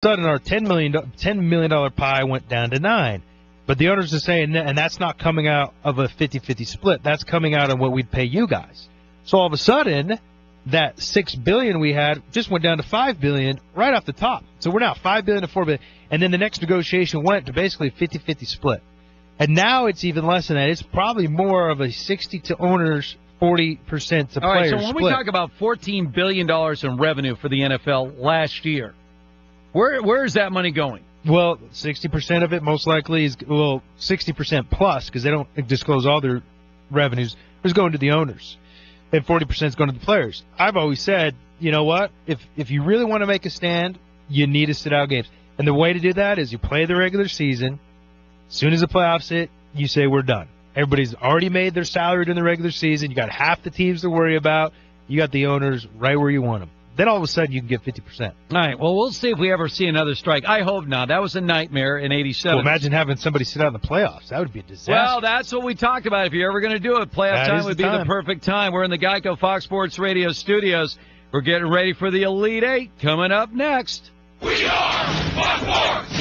sudden our $10 million pie went down to 9. But the owners are saying, and that's not coming out of a 50-50 split. That's coming out of what we'd pay you guys. So all of a sudden, that $6 billion we had just went down to $5 billion right off the top. So we're now $5 billion to $4 billion. And then the next negotiation went to basically a 50-50 split. And now it's even less than that. It's probably more of a 60 to owners, 40% to players split. All right, so when we talk about $14 billion in revenue for the NFL last year, where is that money going? Well, 60% of it most likely is, 60% plus, because they don't disclose all their revenues, is going to the owners. And 40% is going to the players. I've always said, you know what? If you really want to make a stand, you need to sit out games. And the way to do that is you play the regular season. As soon as the playoffs hit, you say we're done. Everybody's already made their salary during the regular season. You got half the teams to worry about. You got the owners right where you want them. Then all of a sudden you can get 50%. All right, well, we'll see if we ever see another strike. I hope not. That was a nightmare in 87. Well, imagine having somebody sit out in the playoffs. That would be a disaster. Well, that's what we talked about. If you're ever going to do it, playoff time would be the perfect time. We're in the Geico Fox Sports Radio studios. We're getting ready for the Elite Eight coming up next. We are Fox Sports!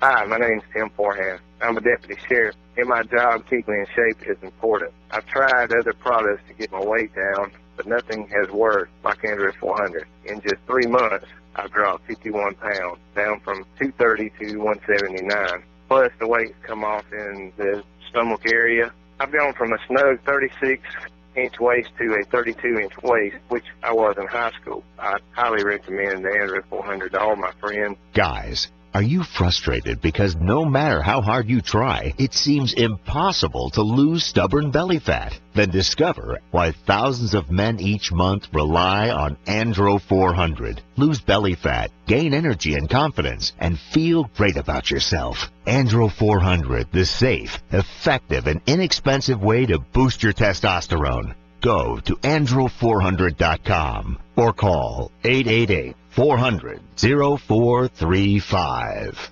Hi, my name's Tim Forehand. I'm a deputy sheriff. In my job, keeping in shape is important. I've tried other products to get my weight down, but nothing has worked like Andro 400. In just 3 months, I've dropped 51 pounds, down from 230 to 179. Plus, the weight's come off in the stomach area. I've gone from a snug 36-inch waist to a 32-inch waist, which I was in high school. I highly recommend the Andro 400 to all my friends. Guys, are you frustrated because no matter how hard you try, it seems impossible to lose stubborn belly fat? Then discover why thousands of men each month rely on Andro 400. Lose belly fat, gain energy and confidence, and feel great about yourself. Andro 400, the safe, effective, and inexpensive way to boost your testosterone. Go to andro400.com or call 888-400-0435.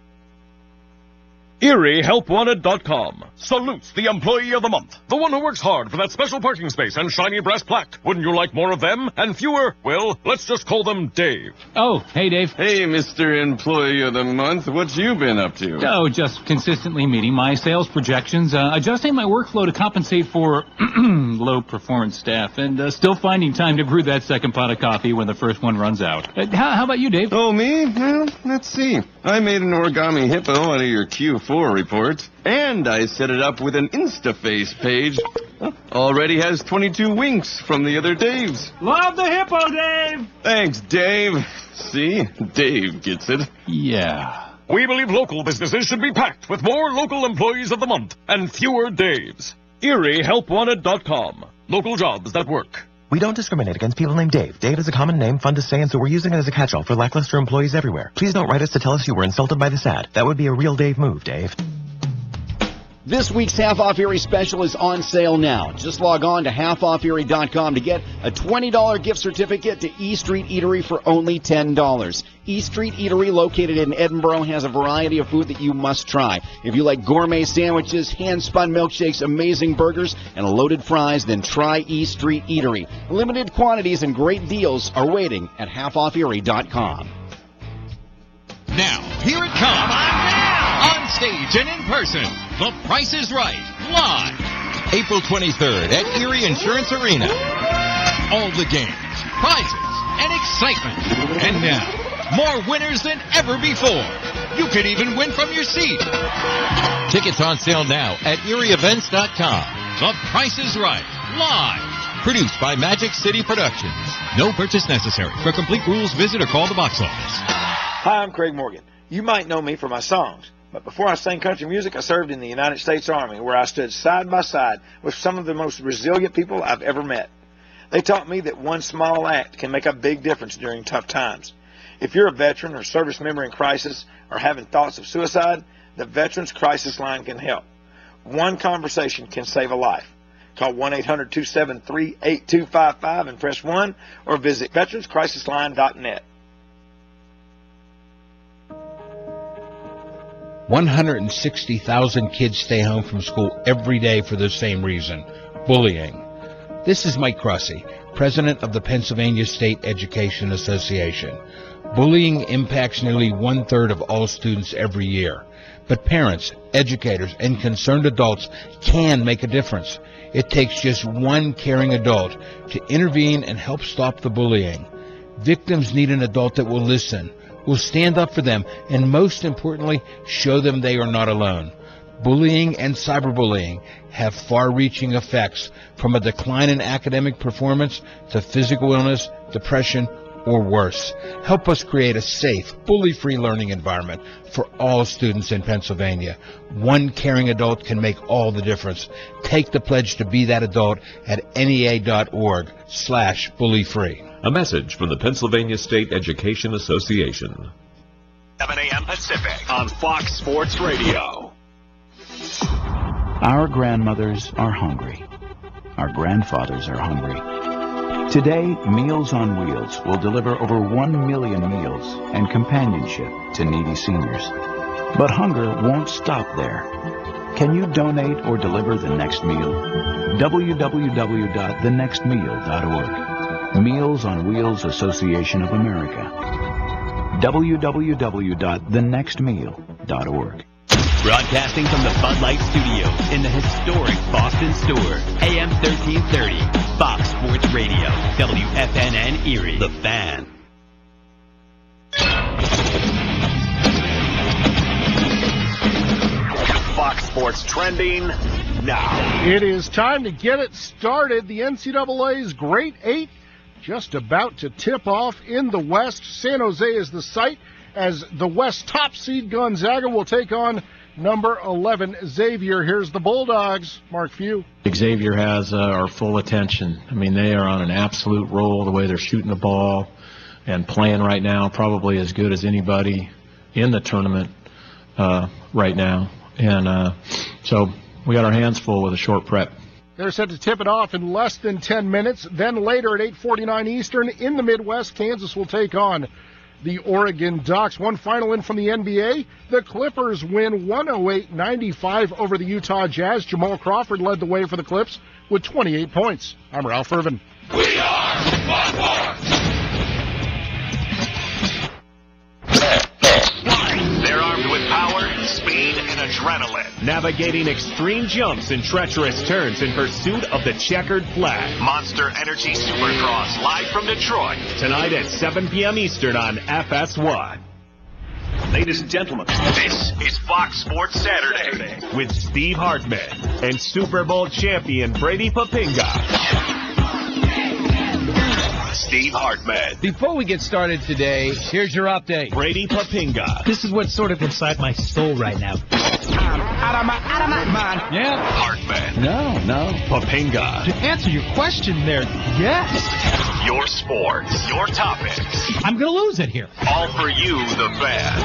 EerieHelpWanted.com salutes the Employee of the Month, the one who works hard for that special parking space and shiny brass plaque. Wouldn't you like more of them and fewer? Well, let's just call them Dave. Oh, hey, Dave. Hey, Mr. Employee of the Month. What you been up to? Oh, just consistently meeting my sales projections, adjusting my workflow to compensate for low-performance staff, and still finding time to brew that second pot of coffee when the first one runs out. How about you, Dave? Oh, me? Well, let's see. I made an origami hippo out of your Q4 report, and I set it up with an InstaFace page. Already has 22 winks from the other Daves. Love the hippo, Dave! Thanks, Dave. See? Dave gets it. Yeah. We believe local businesses should be packed with more local employees of the month and fewer Daves. EerieHelpWanted.com. Local jobs that work. We don't discriminate against people named Dave. Dave is a common name, fun to say, and so we're using it as a catch-all for lackluster employees everywhere. Please don't write us to tell us you were insulted by this ad. That would be a real Dave move, Dave. This week's Half Off Erie special is on sale now. Just log on to halfofferie.com to get a $20 gift certificate to E Street Eatery for only $10. E Street Eatery, located in Edinboro, has a variety of food that you must try. If you like gourmet sandwiches, hand-spun milkshakes, amazing burgers, and loaded fries, then try E Street Eatery. Limited quantities and great deals are waiting at halfofferie.com. Now, here it comes. On stage and in person, The Price is Right, live. April 23rd at Erie Insurance Arena. All the games, prizes, and excitement. And now, more winners than ever before. You could even win from your seat. Tickets on sale now at erieevents.com. The Price is Right, live. Produced by Magic City Productions. No purchase necessary. For complete rules, visit or call the box office. Hi, I'm Craig Morgan. You might know me for my songs, but before I sang country music, I served in the United States Army, where I stood side by side with some of the most resilient people I've ever met. They taught me that one small act can make a big difference during tough times. If you're a veteran or service member in crisis or having thoughts of suicide, the Veterans Crisis Line can help. One conversation can save a life. Call 1-800-273-8255 and press 1, or visit veteranscrisisline.net. 160,000 kids stay home from school every day for the same reason, bullying. This is Mike Crossie, president of the Pennsylvania State Education Association. Bullying impacts nearly 1/3 of all students every year. But parents, educators, and concerned adults can make a difference. It takes just one caring adult to intervene and help stop the bullying. Victims need an adult that will listen, will stand up for them, and most importantly, show them they are not alone. Bullying and cyberbullying have far-reaching effects, from a decline in academic performance to physical illness, depression, or worse. Help us create a safe, bully-free learning environment for all students in Pennsylvania. One caring adult can make all the difference. Take the pledge to be that adult at NEA.org/bully-free. A message from the Pennsylvania State Education Association. 7 a.m. Pacific on Fox Sports Radio. Our grandmothers are hungry. Our grandfathers are hungry. Today, Meals on Wheels will deliver over 1 million meals and companionship to needy seniors. But hunger won't stop there. Can you donate or deliver the next meal? www.thenextmeal.org. Meals on Wheels Association of America. www.thenextmeal.org. Broadcasting from the Bud Light Studios in the historic Boston store. AM 1330, Fox Sports Radio, WFNN Erie, The Fan. Fox Sports trending now. It is time to get it started. The NCAA's Great Eight just about to tip off in the West. San Jose is the site, as the West top seed Gonzaga will take on number 11 Xavier. Here's the Bulldogs. Mark Few. Xavier has our full attention. I mean, they are on an absolute roll, the way they're shooting the ball and playing right now, probably as good as anybody in the tournament right now. And so we got our hands full with a short prep. They're set to tip it off in less than 10 minutes. Then later at 8:49 Eastern in the Midwest, Kansas will take on the Oregon Ducks. One final in from the NBA. The Clippers win 108-95 over the Utah Jazz. Jamal Crawford led the way for the Clips with 28 points. I'm Ralph Irvin. We are Fox Sports. They're armed with power, speed, and adrenaline. Navigating extreme jumps and treacherous turns in pursuit of the checkered flag. Monster Energy Supercross, live from Detroit. Tonight at 7 p.m. Eastern on FS1. Ladies and gentlemen, this is Fox Sports Saturday. With Steve Hartman and Super Bowl champion Brady Papinga. Steve Hartman. Before we get started today, here's your update. Brady Papinga. This is what's sort of inside my soul right now. Out of my mind. Yeah. Hartman. No. Papinga. To answer your question there, yes. Your sports, your topics. I'm going to lose it here. All for you, the fan.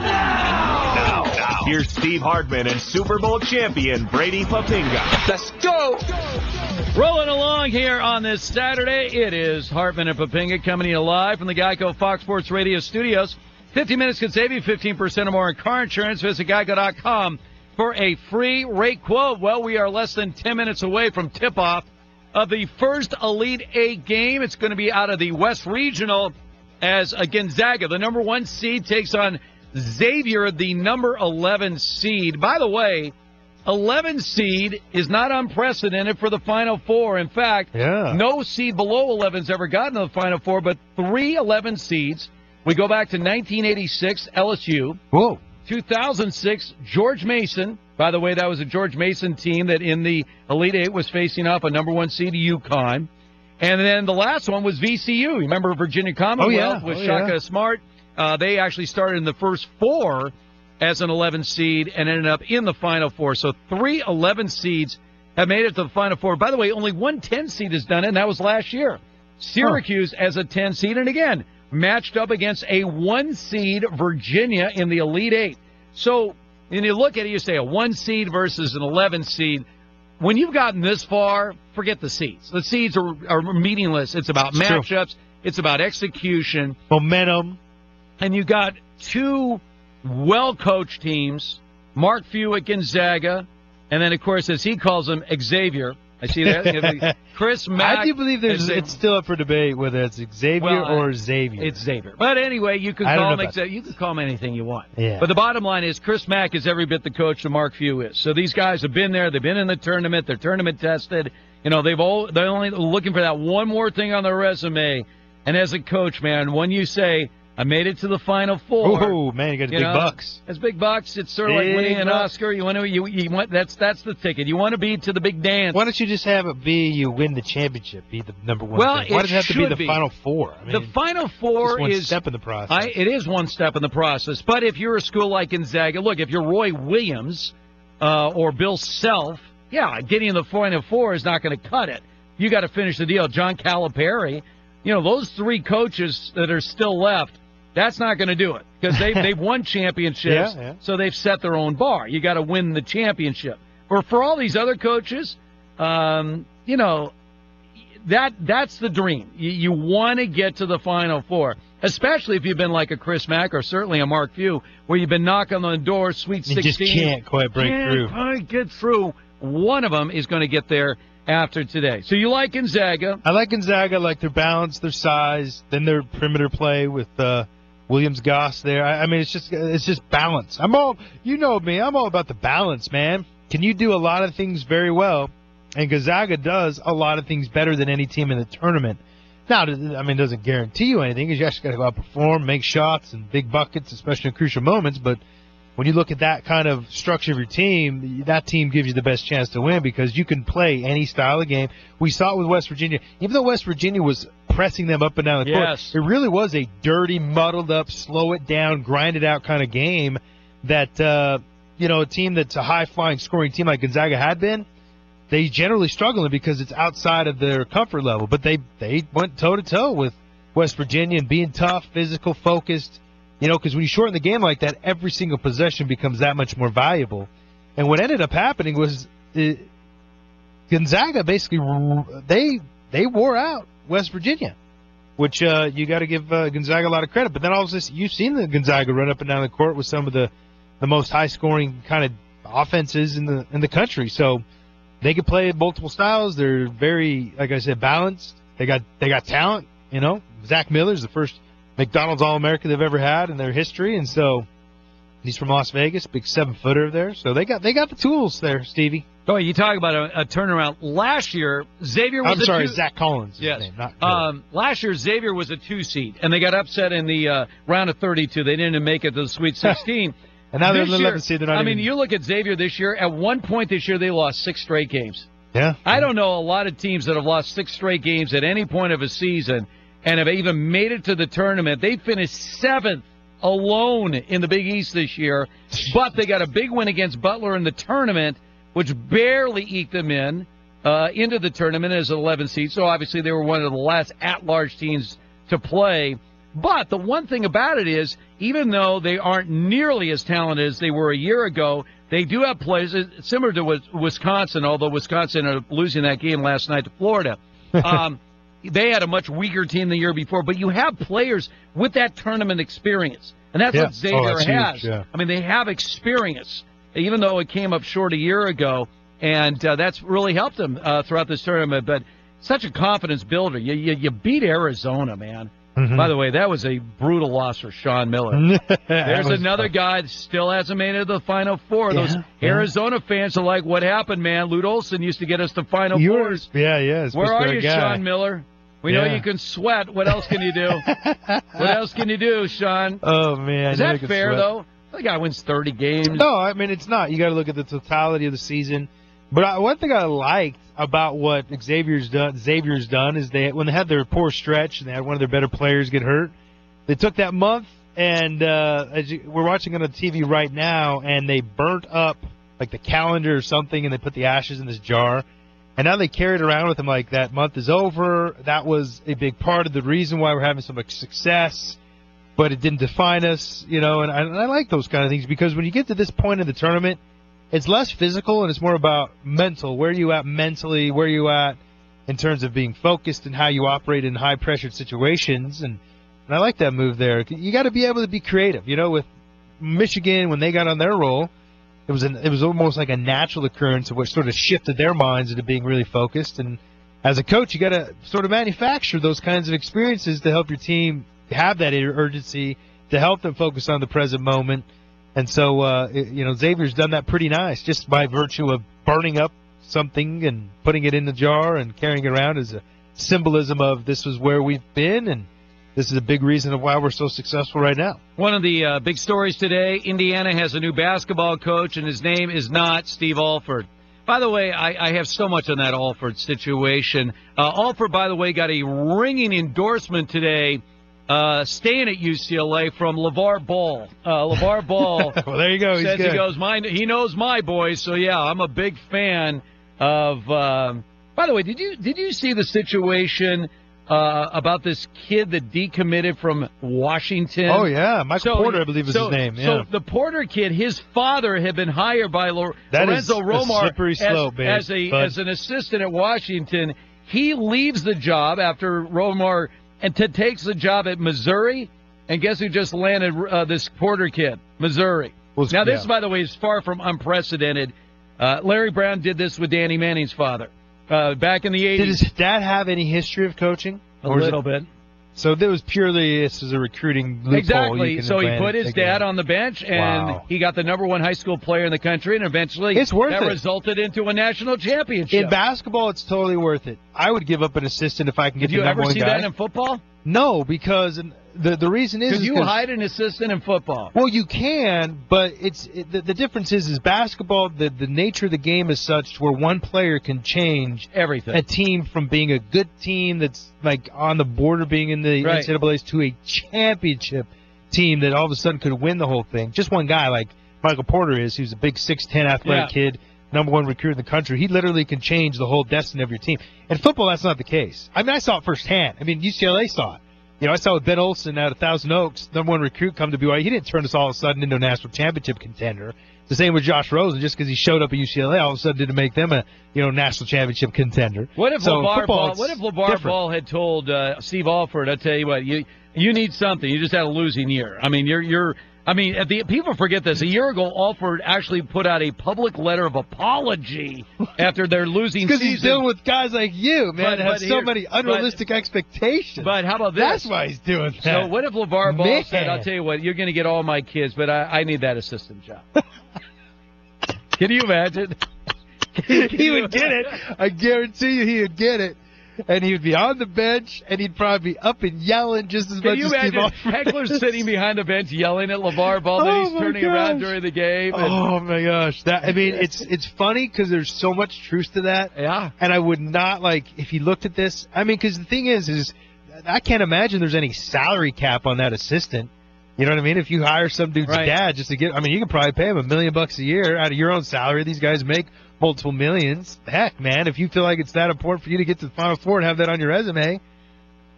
Now. Here's Steve Hartman and Super Bowl champion Brady Papinga. Let's go. Rolling along here on this Saturday, it is Hartman and Papinga coming to you live from the Geico Fox Sports Radio studios. 50 minutes can save you 15% or more in car insurance. Visit geico.com for a free rate quote. Well, we are less than 10 minutes away from tip-off of the first Elite Eight game. It's going to be out of the West Regional as Gonzaga, the number 1 seed, takes on Xavier, the number 11 seed. By the way, 11 seed is not unprecedented for the Final Four. In fact, no seed below 11's ever gotten to the Final Four, but 3 11 seeds. We go back to 1986, LSU. Whoa. 2006, George Mason. By the way, that was a George Mason team that in the Elite Eight was facing off a number 1 seed, UConn. And then the last one was VCU. Remember Virginia Commonwealth with Shaka Smart? They actually started in the first 4 as an 11 seed and ended up in the Final Four. So 3 11 seeds have made it to the Final Four. By the way, only 1 10 seed has done it, and that was last year. Syracuse as a 10 seed, and again, matched up against a 1 seed Virginia in the Elite Eight. So when you look at it, you say a 1 seed versus an 11 seed. When you've gotten this far, forget the seeds. The seeds are meaningless. It's about matchups. It's about execution. Momentum. And you got 2 well-coached teams, Mark Few at Gonzaga And then, of course, as he calls him, Xavier. I see that. Chris Mack. I do believe it's still up for debate whether it's Xavier or Xavier. It's Xavier. But anyway, you can call him Xavier. You can call him anything you want. Yeah. But the bottom line is Chris Mack is every bit the coach that Mark Few is. So these guys have been there. They've been in the tournament. They're tournament tested. You know, they're only looking for that one more thing on their resume. And as a coach, man, when you say, I made it to the Final Four. Oh man, you got big bucks. That's big bucks. It's sort of like winning an Oscar. You want that's the ticket. You want to be to the big dance. Why don't you just have it be you win the championship, be the number one? Well, thing? Why does it have to be the Final Four? I mean, the Final Four one is step in the process. It is one step in the process. But if you're a school like Gonzaga, look, if you're Roy Williams or Bill Self, getting in the Final Four is not going to cut it. You got to finish the deal. John Calipari, those three coaches that are still left. That's not going to do it because they've won championships, so they've set their own bar. You got to win the championship. Or for all these other coaches, that's the dream. You want to get to the Final Four, especially if you've been like a Chris Mack or certainly a Mark Few, where you've been knocking on the door, Sweet 16. You just can't quite break through. Can't quite get through. One of them is going to get there after today. So you like Gonzaga? I like Gonzaga. I like their balance, their size, then their perimeter play with Williams Goss there. I mean, it's just balance. I'm all about the balance, man. Can you do a lot of things very well? And Gonzaga does a lot of things better than any team in the tournament. Now, I mean, it doesn't guarantee you anything because you actually got to go out and perform, make shots and big buckets, especially in crucial moments. But when you look at that kind of structure of your team, that team gives you the best chance to win because you can play any style of game. We saw it with West Virginia. Even though West Virginia was pressing them up and down the court, it really was a dirty, muddled up, slow it down, grind it out kind of game that, a team that's a high-flying scoring team like Gonzaga had been, they generally struggle because it's outside of their comfort level. But they went toe-to-toe with West Virginia and being tough, physical, focused. Because when you shorten the game like that, every single possession becomes that much more valuable. And what ended up happening was Gonzaga basically they wore out West Virginia, which you got to give Gonzaga a lot of credit. But then all of this, you've seen the Gonzaga run up and down the court with some of the most high-scoring kind of offenses in the country. So they can play multiple styles. They're very, like I said, balanced. They got talent. Zach Miller's the first McDonald's All-American they've ever had in their history, and so he's from Las Vegas, big 7-footer there. So they got the tools there, Stevie. Oh, you talk about a turnaround. Last year, Xavier was Zach Collins. Yes. His name, not last year, Xavier was a 2-seed, and they got upset in the round of 32. They didn't make it to the Sweet 16. And now they're 11 seed. You look at Xavier this year. At one point this year, they lost 6 straight games. Yeah. I don't know a lot of teams that have lost 6 straight games at any point of a season and have even made it to the tournament. They finished 7th alone in the Big East this year, but they got a big win against Butler in the tournament, which barely eked them into the tournament as an 11 seed. So obviously they were one of the last at-large teams to play. But the one thing about it is, even though they aren't nearly as talented as they were a year ago, they do have players similar to Wisconsin, although Wisconsin are losing that game last night to Florida. They had a much weaker team the year before, but you have players with that tournament experience, and that's what Xavier has. Huge, I mean, they have experience, even though it came up short a year ago, and that's really helped them throughout this tournament. But such a confidence builder. You beat Arizona, man. Mm-hmm. By the way, that was a brutal loss for Sean Miller. There's another guy that still hasn't made it to the Final Four. Those Arizona fans are like, what happened, man? Lute Olson used to get us to Final Fours. Yeah. Where are you, Sean Miller? We know you can sweat. What else can you do? What else can you do, Sean? Oh, man. Is that fair, though? The guy wins 30 games. No, I mean, it's not. You got to look at the totality of the season. But one thing I liked about what Xavier's done is when they had their poor stretch and they had one of their better players get hurt, they took that month and we're watching on the TV right now, and they burnt up like the calendar or something, and they put the ashes in this jar. And now they carry it around with them like that month is over. That was a big part of the reason why we're having so much success, but it didn't define us, and I like those kind of things because when you get to this point in the tournament, it's less physical and it's more about mental. Where are you at mentally? Where are you at in terms of being focused and how you operate in high-pressured situations? And I like that move there. You got to be able to be creative. With Michigan, when they got on their roll, it was almost like a natural occurrence, which sort of shifted their minds into being really focused. And as a coach, you got to sort of manufacture those kinds of experiences to help your team have that urgency, to help them focus on the present moment. And so, Xavier's done that pretty nice, just by virtue of burning up something and putting it in the jar and carrying it around as a symbolism of this is where we've been, and this is a big reason of why we're so successful right now. One of the big stories today, Indiana has a new basketball coach, and his name is not Steve Alford. By the way, I have so much on that Alford situation. Alford, by the way, got a ringing endorsement today, staying at UCLA from LeVar Ball. LeVar Ball well, there you go. He's says good. he knows my boys, so yeah, I'm a big fan of by the way, did you see the situation about this kid that decommitted from Washington? Oh, yeah. Michael Porter, I believe is his name. Yeah. So the Porter kid, his father had been hired by Lorenzo Romar as an assistant at Washington. He leaves the job after Romar and takes the job at Missouri. And guess who just landed this Porter kid? Missouri. Now, this, by the way, is far from unprecedented. Larry Brown did this with Danny Manning's father back in the 80s. Did his dad have any history of coaching? A little bit. So this was a recruiting loophole. Exactly. So he put his dad on the bench, and he got the #1 high school player in the country, and eventually that resulted into a a championship. In basketball, it's totally worth it. I would give up an assistant if I can get the #1 guy. Did you ever see that in football? No, because the reason is... Could you hide an assistant in football? Well, you can, but the difference is basketball, the nature of the game is such where one player can change everything. A team from being a good team that's like on the border being in the NCAAs to a championship team that all of a sudden could win the whole thing. Just one guy like Michael Porter is, who's a big 6'10" athletic kid, #1 recruit in the country. He literally can change the whole destiny of your team. In football, that's not the case. I mean, I saw it firsthand. I mean, UCLA saw it. I saw with Ben Olsen out of Thousand Oaks, #1 recruit come to BYU. He didn't turn us all of a sudden into a national championship contender. The same with Josh Rosen. Just because he showed up at UCLA, all of a sudden didn't make them a national championship contender. What if LeVar Ball had told Steve Alford, I tell you what, you need something. You just had a losing year. I mean, people forget this. A year ago, Alford actually put out a public letter of apology after their losing season. Because he's dealing with guys like you, man, that have so many unrealistic expectations. But how about this? That's why he's doing that. So what if LeVar Ball said, I'll tell you what, you're going to get all my kids, but I need that assistant job. Can you imagine? He would get it. I guarantee you he would get it. And he would be on the bench, and he'd probably be up and yelling just as much as Steve Alford. Can you imagine Heckler sitting behind the bench yelling at LeVar Ball that he's turning around during the game? Oh, my gosh. It's funny because there's so much truth to that. Yeah. And I would not, if you looked at this, because the thing is I can't imagine there's any salary cap on that assistant. You know what I mean? If you hire some dude's dad just to get, you can probably pay him $1 million a year out of your own salary. These guys make multiple millions. Heck, man, if you feel like it's that important for you to get to the Final Four and have that on your resume,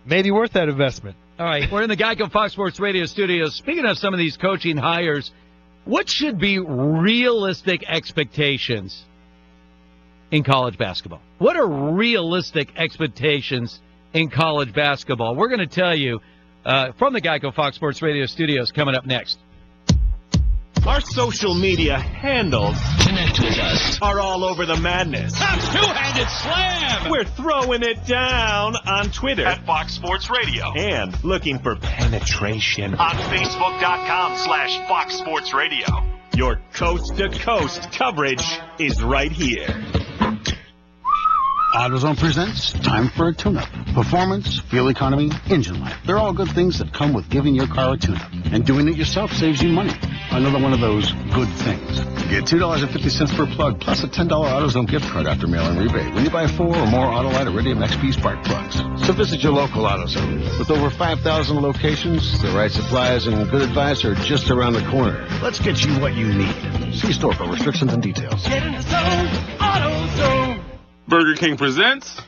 maybe worth that investment. All right, we're in the Geico Fox Sports Radio studios. Speaking of some of these coaching hires, what should be realistic expectations in college basketball? What are realistic expectations in college basketball? We're going to tell you from the Geico Fox Sports Radio studios coming up next. Our social media handles connect with us are all over the madness. Tom's two-handed slam. We're throwing it down on Twitter at Fox Sports Radio and looking for penetration on Facebook.com/Fox Sports Radio. Your coast-to-coast coverage is right here. AutoZone presents Time for a Tune-Up. Performance, fuel economy, engine life. They're all good things that come with giving your car a tune-up. And doing it yourself saves you money. Another one of those good things. Get $2.50 per plug plus a $10 AutoZone gift card after mail-in rebate when you buy 4 or more Autolite Iridium XP spark plugs. So visit your local AutoZone. With over 5,000 locations, the right supplies and good advice are just around the corner. Let's get you what you need. See store for restrictions and details. Get in the zone, AutoZone. Burger King presents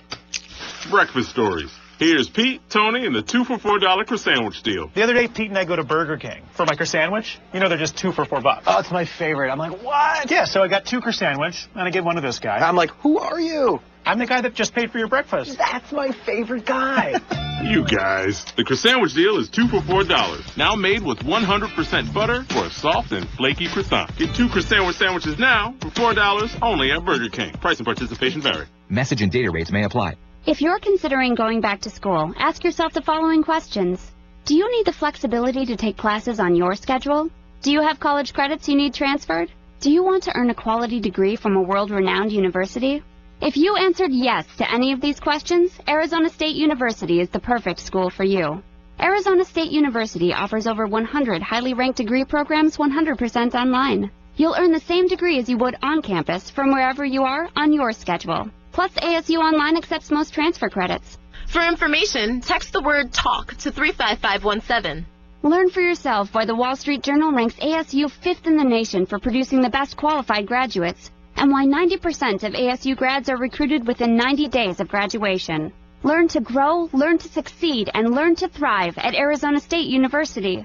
Breakfast Stories. Here's Pete, Tony, and the 2 for $4 croissant deal. The other day, Pete and I go to Burger King for my croissant. They're just 2 for $4. Oh, it's my favorite. I'm like, what? Yeah, so I got 2 croissant, and I get one to this guy. I'm like, who are you? I'm the guy that just paid for your breakfast. That's my favorite guy. You guys. The croissant deal is 2 for $4. Now made with 100% butter for a soft and flaky croissant. Get 2 croissant sandwiches now for $4 only at Burger King. Price and participation vary. Message and data rates may apply. If you're considering going back to school, ask yourself the following questions. Do you need the flexibility to take classes on your schedule? Do you have college credits you need transferred? Do you want to earn a quality degree from a world-renowned university? If you answered yes to any of these questions, Arizona State University is the perfect school for you. Arizona State University offers over 100 highly ranked degree programs 100% online. You'll earn the same degree as you would on campus from wherever you are on your schedule. Plus, ASU Online accepts most transfer credits. For information, text the word TALK to 35517. Learn for yourself why the Wall Street Journal ranks ASU 5th in the nation for producing the best qualified graduates, and why 90% of ASU grads are recruited within 90 days of graduation. Learn to grow, learn to succeed, and learn to thrive at Arizona State University.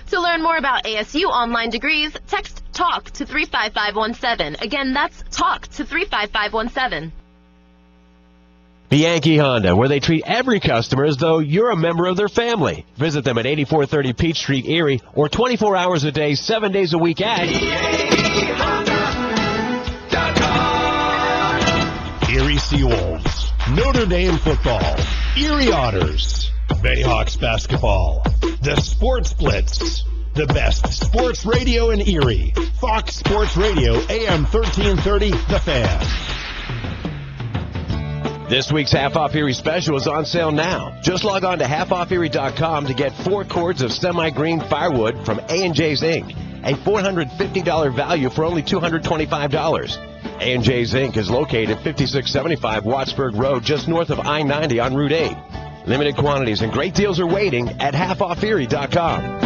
To learn more about ASU online degrees, text TALK to 35517. Again, that's TALK to 35517. Bianchi Honda, where they treat every customer as though you're a member of their family. Visit them at 8430 Peach Street, Erie, or 24 hours a day, 7 days a week at Erie Seawolves, Notre Dame football, Erie Otters, Bayhawks basketball, the Sports Blitz, the best sports radio in Erie, Fox Sports Radio, AM 1330, The Fan. This week's Half Off Erie special is on sale now. Just log on to halfofferie.com to get 4 cords of semi-green firewood from A&J's Inc., a $450 value for only $225. A&J's Inc. is located at 5675 Wattsburg Road, just north of I-90 on Route 8. Limited quantities and great deals are waiting at halfofferie.com.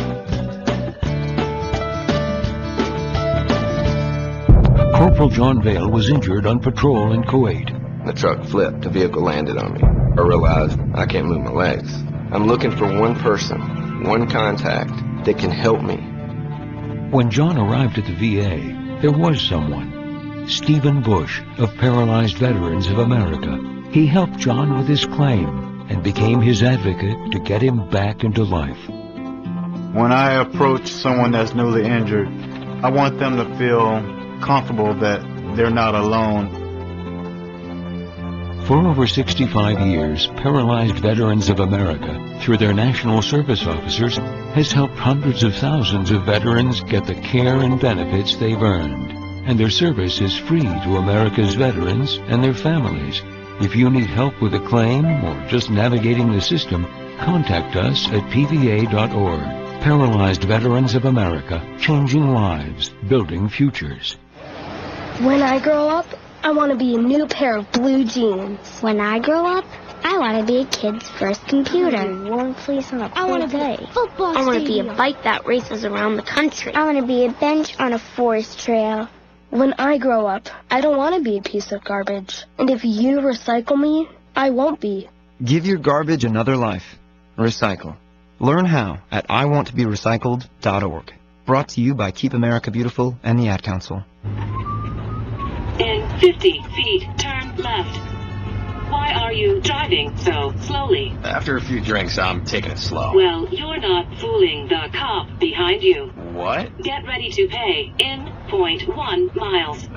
Corporal John Vale was injured on patrol in Kuwait. The truck flipped. The vehicle landed on me. I realized I can't move my legs. I'm looking for one person, one contact that can help me. When John arrived at the VA, there was someone. Stephen Bush of Paralyzed Veterans of America. He helped John with his claim and became his advocate to get him back into life. When I approach someone that's newly injured, I want them to feel comfortable that they're not alone. For over 65 years, Paralyzed Veterans of America, through their National Service Officers, has helped hundreds of thousands of veterans get the care and benefits they've earned. And their service is free to America's veterans and their families. If you need help with a claim or just navigating the system, contact us at pva.org. Paralyzed Veterans of America, changing lives, building futures. When I grow up, I want to be a new pair of blue jeans. When I grow up, I want to be a kid's first computer. I want to be warm fleece on a I want to be football. I want to be a bike that races around the country. I want to be a bench on a forest trail. When I grow up, I don't want to be a piece of garbage. And if you recycle me, I won't be. Give your garbage another life. Recycle. Learn how at iwanttoberecycled.org. Brought to you by Keep America Beautiful and the Ad Council. In 50 feet, turn left. Why are you driving so slowly? After a few drinks, I'm taking it slow. Well, you're not fooling the cop behind you. What? Get ready to pay in 0.1 miles.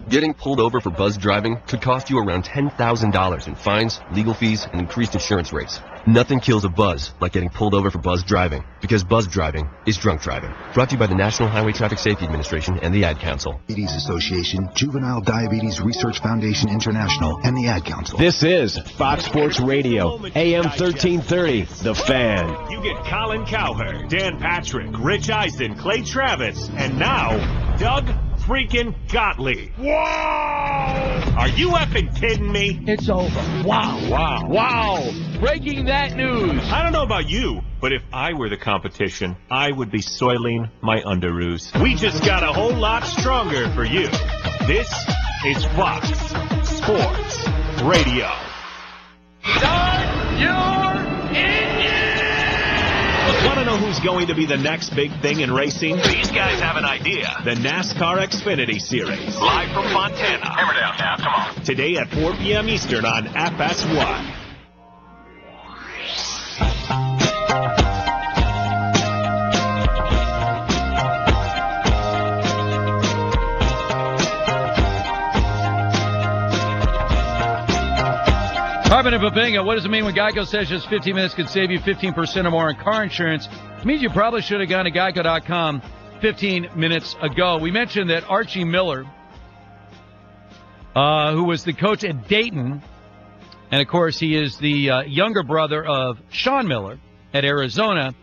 Getting pulled over for buzz driving could cost you around $10,000 in fines, legal fees, and increased insurance rates. Nothing kills a buzz like getting pulled over for buzz driving, because buzz driving is drunk driving. Brought to you by the National Highway Traffic Safety Administration and the Ad Council. Diabetes Association, Juvenile Diabetes Research Foundation International, and the Ad Council. This is Fox Sports Radio, AM 1330, The Fan. You get Colin Cowherd, Dan Patrick, Rich Eisen, Clay Travis, and now, Doug freaking Gottlieb. Whoa! Are you effing kidding me? It's over. Wow. Breaking that news. I don't know about you, but if I were the competition, I would be soiling my underoos. We just got a whole lot stronger for you. This is Fox Sports Radio. Start your engine! Want to know who's going to be the next big thing in racing? These guys have an idea. The NASCAR Xfinity Series. Live from Fontana. Hammer down now, come on. Today at 4 p.m. Eastern on FS1. Harmon and Babinga, what does it mean when Geico says just 15 minutes could save you 15% or more on car insurance? It means you probably should have gone to Geico.com 15 minutes ago. We mentioned that Archie Miller, who was the coach at Dayton, and of course he is the younger brother of Sean Miller at Arizona,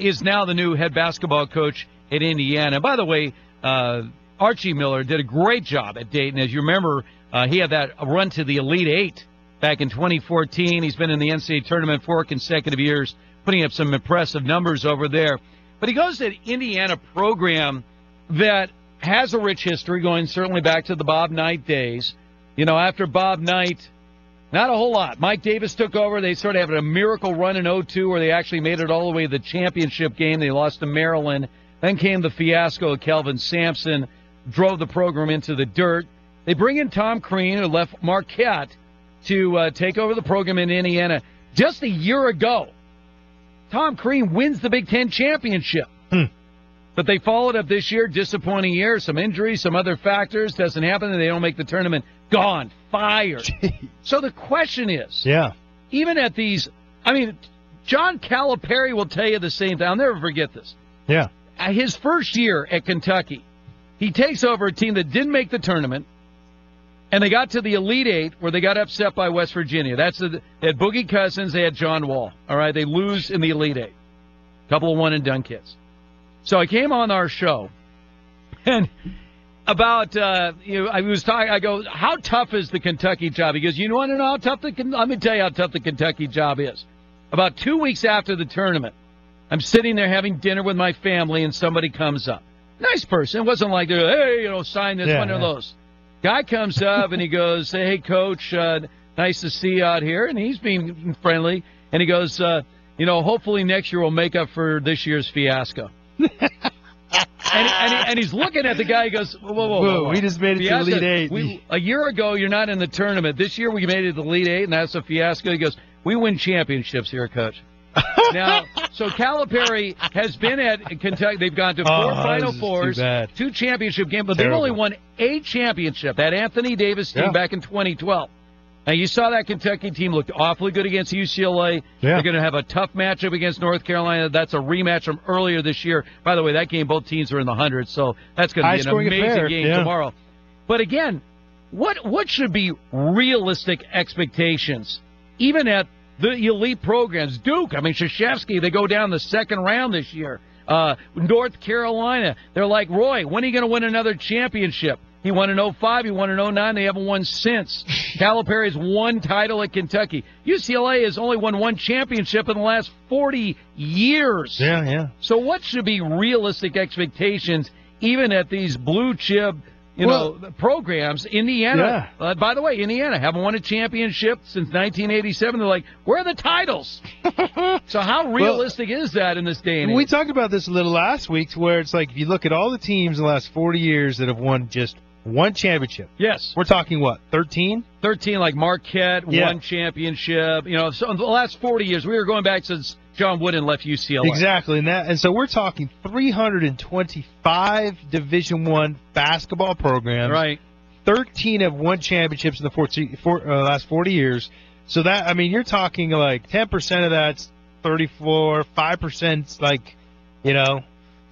is now the new head basketball coach at Indiana. By the way, Archie Miller did a great job at Dayton. As you remember, he had that run to the Elite Eight back in 2014. He's been in the NCAA tournament 4 consecutive years, putting up some impressive numbers over there. But he goes to an Indiana program that has a rich history, going certainly back to the Bob Knight days. You know, after Bob Knight, not a whole lot. Mike Davis took over. They sort of had a miracle run in 2002 where they actually made it all the way to the championship game. They lost to Maryland. Then came the fiasco of Kelvin Sampson, drove the program into the dirt. They bring in Tom Crean, who left Marquette, to take over the program in Indiana. Just a year ago, Tom Crean wins the Big Ten championship. But they followed up this year, disappointing year, some injuries, some other factors, doesn't happen, and they don't make the tournament. Gone, fired. So the question is, even at these, I mean, John Calipari will tell you the same thing. I'll never forget this. His first year at Kentucky, he takes over a team that didn't make the tournament, and they got to the Elite Eight where they got upset by West Virginia. They had Boogie Cousins, they had John Wall. All right, they lose in the Elite Eight. A couple of one-and-done kids. So I came on our show, and about, I was talking, I go, how tough is the Kentucky job? He goes, you want to know how tough let me tell you how tough the Kentucky job is. About 2 weeks after the tournament, I'm sitting there having dinner with my family, and somebody comes up. Nice person. It wasn't like, hey, sign this, one of those. Guy comes up and he goes, hey, Coach, nice to see you out here. And he's being friendly. And he goes, hopefully next year we'll make up for this year's fiasco. and he's looking at the guy. He goes, whoa. We just made it to the Elite Eight. A year ago, you're not in the tournament. This year we made it to the Elite Eight, and that's a fiasco. He goes, we win championships here, Coach. Now, so Calipari has been at Kentucky. They've gone to 4 Final Fours, 2 championship games, but they've only won a championship, that Anthony Davis team back in 2012. Now, you saw that Kentucky team looked awfully good against UCLA. They're going to have a tough matchup against North Carolina. That's a rematch from earlier this year. By the way, that game, both teams are in the hundreds, so that's going to be an amazing game tomorrow. But again, what should be realistic expectations, even at the elite programs? Duke, Krzyzewski, they go down the second round this year. North Carolina, they're like, Roy, when are you going to win another championship? He won in 05, he won in 09, they haven't won since. Calipari's won title at Kentucky. UCLA has only won 1 championship in the last 40 years. So what should be realistic expectations, even at these blue chip programs? Indiana, by the way, Indiana haven't won a championship since 1987. They're like, where are the titles? So how realistic is that in this day and age? We talked about this a little last week, where it's like, if you look at all the teams in the last 40 years that have won just 1 championship. Yes. We're talking, 13? 13, like Marquette, 1 championship. So in the last 40 years, we were going back since John Wooden left UCLA. Exactly, and so we're talking 325 Division I basketball programs. Right. 13 have won championships in the last 40 years. So that, you're talking like 10% of that's 34, 5%'s like,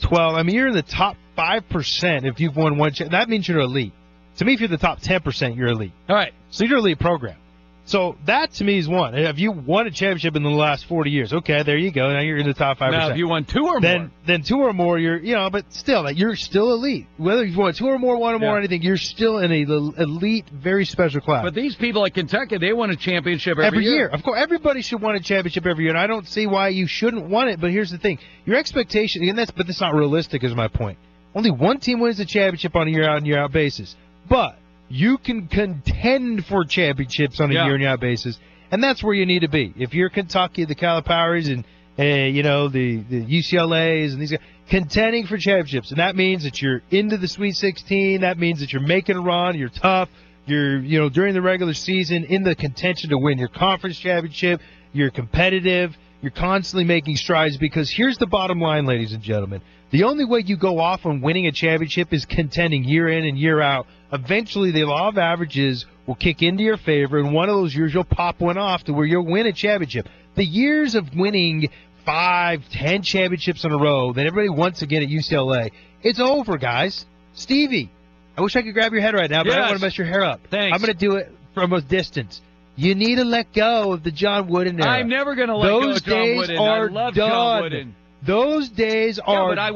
12. You're in the top 5% if you've won 1 championship. That means you're elite. To me, if you're the top 10%, you're elite. All right. So you're an elite program. So that, to me, is one. If you won a championship in the last 40 years, okay, there you go. Now you're in the top 5%. Now, if you won 2 or more. Then 2 or more, you're, but still, you're still elite. Whether you've won 2 or more, 1 or more, anything, you're still in an elite, very special class. But these people at Kentucky, they won a championship every year. Of course, everybody should win a championship every year, and I don't see why you shouldn't win it. But here's the thing. Your expectation, but that's not realistic is my point. Only 1 team wins the championship on a year-out and year-out basis. But you can contend for championships on a year-in, year-out basis. And that's where you need to be. If you're Kentucky, the Caliparis, and the UCLAs and these guys, contending for championships. And that means that you're into the Sweet 16. That means that you're making a run. You're tough. You're, during the regular season in the contention to win your conference championship. You're competitive. You're constantly making strides, because here's the bottom line, ladies and gentlemen. The only way you go off on winning a championship is contending year in and year out. Eventually, the law of averages will kick into your favor, and one of those years you'll pop one off to where you'll win a championship. The years of winning 5, 10 championships in a row that everybody wants again at UCLA, it's over, guys. Stevie, I wish I could grab your head right now, but I don't want to mess your hair up. Thanks. I'm going to do it from a distance. You need to let go of the John Wooden era. I'm never going to let go of John Wooden. I love John Wooden. Those days are done.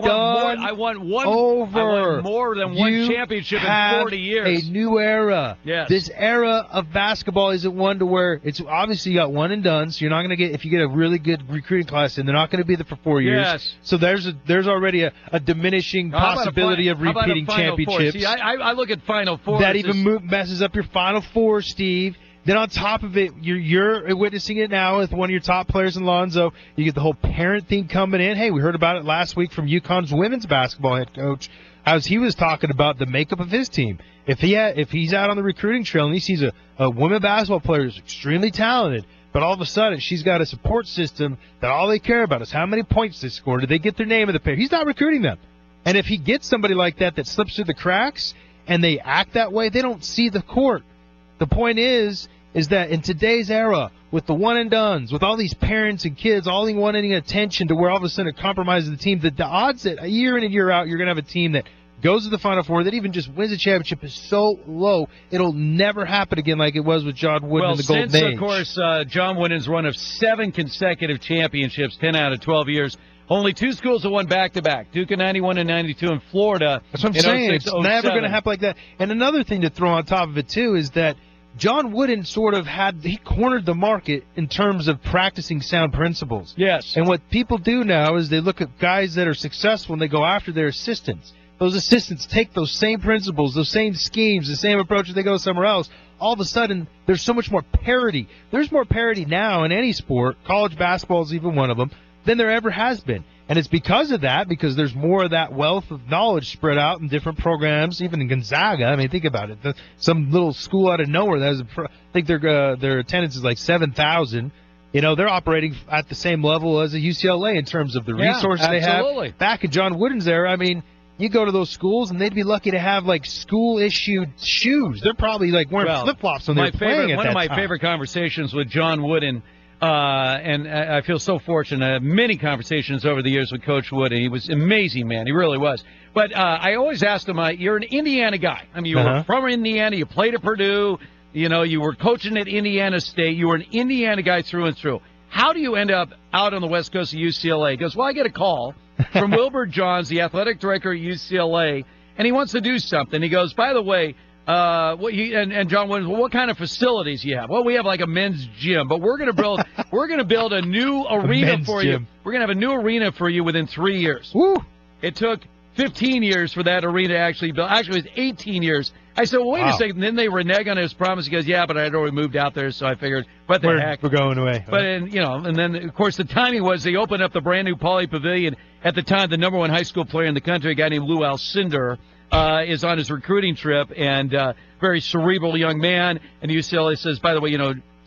I want more than one championship in 40 years. A new era. Yes. This era of basketball isn't one to where it's obviously you got one and done, so you're not going to get, if you get a really good recruiting class in, they're not going to be there for 4 years. Yes. So there's already a diminishing possibility of repeating championships. See, I look at Final Four. That even messes up your Final Four, Steve. Then on top of it, you're witnessing it now with one of your top players in Lonzo. You get the whole parent thing coming in. Hey, we heard about it last week from UConn's women's basketball head coach, as he was talking about the makeup of his team. If he's out on the recruiting trail and he sees a women basketball player who's extremely talented, but all of a sudden she's got a support system that all they care about is how many points they score. Did they get their name in the paper? He's not recruiting them. And if he gets somebody like that slips through the cracks and they act that way, they don't see the court. The point is that in today's era, with the one-and-dones, with all these parents and kids all wanting attention to where all of a sudden it compromises the team, the odds that year in and year out you're going to have a team that goes to the Final Four, that even just wins a championship, is so low, it'll never happen again like it was with John Wooden in the Golden Age. Of course, John Wooden's run of 7 consecutive championships, 10 out of 12 years, only 2 schools have won back-to-back, Duke in 91 and 92, and Florida. That's what I'm saying. It's never going to happen like that. And another thing to throw on top of it, too, is that John Wooden sort of he cornered the market in terms of practicing sound principles. Yes. And what people do now is they look at guys that are successful and they go after their assistants. Those assistants take those same principles, those same schemes, the same approach, they go somewhere else. All of a sudden, there's so much more parity. There's more parity now in any sport, college basketball is even one of them, than there ever has been. And it's because of that, because there's more of that wealth of knowledge spread out in different programs, even in Gonzaga. I mean, think about it. Some little school out of nowhere, I think their attendance is like 7,000. They're operating at the same level as a UCLA in terms of the resources they have. Back in John Wooden's era, I mean, you go to those schools, and they'd be lucky to have, like, school-issued shoes. They're probably, like, wearing flip-flops when they're playing at that time. One of my favorite conversations with John Wooden, and I feel so fortunate. I had many conversations over the years with Coach Wooden. He was an amazing man. He really was. But I always asked him, you're an Indiana guy. I mean, you were from Indiana. You played at Purdue. You were coaching at Indiana State. You were an Indiana guy through and through. How do you end up out on the west coast of UCLA? He goes, I get a call from Wilbur Johns, the athletic director at UCLA, and he wants to do something. He goes, by the way, and John Wooden, what kind of facilities do you have? Well, we have like a men's gym, but we're going to build a new arena for you. We're going to have a new arena for you within 3 years. Woo! It took 15 years for that arena to actually build. Actually, it was 18 years. I said, well, wait a second. And then they renege on his promise. He goes, yeah, but I had already moved out there, so I figured, what the heck? We're going away. But, and then, of course, the timing was they opened up the brand-new Pauley Pavilion. At the time, the number 1 high school player in the country, a guy named Lou Alcindor, is on his recruiting trip, and very cerebral young man. And UCLA says, by the way,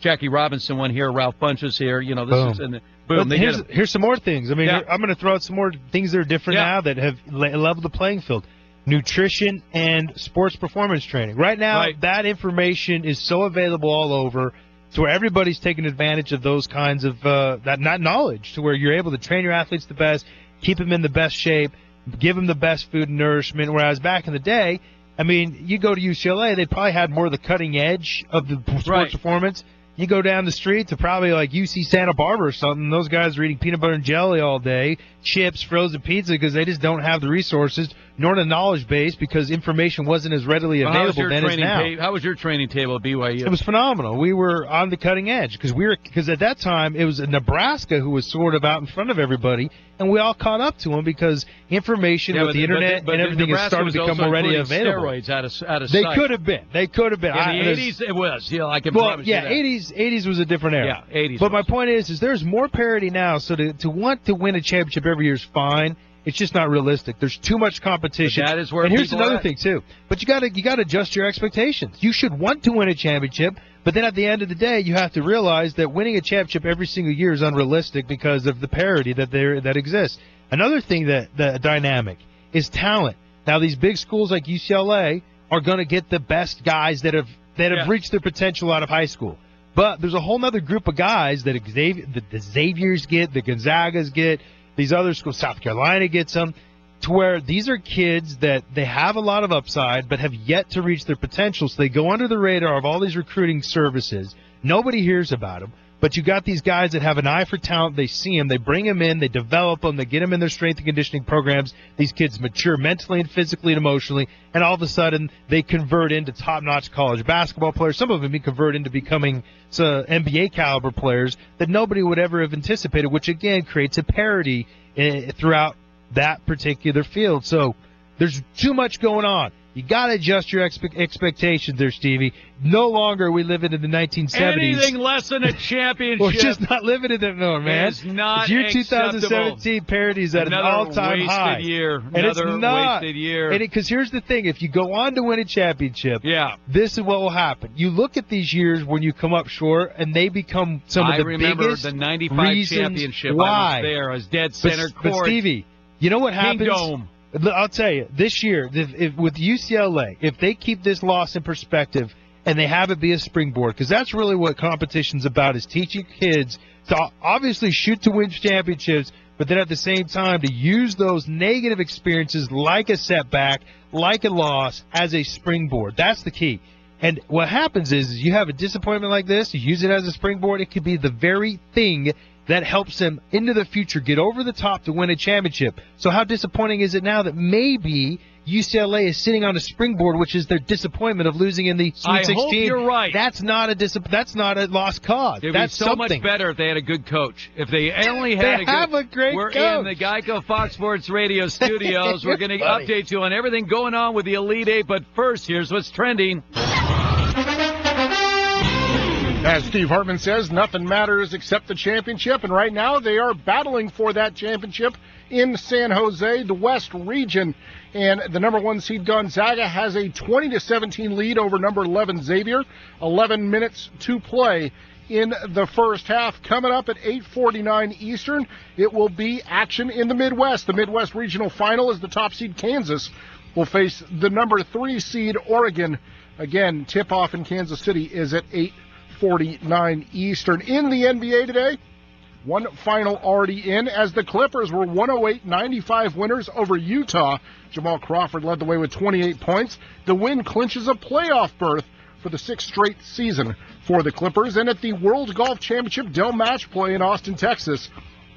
Jackie Robinson went here, Ralph Bunch is here. This is in the boom. Here's some more things. I mean, I'm going to throw out some more things that are different now that have leveled the playing field. Nutrition and sports performance training. Right now, that information is so available all over to where everybody's taking advantage of those kinds of that knowledge, to where you're able to train your athletes the best, keep them in the best shape, give them the best food and nourishment. Whereas back in the day, I mean, you go to UCLA, they probably had more of the cutting edge of the sports performance. You go down the street to probably like UC Santa Barbara or something, those guys are eating peanut butter and jelly all day, chips, frozen pizza, because they just don't have the resources nor the knowledge base, because information wasn't as readily available then as now. How was your training table at BYU? It was phenomenal. We were on the cutting edge because at that time it was Nebraska who was sort of out in front of everybody and we all caught up to them because information with the internet and everything has started to become already available. Steroids out of they sight. could have been. They could have been. In the 80s, it was. I can promise you that. 80s was a different era. Yeah, 80s. But my point is there's more parity now, so to want to win a championship every year is fine. It's just not realistic. There's too much competition. But that is where. And here's another thing too. But you got to adjust your expectations. You should want to win a championship, but then at the end of the day, you have to realize that winning a championship every single year is unrealistic because of the parity that exists. Another thing the dynamic is talent. Now these big schools like UCLA are going to get the best guys that have reached their potential out of high school. But there's a whole other group of guys that the Xaviers get, the Gonzagas get. These other schools, South Carolina gets them, to where these are kids that they have a lot of upside but have yet to reach their potential, so they go under the radar of all these recruiting services. Nobody hears about them, but you got these guys that have an eye for talent. They see them, they bring them in, they develop them, they get them in their strength and conditioning programs. These kids mature mentally and physically and emotionally, and all of a sudden they convert into top-notch college basketball players. Some of them convert into becoming NBA-caliber players that nobody would ever have anticipated, which, again, creates a parity throughout that particular field. So there's too much going on. You got to adjust your expectations there, Stevie. No longer are we living in the 1970s. Anything less than a championship. We're just not living in it no, man. It's not Year 2017 parity is at an all-time high. Another wasted year. Because here's the thing. If you go on to win a championship, this is what will happen. You look at these years when you come up short, and they become some of the biggest I remember the 95 championship. Why. I was there. I was dead center court. But, Stevie, you know what happens? Dome. I'll tell you, this year, with UCLA, if they keep this loss in perspective and they have it be a springboard, because that's really what competition's about, is teaching kids to obviously shoot to win championships, but then at the same time to use those negative experiences like a setback, like a loss, as a springboard. That's the key. And what happens is you have a disappointment like this, you use it as a springboard, it could be the very thing that helps them into the future get over the top to win a championship. So how disappointing is it now that maybe UCLA is sitting on a springboard, which is their disappointment of losing in the Sweet 16? I hope you're right. That's not a lost cause. It'd That's be so much better if they had a good coach. If they only had a great We're coach. In the Geico Fox Sports Radio studios. We're going to update you on everything going on with the Elite Eight. But first, here's what's trending. As Steve Hartman says, nothing matters except the championship, and right now they are battling for that championship in San Jose, the West region. And the number 1 seed Gonzaga has a 20-17 lead over number 11 Xavier. 11 minutes to play in the first half. Coming up at 8:49 Eastern, it will be action in the Midwest. The Midwest Regional Final is the top seed Kansas will face the number 3 seed Oregon. Again, tip-off in Kansas City is at 8:49 Eastern. In the NBA today, one final already in as the Clippers were 108-95 winners over Utah. Jamal Crawford led the way with 28 points. The win clinches a playoff berth for the 6th straight season for the Clippers. And at the World Golf Championship Dell Match Play in Austin, Texas,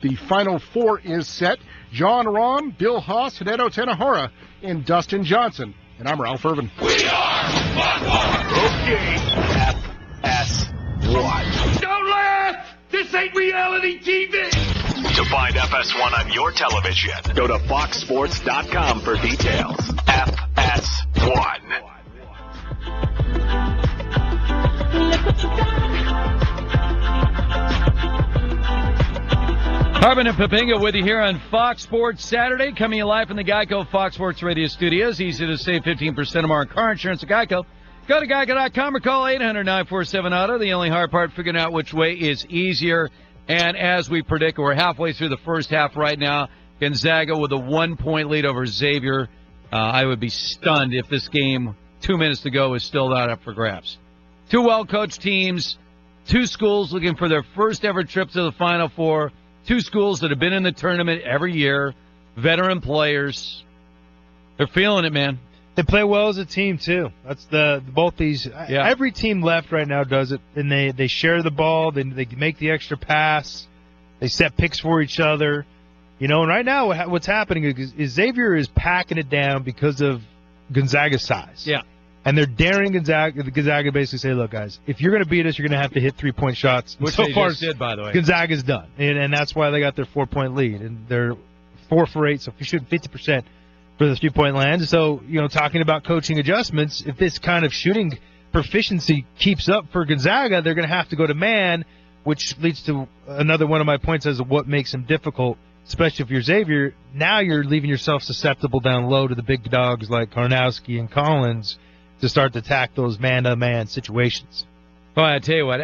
the Final Four is set. John Rahm, Bill Haas, Hideo Tanahara, and Dustin Johnson. And I'm Ralph Irvin. We are okay. FS1. Don't laugh! This ain't reality TV! To find FS1 on your television, go to foxsports.com for details. FS1. Harbin and Papinga with you here on Fox Sports Saturday, coming to you live from the Geico Fox Sports Radio studios. Easy to save 15% or more on car insurance at Geico. Go to Geico.com or call 800-947-AUTO. The only hard part, figuring out which way is easier. And as we predict, we're halfway through the first half right now. Gonzaga with a 1-point lead over Xavier. I would be stunned if this game, 2 minutes to go, is still not up for grabs. Two well-coached teams, two schools looking for their first ever trip to the Final Four, two schools that have been in the tournament every year, veteran players. They're feeling it, man. They play well as a team, too. That's both these. Yeah. Every team left right now does it, and they share the ball. They make the extra pass. They set picks for each other. You know, and right now what's happening is Xavier is packing it down because of Gonzaga's size. Yeah. And they're daring Gonzaga basically say, look, guys, if you're going to beat us, you're going to have to hit three-point shots. Which so they far, just did, by the way. Gonzaga's done. And that's why they got their 4-point lead. And they're 4 for 8, so if you're shooting 50% for the 3-point land. So, talking about coaching adjustments, if this kind of shooting proficiency keeps up for Gonzaga, they're going to have to go to man, which leads to another one of my points as to what makes them difficult, especially if you're Xavier. Now you're leaving yourself susceptible down low to the big dogs like Karnowski and Collins to start to attack those man-to-man situations. Well, I tell you what,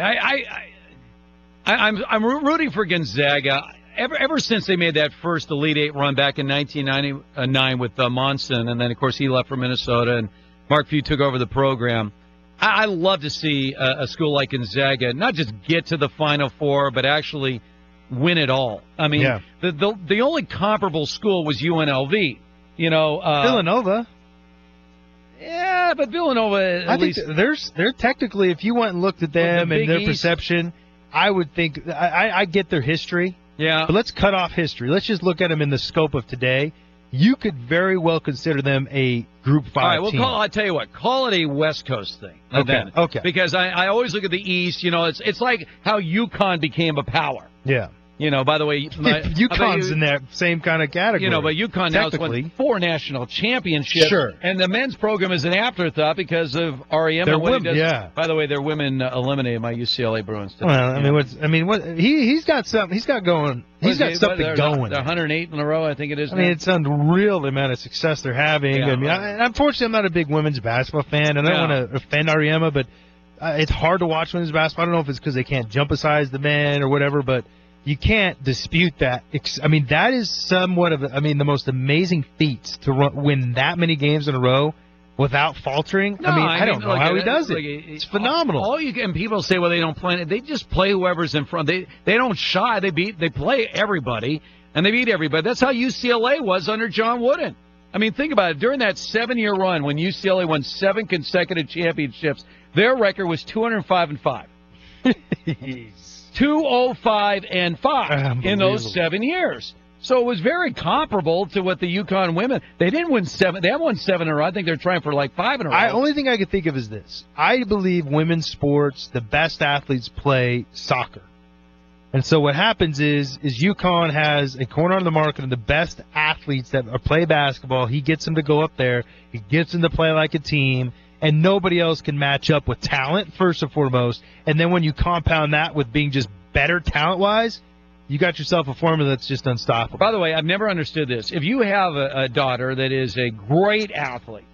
I'm rooting for Gonzaga. Ever since they made that first Elite Eight run back in 1999 with Monson, and then, of course, he left for Minnesota, and Mark Few took over the program, I love to see a school like Gonzaga not just get to the Final Four, but actually win it all. I mean, the only comparable school was UNLV. Villanova. Yeah, but Villanova, I think they're technically, if you went and looked at them and their perception, I would think, I get their history. Yeah. But let's cut off history. Let's just look at them in the scope of today. You could very well consider them a Group 5 all right, well, team. I'll tell you what. Call it a West Coast thing. Okay. Because I always look at the East. It's like how UConn became a power. Yeah. By the way, UConn's in that same kind of category. But UConn now has won 4 national championships. Sure. And the men's program is an afterthought because of REM. Their and what women, he does. yeah. By the way, their women eliminated my UCLA Bruins today. Well, he's got something. He's got going. He's got something going. They're 108 in a row, I think it is. I mean, it's unreal the amount of success they're having. Yeah, Unfortunately, I'm not a big women's basketball fan, and I don't want to offend Ariema, but it's hard to watch women's basketball. I don't know if it's because they can't jump aside the men or whatever, but you can't dispute that. I mean, that is somewhat of, the most amazing feat to win that many games in a row without faltering. No, I don't know how he does it. It's phenomenal. And people say, well, they don't play. They just play whoever's in front. They don't shy. They play everybody, and they beat everybody. That's how UCLA was under John Wooden. I mean, think about it. During that 7-year run when UCLA won 7 consecutive championships, their record was 205-5. 205-5 in those 7 years. So it was very comparable to what the UConn women. They didn't win 7. They haven't won 7 in a row. I think they're trying for like 5 in a row. The only thing I can think of is this. I believe women's sports, the best athletes play soccer. And so what happens is UConn has a corner on the market of the best athletes that play basketball. He gets them to go up there. He gets them to play like a team. And nobody else can match up with talent, first and foremost. And then when you compound that with being just better talent-wise, you got yourself a formula that's just unstoppable. By the way, I've never understood this. If you have a daughter that is a great athlete,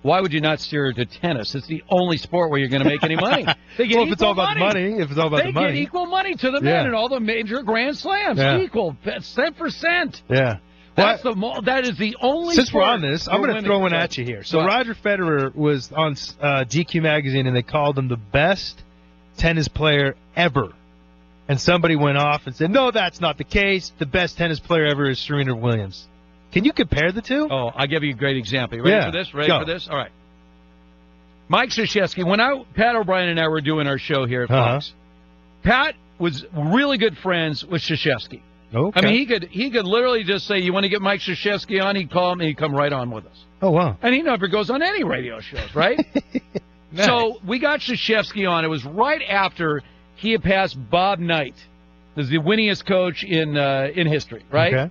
why would you not steer her to tennis? It's the only sport where you're going to make any money. If it's all about the money. They get equal money to the men in all the major Grand Slams. Equal, cent for cent. Yeah. That is the only. Since we're on this, I'm going to throw one at you here. So Roger Federer was on GQ magazine, and they called him the best tennis player ever. And somebody went off and said, "No, that's not the case. The best tennis player ever is Serena Williams." Can you compare the two? Oh, I'll give you a great example. You ready for this? For this? All right. Mike Krzyzewski. When Pat O'Brien and I were doing our show here at Fox, Pat was really good friends with Krzyzewski. Okay. I mean, he could literally just say, "You want to get Mike Krzyzewski on?" He'd call him, and he'd come right on with us. Oh, wow. And he never goes on any radio shows, right? Nice. So we got Krzyzewski on. It was right after he had passed Bob Knight as the winningest coach in history, right? Okay.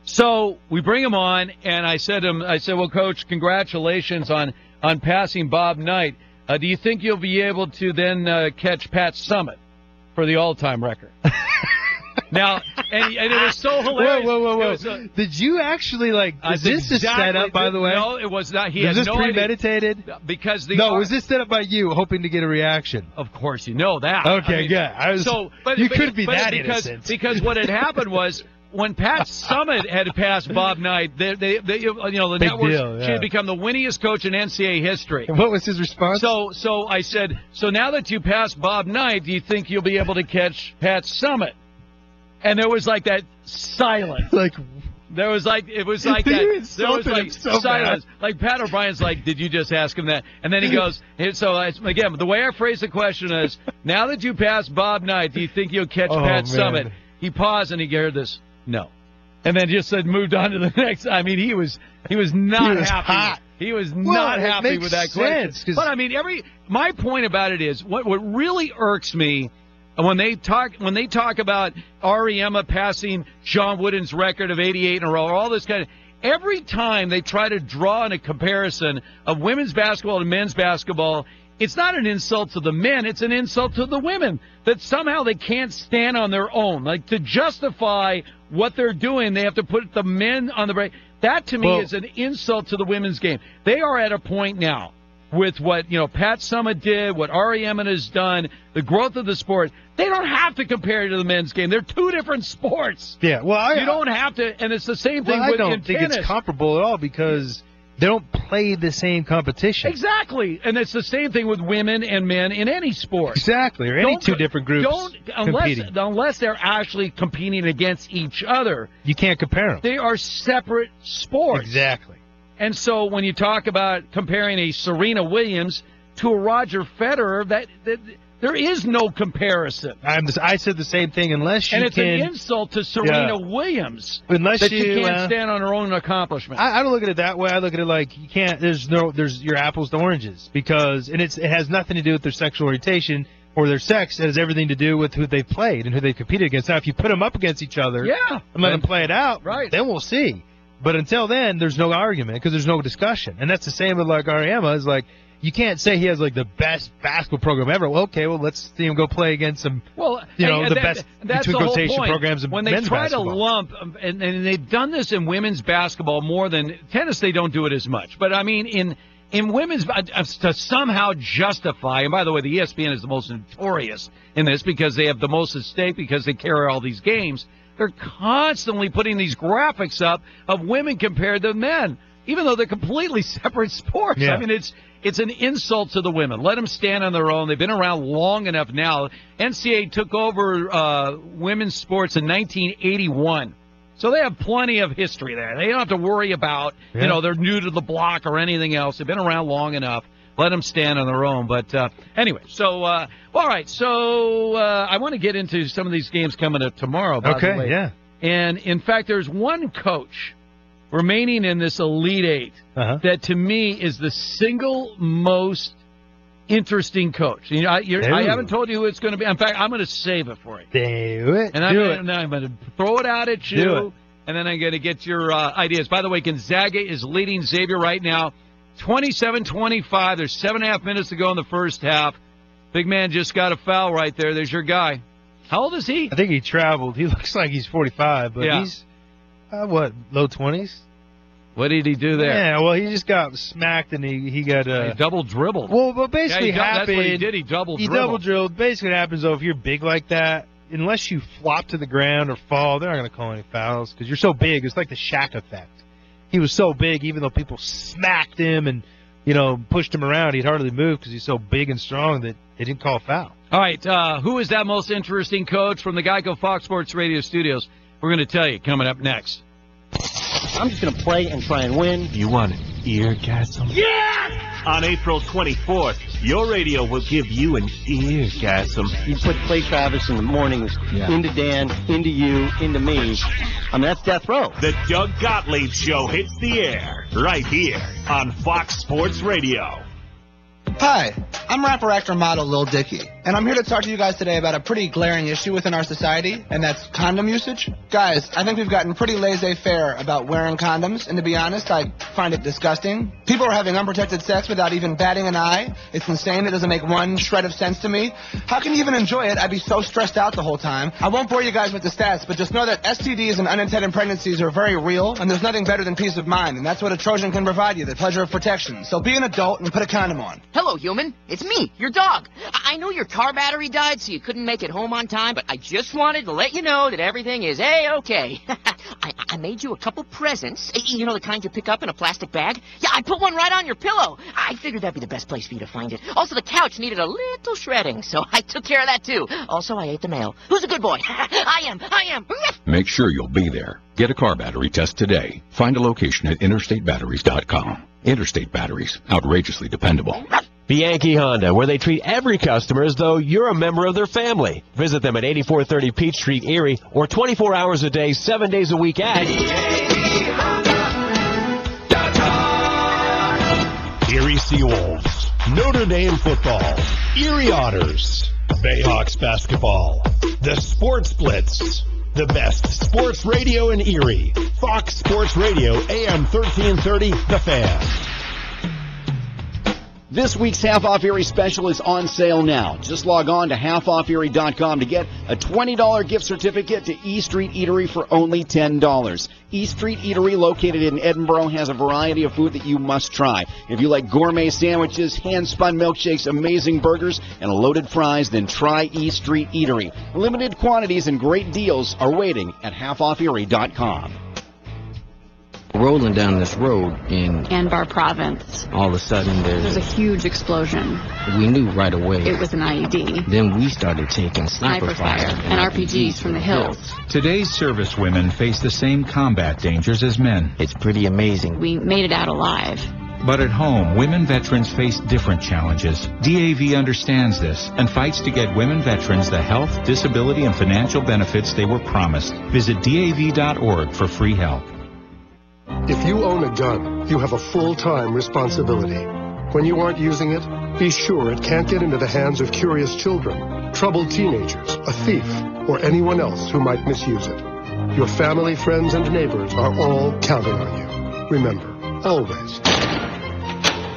So we bring him on, and I said, "Well, Coach, congratulations on passing Bob Knight. Do you think you'll be able to then catch Pat Summitt for the all-time record?" Now, and it was so hilarious. Whoa. Did you actually, is this a setup, by the way? No, it was not. Was this premeditated? Because was this set up by you, hoping to get a reaction? Of course, you know that. Okay, good. You couldn't be that innocent. Because what had happened was, when Pat Summitt had passed Bob Knight, the networks, she had become the winningest coach in NCAA history. And what was his response? So I said, "So now that you passed Bob Knight, do you think you'll be able to catch Pat Summitt?" And there was like that silence. There was like that. There was like silence. Like Pat O'Brien's like, "Did you just ask him that?" And then he goes, again, the way I phrased the question is, "Now that you passed Bob Knight, do you think you'll catch Pat Summitt?" He paused and he heard this, "No." And then just moved on to the next. I mean, he was not happy. Hot. He was not happy with that question. Sense, but I mean, my point about it is what really irks me when they talk about Ariema passing John Wooden's record of 88 in a row, or all this kind of, every time they try to draw in a comparison of women's basketball to men's basketball, it's not an insult to the men, it's an insult to the women, that somehow they can't stand on their own. Like, to justify what they're doing, they have to put the men on the break. That, to me, is an insult to the women's game. They are at a point now with what, Pat Summit did, what Ariema has done, the growth of the sport. They don't have to compare it to the men's game. They're two different sports. Yeah, well, you don't have to, and it's the same thing with tennis. I don't think it's comparable at all because they don't play the same competition. Exactly, and it's the same thing with women and men in any sport. Exactly, or any two different groups competing. Unless they're actually competing against each other. You can't compare them. They are separate sports. Exactly. And so when you talk about comparing a Serena Williams to a Roger Federer, that there is no comparison. I said the same thing. Unless you and it's an insult to Serena Williams that she can't stand on her own accomplishment. I don't look at it that way. I look at it like you can't. There's your apples to oranges because it has nothing to do with their sexual orientation or their sex. It has everything to do with who they played and who they competed against. Now, if you put them up against each other, and let them play it out, then we'll see. But until then, there's no argument because there's no discussion. And that's the same with like Ariema. Is like you can't say he has like the best basketball program ever. Well, okay, let's see him go play against some, the best between quotation programs in when men's they try basketball. to lump, and they've done this in women's basketball more than tennis. They don't do it as much. But I mean, in women's, to somehow justify, and by the way, the ESPN is the most notorious in this because they have the most at stake because they carry all these games. They're constantly putting these graphics up of women compared to men, even though they're completely separate sports. Yeah. I mean, it's an insult to the women. Let them stand on their own. They've been around long enough now. NCAA took over women's sports in 1981. So they have plenty of history there. They don't have to worry about, they're new to the block or anything else. They've been around long enough. Let them stand on their own. But anyway, so, all right. So I want to get into some of these games coming up tomorrow, by the way. Yeah. And, in fact, there's one coach remaining in this Elite Eight that, to me, is the single most interesting coach. I haven't told you who it's going to be. In fact, I'm going to save it for you. Do it. And I'm going to throw it out at you, and then I'm going to get your ideas. By the way, Gonzaga is leading Xavier right now, 27-25. There's 7.5 minutes to go in the first half. Big man just got a foul right there. There's your guy. How old is he? I think he traveled. He looks like he's 45, but he's, low 20s? What did he do there? Yeah, well, he just got smacked and he got he double dribbled. Well, but basically happened. That's what he did. He double dribbled. He double dribbled. Basically, what happens though if you're big like that, unless you flop to the ground or fall, they're not going to call any fouls because you're so big. It's like the Shaq effect. He was so big, even though people smacked him and pushed him around, he'd hardly move because he's so big and strong that they didn't call a foul. All right, who is that most interesting coach from the Geico Fox Sports Radio studios? We're going to tell you coming up next. I'm just going to play and try and win. You want an eargasm? Yeah! On April 24th, your radio will give you an eargasm. You put Clay Travis in the mornings into Dan, into you, into me. I mean, that's death row. The Doug Gottlieb Show hits the air right here on Fox Sports Radio. Hi, I'm rapper, actor, model Lil Dicky, and I'm here to talk to you guys today about a pretty glaring issue within our society, and that's condom usage. Guys, I think we've gotten pretty laissez-faire about wearing condoms, and to be honest, I find it disgusting. People are having unprotected sex without even batting an eye. It's insane. It doesn't make one shred of sense to me. How can you even enjoy it? I'd be so stressed out the whole time. I won't bore you guys with the stats, but just know that STDs and unintended pregnancies are very real, and there's nothing better than peace of mind, and that's what a Trojan can provide you, the pleasure of protection. So be an adult and put a condom on. Hello, human. It's me, your dog. I know your car battery died, so you couldn't make it home on time, but I just wanted to let you know that everything is A-okay. I made you a couple presents. You know, the kind you pick up in a plastic bag? Yeah, I put one right on your pillow. I figured that'd be the best place for you to find it. Also, the couch needed a little shredding, so I took care of that, too. Also, I ate the mail. Who's a good boy? I am. Make sure you'll be there. Get a car battery test today. Find a location at interstatebatteries.com. Interstate Batteries. Outrageously dependable. Bianchi Honda, where they treat every customer as though you're a member of their family. Visit them at 8430 Peachtree, Erie, or 24 hours a day, 7 days a week at Erie Seawolves, Notre Dame football, Erie Otters. Bayhawks basketball. The Sports Blitz. The best sports radio in Erie. Fox Sports Radio, AM 1330, The Fan. This week's Half Off Erie special is on sale now. Just log on to halfofferie.com to get a $20 gift certificate to E Street Eatery for only $10. E Street Eatery, located in Edinboro, has a variety of food that you must try. If you like gourmet sandwiches, hand-spun milkshakes, amazing burgers, and loaded fries, then try E Street Eatery. Limited quantities and great deals are waiting at halfofferie.com. Rolling down this road in Anbar Province. all of a sudden There's a huge explosion. we knew right away. It was an IED. Then we started taking Sniper fire and RPGs from the hills. Today's servicewomen face the same combat dangers as men. It's pretty amazing. We made it out alive. But at home, women veterans face different challenges. DAV understands this and fights to get women veterans the health, disability, and financial benefits they were promised. Visit DAV.org for free help. If you own a gun, you have a full-time responsibility. When you aren't using it, be sure it can't get into the hands of curious children, troubled teenagers, a thief, or anyone else who might misuse it. Your family, friends, and neighbors are all counting on you. Remember, always,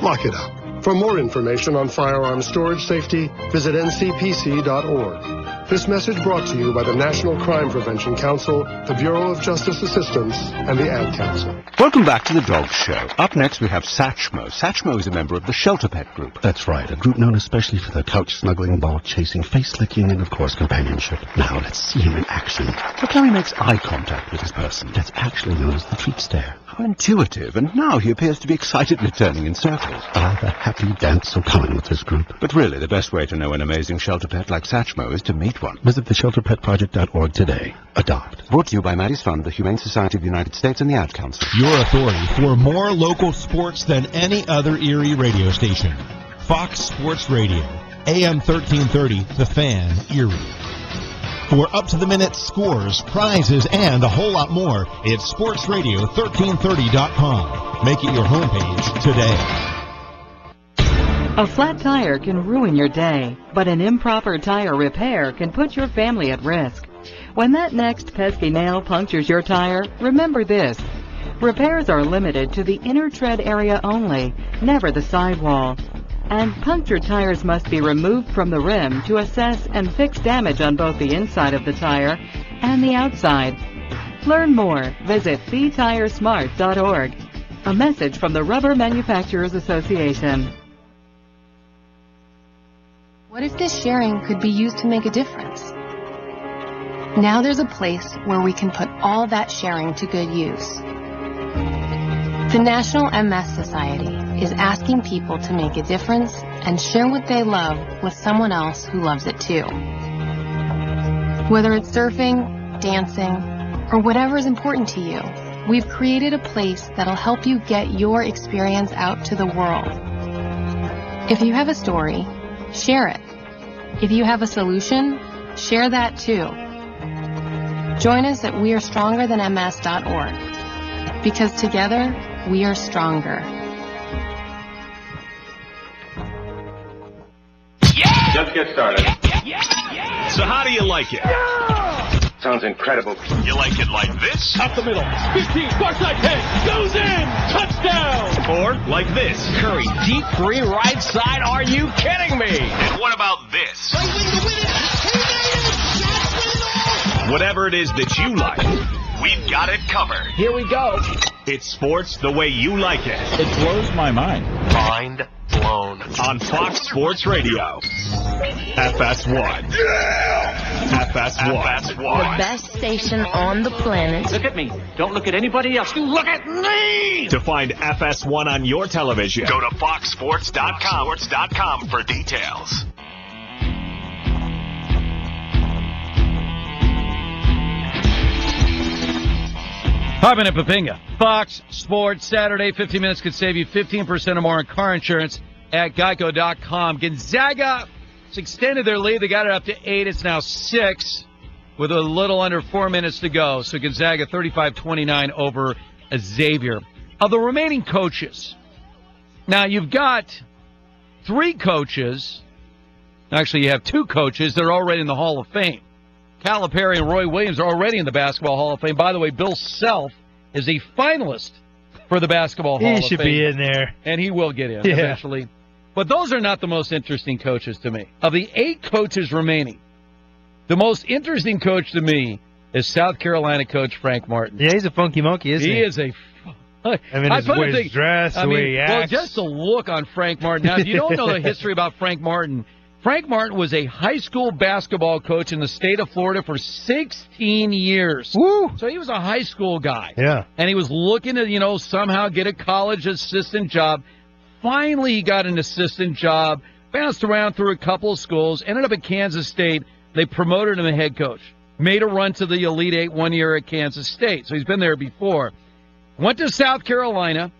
lock it up. For more information on firearm storage safety, visit ncpc.org. This message brought to you by the National Crime Prevention Council, the Bureau of Justice Assistance, and the Ad Council. Welcome back to the Dog Show. Up next we have Satchmo. Satchmo is a member of the Shelter Pet Group. That's right, a group known especially for their couch-snuggling, ball-chasing, face-licking, and, of course, companionship. Now, let's see him in action. Look how he makes eye contact with his person. That's actually known as the treat stare. How intuitive, and now he appears to be excitedly turning in circles. Ah, the happy dance so common with this group. But really, the best way to know an amazing shelter pet like Satchmo is to meet one. Visit theshelterpetproject.org today. Adopt. Brought to you by Maddie's Fund, the Humane Society of the United States, and the Ad Council. Your authority for more local sports than any other Erie radio station. Fox Sports Radio, AM 1330, The Fan, Erie. For up-to-the-minute scores, prizes, and a whole lot more, it's sportsradio1330.com. Make it your homepage today. A flat tire can ruin your day, but an improper tire repair can put your family at risk. When that next pesky nail punctures your tire, remember this. Repairs are limited to the inner tread area only, never the sidewall. And punctured tires must be removed from the rim to assess and fix damage on both the inside of the tire and the outside. Learn more. Visit thetiresmart.org. A message from the Rubber Manufacturers Association. What if this sharing could be used to make a difference? Now there's a place where we can put all that sharing to good use. The National MS Society is asking people to make a difference and share what they love with someone else who loves it too. Whether it's surfing, dancing, or whatever is important to you, we've created a place that'll help you get your experience out to the world. If you have a story, share it. If you have a solution, share that too. Join us at wearestrongerthanms.org, because together we are stronger. Just get started. So how do you like it? Sounds incredible. You like it like this? Up the middle. 15, far side 10. Goes in. Touchdown. Or like this? Curry, deep three, right side. Are you kidding me? And what about this? Whatever it is that you like, we've got it covered. Here we go. It's sports the way you like it. It blows my mind. Mind blown. On Fox Sports Radio. FS1. Yeah! FS1. The best station on the planet. Look at me. Don't look at anybody else. You look at me! To find FS1 on your television, go to foxsports.com for details. 5-minute Papinga. Fox Sports Saturday. 15 minutes could save you 15% or more on car insurance at geico.com. Gonzaga has extended their lead. They got it up to 8. It's now 6 with a little under 4 minutes to go. So Gonzaga 35-29 over Xavier. Of the remaining coaches, now you've got 3 coaches Actually, you have two coaches that are already in the Hall of Fame. Calipari and Roy Williams are already in the Basketball Hall of Fame. By the way, Bill Self is a finalist for the Basketball Hall of Fame. He should be in there. And he will get in eventually. But those are not the most interesting coaches to me. Of the 8 coaches remaining, the most interesting coach to me is South Carolina coach Frank Martin. Yeah, he's a funky monkey, isn't he? He is a... I mean, his way he's dressed, the way he acts. Well, just the look on Frank Martin. Now, if you don't know the history about Frank Martin was a high school basketball coach in the state of Florida for 16 years. Woo! So he was a high school guy. Yeah. And he was looking to, somehow get a college assistant job. Finally, he got an assistant job, bounced around through a couple of schools, ended up at Kansas State. They promoted him to head coach. Made a run to the Elite Eight 1 year at Kansas State. So he's been there before. Went to South Carolina,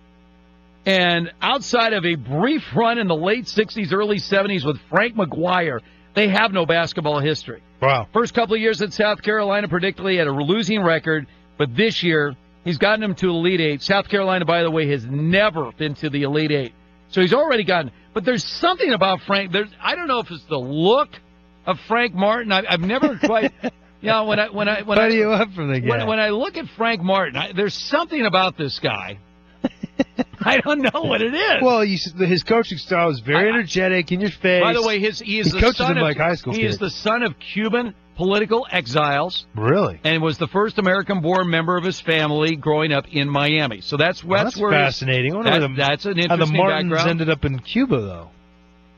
and outside of a brief run in the late 60s, early 70s with Frank McGuire, they have no basketball history. Wow. First couple of years at South Carolina, predictably, had a losing record, but this year, he's gotten them to Elite Eight. South Carolina, by the way, has never been to the Elite Eight. So he's already gotten, but there's something about Frank, I don't know if it's the look of Frank Martin. I've never quite... When I look at Frank Martin, there's something about this guy. I don't know what it is. Well, his coaching style is very energetic, in your face. By the way, he is the son of Cuban political exiles. Really? And was the first American-born member of his family growing up in Miami. So that's where fascinating. That's an interesting how the Martins background. ended up in Cuba, though.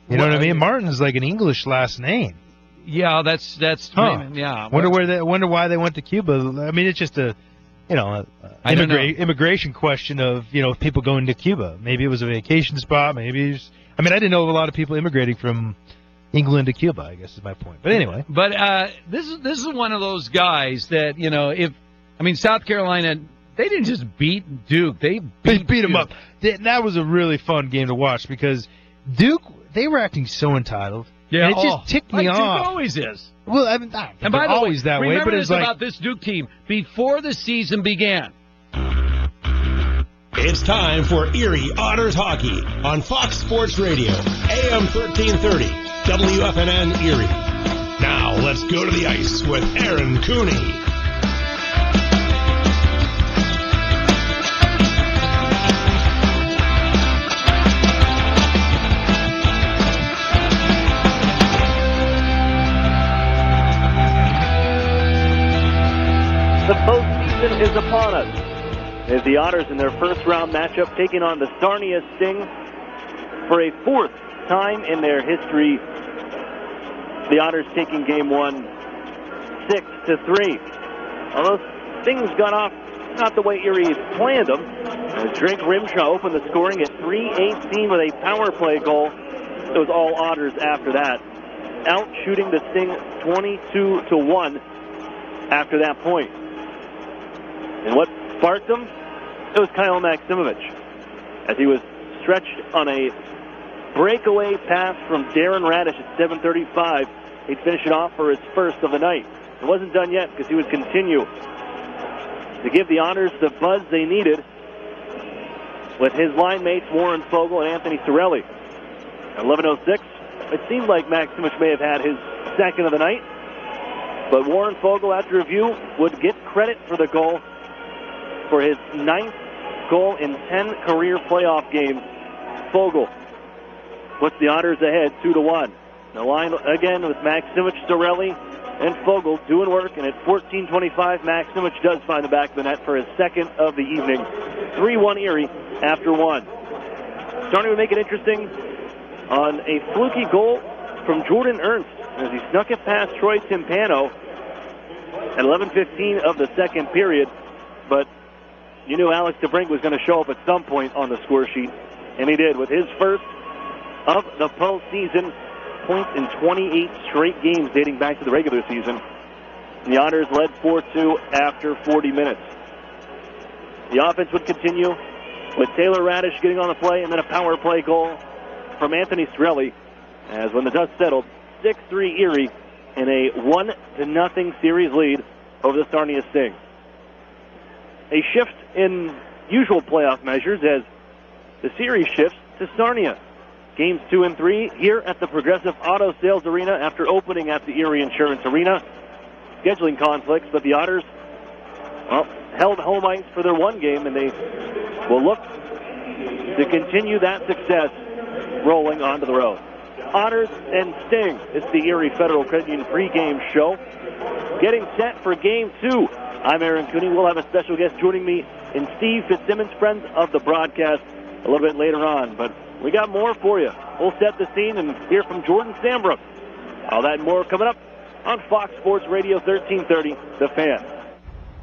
You know what I mean? Martin's like an English last name. Yeah, that's yeah. Wonder why they went to Cuba. I mean, it's just a immigration question of people going to Cuba. Maybe it was a vacation spot. Maybe I didn't know of a lot of people immigrating from England to Cuba, I guess is my point. But anyway. But this is one of those guys that South Carolina, they didn't just beat Duke. They beat him up. That was a really fun game to watch because Duke, they were acting so entitled. Yeah, and it just ticked me off. Duke always is. Well, and by the way, always that way. But it's about this Duke team before the season began. It's time for Erie Otters hockey on Fox Sports Radio, AM 1330, WFNN Erie. Now let's go to the ice with Aaron Cooney. The postseason is upon us as the Otters in their first-round matchup taking on the Sarnia Sting for a 4th time in their history. The Otters taking Game 1 6-3. Although things got off not the way Erie planned them. Drake Rimshaw opened the scoring at 3:18 with a power play goal. It was all Otters after that, out shooting the Sting 22-1 after that point. And what sparked him? It was Kyle Maximovich, as he was stretched on a breakaway pass from Darren Radish at 7:35. He'd finish it off for his first of the night. It wasn't done yet because he would continue to give the Otters the buzz they needed with his line mates Warren Fogle and Anthony Sorelli. At 11:06, it seemed like Maximovich may have had his second of the night, but Warren Fogle, after review, would get credit for the goal for his 9th goal in 10 career playoff games. Fogle puts the Otters ahead 2-1. The line again with Maximovich, Sorelli, and Fogle doing work, and at 14:25, Maximovich does find the back of the net for his second of the evening. 3-1 Erie after 1. Starting to make it interesting on a fluky goal from Jordan Ernst as he snuck it past Troy Timpano at 11:15 of the second period, but you knew Alex DeBrink was going to show up at some point on the score sheet, and he did with his first of the postseason, points in 28 straight games dating back to the regular season. And the Otters led 4-2 after 40 minutes. The offense would continue with Taylor Radish getting on the play, and then a power play goal from Anthony Sorelli, as when the dust settled, 6-3 Erie in a 1-0 series lead over the Sarnia Sting. A shift in usual playoff measures as the series shifts to Sarnia. Games 2 and 3 here at the Progressive Auto Sales Arena after opening at the Erie Insurance Arena. Scheduling conflicts, but the Otters, held home ice for their one game, and they will look to continue that success rolling onto the road. Otters and Sting. It's the Erie Federal Credit Union pregame show. Getting set for Game 2. I'm Aaron Cooney. We'll have a special guest joining me in Steve Fitzsimmons, friends of the broadcast, a little bit later on. But we got more for you. We'll set the scene and hear from Jordan Sambrook. All that and more coming up on Fox Sports Radio 1330, The Fan.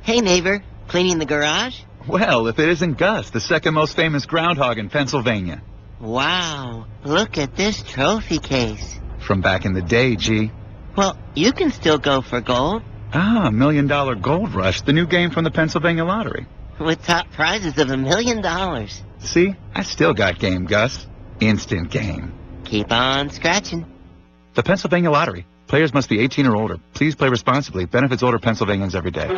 Hey, neighbor. Cleaning the garage? Well, if it isn't Gus, the second most famous groundhog in Pennsylvania. Wow. Look at this trophy case. From back in the day, G. Well, you can still go for gold. Ah, $1 Million Gold Rush, the new game from the Pennsylvania Lottery. With top prizes of $1 million. See? I still got game, Gus. Instant game. Keep on scratching. The Pennsylvania Lottery. Players must be 18 or older. Please play responsibly. Benefits older Pennsylvanians every day.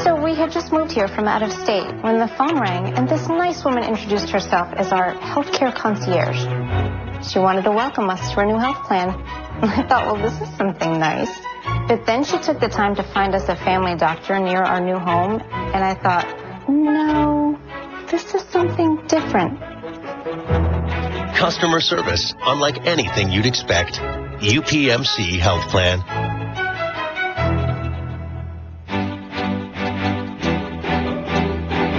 So we had just moved here from out of state when the phone rang, and this nice woman introduced herself as our healthcare concierge. She wanted to welcome us to her new health plan. I thought, well, this is something nice. But then she took the time to find us a family doctor near our new home, and I thought, no, this is something different. Customer service, unlike anything you'd expect. UPMC Health Plan.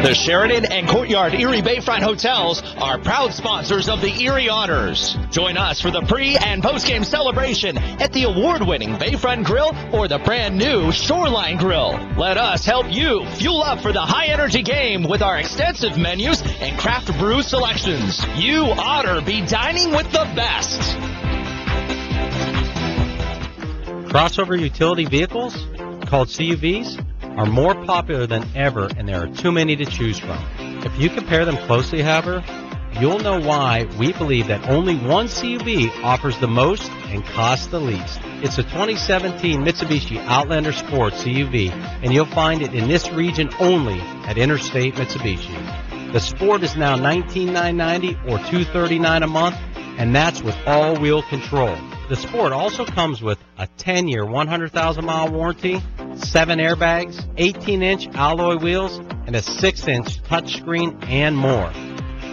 The Sheridan and Courtyard Erie Bayfront Hotels are proud sponsors of the Erie Otters. Join us for the pre- and post-game celebration at the award-winning Bayfront Grill or the brand-new Shoreline Grill. Let us help you fuel up for the high-energy game with our extensive menus and craft brew selections. You Otter be dining with the best. Crossover utility vehicles, called CUVs, are more popular than ever, and there are too many to choose from. If you compare them closely, however, you'll know why we believe that only one CUV offers the most and costs the least. It's a 2017 Mitsubishi Outlander Sport CUV, and you'll find it in this region only at Interstate Mitsubishi. The Sport is now $19,990 or $239 a month, and that's with all-wheel control. The Sport also comes with a 10-year, 100,000-mile warranty, 7 airbags, 18-inch alloy wheels, and a 6-inch touchscreen, and more.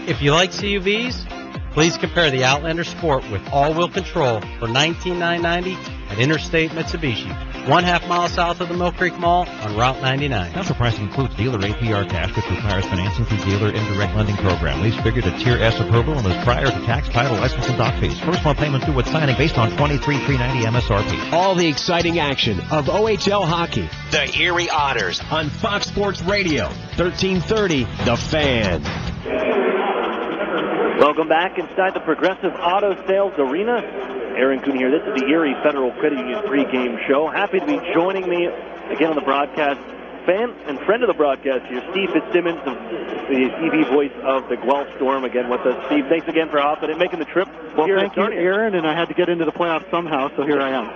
If you like CUVs, please compare the Outlander Sport with all-wheel control for $19,990 at Interstate Mitsubishi, 1/2 mile south of the Mill Creek Mall on Route 99. Special pricing includes dealer APR cash, which requires financing through dealer indirect lending program. Lease figured at Tier S approval and is prior to tax, title, license, and dock fees. First month payment due with signing based on $23,390 MSRP. All the exciting action of OHL hockey. The Erie Otters on Fox Sports Radio, 1330, The Fan. Welcome back inside the Progressive Auto Sales Arena. Aaron Cooney here. This is the Erie Federal Credit Union pregame show. Happy to be joining me again on the broadcast. Fan and friend of the broadcast here, Steve Fitzsimmons, the TV voice of the Guelph Storm, again with us. Steve, thanks again for hopping and making the trip. Well, here thank you, Aaron, and I had to get into the playoffs somehow, so here I am.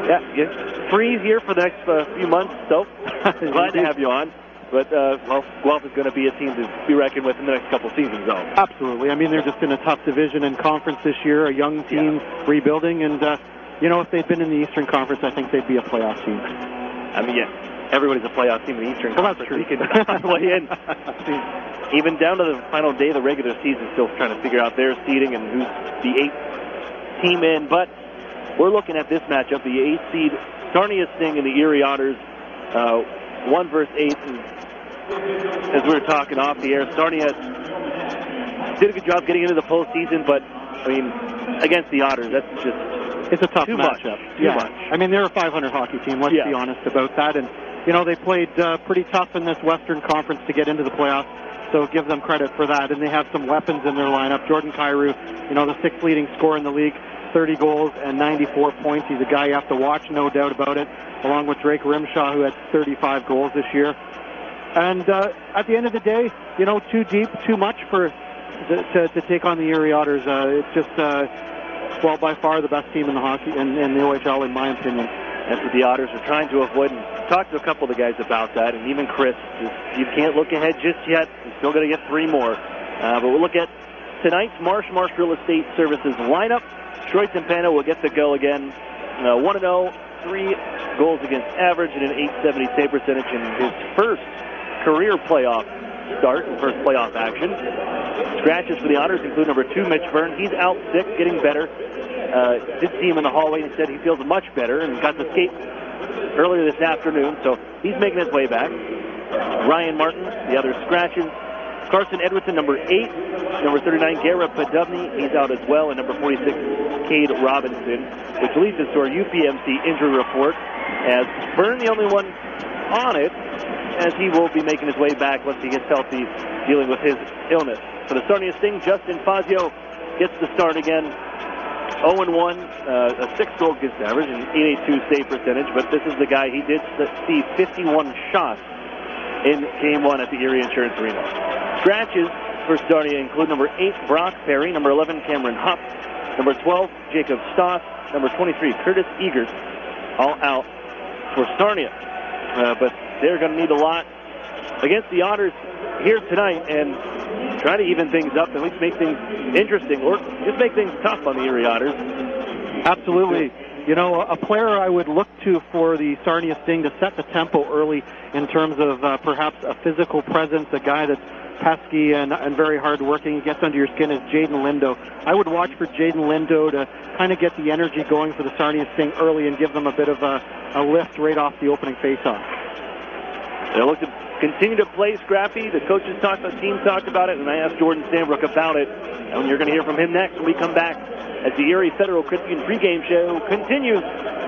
Yeah, you're free here for the next few months, so glad to have you on. But, Guelph is going to be a team to be reckoned with in the next couple seasons, though. Absolutely. I mean, they're just in a tough division and conference this year, a young team rebuilding, and, if they'd been in the Eastern Conference, I think they'd be a playoff team. I mean, yeah, everybody's a playoff team in the Eastern Conference. That's true. You can play in. Even down to the final day of the regular season, still trying to figure out their seeding and who's the 8th team in. But we're looking at this matchup, the 8th seed Sarnia Sting and the Erie Otters, 1 versus 8. And as we were talking off the air, Sarnia did a good job getting into the postseason, but, I mean, against the Otters, that's just it's a tough too matchup. Too much. I mean, they're a 500 hockey team, let's be honest about that. And, they played pretty tough in this Western Conference to get into the playoffs, so give them credit for that. And they have some weapons in their lineup. Jordan Kyrou, the 6th leading scorer in the league, 30 goals and 94 points. He's a guy you have to watch, no doubt about it, along with Drake Rimshaw, who had 35 goals this year. And at the end of the day, too deep, too much to take on the Erie Otters. It's just, by far the best team in the hockey in the OHL, in my opinion. That's what the Otters are trying to avoid. And talked to a couple of the guys about that, and even Chris, you can't look ahead just yet. You're still going to get 3 more. But we'll look at tonight's Marsh Real Estate Services lineup. Troy Timpano will get the go again. 1-0, 3 goals against average, and an .870 save percentage in his first career playoff start and first playoff action. Scratches for the Otters include number 2, Mitch Byrne. He's out sick, getting better. Did see him in the hallway and said he feels much better and got to skate earlier this afternoon, so he's making his way back. Ryan Martin, the other scratches. Carson Edwardson, number 8. Number 39, Garrett Padovny, he's out as well. And number 46, Cade Robinson, which leads us to our UPMC injury report, as Byrne, the only one on it, as he will be making his way back once he gets healthy, dealing with his illness. For the Sarnia Sting, Justin Fazio gets the start again. 0-1, a 6-goal against average, and 882 save percentage, but this is the guy, he did see 51 shots in Game 1 at the Erie Insurance Arena. Scratches for Sarnia include number 8, Brock Perry, number 11, Cameron Hupp, number 12, Jacob Stoss, number 23, Curtis Egert, all out for Sarnia. But they're going to need a lot against the Otters here tonight and try to even things up, at least make things interesting, or just make things tough on the Erie Otters. Absolutely. You know, a player I would look to for the Sarnia Sting to set the tempo early in terms of perhaps a physical presence, a guy that's pesky and very hard-working, gets under your skin, is Jaden Lindo. I would watch for Jaden Lindo to kind of get the energy going for the Sarnia Sting early and give them a bit of a lift right off the opening face-off. They'll look to continue to play scrappy. The coaches talked, the team talked about it, and I asked Jordan Sandbrook about it. And you're going to hear from him next when we come back as the Erie Federal Christian pregame show continues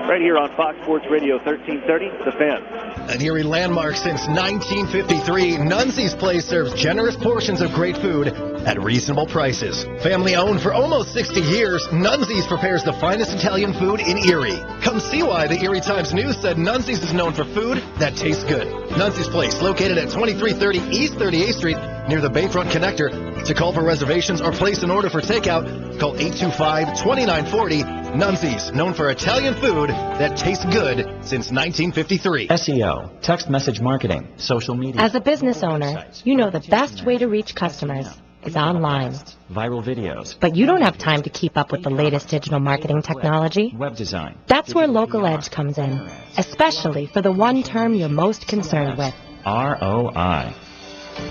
right here on Fox Sports Radio 1330, The Fan. An Erie landmark since 1953, Nunzie's Place serves generous portions of great food at reasonable prices. Family owned for almost 60 years, Nunzie's prepares the finest Italian food in Erie. Come see why the Erie Times News said Nunzie's is known for food that tastes good. Nunzie's Place, located at 2330 East 38th Street, near the Bayfront Connector. To call for reservations or place an order for takeout, call 825-2940. Nunzie's, known for Italian food that tastes good since 1953. SEO, text message marketing, social media. As a business owner, you know the best way to reach customers is online. Viral videos. But you don't have time to keep up with the latest digital marketing technology. Web design. That's where Local Edge comes in, especially for the one term you're most concerned with. ROI.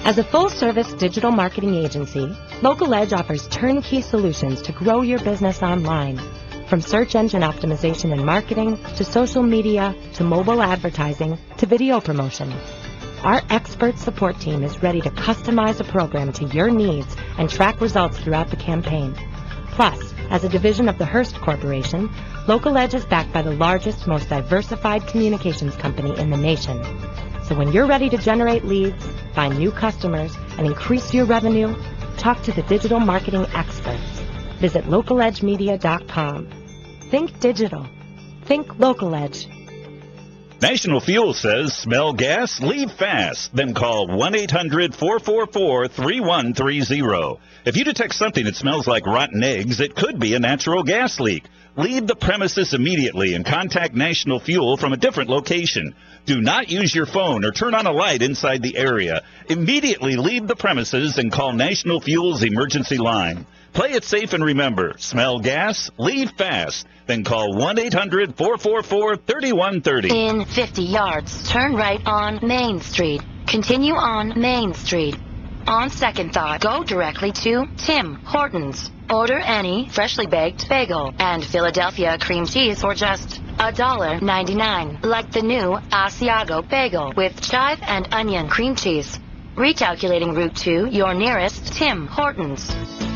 As a full-service digital marketing agency, Local Edge offers turnkey solutions to grow your business online. From search engine optimization and marketing, to social media, to mobile advertising, to video promotion. Our expert support team is ready to customize a program to your needs and track results throughout the campaign. Plus, as a division of the Hearst Corporation, Local Edge is backed by the largest, most diversified communications company in the nation. So when you're ready to generate leads, find new customers, and increase your revenue, talk to the digital marketing experts. Visit localedgemedia.com. Think digital. Think Local Edge. National Fuel says, smell gas, leave fast. Then call 1-800-444-3130. If you detect something that smells like rotten eggs, it could be a natural gas leak. Leave the premises immediately and contact National Fuel from a different location. Do not use your phone or turn on a light inside the area. Immediately leave the premises and call National Fuel's emergency line. Play it safe and remember, smell gas, leave fast. Then call 1-800-444-3130. In 50 yards, turn right on Main Street. Continue on Main Street. On second thought, go directly to Tim Hortons. Order any freshly baked bagel and Philadelphia cream cheese for just $1.99. Like the new Asiago bagel with chive and onion cream cheese. Recalculating route to your nearest Tim Hortons.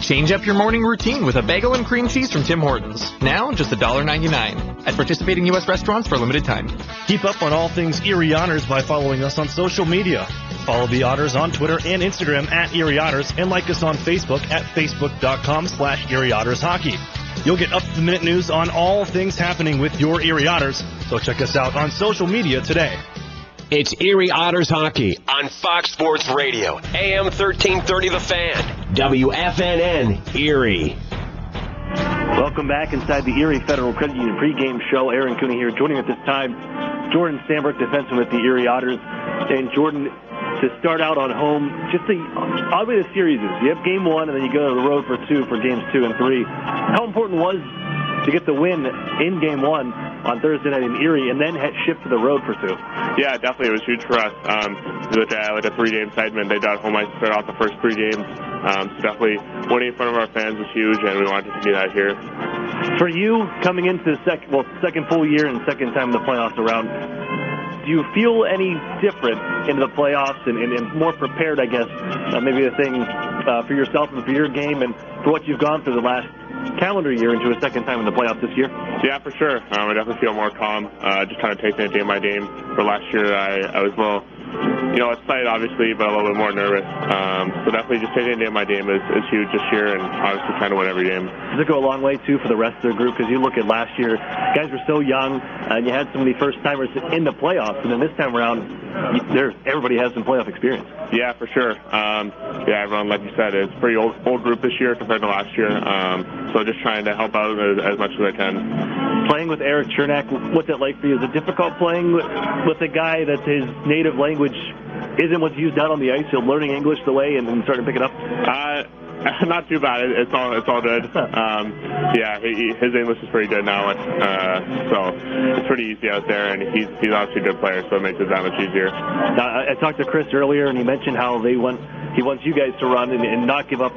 Change up your morning routine with a bagel and cream cheese from Tim Hortons. Now just $1.99 at participating U.S. restaurants for a limited time. Keep up on all things Erie Otters by following us on social media. Follow the Otters on Twitter and Instagram at Erie Otters, and like us on Facebook at facebook.com/Erie Otters Hockey. You'll get up-to-the-minute news on all things happening with your Erie Otters, so check us out on social media today. It's Erie Otters Hockey on Fox Sports Radio, AM 1330 The Fan, WFNN, Erie. Welcome back inside the Erie Federal Credit Union pregame show. Aaron Cooney here, joining at this time Jordan Sandbrook, defenseman with the Erie Otters. And Jordan, to start out on home, just oddly the series is. You have game 1 and then you go to the road for 2 for games 2 and 3. How important was to get the win in game 1 on Thursday night in Erie and then shift to the road for 2? Yeah, definitely. It was huge for us. We looked at like a 3-game segment. They got home ice to start off the first 3 games. So definitely winning in front of our fans was huge, and we wanted to do that here. For you, coming into the second full year and second time the playoffs around, do you feel any different into the playoffs and more prepared, I guess, maybe a thing for yourself and for your game and for what you've gone through the last calendar year into a second time in the playoffs this year? Yeah, for sure. I definitely feel more calm, just kind of taking it game by game. For last year, I was a little, excited, obviously, but a little bit more nervous. So definitely just taking it game by game is huge this year, and obviously trying to win every game. Does it go a long way, too, for the rest of the group? Because you look at last year, guys were so young, and you had so many first-timers in the playoffs, and then this time around, everybody has some playoff experience. Yeah, for sure. Everyone, like you said, it's a pretty old group this year compared to last year. So just trying to help out as much as I can. Playing with Eric Chernak, what's it like for you? Is it difficult playing with a guy that his native language isn't what's used out on the ice? You're learning English the way and then starting to pick it up? Not too bad. It's all good. His English is pretty good now, so it's pretty easy out there, and he's obviously a good player, so it makes it that much easier. I talked to Chris earlier, and he mentioned how he wants you guys to run and not give up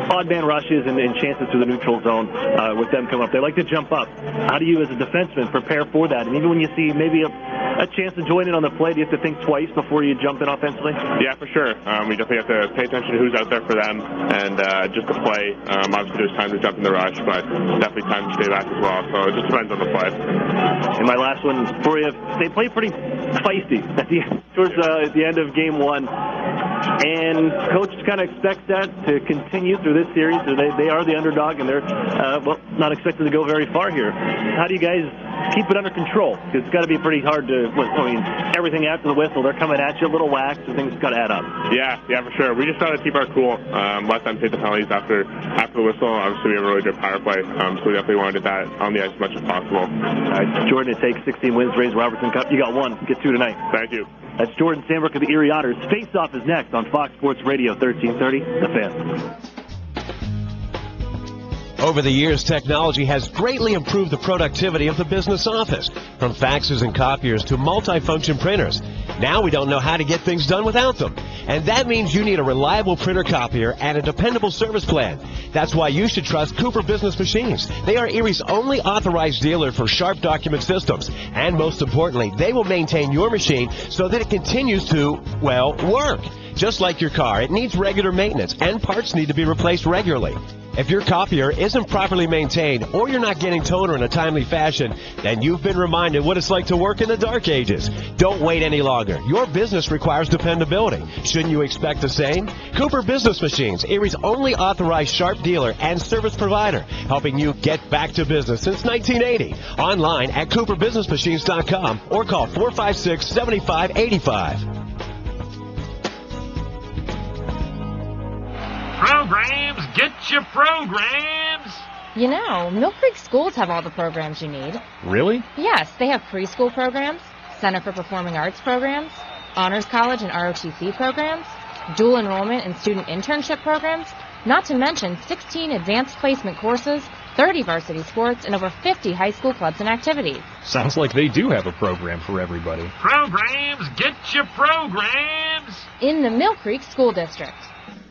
odd man rushes and chances to the neutral zone with them coming up. They like to jump up. How do you, as a defenseman, prepare for that? And even when you see maybe a chance to join in on the play, do you have to think twice before you jump in offensively? Yeah, for sure. We definitely have to pay attention to who's out there for them and just to play. Obviously, there's time to jump in the rush, but definitely time to stay back as well. So it just depends on the play. And my last one for you, they play pretty feisty towards the end of game 1. And coach kind of expects that to continue through this series. So they are the underdog, and they're not expected to go very far here. How do you guys keep it under control? Because it's got to be pretty hard to. Everything after the whistle, they're coming at you a little whack, so things got to add up. Yeah, for sure. We just got to keep our cool. Let them take the penalties after the whistle. Obviously, we have a really good power play, so we definitely want to get that on the ice as much as possible. Jordan, it takes 16 wins to raise Robertson Cup. You got 1. Get 2 tonight. Thank you. That's Jordan Sandbrook of the Erie Otters. Face-Off is next on Fox Sports Radio 1330. The Fan. Over the years, technology has greatly improved the productivity of the business office, from faxes and copiers to multifunction printers. Now we don't know how to get things done without them. And that means you need a reliable printer copier and a dependable service plan. That's why you should trust Cooper Business Machines. They are Erie's only authorized dealer for sharp document systems. And most importantly, they will maintain your machine so that it continues to, work. Just like your car, it needs regular maintenance, and parts need to be replaced regularly. If your copier isn't properly maintained or you're not getting toner in a timely fashion, then you've been reminded what it's like to work in the dark ages. Don't wait any longer. Your business requires dependability. Shouldn't you expect the same? Cooper Business Machines, Erie's only authorized sharp dealer and service provider, helping you get back to business since 1980. Online at cooperbusinessmachines.com or call 456-7585. Programs, get your programs! You know, Mill Creek schools have all the programs you need. Really? Yes, they have preschool programs, Center for Performing Arts programs, Honors College and ROTC programs, dual enrollment and student internship programs, not to mention 16 advanced placement courses, 30 varsity sports, and over 50 high school clubs and activities. Sounds like they do have a program for everybody. Programs, get your programs! In the Mill Creek School District.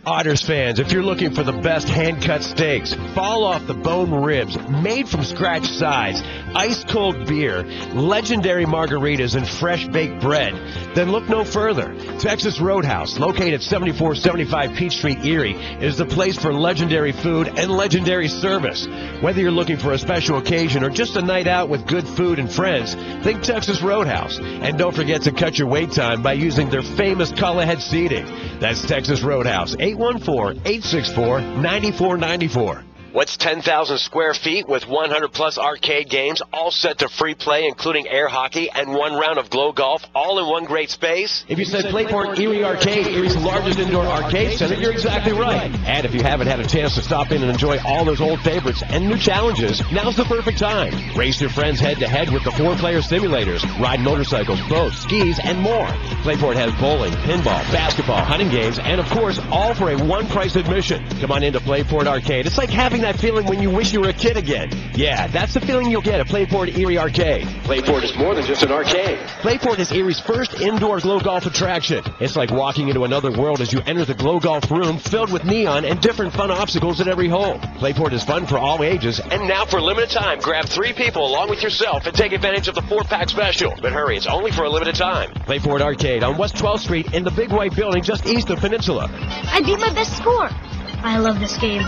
Otters fans, if you're looking for the best hand-cut steaks, fall-off-the-bone ribs, made-from-scratch sides, ice-cold beer, legendary margaritas, and fresh-baked bread, then look no further. Texas Roadhouse, located at 7475 Peach Street, Erie, is the place for legendary food and legendary service. Whether you're looking for a special occasion or just a night out with good food and friends, think Texas Roadhouse. And don't forget to cut your wait time by using their famous call-ahead seating. That's Texas Roadhouse, 814-864-9494. What's 10,000 square feet with 100-plus arcade games, all set to free play, including air hockey and one round of glow golf, all in one great space? If you said Playport Erie Arcade, Erie's largest indoor arcade center, you're exactly right. And if you haven't had a chance to stop in and enjoy all those old favorites and new challenges, now's the perfect time. Race your friends head-to-head with the 4-player simulators, ride motorcycles, boats, skis, and more. Playport has bowling, pinball, basketball, hunting games, and of course, all for a one-price admission. Come on into Playport Arcade. It's like having that feeling when you wish you were a kid again. Yeah, that's the feeling you'll get at Playport Erie Arcade. Playport is more than just an arcade. Playport is Erie's first indoor glow golf attraction. It's like walking into another world as you enter the glow golf room filled with neon and different fun obstacles at every hole. Playport is fun for all ages, and now for a limited time, grab 3 people along with yourself and take advantage of the 4-pack special. But hurry, it's only for a limited time. Playport Arcade on West 12th Street in the Big White Building just east of Peninsula. I beat my best score. I love this game.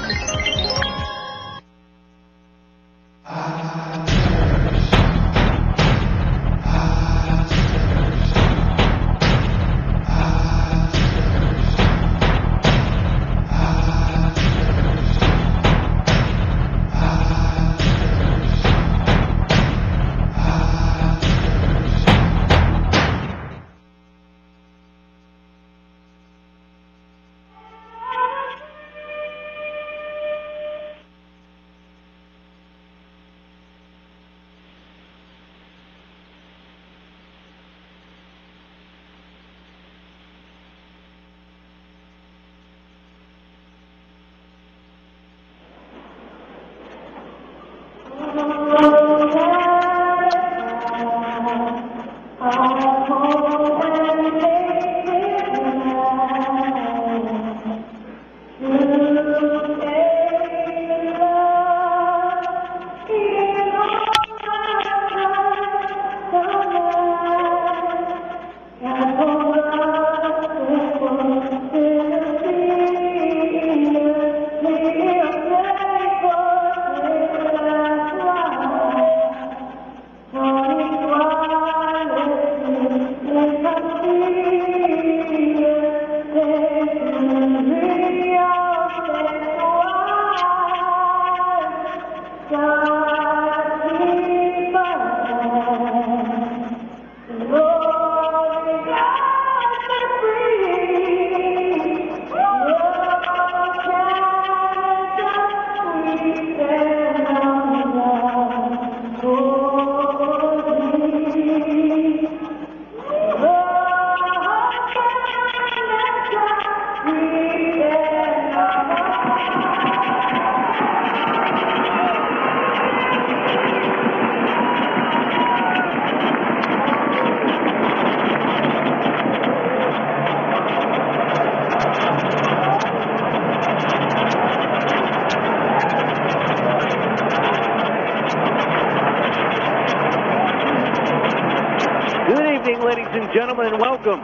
Gentlemen, and welcome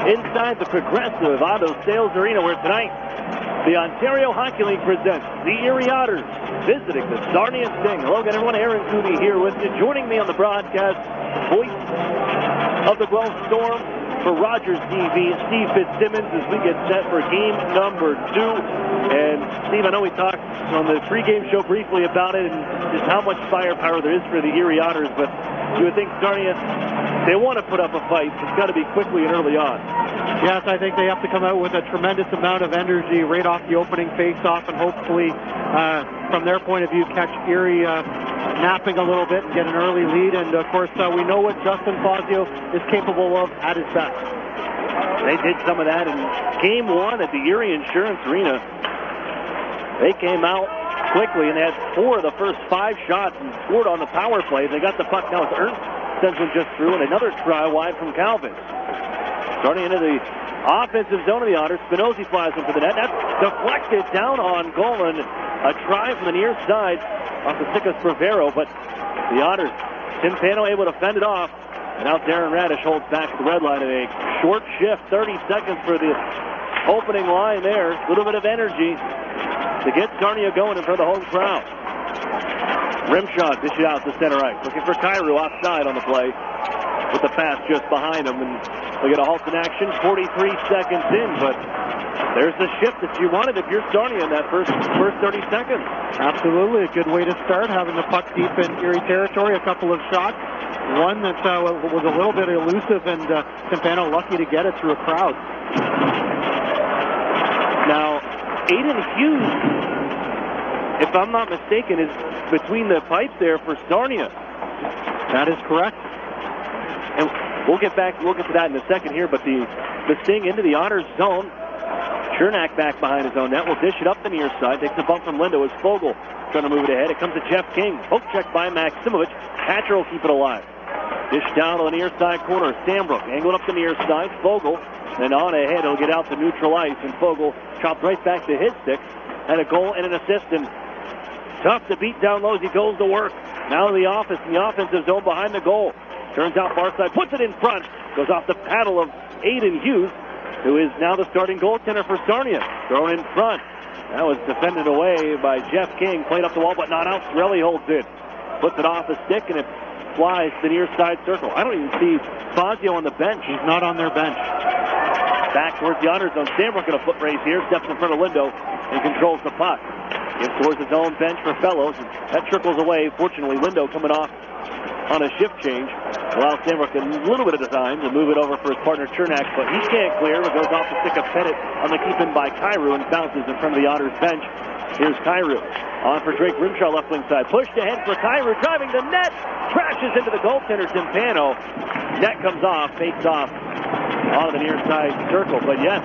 inside the Progressive Auto Sales Arena, where tonight the Ontario Hockey League presents the Erie Otters visiting the Sarnia Sting. Hello again, everyone. Aaron Cooney here with you. Joining me on the broadcast, voice of the Guelph Storm for Rogers TV, Steve Fitzsimmons, as we get set for game number 2. And Steve, I know we talked on the pregame show briefly about it and just how much firepower there is for the Erie Otters, but you would think Sarnia, they want to put up a fight. It's got to be quickly and early on. Yes, I think they have to come out with a tremendous amount of energy right off the opening face-off, and hopefully, from their point of view, catch Erie napping a little bit and get an early lead. And, of course, we know what Justin Fazio is capable of at his best. They did some of that in Game 1 at the Erie Insurance Arena. They came out quickly, and they had 4 of the first 5 shots and scored on the power play. They got the puck. Now it's Ernst sends one just through, and another try wide from Calvin. Starting into the offensive zone of the Otters, Spinozzi flies into the net. That's deflected down on goal, and a try from the near side off the stick of Spervero, but the Otters, Tim Pano able to fend it off, and now Darren Radish holds back the red line in a short shift, 30 seconds for the opening line there. A little bit of energy to get Sarnia going in front of the home crowd. Rimshaw dishes out to center ice, looking for Kyrou offside on the play with the pass just behind him, and we get a halt in action, 43 seconds in, but There's the shift that you wanted if you're Sarnia in that first 30 seconds. Absolutely, a good way to start, having the puck deep in Erie territory, a couple of shots. One that was a little bit elusive, and Timpano lucky to get it through a crowd. Now, Aiden Hughes, if I'm not mistaken, is between the pipes there for Sarnia. That is correct. And we'll get to that in a second here, but the sting into the Otters zone. Chernak back behind his own net. Will dish it up the near side. Takes a bump from Lindo as Fogle trying to move it ahead. It comes to Jeff King. Poke check by Maximovic. Hatcher will keep it alive. Dish down to the near side corner. Sandbrook angled up the near side. Fogle. And on ahead, he'll get out to neutral ice. And Fogle chopped right back to his stick. Had a goal and an assist. And tough to beat down low as he goes to work. Now to the office in the offensive zone behind the goal. Turns out far side. Puts it in front. Goes off the paddle of Aiden Hughes, who is now the starting goaltender for Sarnia. Thrown in front. That was defended away by Jeff King. Played up the wall, but not out. Sorelli holds it. Puts it off a stick, and it flies to the near side circle. I don't even see Fazio on the bench. He's not on their bench. Back towards the honor zone. Sandbrook in a foot race here. Steps in front of Lindo and controls the puck. Gives towards his own bench for Fellows. That trickles away. Fortunately, Lindo coming off on a shift change. Allows Sandbrook a little bit of time to move it over for his partner Chernak, but he can't clear. It goes off the stick of Pettit on the keep-in by Kyrou and bounces in front of the Otters bench. Here's Kyrou. On for Drake Rimshaw, left wing side. Pushed ahead for Kyrou, driving the net. Crashes into the goaltender, Timpano. Net comes off, fakes off on the near side circle, but yes.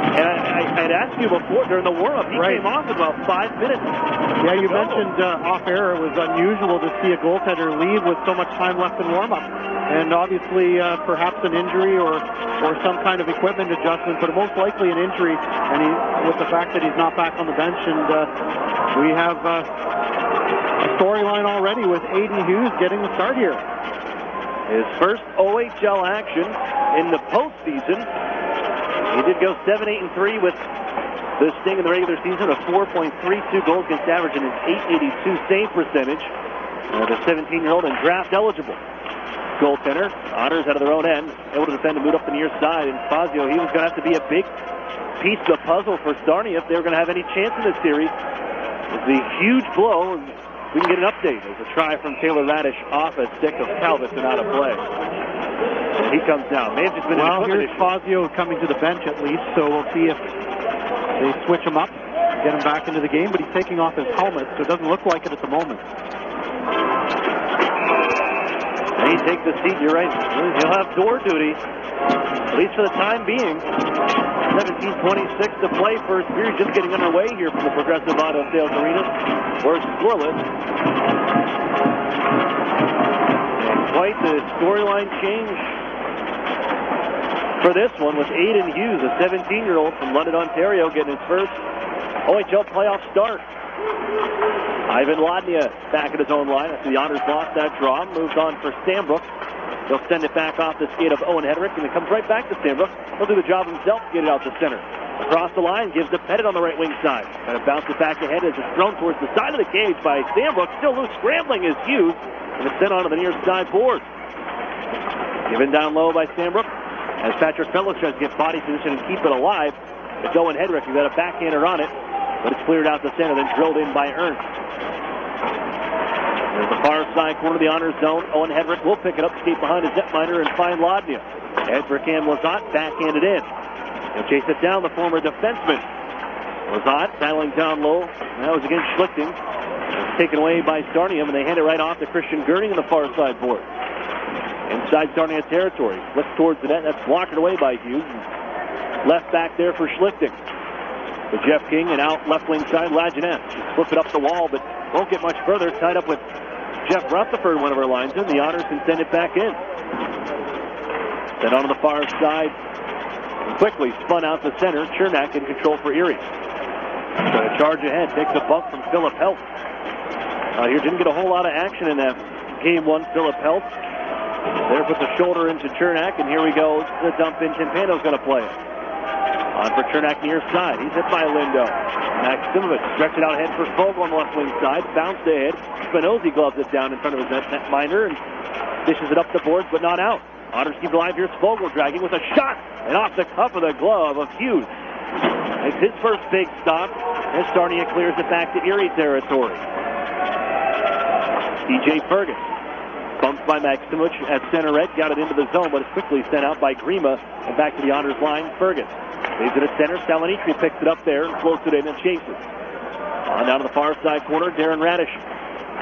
And I'd asked you before, during the warm-up, he came off in about 5 minutes. Yeah, you mentioned off-air it was unusual to see a goaltender leave with so much time left in warm-up. And obviously, perhaps an injury or some kind of equipment adjustment, but most likely an injury, and with the fact that he's not back on the bench. And we have a storyline already with Aiden Hughes getting the start here. His first OHL action in the postseason. He did go 7-8-3 with the Sting in the regular season, a 4.32 goals against average and an 882 save percentage. The 17-year-old and draft eligible goaltender. Otters out of their own end, able to defend and move up the near side. And Fazio, he was going to have to be a big piece of the puzzle for Sarnia if they were going to have any chance in this series. It's a huge blow. We can get an update. There's a try from Taylor Radish off a stick of Calvis and out of play. And he comes down. May have just been here's Fazio coming to the bench at least, so we'll see if they switch him up, get him back into the game, but he's taking off his helmet, so it doesn't look like it at the moment. And he takes the seat, you're right. He'll have door duty, at least for the time being. 17:26 to play. First period just getting underway here from the Progressive Auto Sales Arena. We're scoreless. And quite the storyline change for this one with Aiden Hughes, a 17-year-old from London, Ontario, getting his first OHL playoff start. Ivan Ladnia back at his own line after the Otters lost that draw. Moves on for Sandbrook. He'll send it back off the skate of Owen Hedrick, and it comes right back to Sandbrook. He'll do the job himself to get it out to center. Across the line, gives to Pettit on the right wing side. Kind of bounce it back ahead as it's thrown towards the side of the cage by Sandbrook. Still loose, scrambling is Hughes, and it's sent onto the near side boards. Given down low by Sandbrook as Patrick Fellows tries to get body position and keep it alive. It's Owen Hedrick who got a backhander on it, but it's cleared out the center, then drilled in by Ernst. There's the far side corner of the honor zone. Owen Hedrick will pick it up, skate behind his netminder, and find Ladnia. Head for Cam Lazat, backhanded in. He'll chase it down, the former defenseman. Lazat battling down low. That was against Schlichting. It's taken away by Sarnia, and they hand it right off to Christian Gurning in the far side board. Inside Sarnia territory. Flips towards the net. That's blocked away by Hughes. Left back there for Schlichting. To Jeff King, and out left wing side, Lajeunesse. Flip it up the wall, but won't get much further. Tied up with Jeff Rutherford, one of our linesmen. The Otters can send it back in. Then onto the far side. Quickly spun out the center. Chernak in control for Erie. Going to charge ahead. Takes a bump from Philip Helt. Here didn't get a whole lot of action in that game one. Philip Helt. There puts a shoulder into Chernak, and here we go. The dump in. Timpano's going to play it. On for Chernak near side. He's hit by Lindo. Maximovic stretched it out ahead for Fogle on the left wing side. Bounced ahead. Spinozzi gloves it down in front of his netminder and dishes it up the boards, but not out. Otters keep it alive. Here's Fogle dragging with a shot. And off the cuff of the glove of Hughes. makes his first big stop as Sarnia clears it back to Erie territory. TJ Fergus bumped by Maximowicz at center red, got it into the zone, but it's quickly sent out by Grima and back to the Honors line. Fergus leaves it at center. Salonitri picks it up there and floats it in and chases. On down to the far side corner, Darren Radish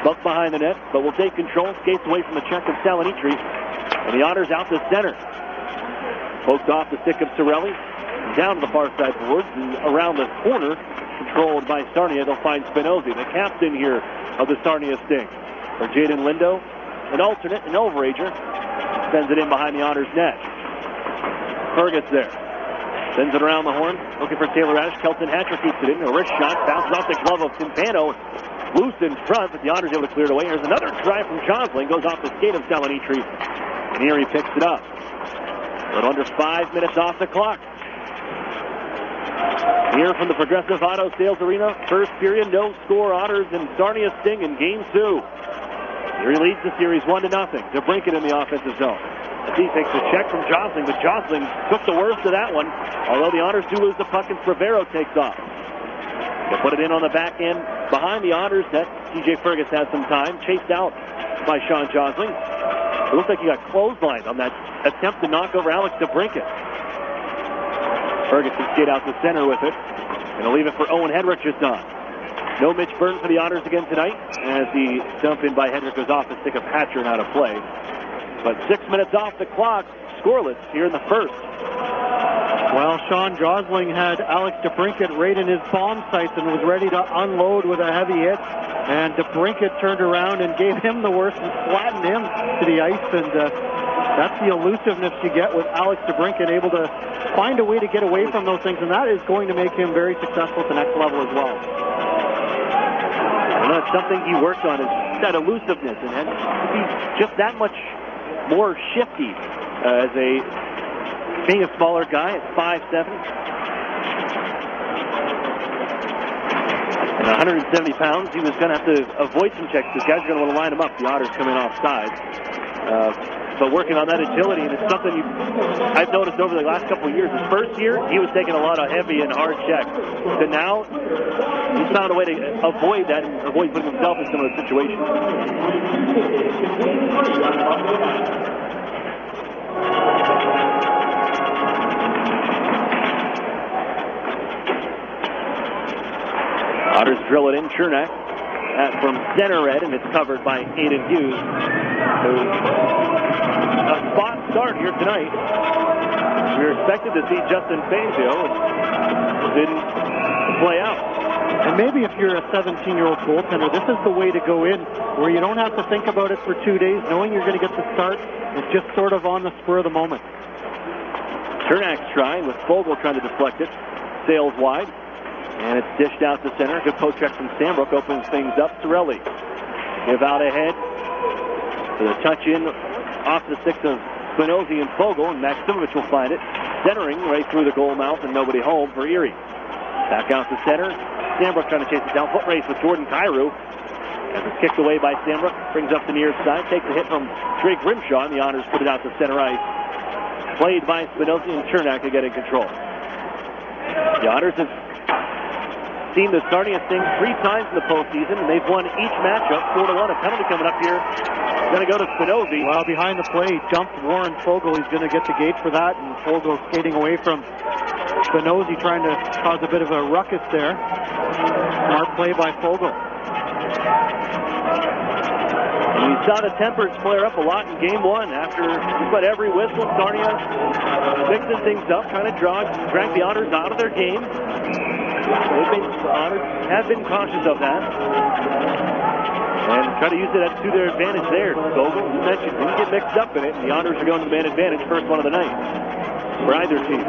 bumped behind the net, but will take control, skates away from the check of Salonitri, and the Honors out to center. Poked off the stick of Sorelli, down to the far side boards, and around the corner, controlled by Sarnia, they'll find Spinozzi, the captain here of the Sarnia Sting. For Jaden Lindo, an alternate, an overager, sends it in behind the Honors net. Fergus there. Sends it around the horn, looking for Taylor Radish. Kelton Hatcher keeps it in. A wrist shot, bounces off the glove of Timpano. Loose in front, but the Honors able to clear it away. Here's another try from Josling. Goes off the skate of Salonitri, and Erie picks it up. A little under 5 minutes off the clock. Here from the Progressive Auto Sales Arena, first period, no score. Otters and Sarnia Sting in Game 2. Erie leads the series 1-0. DeBrincat in the offensive zone. He takes a check from Josling, but Josling took the worst of that one. Although the Honors do lose the puck, and Spravero takes off. They put it in on the back end behind the Honors net. TJ Fergus has some time, chased out by Sean Josling. It looks like he got clotheslined on that attempt to knock over Alex DeBrincat. Fergus can skate out the center with it, and he'll leave it for Owen Hedrick just on. No Mitch Burton for the Honors again tonight, as the dump in by Hedrick goes off the stick of Hatcher and out of play. But 6 minutes off the clock, scoreless here in the first. Well, Sean Josling had Alex DeBrincat right in his bomb sights and was ready to unload with a heavy hit. And DeBrincat turned around and gave him the worst and flattened him to the ice. And that's the elusiveness you get with Alex DeBrincat, able to find a way to get away from those things. And that is going to make him very successful at the next level as well. And that's something he worked on, is that elusiveness. And he's just that much more shifty as being a smaller guy at 5'7". And 170 pounds, he was going to have to avoid some checks because guys are going to want to line him up. The Otters coming offside. But working on that agility, and it's something I've noticed over the last couple of years. His first year, he was taking a lot of heavy and hard checks. But now, he's found a way to avoid that and avoid putting himself in some of the situations. Otters drill it in. Chernak from center red, and it's covered by Aiden Hughes. A spot start here tonight. We were expected to see Justin Fangio. It didn't play out. And maybe if you're a 17-year-old goaltender, this is the way to go in, where you don't have to think about it for 2 days, knowing you're going to get the start. It's just sort of on the spur of the moment. Chernak's trying, with Fogle trying to deflect it. Sails wide, and it's dished out to center. Good post check from Sambrook, opens things up. Sorelli give out ahead. The touch in off the sticks of Spinozzi and Fogle, and Maximowicz will find it. Centering right through the goal mouth, and nobody home for Erie. Back out to center. Sambrook trying to chase it down. Foot race with Jordan Kyrou. As it's kicked away by Sambrook. Brings up the near side. Takes a hit from Drake Grimshaw, and the Honors put it out to center ice. Played by Spinozzi, and Chernak to get in control. The Honors have seen the Sarnia Sting 3 times in the postseason, and they've won each matchup 4-1. A penalty coming up here. Going to go to Spinozzi. Well, behind the play, jumped Warren Fogle. He's going to get the gate for that, and Fogle skating away from Spinozzi, trying to cause a bit of a ruckus there. Smart play by Fogle. We saw the tempers flare up a lot in Game 1 after just about every whistle. Sarnia fixing things up, trying to drag the Otters out of their game. The Otters have been cautious of that. And try to use it to their advantage there. Fogle, you mentioned, didn't get mixed up in it, and the Otters are going to the man advantage, first one of the night for either team.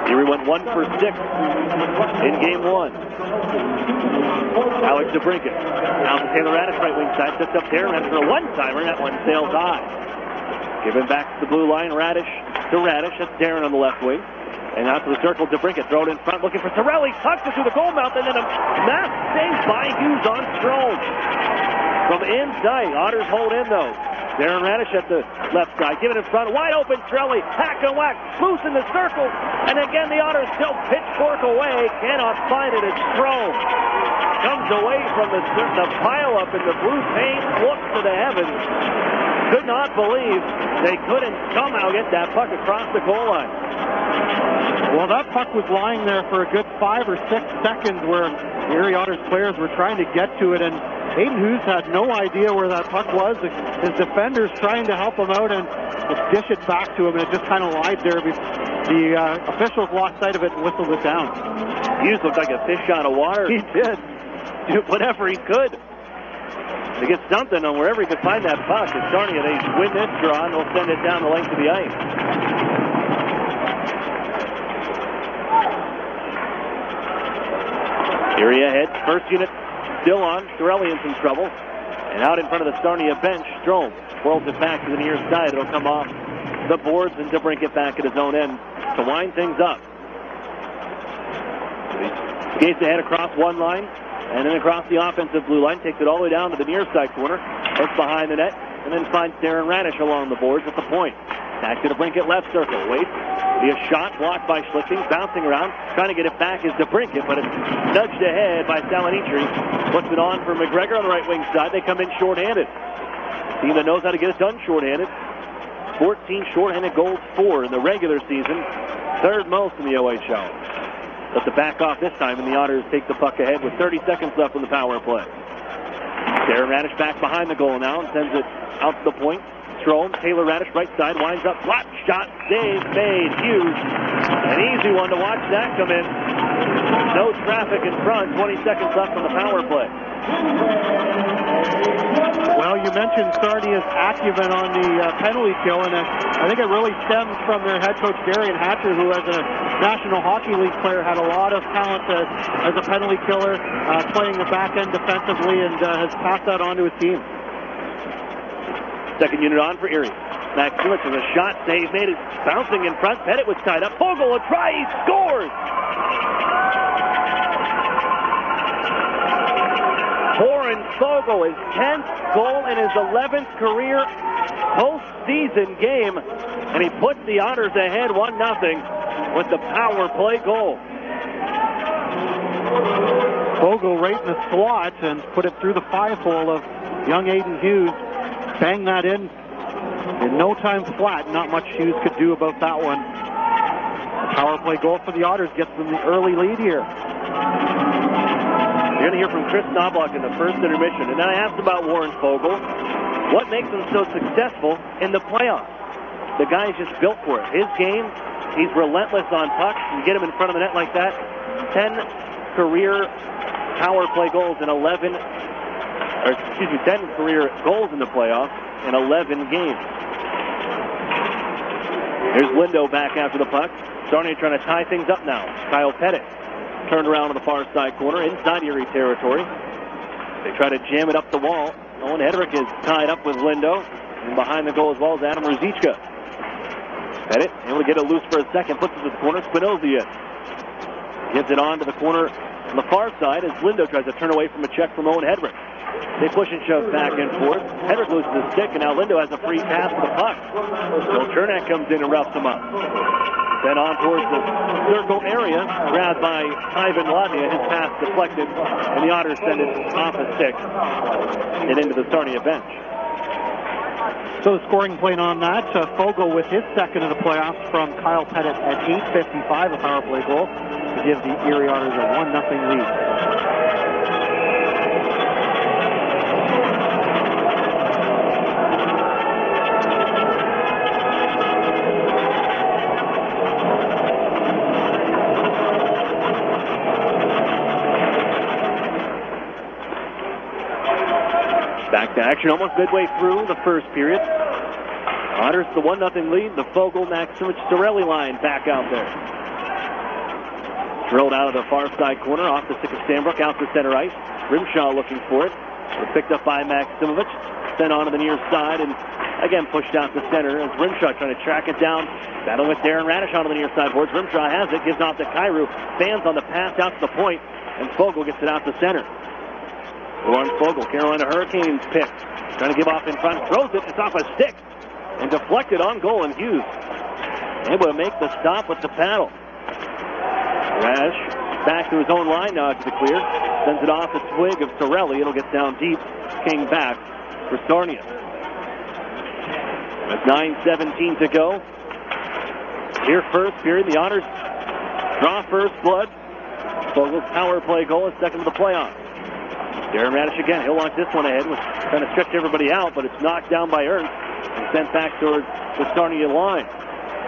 Erie went 1 for 6 in Game 1. Alex DeBrincat. Now to Taylor Radish, right wing side, sets up there, and for a one-timer, that one sails high. Given back to the blue line, Radish to Radish. That's Darren on the left wing. And out to the circle, DeBrincat, throw it in front, looking for Sorelli, tucks it through the goal mouth, and then a mass save by Hughes on Strome. From inside, Otters hold in though. Darren Radish at the left side, giving in front, wide open, Trelli, hack and whack, loose in the circle, and again the Otters still pitchfork away, cannot find it. It's Strom. Comes away from the pile-up in the blue paint, looks to the heavens. Could not believe they couldn't somehow get that puck across the goal line. Well, that puck was lying there for a good 5 or 6 seconds where the Erie Otters players were trying to get to it, and Aiden Hughes had no idea where that puck was. His defenders trying to help him out and dish it back to him, and it just kind of lied there. The officials lost sight of it and whistled it down. Hughes looked like a fish out of water. He did. Do whatever he could to get something on wherever he could find that puck. And Sarnia, they win this draw, and they'll send it down the length of the ice. Erie ahead. First unit still on. Sorelli in some trouble. And out in front of the Sarnia bench, Strom whirls it back to the near side. It'll come off the boards and to bring it back at his own end to wind things up. He skates ahead across one line and then across the offensive blue line. Takes it all the way down to the near side corner. Looks behind the net and then finds Darren Radish along the boards at the point. Back to the Brinkett left circle. Waits. Be a shot blocked by Schlichting. Bouncing around. Trying to get it back is DeBrincat, but it's nudged ahead by Eatery. Puts it on for McGregor on the right wing side. They come in shorthanded. Team that knows how to get it done shorthanded. 14 shorthanded goals for in the regular season. Third most in the OHL. But the back off this time, and the Otters take the puck ahead with 30 seconds left on the power play. Darren Radish back behind the goal now and sends it out to the point. Strom, Taylor Radish right side, winds up, slap shot, save, made, Hughes. An easy one to watch that come in. No traffic in front, 20 seconds left on the power play. Well, you mentioned Sarnia's acumen on the penalty kill, and I think it really stems from their head coach, Darian Hatcher, who as a National Hockey League player had a lot of talent as a penalty killer, playing the back end defensively, and has passed that on to his team. Second unit on for Erie. Max Stewart with a shot, save made it, bouncing in front. Pettit was tied up. Fogle a try, he scores! Warren Fogle, his 10th goal in his 11th career postseason game, and he puts the Otters ahead 1-0 with the power play goal. Fogle right in the slot and put it through the 5-hole of young Aiden Hughes. Bang that in no time flat. Not much Hughes could do about that one. The power play goal for the Otters gets them the early lead here. You're going to hear from Chris Knobloch in the first intermission. And then I asked about Warren Fogle. What makes him so successful in the playoffs? The guy's just built for it. His game, he's relentless on pucks. You get him in front of the net like that. 10 career power play goals in 10 career goals in the playoffs in 11 games. Here's Lindo back after the puck. Sarnia trying to tie things up now. Kyle Pettit turned around on the far side corner inside Erie territory. They try to jam it up the wall. Owen Hedrick is tied up with Lindo. And behind the goal as well as Adam Ruzicka. Pettit able to get it loose for a second. Puts it to the corner. Spinozzi in. Gives it on to the corner on the far side as Lindo tries to turn away from a check from Owen Hedrick. They push and shove back and forth. Hedrick loses the stick, and now Lindo has a free pass to the puck. So Chernak comes in and roughs him up. Then on towards the circle area, grabbed by Ivan Lavia. His pass deflected, and the Otters send it off a stick and into the Sarnia bench. So the scoring plane on that, Fogle with his second of the playoffs from Kyle Pettit at 8:55, a power play goal to give the Erie Otters a 1-0 lead. Back to action almost midway through the first period. Otters the 1-0 lead. The Fogle, Maximich, Sorelli line back out there. Drilled out of the far side corner off the stick of Stanbrook out to center ice. Grimshaw looking for it. Picked up by Maximovic. Sent on to the near side and again pushed out to center as Grimshaw trying to track it down. Battle with Darren Radish onto the near side boards. Grimshaw has it. Gives off to Kyrou. Stands on the pass out to the point. And Fogle gets it out to center. Lauren Fogle, Carolina Hurricanes pick. Trying to give off in front, throws it, it's off a stick, and deflected on goal, and Hughes able to make the stop with the paddle. Radish back to his own line now to the clear. Sends it off a swig of Sorelli. It'll get down deep. King back for Sarnia. With 9:17 to go. Here first period, the Otters draw first blood. Fogel's power play goal is second to the playoff. Darren Radish again. He'll launch this one ahead. Trying to stretch everybody out, but it's knocked down by Ernst and sent back towards the Sarnia line.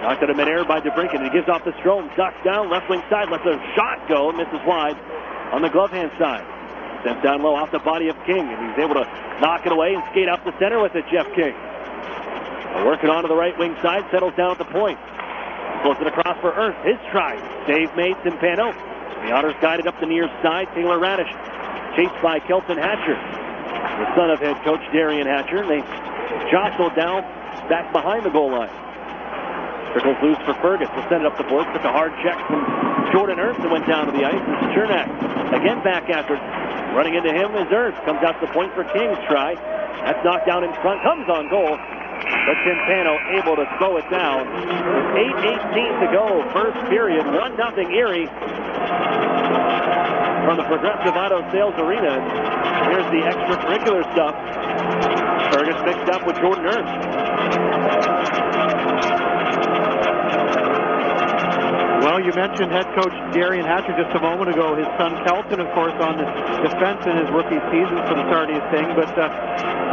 Knocked out of midair by DeBrinken. He gives off the Strom. Ducks down, left wing side. Lets a shot go. Misses wide on the glove hand side. Sent down low off the body of King. And he's able to knock it away and skate up the center with it, Jeff King. Working on to the right wing side. Settles down at the point. Floats it across for Ernst. His try. Save made Timpano. The Otters guided up the near side. Taylor Radish. Chased by Kelton Hatcher. The son of head coach Darian Hatcher. They jostled down back behind the goal line. Trickles loose for Fergus. Will send it up the board. Took a hard check from Jordan Ernst and went down to the ice. And Chernak again back after it. Running into him is Ernst. Comes out to the point for King's try. That's knocked down in front. Comes on goal. But Timpano able to slow it down. 8:18 to go. First period. 1-0 Erie. From the Progressive Auto Sales Arena. Here's the extracurricular stuff. Fergus mixed up with Jordan Ernst. Well, you mentioned head coach Darian Hatcher just a moment ago. His son Kelton, of course, on the defense in his rookie season for the Sarnia Sting. But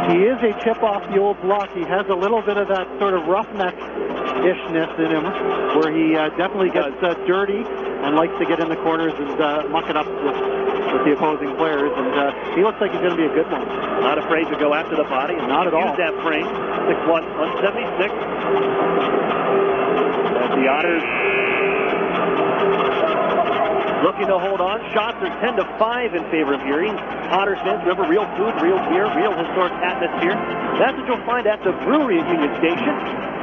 he is a chip off the old block. He has a little bit of that sort of roughneck-ishness in him, where he definitely gets dirty and likes to get in the corners and muck it up with the opposing players. And he looks like he's going to be a good one. Not afraid to go after the body. Not at all. Use that frame. 6'1", 176. As the Otters looking to hold on. Shots are 10-5 in favor of Erie. Otters fans, remember, real food, real beer, real historic atmosphere. That's what you'll find at the brewery at Union Station.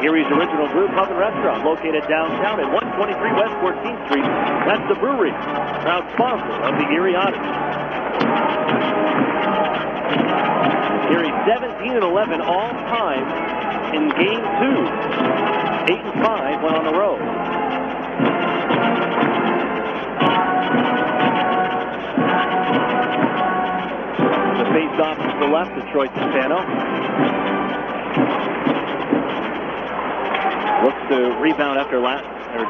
Erie's original brew pub and restaurant located downtown at 123 West 14th Street. That's the brewery, proud sponsor of the Erie Otters. Erie 17-11 all time in game 2. 8-5 went on the road. The face-off to the left of Troy Timpano. Looks to rebound after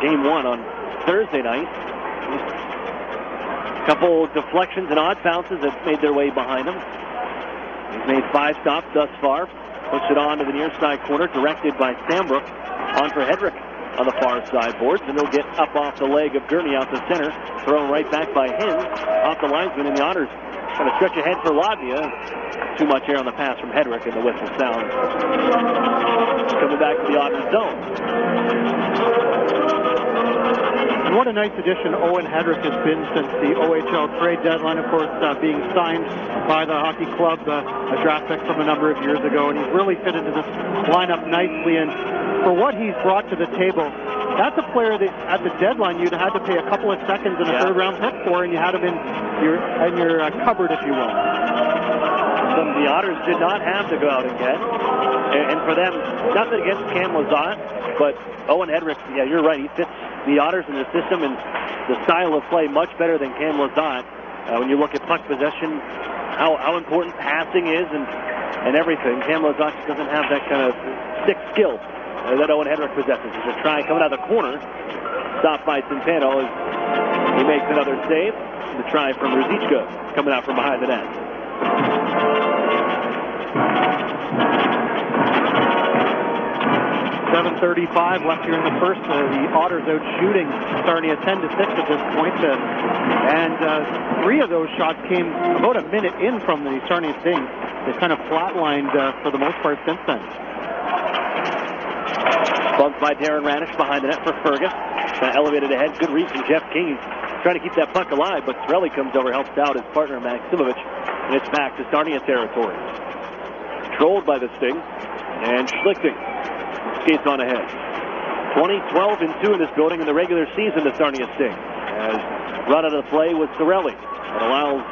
game 1 on Thursday night. A couple deflections and odd bounces that made their way behind him. He's made 5 stops thus far. Puts it on to the near side corner, directed by Sambrook. On for Hedrick on the far side boards, and he'll get up off the leg of Gurney out to center. Thrown right back by Hins off the linesman, and the Otters trying to stretch ahead for Lavia. Too much air on the pass from Hedrick, and the whistle sounds. Coming back to the Otters zone. And what a nice addition Owen Hedrick has been since the OHL trade deadline, of course, being signed by the hockey club, a draft pick from a number of years ago, and he's really fit into this lineup nicely. And for what he's brought to the table, that's a player that at the deadline you'd had to pay a couple of seconds and a third-round pick for, and you had him in your cupboard, if you will. Some the Otters did not have to go out and get. And for them, nothing against Cam Lazat, but Owen Hedrick, yeah, you're right. He fits the Otters in the system and the style of play much better than Cam Lazat. When you look at puck possession, how important passing is and everything, Cam Lazat doesn't have that kind of stick skill that Owen Hedrick possesses. There's a try coming out of the corner. Stopped by Timpano as he makes another save. The try from Ruzicka coming out from behind the net. 7:35 left here in the first. The Otters out shooting Sarnia 10-6 at this point. And 3 of those shots came about a minute in from the Sarnia Sting. They've kind of flatlined for the most part since then. Bumped by Darren Radish behind the net for Fergus. Kind of elevated ahead. Good reach from Jeff King. He's trying to keep that puck alive, but Sorelli comes over, helps out his partner Maximovich, and it's back to Sarnia territory. Controlled by the Sting, and Schlichting skates on ahead. 20-12-2 in this building in the regular season, the Sarnia Sting. As run out of the play with Sorelli. It allows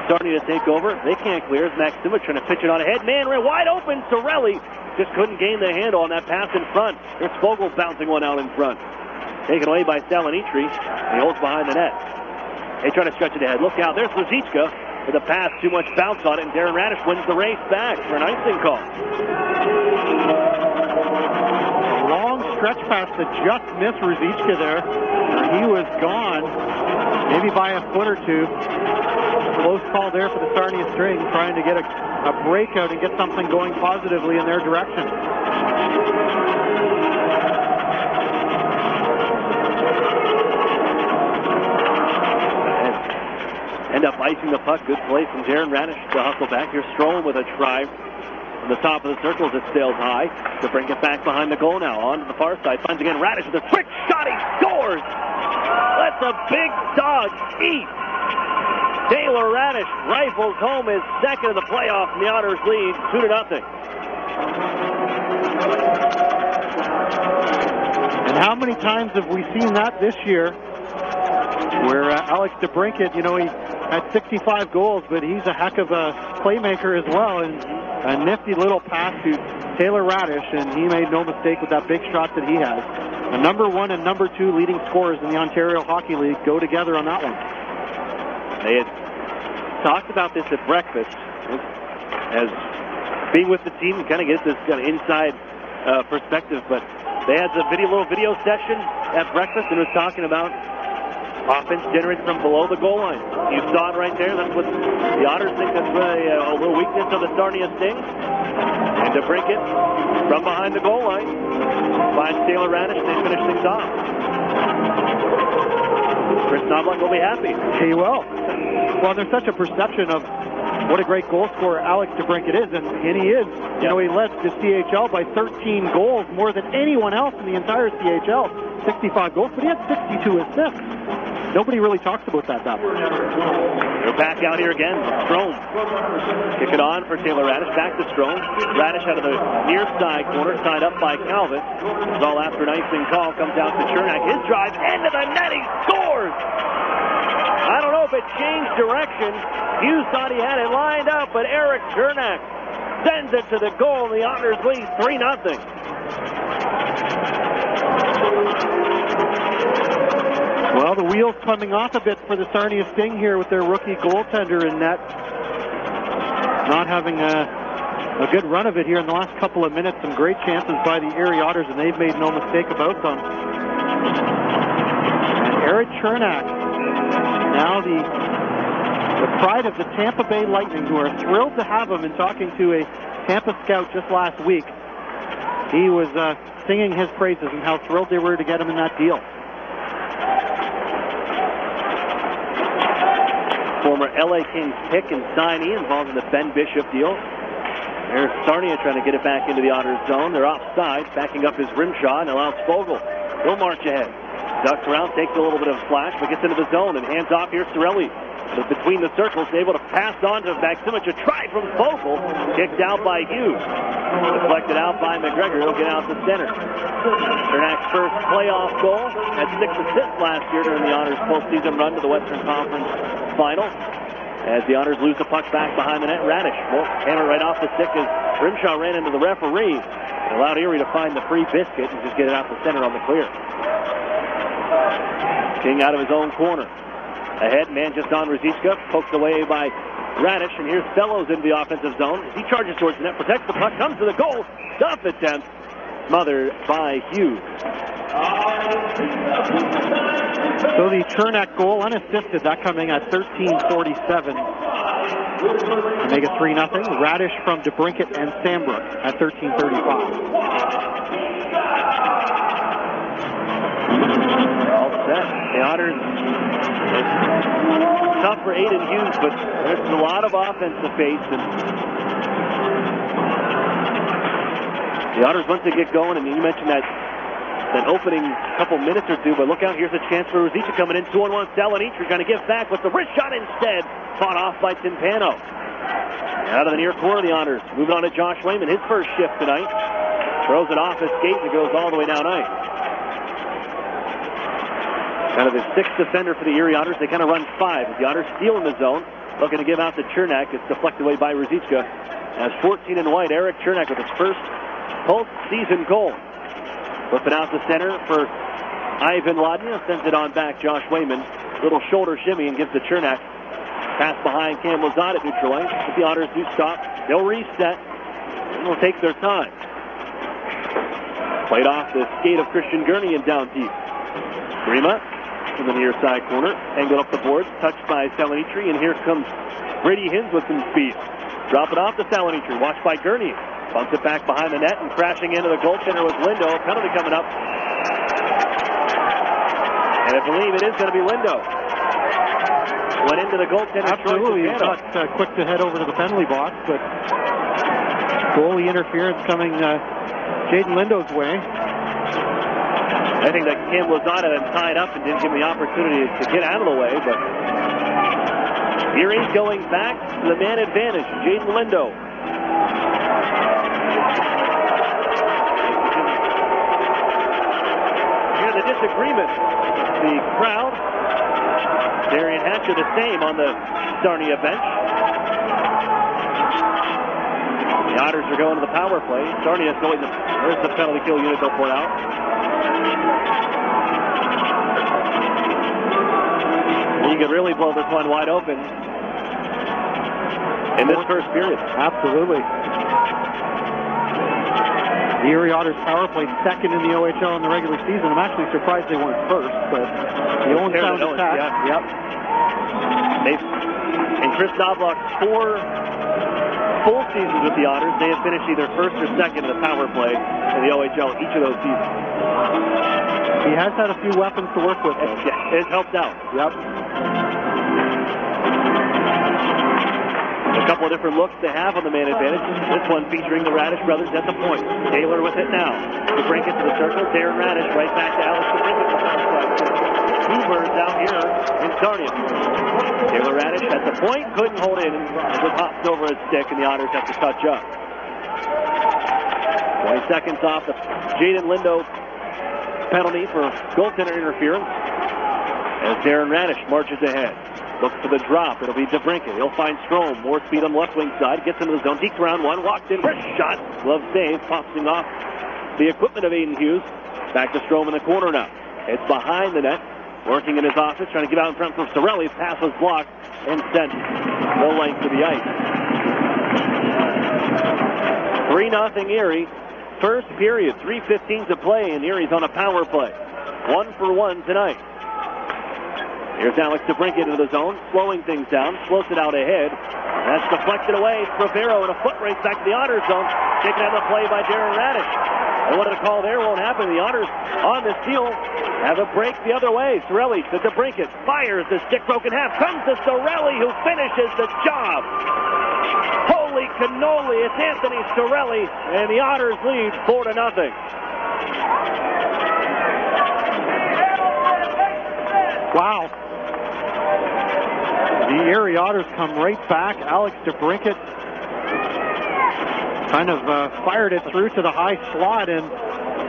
Starting to take over. They can't clear. Maxima trying to pitch it on ahead. Man ran wide open. Sorelli just couldn't gain the handle on that pass in front. There's Fogle bouncing one out in front. Taken away by Eatery. He holds behind the net. They try to stretch it ahead. Look out. There's Ruzicka with a pass. Too much bounce on it, and Darren Radish wins the race back for an icing call. A long stretch pass that just missed Ruzicka there. He was gone, maybe by a foot or two. Close call there for the Sarnia string, trying to get a breakout and get something going positively in their direction. End up icing the puck. Good play from Darren Radish to hustle back. Here's Strom with a try from the top of the circle as it sails high to bring it back behind the goal now. On to the far side. Finds again Radish with a quick shot. He scores! Let the big dog eat! Taylor Radish rifles home his second of the playoff, and the Otters lead 2-0. And how many times have we seen that this year where Alex DeBrincat, he had 65 goals, but he's a heck of a playmaker as well, and a nifty little pass to Taylor Radish, and he made no mistake with that big shot that he has. The number 1 and number 2 leading scorers in the Ontario Hockey League go together on that one. They had talked about this at breakfast as being with the team and kind of get this kind of inside perspective, but they had a little video session at breakfast and was talking about offense generated from below the goal line. You saw it right there. That's what the Otters think that's really a little weakness of the Sarnia Sting. And to break it from behind the goal line, finds Taylor Radish. They finish things off. Chris Knobloch will be happy. He will. Well, there's such a perception of what a great goal scorer Alex DeBrincat is, and he is. He led the CHL by 13 goals, more than anyone else in the entire CHL. 65 goals, but he had 62 assists. Nobody really talks about that much. They're back out here again. Strom. Kick it on for Taylor Radish. Back to Strom. Radish out of the near side corner, tied up by Calvin. It's all after an icing call. Comes out to Chernak. His drive into the net. He scores! I don't know if it changed direction. Hughes thought he had it lined up, but Eric Chernak sends it to the goal, and the Otters lead 3-0. Well, the wheels coming off a bit for the Sarnia Sting here with their rookie goaltender in net. Not having a good run of it here in the last couple of minutes. Some great chances by the Erie Otters, and they've made no mistake about them. And Eric Chernak, now the pride of the Tampa Bay Lightning, who are thrilled to have him, and talking to a Tampa scout just last week, he was singing his praises and how thrilled they were to get him in that deal. Former LA Kings pick and signee involved in the Ben Bishop deal. There's Sarnia trying to get it back into the Otters zone. They're offside, backing up his rim shot, and allows Fogle. He'll march ahead. Ducks around, takes a little bit of a splash, but gets into the zone and hands off. Here's Sorelli. Between the circles, able to pass on to Maximich. A try from Fogle. Kicked out by Hughes. Deflected out by McGregor. He'll get out to center. Chernak's first playoff goal. Had 6 assists last year during the Otters' postseason run to the Western Conference Final. As the Otters lose the puck back behind the net, Radish will hammer right off the stick as Grimshaw ran into the referee. It allowed Erie to find the free biscuit and just get it out the center on the clear. King out of his own corner. Ahead, man just on Ruzicka, poked away by Radish, and here's Fellows into the offensive zone. He charges towards the net, protects the puck, comes to the goal. Stuff attempt, smothered by Hughes. So the Chernak goal, unassisted, that coming at 13:47. To make it 3-0. Radish from DeBrincat and Sambrook at 13:35. All set. The Otters, tough for Aiden Hughes, but there's a lot of offense to face. And the Otters, once they get going, and you mentioned that opening couple minutes or two, but look out, here's a chance for Ruzicka coming in, 2-on-1, Eatery trying to give back with the wrist shot instead, fought off by Timpano. Out of the near corner, the Otters moving on to Josh Wayman, his first shift tonight. Throws it off his skate and it goes all the way down ice. Kind of the sixth defender for the Erie Otters. They kind of run five. The Otters steal in the zone. Looking to give out to Chernak. It's deflected away by Ruzicka. As 14 and white, Eric Chernak with his first postseason goal. Flip it out to center for Ivan Ladnia. Sends it on back. Josh Wayman. Little shoulder shimmy and gives to Chernak. Pass behind Cam Lazat at neutral ice. If the Otters do stop, they'll reset. And they'll take their time. Played off the skate of Christian Gurney and down deep. Grima from the near side corner. Angled up the board. Touched by Salonitri. And here comes Brady Hins with some speed. Drop it off to Salonitri. Watched by Gurney. Bumps it back behind the net and crashing into the goaltender was Lindo. Penalty coming up. And I believe it is going to be Lindo. Went into the goaltender. Absolutely. He's not quick to head over to the penalty box, but goalie interference coming Jaden Lindo's way. I think that Cam Lazat had him tied up and didn't give him the opportunity to get out of the way, but Erie's going back to the man advantage. Jaden Lindo. Here's the disagreement. The crowd. Darian Hatcher the same on the Sarnia bench. The Otters are going to the power play. Sarnia's going to... There's the penalty kill unit. They'll pour it out. You could really blow this one wide open in this first period. Absolutely. The Erie Otters power play second in the OHL in the regular season. I'm actually surprised they weren't first, but the own sound attack. Yep. And Chris Knobloch's 4 full seasons with the Otters. They have finished either first or second in the power play in the OHL each of those seasons. He has had a few weapons to work with. It's helped out. Yep. A couple of different looks they have on the man advantage. This one featuring the Radish brothers at the point. Taylor with it now. To bring it to the circle. Darren Radish right back to Alex to bring it to the side. Two birds out here in Sarnia. Taylor Radish at the point. Couldn't hold it in. It hops over his stick and the Otters have to touch up. 20 seconds off the Jaden Lindo penalty for goaltender interference. As Darren Radish marches ahead. Looks for the drop. It'll be DeBrincat. He'll find Strome. More speed on the left wing side. Gets into the zone. Deked around one. Walked in. Wrist shot. Glove save. Popping off the equipment of Aiden Hughes. Back to Strome in the corner now. It's behind the net. Working in his office. Trying to get out in front from Sorelli. Pass was blocked and sent no length to the ice. 3-0 Erie. First period. 3:15 to play. And Erie's on a power play. 1-for-1 tonight. Here's Alex DeBrincat into the zone, slowing things down, floats it out ahead. That's deflected away. Provero in a foot race back to the Otters zone. Taken out of the play by Darren Radish. And what a call there won't happen. The Otters on the steal have a break the other way. Sorelli to DeBrincat. Fires the stick broken half. Comes to Sorelli who finishes the job. Holy cannoli. It's Anthony Sorelli. And the Otters lead 4-0. Wow. The Erie Otters come right back. Alex DeBrincat kind of fired it through to the high slot, and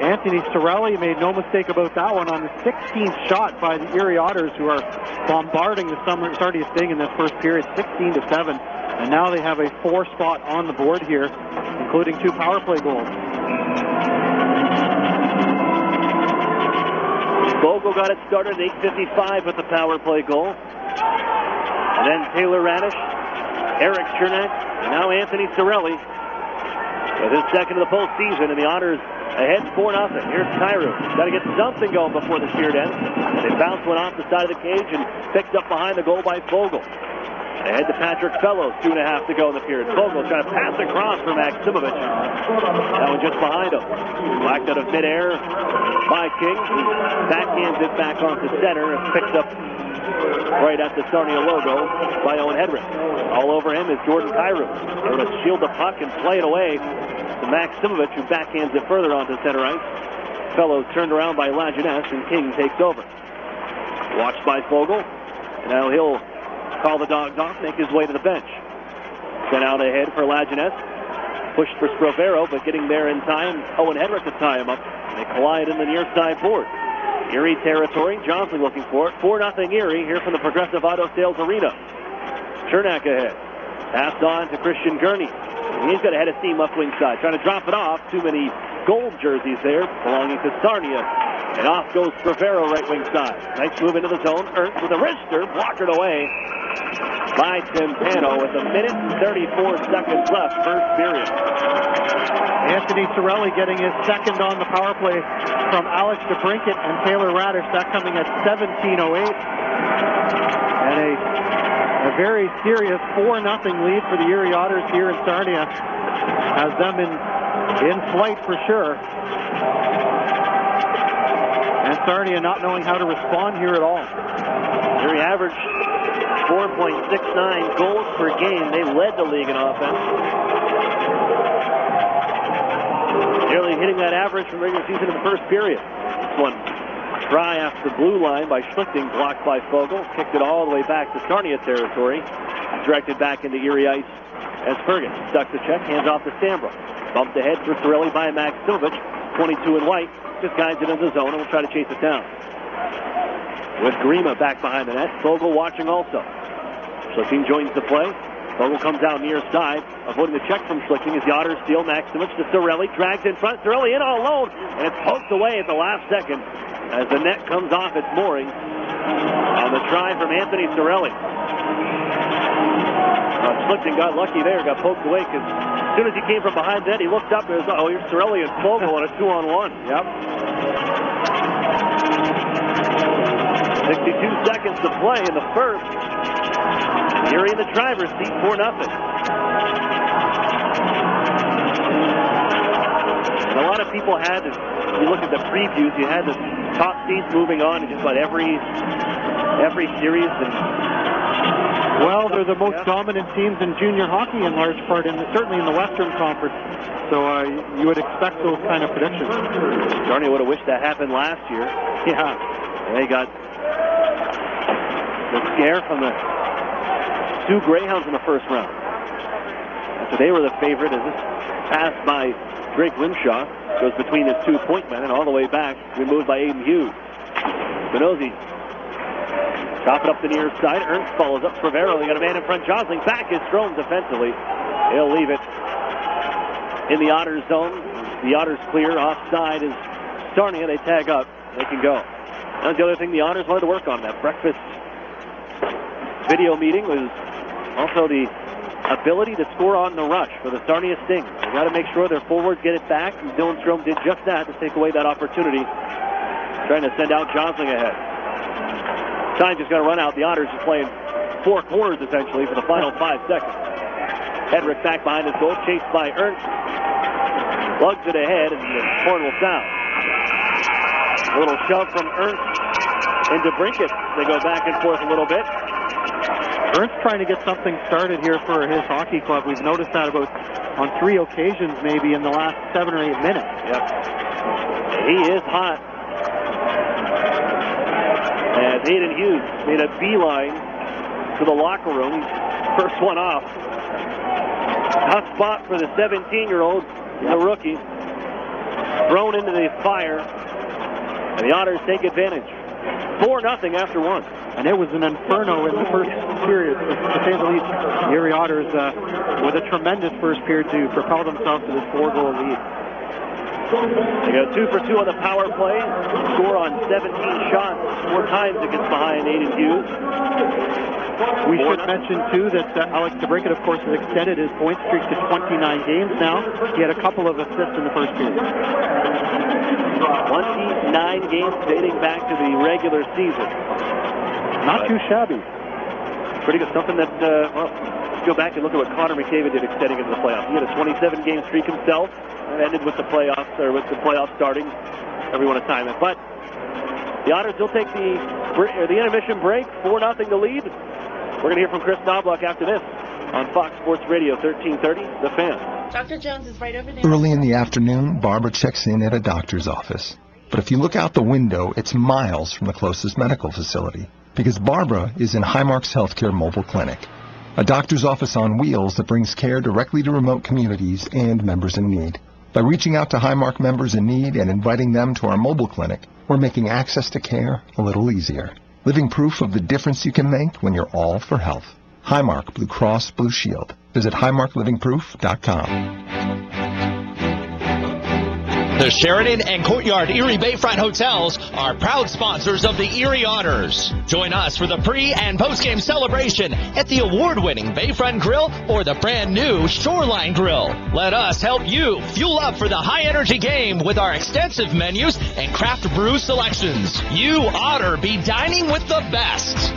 Anthony Sorelli made no mistake about that one on the 16th shot by the Erie Otters, who are bombarding the Sarnia Sting in this first period, 16-7. And now they have a 4-spot on the board here, including 2 power play goals. Vogel got it started at 8:55 with the power play goal. And then Taylor Radish, Eric Chernak, and now Anthony Sorelli with his second of the postseason, and the Otters ahead 4-0. Here's Tyru. Got to get something going before the period ends. And they bounce one off the side of the cage and picked up behind the goal by Vogel. Ahead to Patrick Fellows, 2.5 to go in the period. Vogel trying to pass across for Maximovich. That one just behind him. Whacked out of midair by King. Backhands it back onto center and picked up right at the Sarnia logo by Owen Hedrick. All over him is Jordan Kyrou. Able to shield the puck and play it away to Maximovich, who backhands it further onto center ice. Fellows turned around by Lajeunesse, and King takes over. Watched by Vogel. And now he'll call the dogs off, make his way to the bench. Sent out ahead for Lajeunesse. Pushed for Sprovero, but getting there in time, Owen Hedrick to tie him up. And they collide in the near side board. Erie territory. Johnson looking for it. 4-0 Erie here from the Progressive Auto Sales Arena. Chernak ahead. Passed on to Christian Gurney. He's got a head of steam left wing side. Trying to drop it off. Too many gold jerseys there belonging to Sarnia. And off goes Spravero right wing side. Nice move into the zone. Ernst with a wrister. Blocked away by Timpano with 1 minute and 34 seconds left. First period. Anthony Sorelli getting his second on the power play from Alex DeBrincat and Taylor Radish. That coming at 17:08. And a very serious 4-0 lead for the Erie Otters here in Sarnia. Has them in flight for sure. And Sarnia not knowing how to respond here at all. Erie averaged 4.69 goals per game. They led the league in offense. Nearly hitting that average from regular season in the first period. This one try after the blue line by Schlichting, blocked by Fogle. Kicked it all the way back to Sarnia territory. Directed back into Erie ice as Fergus stuck the check, hands off to Stambrook. Bumped ahead for Sorelli by Maximovich. 22 in white. Just guides it into the zone and will try to chase it down. With Grima back behind the net. Fogle watching also. Schlichting joins the play. Fogle comes out near side, avoiding the check from Schlichting as the Otters steal. Maximovich to Sorelli. Drags in front. Sorelli in all alone. And it's poked away at the last second as the net comes off its mooring on the try from Anthony Sorelli. Schlichting got lucky there. Got poked away because as soon as he came from behind that, he looked up. There's here's Sorelli and Fogle on a 2-on-1. Yep. 62 seconds to play in the first. Erie in the driver's seat, 4-0. And a lot of people had, you look at the previews, you had the top seeds moving on in just about every series. And well, they're the most dominant teams in junior hockey in large part, and certainly in the Western Conference. So you would expect those kind of predictions. Sarnia would have wished that happened last year. Yeah. They got the scare from the two Greyhounds in the first round. So they were the favorite as this pass by Drake Grimshaw goes between his 2 point men and all the way back, removed by Aiden Hughes. Spinozzi chop it up the near side. Ernst follows up. Spravero, they got a man in front. Jostling back is thrown defensively. He'll leave it in the Otters zone. The Otters clear. Offside is Sarnia. They tag up. They can go. That's the other thing the Otters wanted to work on. That breakfast video meeting was also the ability to score on the rush for the Sarnia Sting. They got to make sure their forwards get it back. And Dylan Strome did just that to take away that opportunity. Trying to send out Jostling ahead. Time just got to run out. The Otters are playing four corners essentially for the final 5 seconds. Hedrick back behind his goal, chased by Ernst. Lugs it ahead, and the horn will sound. A little shove from Ernst into Brinkett. They go back and forth a little bit. Ernst trying to get something started here for his hockey club. We've noticed that on 3 occasions maybe in the last 7 or 8 minutes. Yep. He is hot. And Aiden Hughes made a beeline to the locker room. First one off. Tough spot for the 17-year-old, the rookie. Thrown into the fire. And the Otters take advantage. 4-0 after one. And it was an inferno in the first period, to say the least. The Erie Otters with a tremendous first period to propel themselves to this 4-goal lead. They go 2 for 2 on the power play. Score on 17 shots. 4 times it gets behind Aiden Hughes. We should mention, too, that Alex DeBrincat, of course, has extended his point streak to 29 games now. He had a couple of assists in the first period. 29 games dating back to the regular season. Not too shabby. Pretty good. Something that, let's go back and look at what Connor McDavid did extending into the playoffs. He had a 27-game streak himself. It ended with the playoffs, or with the playoffs starting. Everyone a time it. But the Otters will take the intermission break. 4-0 the lead. We're going to hear from Chris Knobloch after this on Fox Sports Radio 1330, The Fan. Dr. Jones is right over there. Early in the afternoon, Barbara checks in at a doctor's office. But if you look out the window, it's miles from the closest medical facility. Because Barbara is in Highmark's Healthcare Mobile Clinic, a doctor's office on wheels that brings care directly to remote communities and members in need. By reaching out to Highmark members in need and inviting them to our mobile clinic, We're making access to care a little easier. Living proof of the difference you can make when you're all for health. Highmark Blue Cross Blue Shield. Visit highmarklivingproof.com. The Sheridan and Courtyard Erie Bayfront Hotels are proud sponsors of the Erie Otters. Join us for the pre- and post-game celebration at the award-winning Bayfront Grill or the brand-new Shoreline Grill. Let us help you fuel up for the high-energy game with our extensive menus and craft brew selections. You Otter be dining with the best.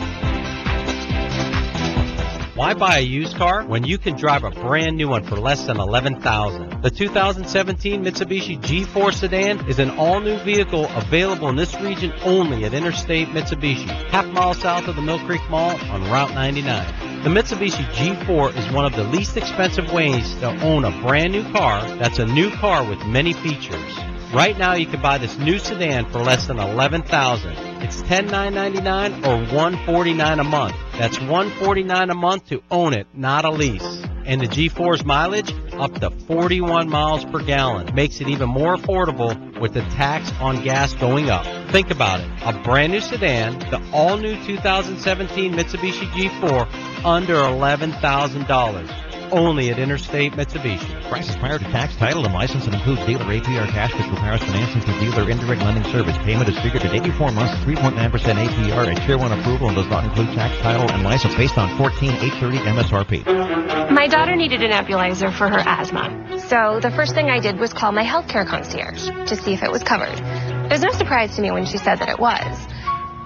Why buy a used car when you can drive a brand new one for less than $11,000? The 2017 Mitsubishi G4 sedan is an all-new vehicle available in this region only at Interstate Mitsubishi, half-mile south of the Mill Creek Mall on Route 99. The Mitsubishi G4 is one of the least expensive ways to own a brand new car that's a new car with many features. Right now you can buy this new sedan for less than $11,000. It's $10,999 or $149 a month. That's $149 a month to own it, not a lease. And the G4's mileage, up to 41 miles per gallon. Makes it even more affordable with the tax on gas going up. Think about it. A brand new sedan, the all-new 2017 Mitsubishi G4, under $11,000. Only at Interstate Mitsubishi. Prices prior to tax, title, and license and includes dealer APR cash, which requires financing through dealer indirect lending service. Payment is figured at 84 months, 3.9% APR, a Tier 1 approval, and does not include tax, title, and license based on 14,830 MSRP. My daughter needed a nebulizer for her asthma. So the first thing I did was call my healthcare concierge to see if it was covered. It was no surprise to me when she said that it was.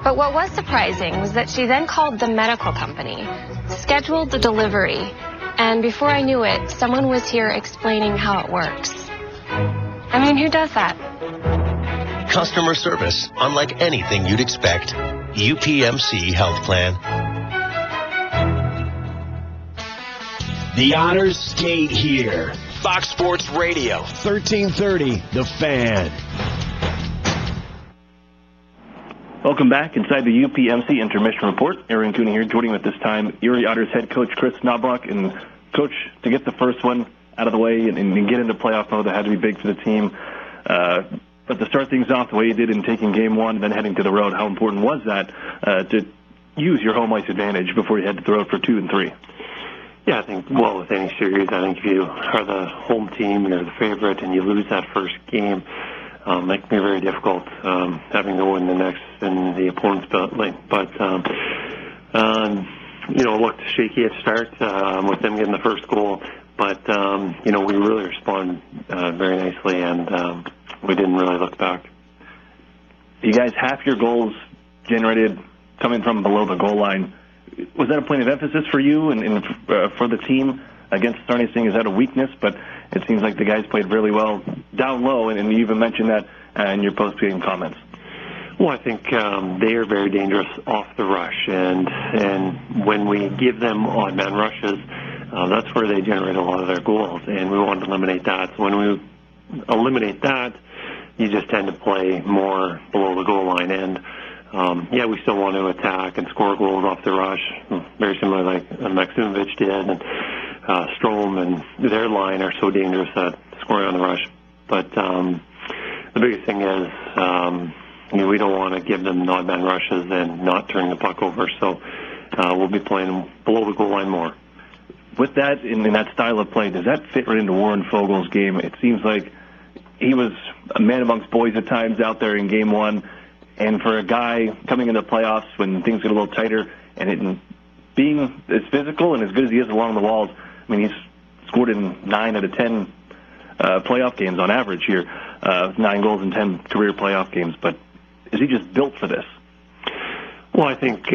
But what was surprising was that she then called the medical company, scheduled the delivery, and before I knew it, someone was here explaining how it works. I mean, who does that? Customer service, unlike anything you'd expect. UPMC Health Plan. The Otters skate here. Fox Sports Radio. 1330, The Fan. Welcome back inside the UPMC Intermission Report. Aaron Cooney here, joining with this time Erie Otters head coach Chris Knobloch. And coach, to get the first one out of the way and get into playoff mode, that had to be big for the team. But to start things off the way you did in taking game one and then heading to the road, how important was that to use your home ice advantage before you head to the road for 2 and 3? Yeah, I think, well, with any series, I think if you are the home team, you're the favorite, and you lose that first game, that can be very difficult, having to win the next in the opponent's belly. But, you know, it looked shaky at start with them getting the first goal. But, you know, we really responded very nicely, and we didn't really look back. You guys, half your goals generated coming from below the goal line. Was that a point of emphasis for you and for the team against Sarnia? Is that a weakness? But it seems like the guys played really well down low, and you even mentioned that in your post-game comments. Well, I think they are very dangerous off the rush, and when we give them odd man rushes, that's where they generate a lot of their goals, and we want to eliminate that. So when we eliminate that, you just tend to play more below the goal line, and yeah, we still want to attack and score goals off the rush, very similar like Maximovich did, and Strom and their line are so dangerous at scoring on the rush. But the biggest thing is, you know, we don't want to give them odd man rushes and not turn the puck over. So we'll be playing below the goal line more. With that, in that style of play, does that fit right into Warren Fogel's game? It seems like he was a man amongst boys at times out there in game one. And for a guy coming into the playoffs when things get a little tighter and being as physical and as good as he is along the walls, I mean, he's scored in 9 out of 10 playoff games on average here, 9 goals in 10 career playoff games. But is he just built for this? Well, I think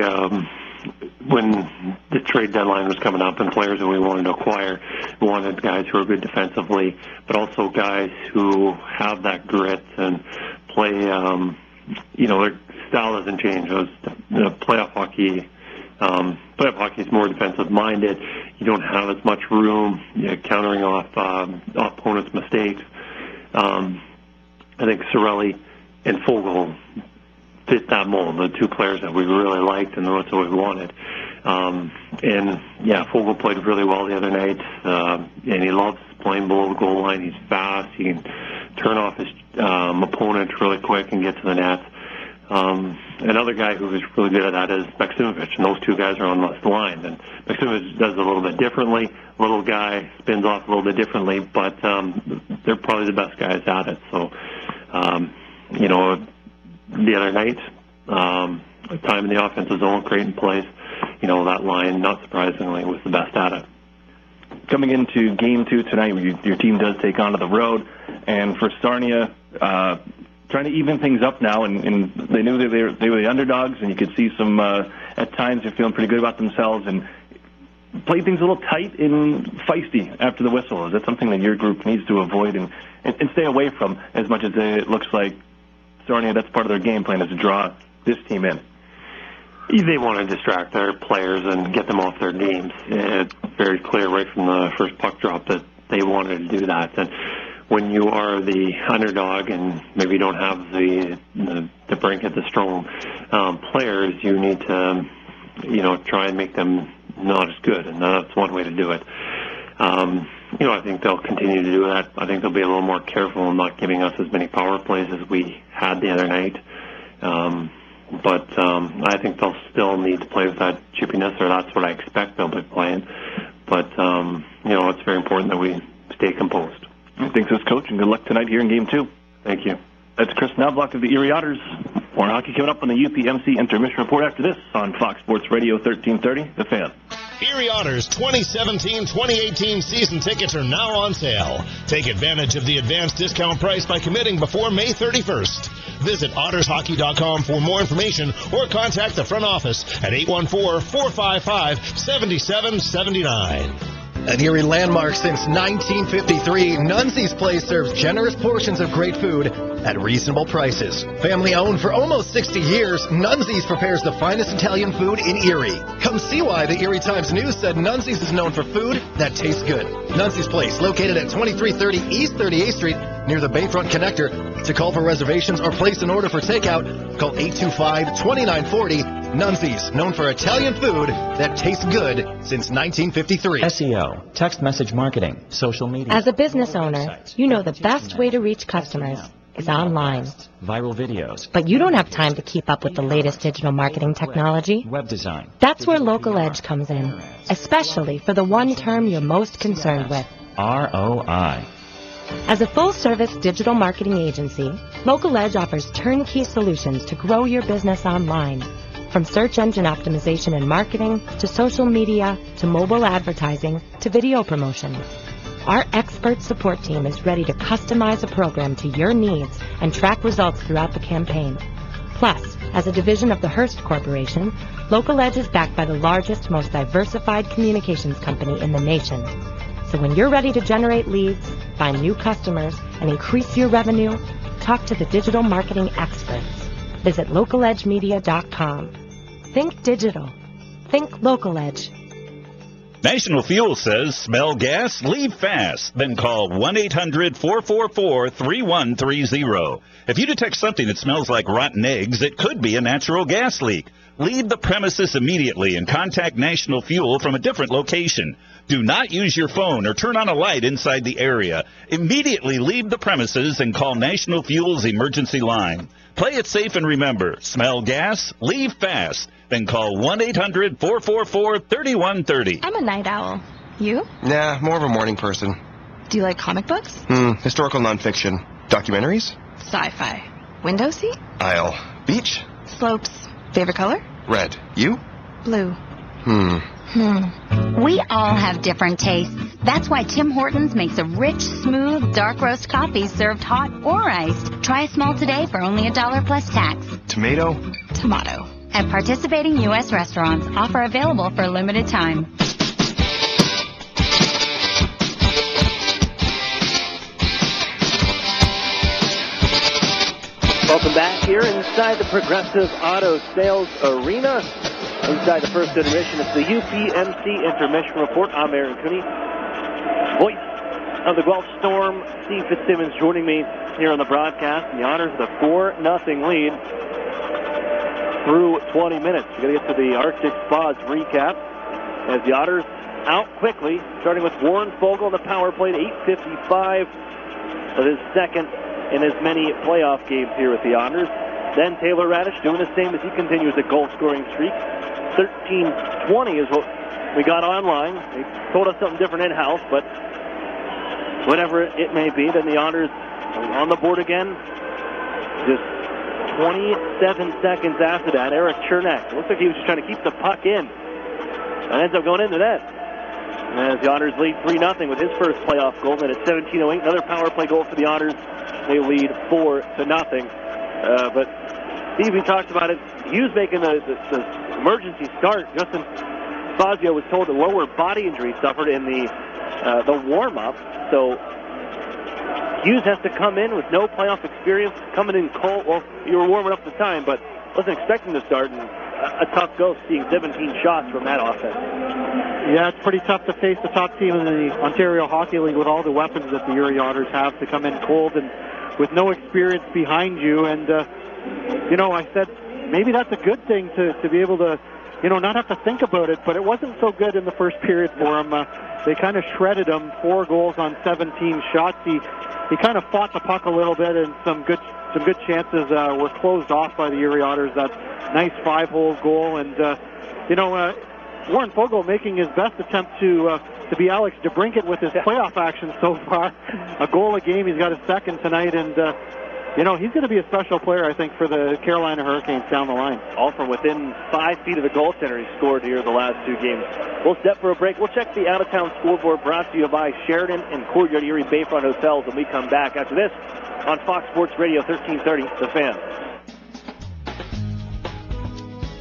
when the trade deadline was coming up and players that we wanted to acquire, we wanted guys who are good defensively, but also guys who have that grit and play, you know, their style doesn't change. Playoff hockey is more defensive-minded. You don't have as much room countering off opponents' mistakes. I think Sorelli and Fogel fit that mold, the two players that we really liked and that's what we wanted. And, yeah, Fogel played really well the other night, and he loves playing below the goal line. He's fast. He can turn off his opponent really quick and get to the net. Another guy who is really good at that is Maximovich, and those two guys are on the line. And Maximovich does it a little bit differently. Little guy spins off a little bit differently, but they're probably the best guys at it. So, the other night, time in the offensive zone, creating plays, that line, not surprisingly, was the best at it. Coming into Game 2 tonight, your team does take on to the road, and for Sarnia, trying to even things up now, and they knew they were the underdogs, and you could see some, at times, they're feeling pretty good about themselves, and play things a little tight and feisty after the whistle. Is that something that your group needs to avoid and stay away from, as much as it looks like Sarnia, that's part of their game plan, is to draw this team in? They want to distract their players and get them off their games. It's very clear right from the first puck drop that they wanted to do that. And when you are the underdog and maybe you don't have the brink at the strong players, you need to, try and make them not as good, and that's one way to do it. I think they'll continue to do that. I think they'll be a little more careful in not giving us as many power plays as we had the other night. But I think they'll still need to play with that chippiness, or that's what I expect they'll be playing. But, it's very important that we stay composed. Thanks, Coach, and good luck tonight here in Game 2. Thank you. That's Chris Knobloch of the Erie Otters. More hockey coming up on the UPMC Intermission Report after this on Fox Sports Radio 1330, The Fan. Erie Otters 2017-2018 season tickets are now on sale. Take advantage of the advanced discount price by committing before May 31st. Visit ottershockey.com for more information or contact the front office at 814-455-7779. An Erie landmark since 1953, Nunzi's Place serves generous portions of great food at reasonable prices. Family owned for almost 60 years, Nunzi's prepares the finest Italian food in Erie. Come see why the Erie Times News said Nunzi's is known for food that tastes good. Nunzi's Place, located at 2330 East 38th Street, near the Bayfront Connector. To call for reservations or place an order for takeout, call 825-2940. Nunzi's, known for Italian food that tastes good since 1953. SEO, text message marketing, social media. As a business owner, you know the best way to reach customers is online. Viral videos. But you don't have time to keep up with the latest digital marketing technology. Web design. That's where Local Edge comes in, especially for the one term you're most concerned with. ROI. As a full-service digital marketing agency, Local Edge offers turnkey solutions to grow your business online. From search engine optimization and marketing, to social media, to mobile advertising, to video promotions. Our expert support team is ready to customize a program to your needs and track results throughout the campaign. Plus, as a division of the Hearst Corporation, Local Edge is backed by the largest, most diversified communications company in the nation. So when you're ready to generate leads, find new customers, and increase your revenue, talk to the digital marketing experts. Visit localedgemedia.com. Think digital. Think Local Edge. National Fuel says, smell gas, leave fast. Then call 1-800-444-3130. If you detect something that smells like rotten eggs, it could be a natural gas leak. Leave the premises immediately and contact National Fuel from a different location. Do not use your phone or turn on a light inside the area. Immediately leave the premises and call National Fuel's emergency line. Play it safe and remember, smell gas, leave fast. Then call 1-800-444-3130. I'm a night owl. You? Nah, more of a morning person. Do you like comic books? Historical nonfiction. Documentaries? Sci-fi. Window seat? Aisle. Beach? Slopes. Favorite color? Red. You? Blue. We all have different tastes. That's why Tim Hortons makes a rich, smooth, dark roast coffee served hot or iced. Try a small today for only $1 plus tax. Tomato? Tomato. At participating U.S. restaurants, offer available for a limited time. Welcome back here inside the Progressive Auto Sales Arena. Inside the first intermission, it's the UPMC Intermission Report. I'm Aaron Cooney, voice of the Guelph Storm. Steve Fitzsimmons joining me here on the broadcast. And the Otters with a 4-0 lead through 20 minutes. We're going to get to the Arctic Spas recap as the Otters out quickly, starting with Warren Fogle on the power play at 8:55 with his second in as many playoff games here with the Otters. Then Taylor Radish doing the same as he continues a goal-scoring streak. 13-20 is what we got online. They told us something different in-house, but whatever it may be, then the Honors are on the board again. Just 27 seconds after that, Eric Chernak. Looks like he was just trying to keep the puck in. And ends up going into net. As the Honors lead 3-0 with his first playoff goal. Then at 17:08, another power play goal for the Honors. They lead 4-0. But Steve, we talked about it. Hughes making the emergency start. Justin Fazio was told a lower body injury suffered in the warm-up. So Hughes has to come in with no playoff experience, coming in cold. Well, you were warming up at the time, but wasn't expecting to start. And a tough go seeing 17 shots from that offense. Yeah, it's pretty tough to face the top team in the Ontario Hockey League with all the weapons that the Erie Otters have to come in cold and with no experience behind you. And, I said maybe that's a good thing to be able to, not have to think about it, but it wasn't so good in the first period for him. They kind of shredded him, 4 goals on 17 shots. He kind of fought the puck a little bit, and some good chances were closed off by the Erie Otters. That nice 5-hole goal, and Warren Fogle making his best attempt to be Alex DeBrincat with his playoff action so far. A goal a game. He's got a second tonight, and he's going to be a special player, I think, for the Carolina Hurricanes down the line. All from within 5 feet of the goaltender he scored here the last 2 games. We'll step for a break. We'll check the out-of-town scoreboard brought to you by Sheridan and Courtyard Erie Bayfront Hotels when we come back after this on Fox Sports Radio 1330, The Fan.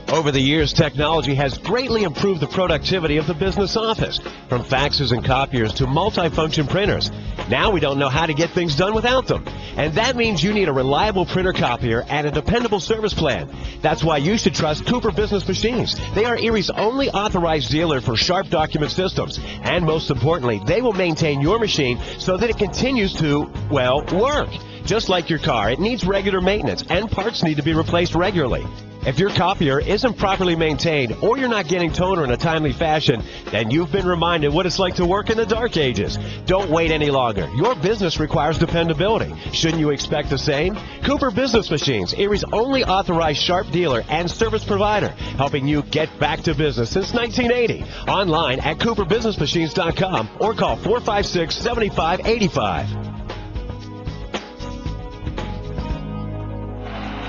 Over the years, technology has greatly improved the productivity of the business office, from faxes and copiers to multifunction printers. Now we don't know how to get things done without them. And that means you need a reliable printer copier and a dependable service plan. That's why you should trust Cooper Business Machines. They are Erie's only authorized dealer for sharp document systems. And most importantly, they will maintain your machine so that it continues to, work. Just like your car, it needs regular maintenance and parts need to be replaced regularly. If your copier isn't properly maintained or you're not getting toner in a timely fashion, then you've been reminded what it's like to work in the dark ages. Don't wait any longer. Your business requires dependability. Shouldn't you expect the same? Cooper Business Machines, Erie's only authorized sharp dealer and service provider, helping you get back to business since 1980. Online at cooperbusinessmachines.com or call 456-7585.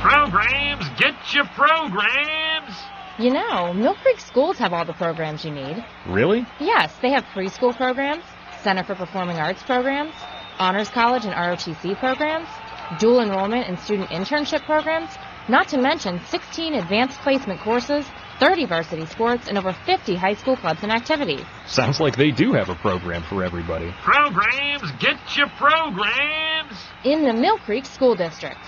Programs, get your programs! Mill Creek schools have all the programs you need. Really? Yes, they have preschool programs, Center for Performing Arts programs, Honors College and ROTC programs, dual enrollment and student internship programs, not to mention 16 advanced placement courses, 30 varsity sports, and over 50 high school clubs and activities. Sounds like they do have a program for everybody. Programs, get your programs! In the Mill Creek School District.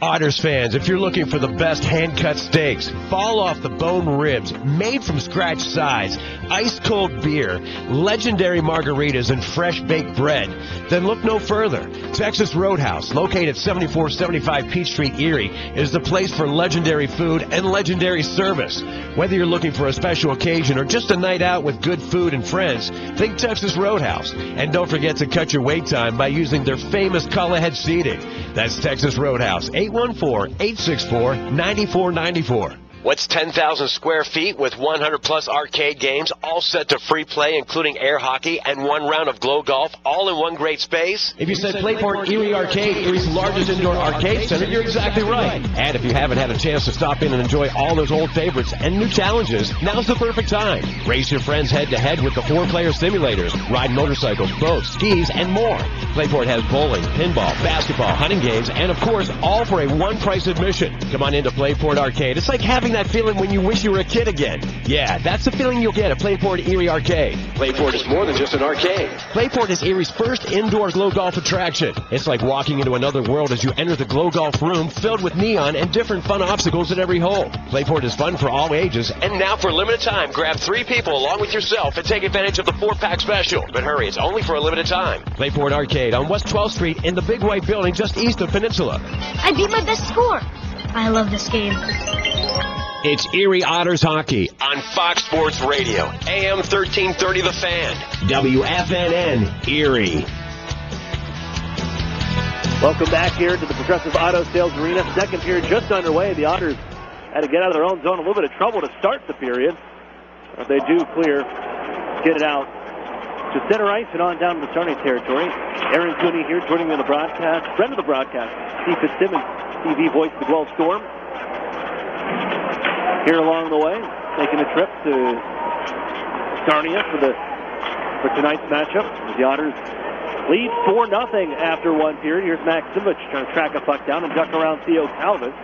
Otters fans, if you're looking for the best hand-cut steaks, fall-off-the-bone ribs, made-from-scratch sides, ice-cold beer, legendary margaritas, and fresh-baked bread, then look no further. Texas Roadhouse, located at 7475 Peach Street, Erie, is the place for legendary food and legendary service. Whether you're looking for a special occasion or just a night out with good food and friends, think Texas Roadhouse. And don't forget to cut your wait time by using their famous call-ahead seating. That's Texas Roadhouse, 814-864-9494. What's 10,000 square feet with 100-plus arcade games, all set to free play, including air hockey and 1 round of glow golf, all in one great space? If you said Playport Erie Arcade, Erie's largest indoor arcade center, you're exactly right. And if you haven't had a chance to stop in and enjoy all those old favorites and new challenges, now's the perfect time. Race your friends head-to-head with the 4-player simulators, ride motorcycles, boats, skis, and more. Playport has bowling, pinball, basketball, hunting games, and of course, all for a one-price admission. Come on into Playport Arcade. It's like having that feeling when you wish you were a kid again. Yeah, that's the feeling you'll get at Playport Erie Arcade. Playport is more than just an arcade. Playport is Erie's first indoor glow golf attraction. It's like walking into another world as you enter the glow golf room filled with neon and different fun obstacles at every hole. Playport is fun for all ages. And now for a limited time, grab 3 people along with yourself and take advantage of the 4-pack special. But hurry, it's only for a limited time. Playport Arcade on West 12th Street in the Big White Building just east of Peninsula. I beat my best score. I love this game. It's Erie Otters hockey on Fox Sports Radio, AM 1330 The Fan. WFNN, Erie. Welcome back here to the Progressive Auto Sales Arena. Second period just underway. The Otters had to get out of their own zone. A little bit of trouble to start the period. But they do clear, get it out to center ice and on down to the Sarnia territory. Aaron Cooney here joining me on the broadcast. Friend of the broadcast, Steve Fitzsimmons, TV voice of the Guelph Storm. Here along the way, taking a trip to Sarnia for tonight's matchup. The Otters lead 4-0 after one period. Here's Max Simic trying to track a puck down and duck around Theo Calvin.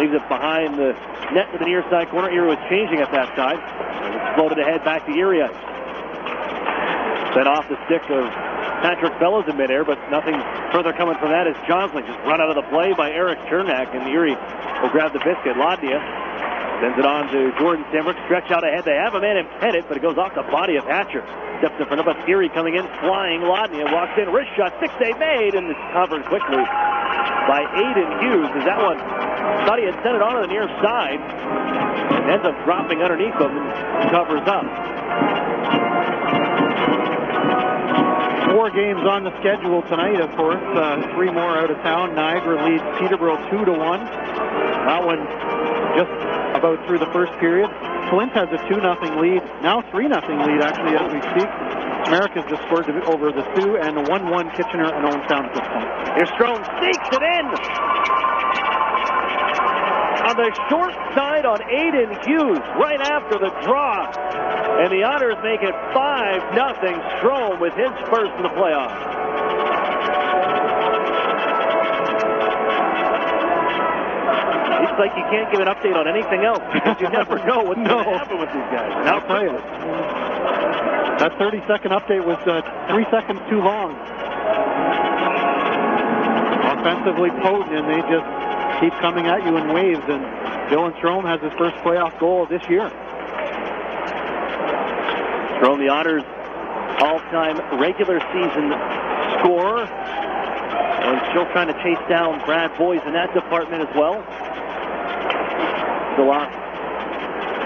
Leaves it behind the net to the near side corner. Erie was changing at that side. It's floated ahead back to Erie. Then off the stick of Patrick Fellows in midair, but nothing further coming from that as Johnson just run out of the play by Eric Chernak, and Erie will grab the biscuit. Ladnia sends it on to Jordan Stamberg. Stretch out ahead. They have a man intended, but it goes off the body of Hatcher. Steps in front of us. Erie coming in, flying. Ladnia walks in. Wrist shot. 6-8 made, and it's covered quickly by Aiden Hughes. As that one thought he had sent it on to the near side, and ends up dropping underneath him and covers up. 4 games on the schedule tonight, of course. 3 more out of town. Niagara leads Peterborough 2-1. That one just about through the first period. Flint has a 2-0 lead. Now 3-0 lead, actually, as we speak. America's just scored over the Sioux, and a 1-1 Kitchener and Owenstown at this point. Here's Strome, sneaks it in! On the short side on Aiden Hughes, right after the draw. And the Otters make it 5-0. Strome with his first in the playoffs. It's like you can't give an update on anything else because you never know what's going to happen with these guys. I'll tell you. That 30-second update was 3 seconds too long. Offensively potent, and they just keep coming at you in waves, and Dylan Strome has his first playoff goal this year. Strome, the Otters' all-time regular season scorer, and still trying to chase down Brad Boyes in that department as well. Still off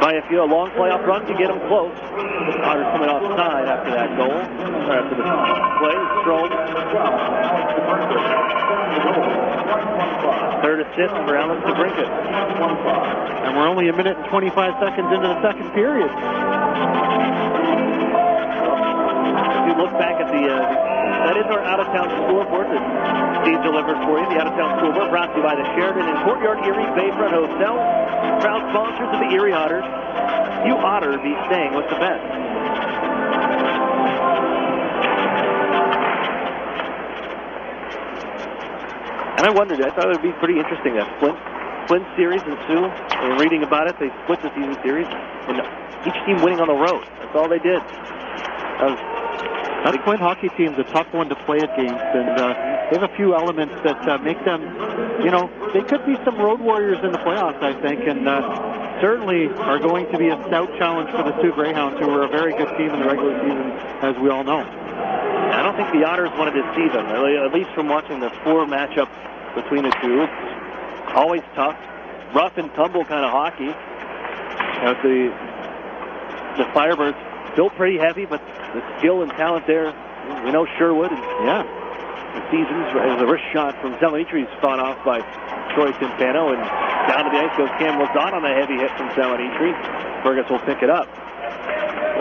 by a long playoff run to get him close. Otters coming offside after that goal, or after the play. Strome. Third assist for Alex DeBrincat. And we're only a minute and 25 seconds into the second period. If you look back at that is our out-of-town scoreboard that Steve delivered for you. The out-of-town scoreboard brought to you by the Sheraton and Courtyard Erie Bayfront Hotel. Proud sponsors of the Erie Otters. You Otter be staying with the best. And I wondered, I thought it would be pretty interesting, that Flint series and Sioux. And reading about it, they split the season series, and each team winning on the road. That's all they did. That Flint hockey team's a tough one to play against, and they have a few elements that make them, they could be some road warriors in the playoffs, I think, and certainly are going to be a stout challenge for the Sioux Greyhounds, who were a very good team in the regular season, as we all know. I don't think the Otters wanted to see them, at least from watching the 4 matchup between the two. Always tough, rough and tumble kind of hockey. The Firebirds still pretty heavy, but the skill and talent there, we know Sherwood. And the seasons, the wrist shot from Salonitri's fought off by Troy Timpano, and down to the ice goes Cam Lazat on the heavy hit from Salonitri. Fergus will pick it up.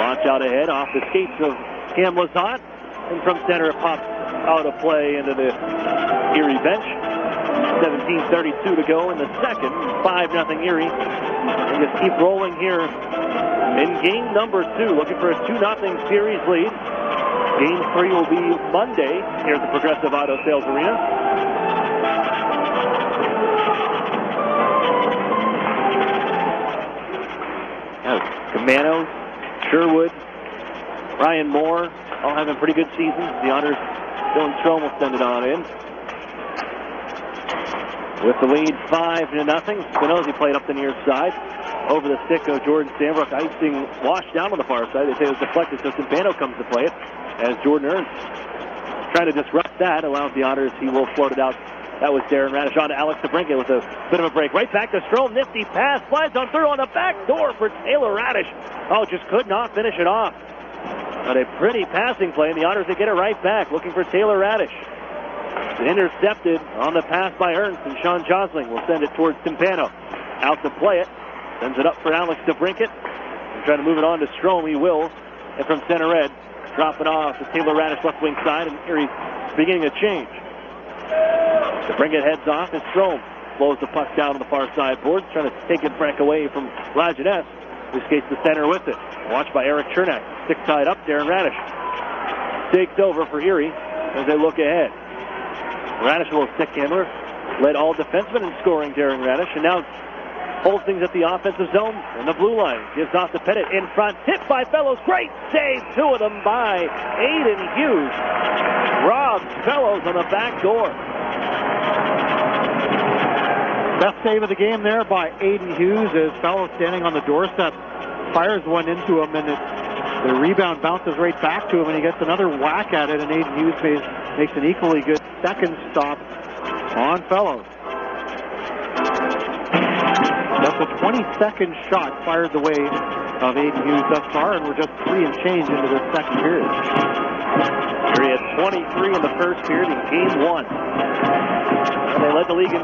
Launch out ahead off the skates of Cam Lazat, and from center it pops out of play into the Erie bench. 17:32 to go in the second. 5-0 Erie. And just keep rolling here in game number 2, looking for a 2-0 series lead. Game 3 will be Monday here at the Progressive Auto Sales Arena. Camanos, Sherwood, Ryan Moore, all having pretty good seasons. The Otters, Dylan Strome will send it on in. With the lead 5-0, Spinozzi played up the near side. Over the stick of Jordan Sambrook. Icing washed down on the far side. They say it was deflected, so Timpano comes to play it. As Jordan Ernst trying to disrupt that, allows the Otters. He will float it out. That was Darren Radish on to Alex DeBrincat with a bit of a break. Right back to Strome. Nifty pass. Slides on through on the back door for Taylor Radish. Oh, just could not finish it off. But a pretty passing play, and the Otters, they get it right back. Looking for Taylor Radish. Intercepted on the pass by Ernst, and Sean Josling will send it towards Timpano. Out to play it. Sends it up for Alex DeBrincat. He's trying to move it on to Strom. He will. And from center red, drop it off to Taylor Radish left wing side, and Erie beginning a change. DeBrincat heads off, and Strom blows the puck down on the far side boards, trying to take it back away from Lajeunesse, who skates the center with it. Watched by Eric Chernak. Stick tied up, Darren Radish takes over for Erie as they look ahead. Radish, a little stick handler, led all defensemen in scoring, Darren Radish, and now holds things at the offensive zone in the blue line. Gives off to Pettit in front, tipped by Fellows. Great save, two of them by Aiden Hughes. Robs Fellows on the back door. Best save of the game there by Aiden Hughes as Fellows standing on the doorstep fires one into him, and the rebound bounces right back to him, and he gets another whack at it, and Aiden Hughes makes an equally good second stop on Fellows. That's a 22nd shot fired the way of Aiden Hughes thus far, and we're just 3 and change into the second period. Erie had 23 in the first period in game 1. And they led the league in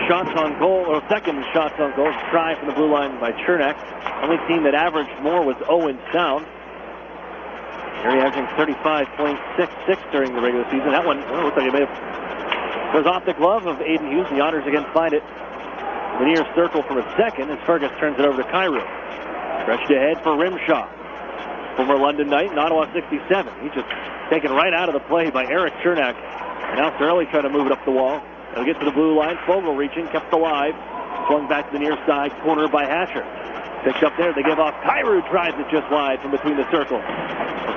shots on goal, or second shots on goal. Try from the blue line by Chernak. Only team that averaged more was Owen Sound. Erie averaging 35.66 during the regular season. That one, looks like it may have goes off the glove of Aiden Hughes. The Otters again find it the near circle from a second as Fergus turns it over to Kyrou. Stretched ahead for Rimshaw. Former London Knight in Ottawa 67. He's just taken right out of the play by Eric Chernak. And now Surly trying to move it up the wall. They'll get to the blue line. Fogle reaching, kept alive. Swung back to the near side, corner by Hatcher. Picked up there, they give off. Kyrou drives it just wide from between the circles.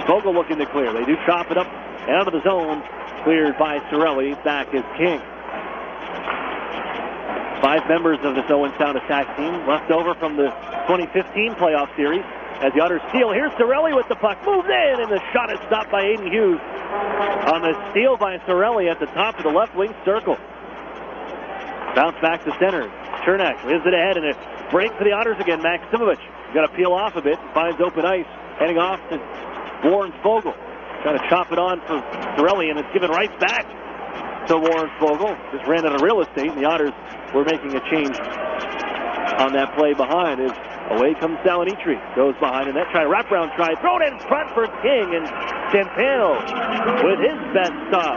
Fogle looking to clear. They do chop it up and out of the zone. Cleared by Sorelli. Back is King. 5 members of this Owen Sound attack team left over from the 2015 playoff series. As the Otters steal, here's Sorelli with the puck. Moves in, and the shot is stopped by Aiden Hughes. On the steal by Sorelli at the top of the left wing circle. Bounce back to center. Chernak whizzes it ahead, and a break for the Otters again. Maximovich got to peel off a bit. Finds open ice. Heading off to Warren Fogle. Trying to chop it on for Sorelli, and it's given right back to Warren Fogle. Just ran out of real estate, and the Otters were making a change on that play behind. As away comes Salonitri. Goes behind the net. Try wraparound try. Thrown in front for King, and Timpano with his best stop.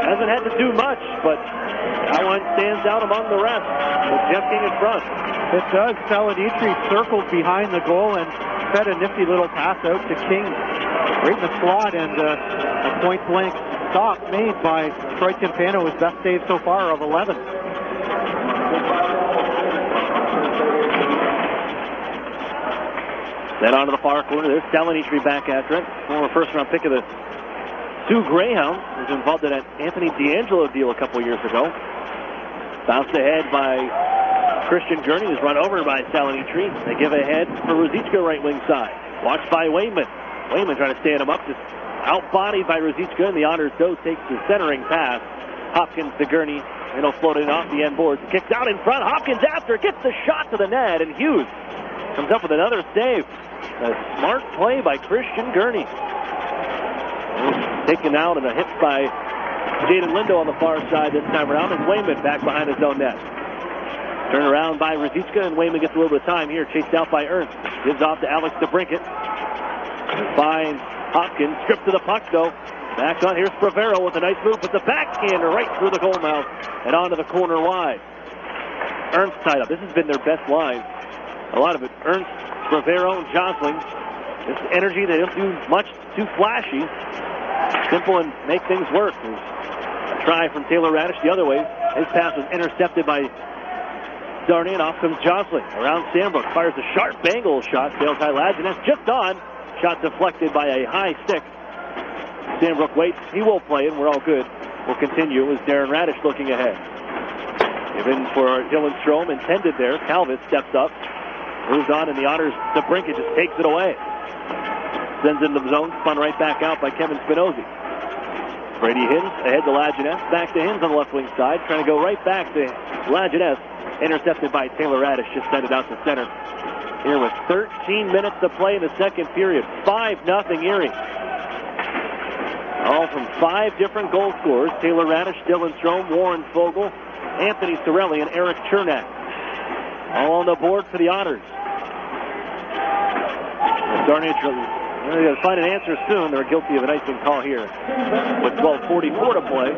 Hasn't had to do much, but that one stands out among the rest. With Jeff King in front. It does. Salonitri circled behind the goal and fed a nifty little pass out to King. Right in the slot, and a point-blank stop made by Troy Timpano, his best save so far of 11. Then onto the far corner. There's Salonitri back after it. Former first-round pick of the Sioux Greyhounds. Was involved in an Anthony D'Angelo deal a couple years ago. Bounced ahead by Christian Gurney, who's run over by Salonitri. They give ahead for Ruzicka right wing side. Watched by Wayman. Wayman trying to stand him up. Just outbodied by Ruzicka, and the Otters though takes the centering pass. Hopkins to Gurney, and he'll float it off the end boards. Kicked out in front. Hopkins after, gets the shot to the net, and Hughes comes up with another save. A smart play by Christian Gurney. Taken out and a hit by Jaden Lindo on the far side this time around, and Wayman back behind his own net. Turn around by Ruzicka, and Wayman gets a little bit of time here. Chased out by Ernst. Gives off to Alex DeBrincat. Finds Hopkins. Stripped to the puck, though. Back on. Here's Spravero with a nice move. Puts a backhander right through the goal mouth and onto the corner wide. Ernst tied up. This has been their best line. A lot of it. Ernst, Spravero, and Josling. This energy, they don't do much too flashy. Simple and make things work. There's a try from Taylor Radish the other way. His pass was intercepted by Sarnia, and off comes Josling. Around Sandbrook. Fires a sharp angle shot. Sails high lads, and that's just on. Shot deflected by a high stick. Sandbrook waits. He will play it. We're all good. We'll continue as Darren Radish looking ahead. Given for Dylan Strom. Intended there. Calvis steps up. Moves on, and the Otters, DeBrincat just takes it away. Sends into the zone. Spun right back out by Kevin Spinozzi. Brady Hins ahead to Lajeunesse. Back to Hins on the left wing side. Trying to go right back to Lajeunesse. Intercepted by Taylor Radish. Just sent it out to center. Here with 13 minutes to play in the second period. 5-0 Erie. All from 5 different goal scorers: Taylor Radish, Dylan Strom, Warren Fogle, Anthony Sorelli, and Eric Chernak. All on the board for the Otters. Sarnia, they're going to find an answer soon. They're guilty of an icing call here with 12:44 to play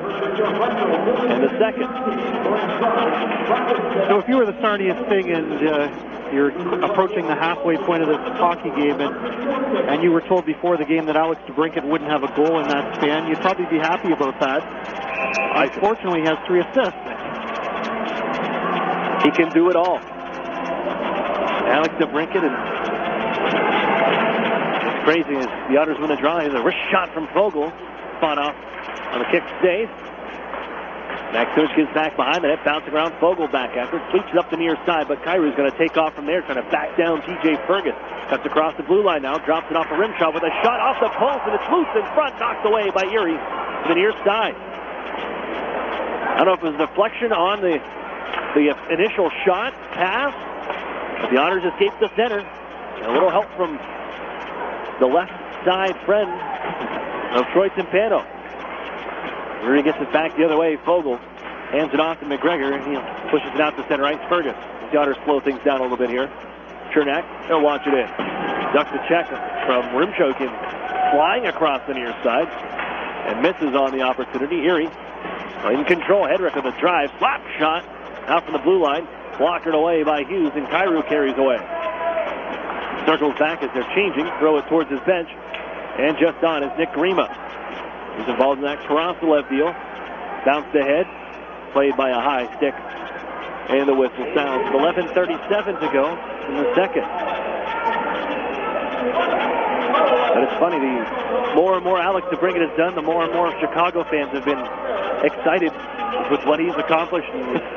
in the second. So if you were the Sarnia Sting and you're approaching the halfway point of this hockey game and you were told before the game that Alex DeBrincat wouldn't have a goal in that span, you'd probably be happy about that. Unfortunately, he has 3 assists. He can do it all. Alex DeBrincat, and it's crazy as the Otters win the draw. Here's a wrist shot from Fogle. Fought off on the kick save. Maximich gets back behind the net, bouncing around. Fogle back after it, sweeps it up the near side, but Kyrie's going to take off from there, trying to back down TJ Fergus. Cuts across the blue line now, drops it off a rim shot with a shot off the post, and it's loose in front, knocked away by Erie to the near side. I don't know if it was a deflection on the initial shot, pass, but the Otters escaped the center. And a little help from the left side friend of Troy Timpano. Erie gets it back the other way. Fogle hands it off to McGregor, and he pushes it out to center ice. Fergus. The Otters slow things down a little bit here. Chernak, they'll watch it in. Ducks the check from Rimchokin, flying across the near side, and misses on the opportunity. Erie in control. Hedrick with a drive. Slap shot out from the blue line. Blockered away by Hughes, and Kyrou carries away. Circles back as they're changing. Throw it towards his bench. And just on is Nick Grima. He's involved in that Karasilev deal. Bounced ahead. Played by a high stick. And the whistle sounds. 11:37 to go in the second. But it's funny, the more and more Alex DeBrincat has done, the more and more Chicago fans have been excited with what he's accomplished.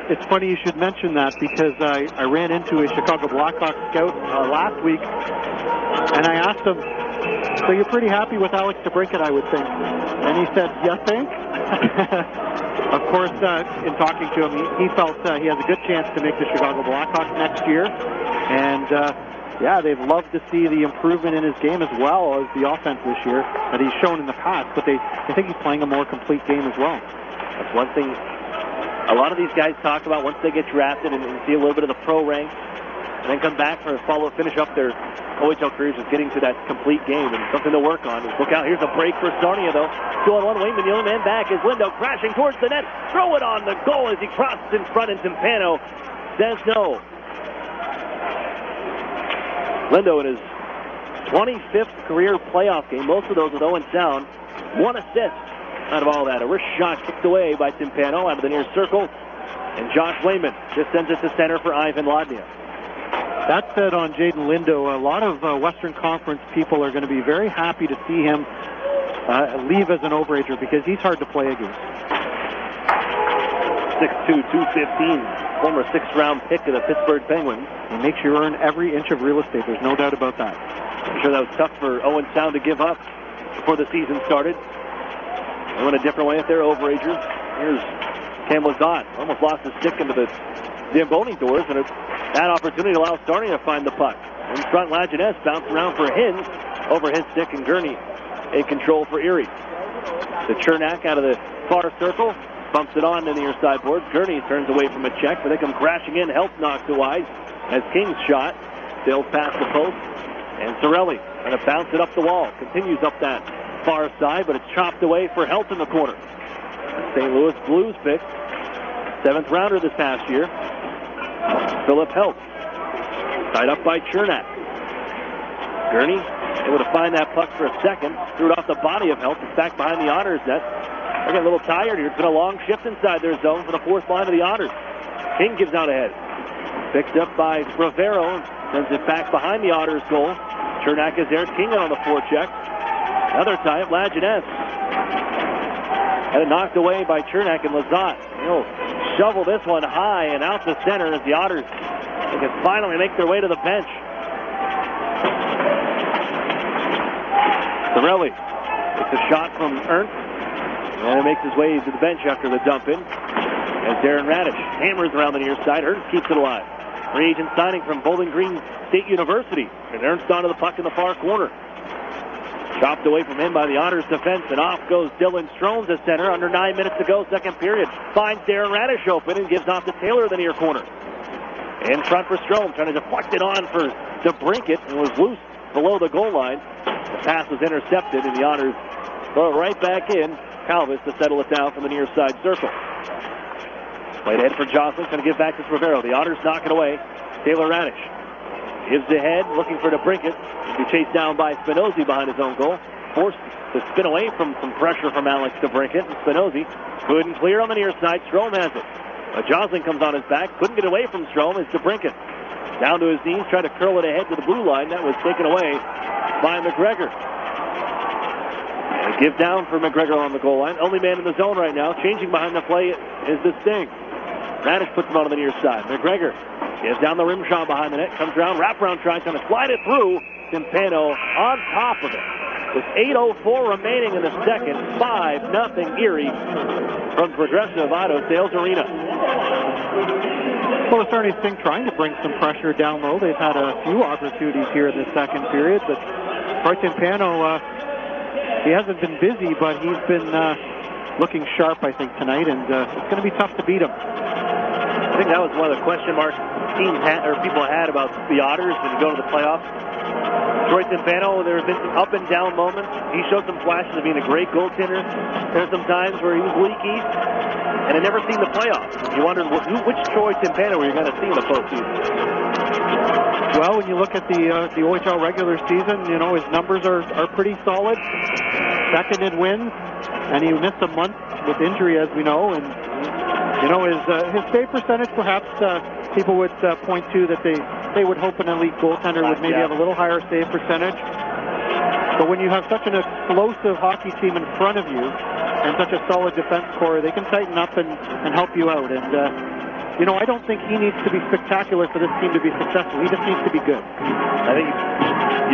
It's funny you should mention that, because I ran into a Chicago Blackhawks scout last week, and I asked him, so you're pretty happy with Alex DeBrincat, I would think. And he said, you think? Of course, in talking to him, he felt he has a good chance to make the Chicago Blackhawks next year. And, yeah, they've loved to see the improvement in his game as well as the offense this year that he's shown in the past. But they think he's playing a more complete game as well. That's one thing a lot of these guys talk about once they get drafted and see a little bit of the pro ranks, and then come back for finish up their OHL careers with getting to that complete game, and something to work on. Look out, here's a break for Sarnia, though. 2-on-1 Wayman, the only man back is Lindo, crashing towards the net. Throw it on the goal as he crosses in front, and Timpano says no. Lindo in his 25th career playoff game, most of those with Owen Sound. 1 assist out of all that. A wrist shot kicked away by Timpano out of the near circle, and Josh Wayman just sends it to center for Ivan Lodnia. That said, on Jaden Lindo, a lot of Western Conference people are going to be very happy to see him leave as an overager, because he's hard to play against. 6'2", 215, former 6th-round pick of the Pittsburgh Penguins. He makes you earn every inch of real estate. There's no doubt about that. I'm sure that was tough for Owen Sound to give up before the season started. They went a different way if they're overagers. Here's Cam Lazat. Almost lost his stick into the Zamboni doors, and that opportunity allows Sarnia to find the puck. In front, Lajeunesse bounced around for Hins over his stick, and Gurney in control for Erie. The Chernak out of the far circle, bumps it on the near sideboard. Gurney turns away from a check, but they come crashing in. Help knocks it wide as King's shot sails past the post, and Sorelli going to bounce it up the wall. Continues up that far side, but it's chopped away for Helt in the corner. St. Louis Blues pick, 7th rounder this past year, Philip Helt. Tied up by Chernak. Gurney able to find that puck for a second. Threw it off the body of Helt. It's back behind the Otters net. They're getting a little tired here. It's been a long shift inside their zone for the 4th line of the Otters. King gives out ahead. Picked up by Bravero. Sends it back behind the Otters goal. Chernak is there. King on the forecheck. Another time, Lajeunesse. Had it knocked away by Chernak, and Lazat. He'll shovel this one high and out to center as the Otters can finally make their way to the bench. Sorelli takes a shot from Ernst, and makes his way to the bench after the dump in. As Darren Radish hammers around the near side, Ernst keeps it alive. Free agent signing from Bowling Green State University, and Ernst onto the puck in the far corner. Chopped away from him by the Otters defense, and off goes Dylan Stromes at center. Under 9 minutes to go, second period. Finds Darren Radish open and gives off to Taylor, the near corner. In front for Stromes, trying to deflect it on for DeBrincat, and was loose below the goal line. The pass was intercepted, and the Otters throw it right back in. Calvis to settle it down from the near side circle. Played ahead for Jocelyn, trying to give back to Rivero. The Otters knock it away. Taylor Radish gives ahead, looking for DeBrincat. He'll be chased down by Spinozzi behind his own goal. Forced to spin away from some pressure from Alex DeBrincat. And Spinozzi couldn't clear on the near side. Strome has it. Jocelyn comes on his back. Couldn't get away from Strome as DeBrincat down to his knees, tried to curl it ahead to the blue line. That was taken away by McGregor. And a give down for McGregor on the goal line. Only man in the zone right now. Changing behind the play is the Sting. Radish puts him on the near side. McGregor gives down the rim shot behind the net. Comes around, wraparound try, trying to slide it through. Timpano on top of it. With 8:04 remaining in the second, 5-0 Erie from Progressive Auto Sales Arena. Well, the Sarnia Sting trying to bring some pressure down low. They've had a few opportunities here in the second period, but Troy Timpano, he hasn't been busy, but he's been looking sharp, I think, tonight, and it's going to be tough to beat him. I think that was one of the question marks teams had, or people had about the Otters when you go to the playoffs. Troy Timpano, there have been some up and down moments. He showed some flashes of being a great goaltender. There's some times where he was leaky, and I never seen the playoffs. You wondered which Troy Timpano were you going to see in the postseason. Well, when you look at the OHL regular season, you know, his numbers are pretty solid. Second in wins, and he missed a month with injury, as we know, and you know, his save percentage, perhaps people would point to that they would hope an elite goaltender would maybe have a little higher save percentage. But when you have such an explosive hockey team in front of you and such a solid defense core, they can tighten up and help you out. And, you know, I don't think he needs to be spectacular for this team to be successful. He just needs to be good. I think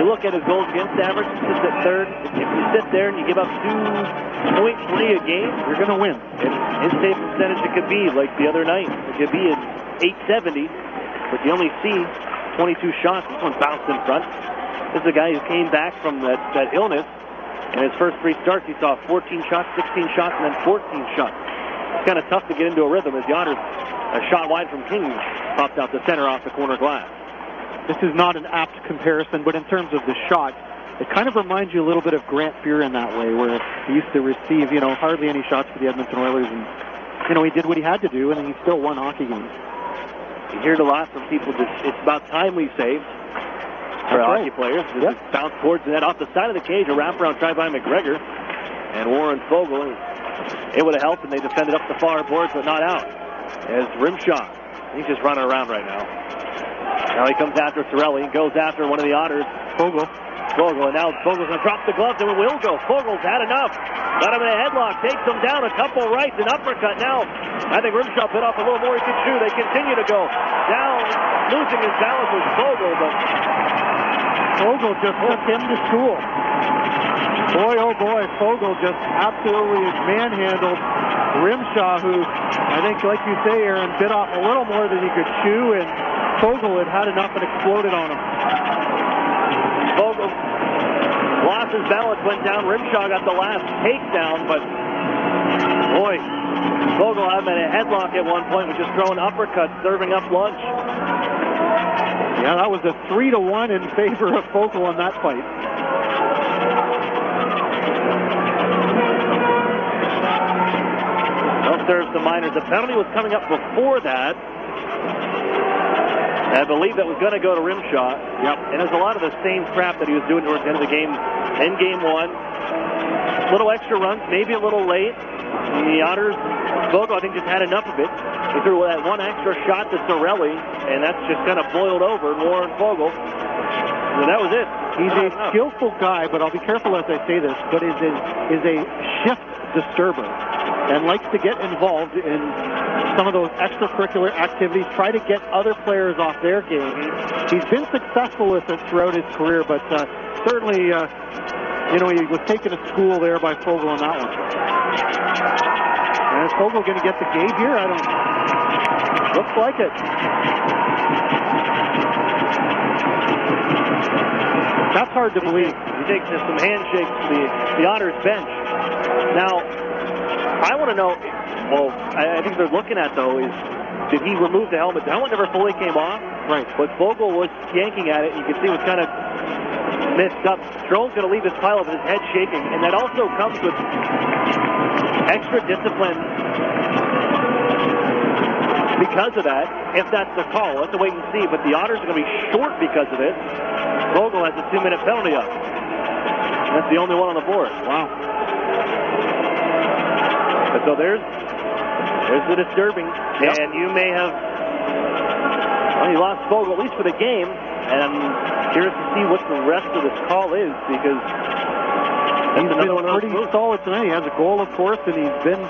you look at his goals against average, he sits at third. If you sit there and you give up 2.3 a game, you're going to win. And his save percentage, it could be like the other night. It could be at 870, but you only see 22 shots. This one bounced in front. This is a guy who came back from that illness. In his first 3 starts, he saw 14 shots, 16 shots, and then 14 shots. It's kind of tough to get into a rhythm as the Otters, a shot wide from King, popped out the center off the corner glass. This is not an apt comparison, but in terms of the shot, it kind of reminds you a little bit of Grant Fuhr in that way, where he used to receive, you know, hardly any shots for the Edmonton Oilers, and, you know, he did what he had to do, and then he still won hockey games. You hear it a lot from people that it's about time we saved for hockey players. This is bounce towards the net off the side of the cage, a wraparound try by McGregor and Warren Fogle. It would have helped, and they defended up the far boards, but not out. As Rimshaw, he's just running around right now. Now he comes after Sorelli, goes after one of the Otters, Fogle, and now Fogle's going to drop the gloves, and it will go. Fogle's had enough. Got him in a headlock, takes him down, a couple rights, an uppercut. Now, I think Rimshaw bit off a little more he could chew. They continue to go down, losing his balance was Fogle, but Fogle just took him to school. Boy, oh boy, Fogle just absolutely manhandled Rimshaw, who I think, like you say, Aaron, bit off a little more than he could chew, and Fogle had enough and exploded on him. Fogle lost his balance, went down. Rimshaw got the last takedown, but boy, Fogle had him in a headlock at one point, was just throwing uppercuts, serving up lunch. Yeah, that was a 3-1 in favor of Fogle on that fight. Don't serve the Miners. The penalty was coming up before that. I believe that was going to go to Rimshaw. Yep. And there's a lot of the same crap that he was doing towards the end of the game in Game 1. Little extra runs, maybe a little late. The Otters, Fogle, I think, just had enough of it. He threw that one extra shot to Sorelli, and that's just kind of boiled over Warren Fogle. And that was it. He's a skillful guy, but I'll be careful as I say this, but is a shift disturber and likes to get involved in some of those extracurricular activities, try to get other players off their game. He's been successful with it throughout his career, but certainly he was taken to school there by Fogel on that one. And is Fogel going to get the gauge here? I don't know. Looks like it. That's hard to believe. He takes some handshakes to the Otters bench. Now, I want to know, well, I think they're looking at, though, is did he remove the helmet? The helmet never fully came off. Right. But Fogel was yanking at it. You can see it was kind of messed up. Strome's going to leave his pile with his head shaking, and that also comes with extra discipline because of that, if that's the call. We'll have to wait and see, but the Otters are going to be short because of it. Fogel has a 2-minute penalty up. That's the only one on the board. Wow. But so there's the disturbing, and you may have, well, you lost Fogel at least for the game, and I'm curious to see what the rest of this call is, because he's been pretty solid tonight. He has a goal, of course, and he's been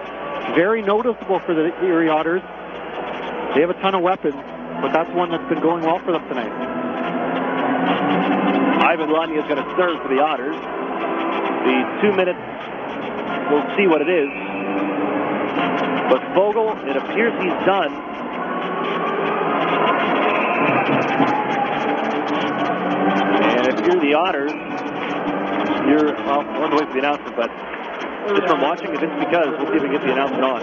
very noticeable for the Erie Otters. They have a ton of weapons, but that's one that's been going well for them tonight. Ivan Ladnia is going to serve for the Otters. The 2 minutes, we'll see what it is. But Fogel, it appears he's done. And if you're the Otters, you're, well, I want to wait for the announcement, but just from watching it, it's because, we'll see if we get the announcement on.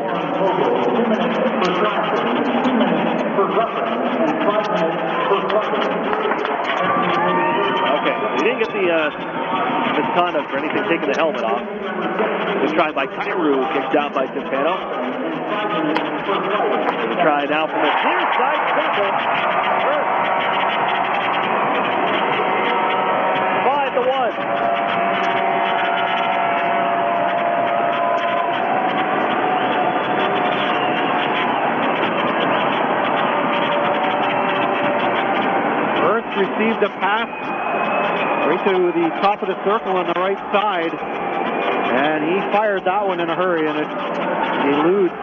Okay, we didn't get the misconduct or anything taking the helmet off. It was tried by Kairu, kicked out by Timpano. We'll try now from the near side circle. 5-1. Received a pass right to the top of the circle on the right side, and he fired that one in a hurry, and it eludes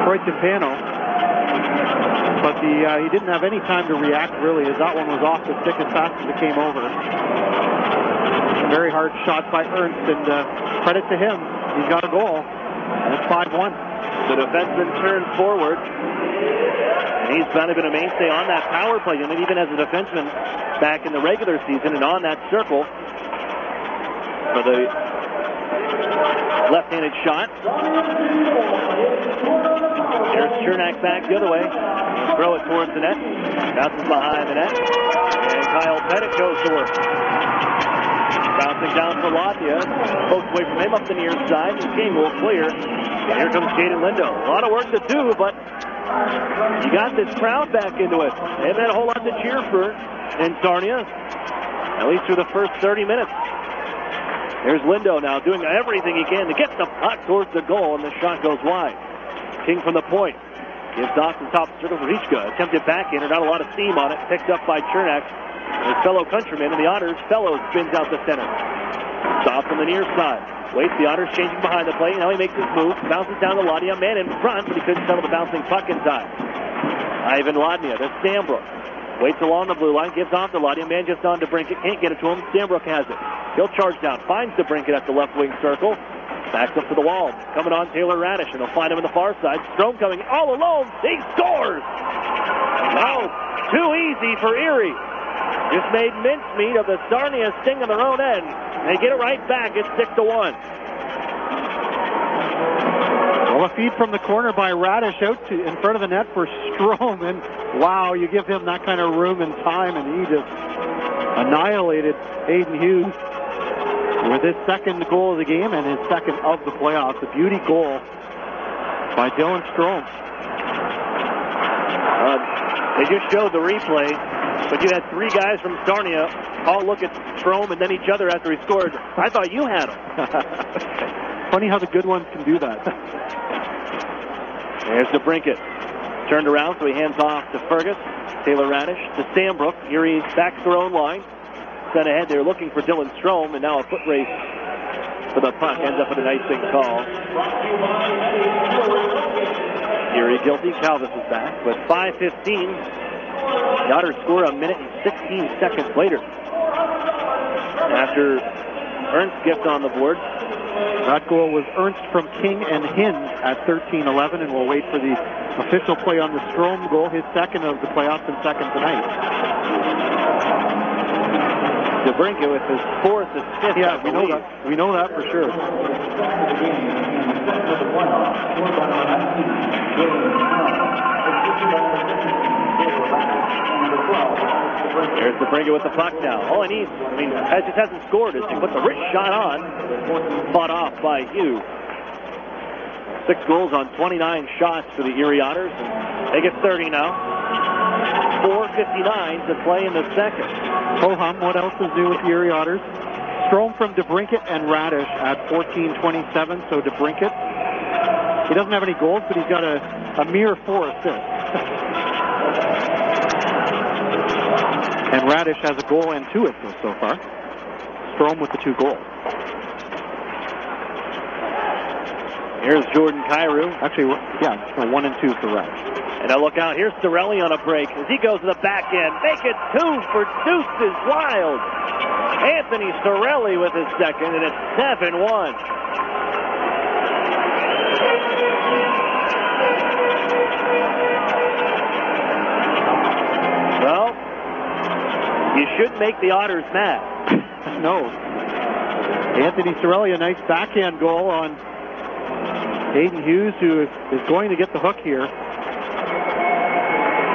Troy Timpano. But he didn't have any time to react, really, as that one was off the stick as fast as it came over. A very hard shot by Ernst, and credit to him. He's got a goal, and it's 5-1. The defenseman turns forward. And he's kind of been a mainstay on that power play unit, even as a defenseman back in the regular season, and on that circle for the left-handed shot. There's Chernak back the other way. He'll throw it towards the net. Bounces behind the net. And Kyle Pettit goes to work. Bouncing down for Latvia. Pokes away from him up the near side. The game will clear. And here comes Jaden Lindo. A lot of work to do, but you got this crowd back into it. They haven't had a whole lot to cheer for in Sarnia, at least through the first 30 minutes. There's Lindo now doing everything he can to get the puck towards the goal, and the shot goes wide. King from the point. Gives off the top circle for Hitchka. Attempted backhander, not a lot of steam on it. Picked up by Chernak, his fellow countryman, and the Otters fellow spins out the center. Stop from the near side. Waits, the Otters changing behind the plate. Now he makes his move. Bounces down to Ladnia. Man in front, but he couldn't settle the bouncing puck in time. Ivan Ladnia to Stambrook. Waits along the blue line. Gives off to Ladnia. Man just on to Brinkett. Can't get it to him. Stambrook has it. He'll charge down. Finds the Brinkett at the left wing circle. Backs up to the wall. Coming on Taylor Radish, and they'll find him on the far side. Strome coming all alone. He scores! Oh, too easy for Erie. Just made mincemeat of the Sarnia Sting on their own end. They get it right back. It's 6-1. Well, a feed from the corner by Radish out in front of the net for Strome. And wow, you give him that kind of room and time, and he just annihilated Hayden Hughes with his second goal of the game and his second of the playoffs. A beauty goal by Dylan Strome. They just showed the replay, but you had three guys from Sarnia all look at Strome and then each other after he scored. I thought you had him. Funny how the good ones can do that. There's the Brinkett. Turned around, so he hands off to Fergus. Taylor Radish to Stambrook. Erie back to their own line. Sent ahead, they're looking for Dylan Strome, and now a foot race for the puck. Ends up with an icing call. Erie guilty. Calvis is back. With 5:15, the Otters score a minute and 16 seconds later. After Ernst gift on the board. That goal was Ernst from King and Hinge at 13-11, and we'll wait for the official play on the Strome goal, his second of the playoffs and second tonight. DeBrincat with his fourth assist. Yeah, we know that for sure. Here's DeBrincat with the puck now. All he needs, just hasn't scored, is to put the wrist shot on. Fought off by Hugh. 6 goals on 29 shots for the Erie Otters. They get 30 now. 4:59 to play in the second. Ho-hum, what else is new with the Erie Otters? Strome from DeBrincat and Radish at 14-27. So DeBrincat, he doesn't have any goals, but he's got a mere 4 assists. And Radish has a goal and 2 assists so far. Strome with the 2 goals. Here's Jordan Kyrou. Actually, 1 and 2 for Radish. And now look out, here's Sorelli on a break as he goes to the back end. Make it 2 for Deuces Wild. Anthony Sorelli with his second, and it's 7-1. Well, you shouldn't make the Otters mad. No. Anthony Sorelli, a nice backhand goal on Hayden Hughes, who is going to get the hook here.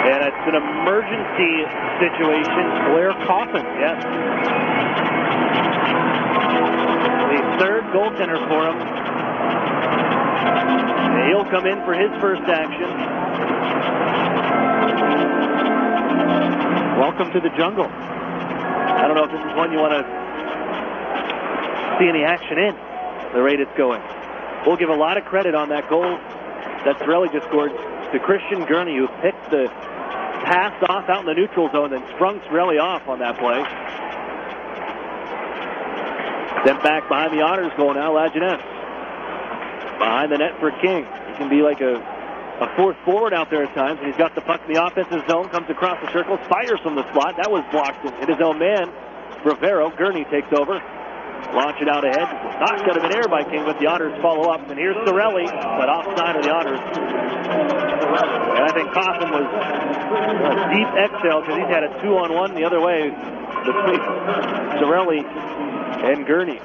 And it's an emergency situation. Blair Coffin. Yes. The third goaltender for him. And he'll come in for his first action. Welcome to the jungle. I don't know if this is one you want to see any action in, the rate it's going. We'll give a lot of credit on that goal that Sorelli just scored to Christian Gurney, who picked the pass off out in the neutral zone and sprung Sorelli off on that play. Sent back behind the Otters goal now, Lajeunesse. Behind the net for King. He can be like a fourth forward out there at times, and he's got the puck in the offensive zone, comes across the circle, fires from the slot. That was blocked in his own man. Rivero, Gurney takes over. Launch it out ahead. Not going to be there by King, but the Otters follow up. And here's Sorelli, but offside of the Otters. And I think Coffin was a deep exhale because he's had a 2-on-1 the other way between Sorelli and Gurney.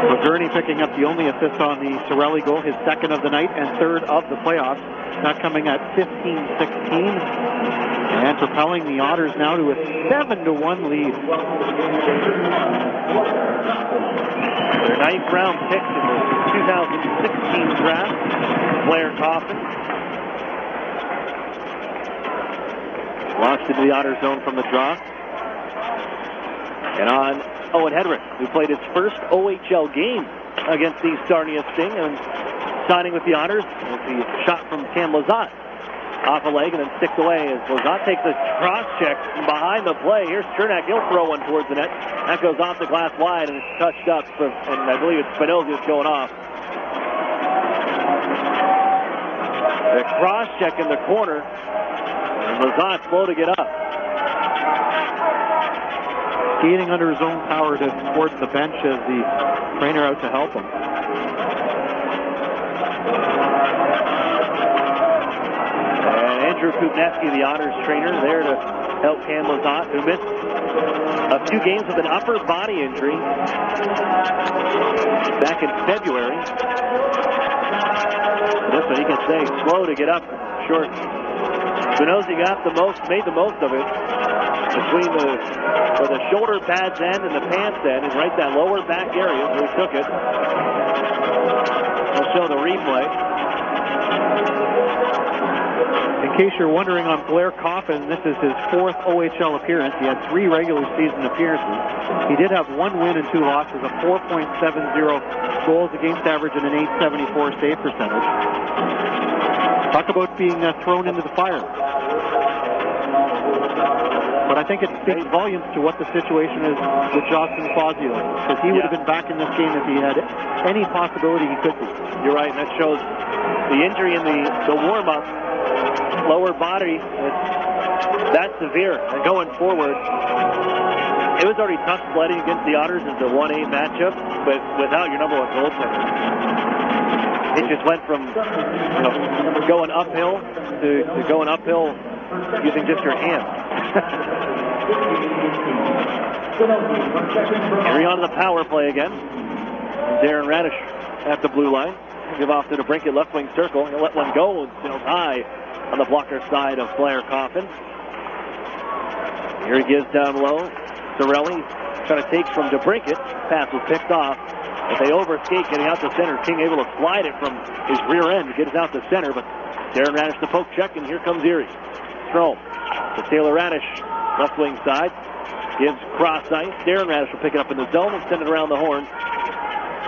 Well, Gurney picking up the only assist on the Sorelli goal, his second of the night and third of the playoffs. That coming at 15-16. And propelling the Otters now to a 7-1 lead. Their 9th round pick in the 2016 draft, Blair Coffin. Launched into the Otter zone from the draw. And on Owen Hedrick, who played his first OHL game against the Sarnia Sting and signing with the Otters. With the shot from Cam Lazat. Off a leg and then sticks away as Lazat takes a cross check behind the play. Here's Chernak. He'll throw one towards the net. That goes off the glass wide and it's touched up. And I believe it's Spinoza's going off. The cross check in the corner. And Lazat slow to get up. Skating under his own power towards the bench as the trainer out to help him. Andrew Kupneski, the Otters trainer, there to help Cam Lazat, who missed a few games with an upper body injury back in February. This one, he can say, slow to get up short. Spinoza made the most of it between where the shoulder pads end and the pants end, and right that lower back area where he took it. We'll show the replay. In case you're wondering on Blair Coffin, this is his 4th OHL appearance. He had 3 regular season appearances. He did have 1 win and 2 losses, a 4.70 goals against average and an 874 save percentage. Talk about being thrown into the fire. But I think it speaks volumes to what the situation is with Jocelyn Fazio, because he would have been back in this game if he had any possibility he could be. You're right, and that shows the injury in the warm-up. Lower body, that's severe. And going forward, It was already tough sledding against the Otters as a 1A matchup, but without your number one goaltender. It just went from going uphill to going uphill using just your hands. Erie on to the power play again. Darren Radish at the blue line. Give off to DeBrinket, left wing circle. He'll let one go and sails high on the blocker side of Blair Coffin. Here he gives down low. Sorelli trying to take from DeBrinket. Pass was picked off. If they overskate getting out to center, King able to slide it from his rear end to get it out to center, but Darren Radish the poke check, and here comes Erie. Strom to Taylor Radish, left wing side. Gives cross ice. Darren Radish will pick it up in the zone and send it around the horn.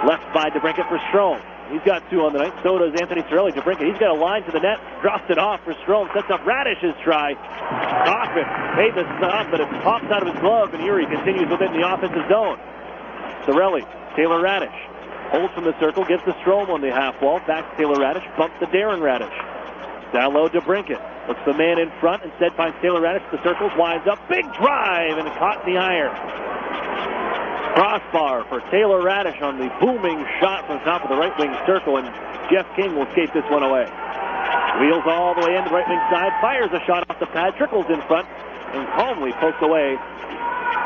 Left by DeBrinket for Strom. He's got 2 on the night. So does Anthony Sorelli. DeBrinket, he's got a line to the net. Drops it off for Strom. Sets up Radish's try. Coffin made the stop, but it pops out of his glove, and Erie continues within the offensive zone. Sorelli, Taylor Radish. Holds from the circle, gives to Strom on the half wall. Back to Taylor Radish. Bumps to Darren Radish. Down low, DeBrinket. Looks the man in front. Instead finds Taylor Radish. The circles, winds up. Big drive, and caught in the iron. Crossbar for Taylor Radish on the booming shot from top of the right wing circle, and Jeff King will skate this one away. Wheels all the way into the right wing side, fires a shot off the pad, trickles in front, and calmly poked away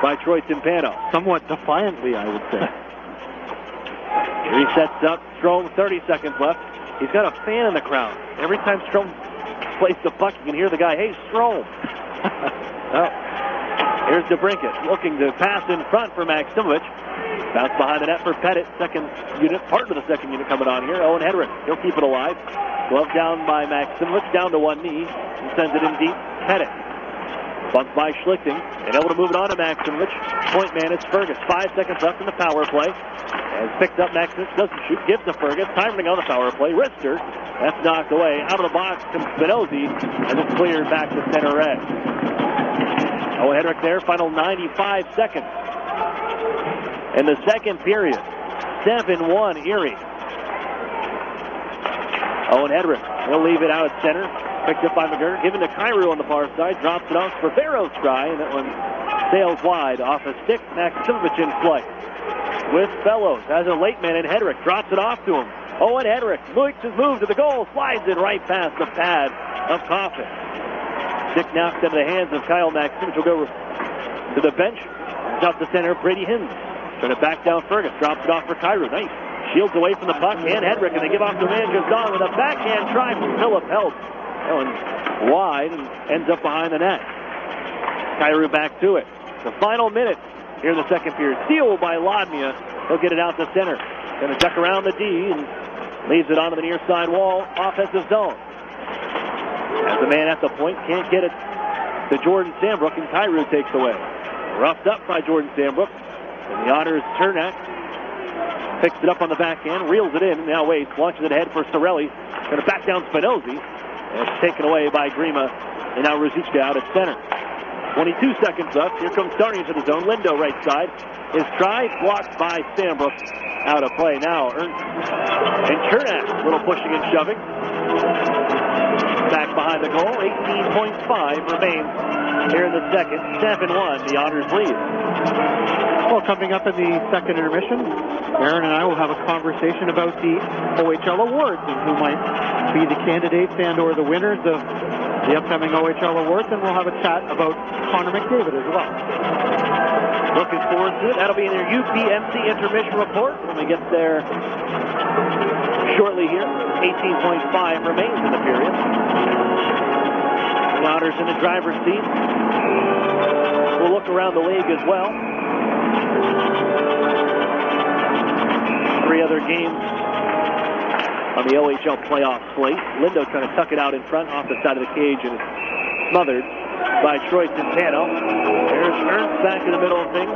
by Troy Timpano. Somewhat defiantly, I would say. Here he sets up. Strom, 30 seconds left. He's got a fan in the crowd. Every time Strom plays the puck, you can hear the guy, "Hey, Strom." Here's DeBrinket looking to pass in front for Maximovich. Bounce behind the net for Pettit. Second unit, part of the second unit coming on here. Owen Hedrick, he'll keep it alive. Glove down by Maximovich, down to one knee, and sends it in deep. Pettit. Bumped by Schlichting, and able to move it on to Maximovich. Point man is Fergus. 5 seconds left in the power play. Has picked up Maximovich, doesn't shoot, gives to Fergus. Time running on the power play. Wrister, that's knocked away. Out of the box comes Spinozzi, and it's cleared back to center red. Owen Hedrick there, final 95 seconds. In the second period, 7-1 Erie. Owen Hedrick, he'll leave it out at center. Picked up by McGurk, given to Kyrou on the far side. Drops it off for Barrow's try, and that one sails wide off a stick. Maximovich in flight with Fellows. Has a late man in Hedrick. Drops it off to him. Owen Hedrick makes his move to the goal. Slides it right past the pad of Coffin. Stick knocked into the hands of Kyle Maximovich. Will go to the bench. Up the center, Brady Hinds. Trying to back down Fergus. Drops it off for Kyrou. Nice. Shields away from the puck and Hedrick, and they give off to man Gazan with a backhand try from Philip Help. That one wide and ends up behind the net. Kyrou back to it. The final minute here in the second period. Steal by Ladmia. He'll get it out to center. Going to duck around the D and leaves it onto the near side wall. Offensive zone. As the man at the point can't get it to Jordan Sambrook, and Kyrou takes away. Roughed up by Jordan Sambrook. And the Otters' Turnak picks it up on the backhand, reels it in, now waits, launches it ahead for Sorelli. Going to back down Spinozzi. And it's taken away by Grima. And now Ruzicka out at center. 22 seconds left. Here comes Sarnia to the zone. Lindo right side. His try blocked by Sambrook. Out of play now. Ernst and Turnak. A little pushing and shoving. Back behind the goal. 18.5 remains here in the second. 7-1. The Otters lead. Well, coming up in the second intermission, Aaron and I will have a conversation about the OHL awards and who might be the candidates and or the winners of the upcoming OHL awards, and we'll have a chat about Connor McDavid as well. Looking forward to it. That'll be in their UPMC intermission report when we get there shortly here. 18.5 remains in the period. The Otters in the driver's seat. We'll look around the league as well. 3 other games on the OHL playoff slate. Lindo trying to tuck it out in front off the side of the cage, and it's smothered by Troy Timpano. There's Ernst back in the middle of things.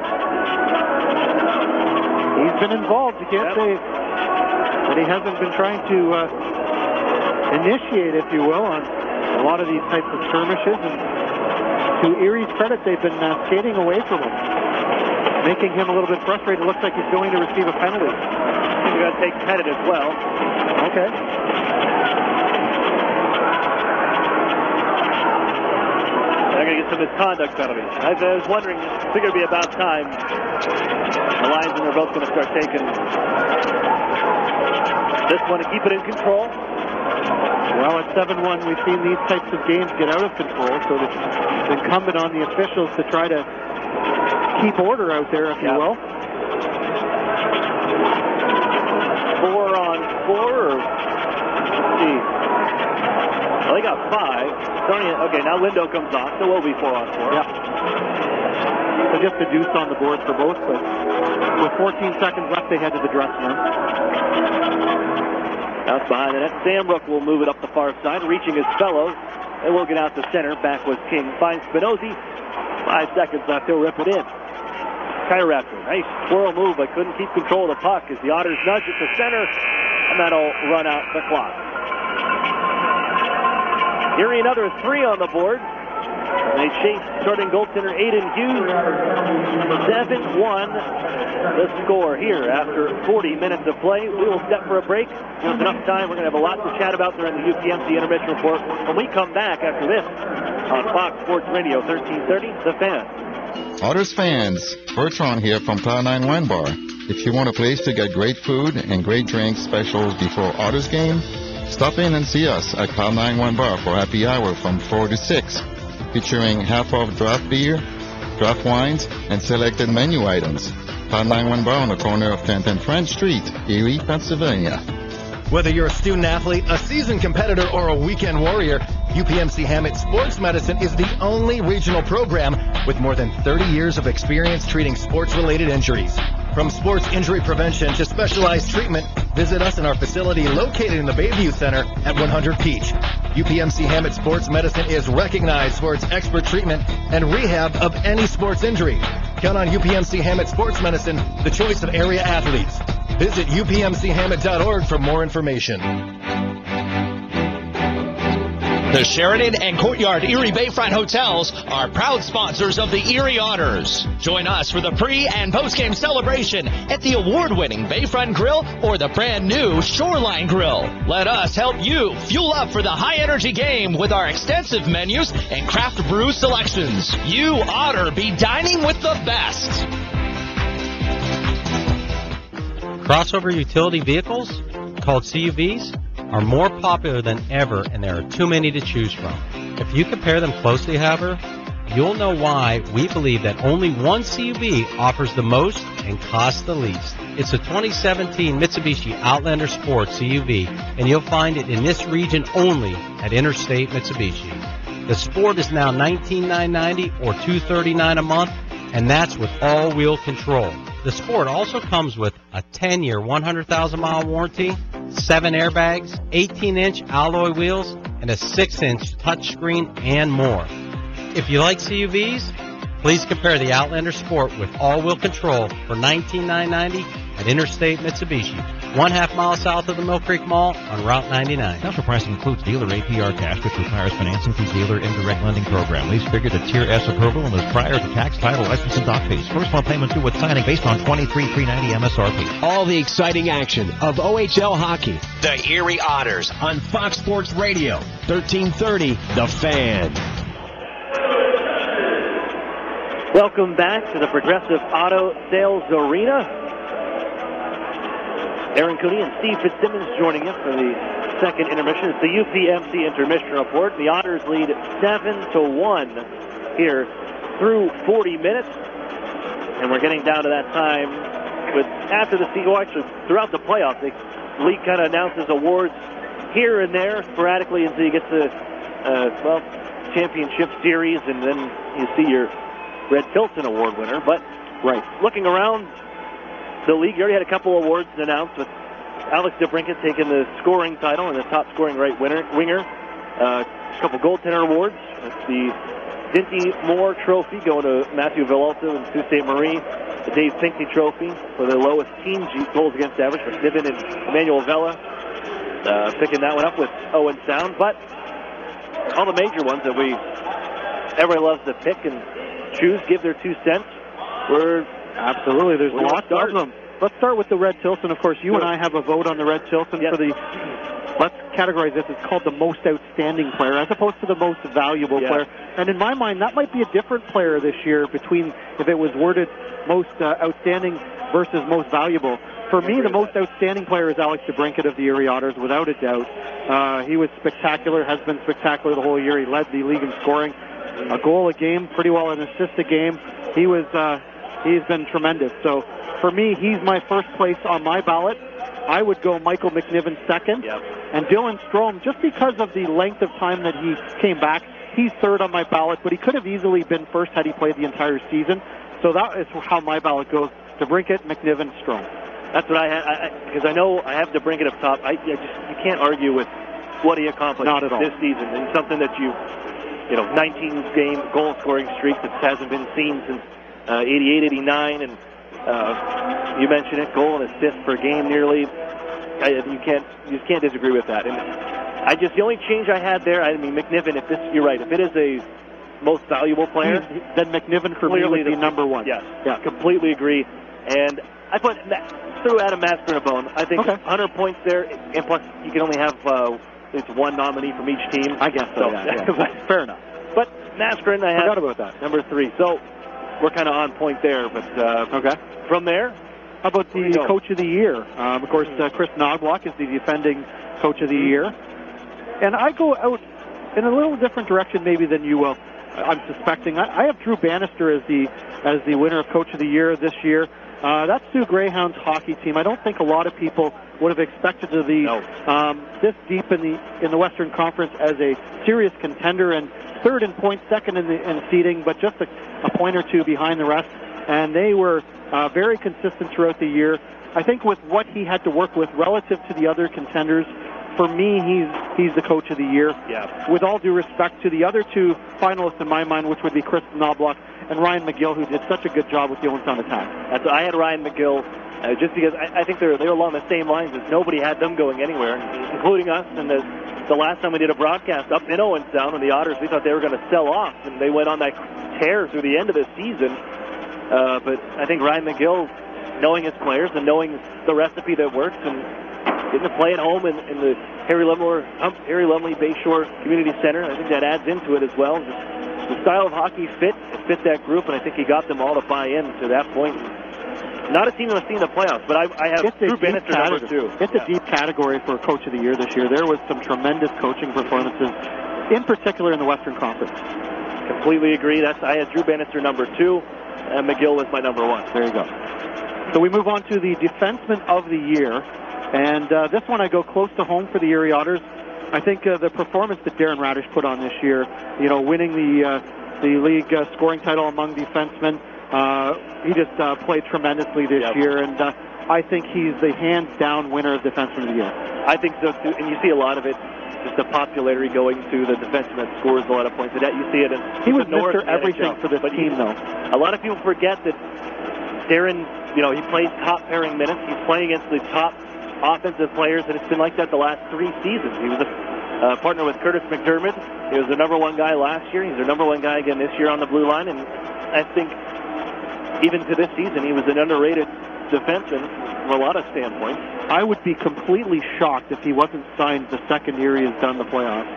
He's been involved. You can't say that he hasn't been trying to initiate, if you will, on a lot of these types of skirmishes. And to Erie's credit, they've been skating away from him, making him a little bit frustrated. It looks like he's going to receive a penalty. He's going to take Pettit as well. Okay. They're going to get some misconduct penalties. I was wondering, I figured it'd be about time. The Lions are both going to start taking this one to keep it in control. Well, at 7-1, we've seen these types of games get out of control, so it's incumbent on the officials to try to keep order out there, if you will. 4-on-4, or let's see. Well, they got 5. Sarnia, okay, now Lindo comes off, so we'll be 4-on-4. Yeah. So just a deuce on the board for both, but with 14 seconds left, they head to the dressing room. Out behind the net, Samrook will move it up the far side, reaching his fellows, and we'll get out to center. Back was King. Finds Spinozzi. 5 seconds left, he'll rip it in. Kyraptor, nice swirl move, but couldn't keep control of the puck as the Otters nudge it to center, and that'll run out the clock. Erie another 3 on the board. They chase starting goaltender Aiden Hughes. 7-1 the score here after 40 minutes of play. We will step for a break. There's enough time. We're going to have a lot to chat about during the UPMC Intermission Report when we come back after this on Fox Sports Radio 1330, The Fan. Otters fans, Bertrand here from Cloud 9 Wine Bar. If you want a place to get great food and great drinks specials before Otters game, stop in and see us at Cloud 9 Wine Bar for happy hour from 4 to 6, featuring half-off draft beer, draft wines, and selected menu items. Cloud 9 Wine Bar on the corner of 10th and French Street, Erie, Pennsylvania. Whether you're a student athlete, a seasoned competitor, or a weekend warrior, UPMC Hammett Sports Medicine is the only regional program with more than 30 years of experience treating sports-related injuries. From sports injury prevention to specialized treatment, visit us in our facility located in the Bayview Center at 100 Peach. UPMC Hammett Sports Medicine is recognized for its expert treatment and rehab of any sports injury. Count on UPMC Hammett Sports Medicine, the choice of area athletes. Visit upmchammett.org for more information. The Sheridan and Courtyard Erie Bayfront Hotels are proud sponsors of the Erie Otters. Join us for the pre- and post-game celebration at the award-winning Bayfront Grill or the brand-new Shoreline Grill. Let us help you fuel up for the high-energy game with our extensive menus and craft brew selections. You Otter be dining with the best. Crossover utility vehicles, called CUVs, are more popular than ever, and there are too many to choose from. If you compare them closely, however, you'll know why we believe that only one CUV offers the most and costs the least. It's a 2017 Mitsubishi Outlander Sport CUV, and you'll find it in this region only at Interstate Mitsubishi. The Sport is now $19,990 or $239 a month, and that's with all-wheel control. The Sport also comes with a 10-year, 100,000-mile warranty, 7 airbags, 18-inch alloy wheels, and a 6-inch touchscreen, and more. If you like CUVs, please compare the Outlander Sport with all-wheel control for $19,990 at Interstate Mitsubishi, 1/2 mile south of the Mill Creek Mall on Route 99. Special pricing includes dealer APR cash, which requires financing through dealer indirect lending program. Lease figured at Tier S approval and is prior to tax, title, license, and dock fees. First month payment due with signing based on $23,390 MSRP. All the exciting action of OHL hockey. The Erie Otters on Fox Sports Radio, 1330, The Fan. Welcome back to the Progressive Auto Sales Arena. Aaron Cooney and Steve Fitzsimmons joining us for the second intermission. It's the UPMC Intermission Report. The Otters lead 7-1 here through 40 minutes. And we're getting down to that time with after the season, actually throughout the playoffs, the league kind of announces awards here and there sporadically until you get to, championship series, and then you see your Red Tilton Award winner. But looking around the league, you already had a couple awards announced with Alex DeBrincat taking the scoring title and the top scoring winger. A couple goaltender awards. It's the Dinty Moore Trophy going to Matthew Villalta and Sault Ste. Marie. The Dave Pinckney Trophy for the lowest team goals against average for Niven and Emmanuel Vella. Picking that one up with Owen Sound. But all the major ones that everybody loves to pick and choose, give their 2 cents. Absolutely, there's lots of them. Let's start with the Red Tilton. Of course, you and I have a vote on the Red Tilton for the let's categorize this. It's called the most outstanding player as opposed to the most valuable player. And in my mind, that might be a different player this year between if it was worded most outstanding versus most valuable. For me, the most outstanding player is Alex DeBrincat of the Erie Otters, without a doubt. He was spectacular, has been spectacular the whole year. He led the league in scoring, a goal a game, pretty well an assist a game. He's been tremendous. So for me, he's my first place on my ballot. I would go Michael McNiven second, and Dylan Strome, just because of the length of time that he came back, he's third on my ballot, but he could have easily been first had he played the entire season. So that is how my ballot goes: DeBrincat, McNiven, Strome. That's what I had, because I know I have DeBrincat up top. You can't argue with what he accomplished this season, and something that 19-game goal-scoring streak that hasn't been seen since 88, 89, and you mentioned it, goal and assist per game nearly. You just can't disagree with that. And the only change I had there, McNiven, you're right, if it is a most valuable player, then McNiven for me would be number one. Yes, completely agree. And I threw Adam Masker in a bone. I think 100 points there, and plus you can only have it's one nominee from each team. I guess so. Fair enough. But Masker and I forgot about that. Number 3. So we're kind of on point there. But from there, how about the Coach of the Year? Of course, Chris Knobloch is the defending Coach of the Year, and I go out in a little different direction maybe than you will. I'm suspecting. I have Drew Bannister as the winner of Coach of the Year this year. That's Sioux Greyhounds hockey team. I don't think a lot of people would have expected to be this deep in the Western Conference as a serious contender, and third in points, second in seeding, but just a point or two behind the rest. And they were very consistent throughout the year. I think with what he had to work with relative to the other contenders, for me, he's the Coach of the Year. Yeah. With all due respect to the other two finalists in my mind, which would be Chris Knobloch and Ryan McGill, who did such a good job with the Owenstown attack. I had Ryan McGill just because I think they were along the same lines as nobody had them going anywhere, including us. And the last time we did a broadcast up in Owenstown when the Otters, we thought they were going to sell off, and they went on that tear through the end of the season. But I think Ryan McGill, knowing his players and knowing the recipe that works, and getting to play at home in the Harry Lumley Bayshore Community Center, I think that adds into it as well. The style of hockey fit that group, and I think he got them all to buy in to that point. Not a team that was seen in the playoffs, but I have Drew Bannister number 2. It's a deep category for Coach of the Year this year. There was some tremendous coaching performances, in particular in the Western Conference. Completely agree. I had Drew Bannister number 2, and McGill was my number 1. There you go. So we move on to the Defenseman of the Year, and this one I go close to home for the Erie Otters. I think the performance that Darren Radish put on this year, winning the league scoring title among defensemen, he just played tremendously this year, and I think he's the hands-down winner of Defenseman of the Year. I think so, too, and you see a lot of it, just the popularity going to the defenseman that scores a lot of points. You see it in he was North Mr. Everything for this team, though. A lot of people forget that Darren, he plays top-pairing minutes. He's playing against the top offensive players, and it's been like that the last 3 seasons. He was a partner with Curtis McDermott. He was the number 1 guy last year. He's the number 1 guy again this year on the blue line, and I think even to this season, he was an underrated defenseman from a lot of standpoints. I would be completely shocked if he wasn't signed the second year he has done the playoffs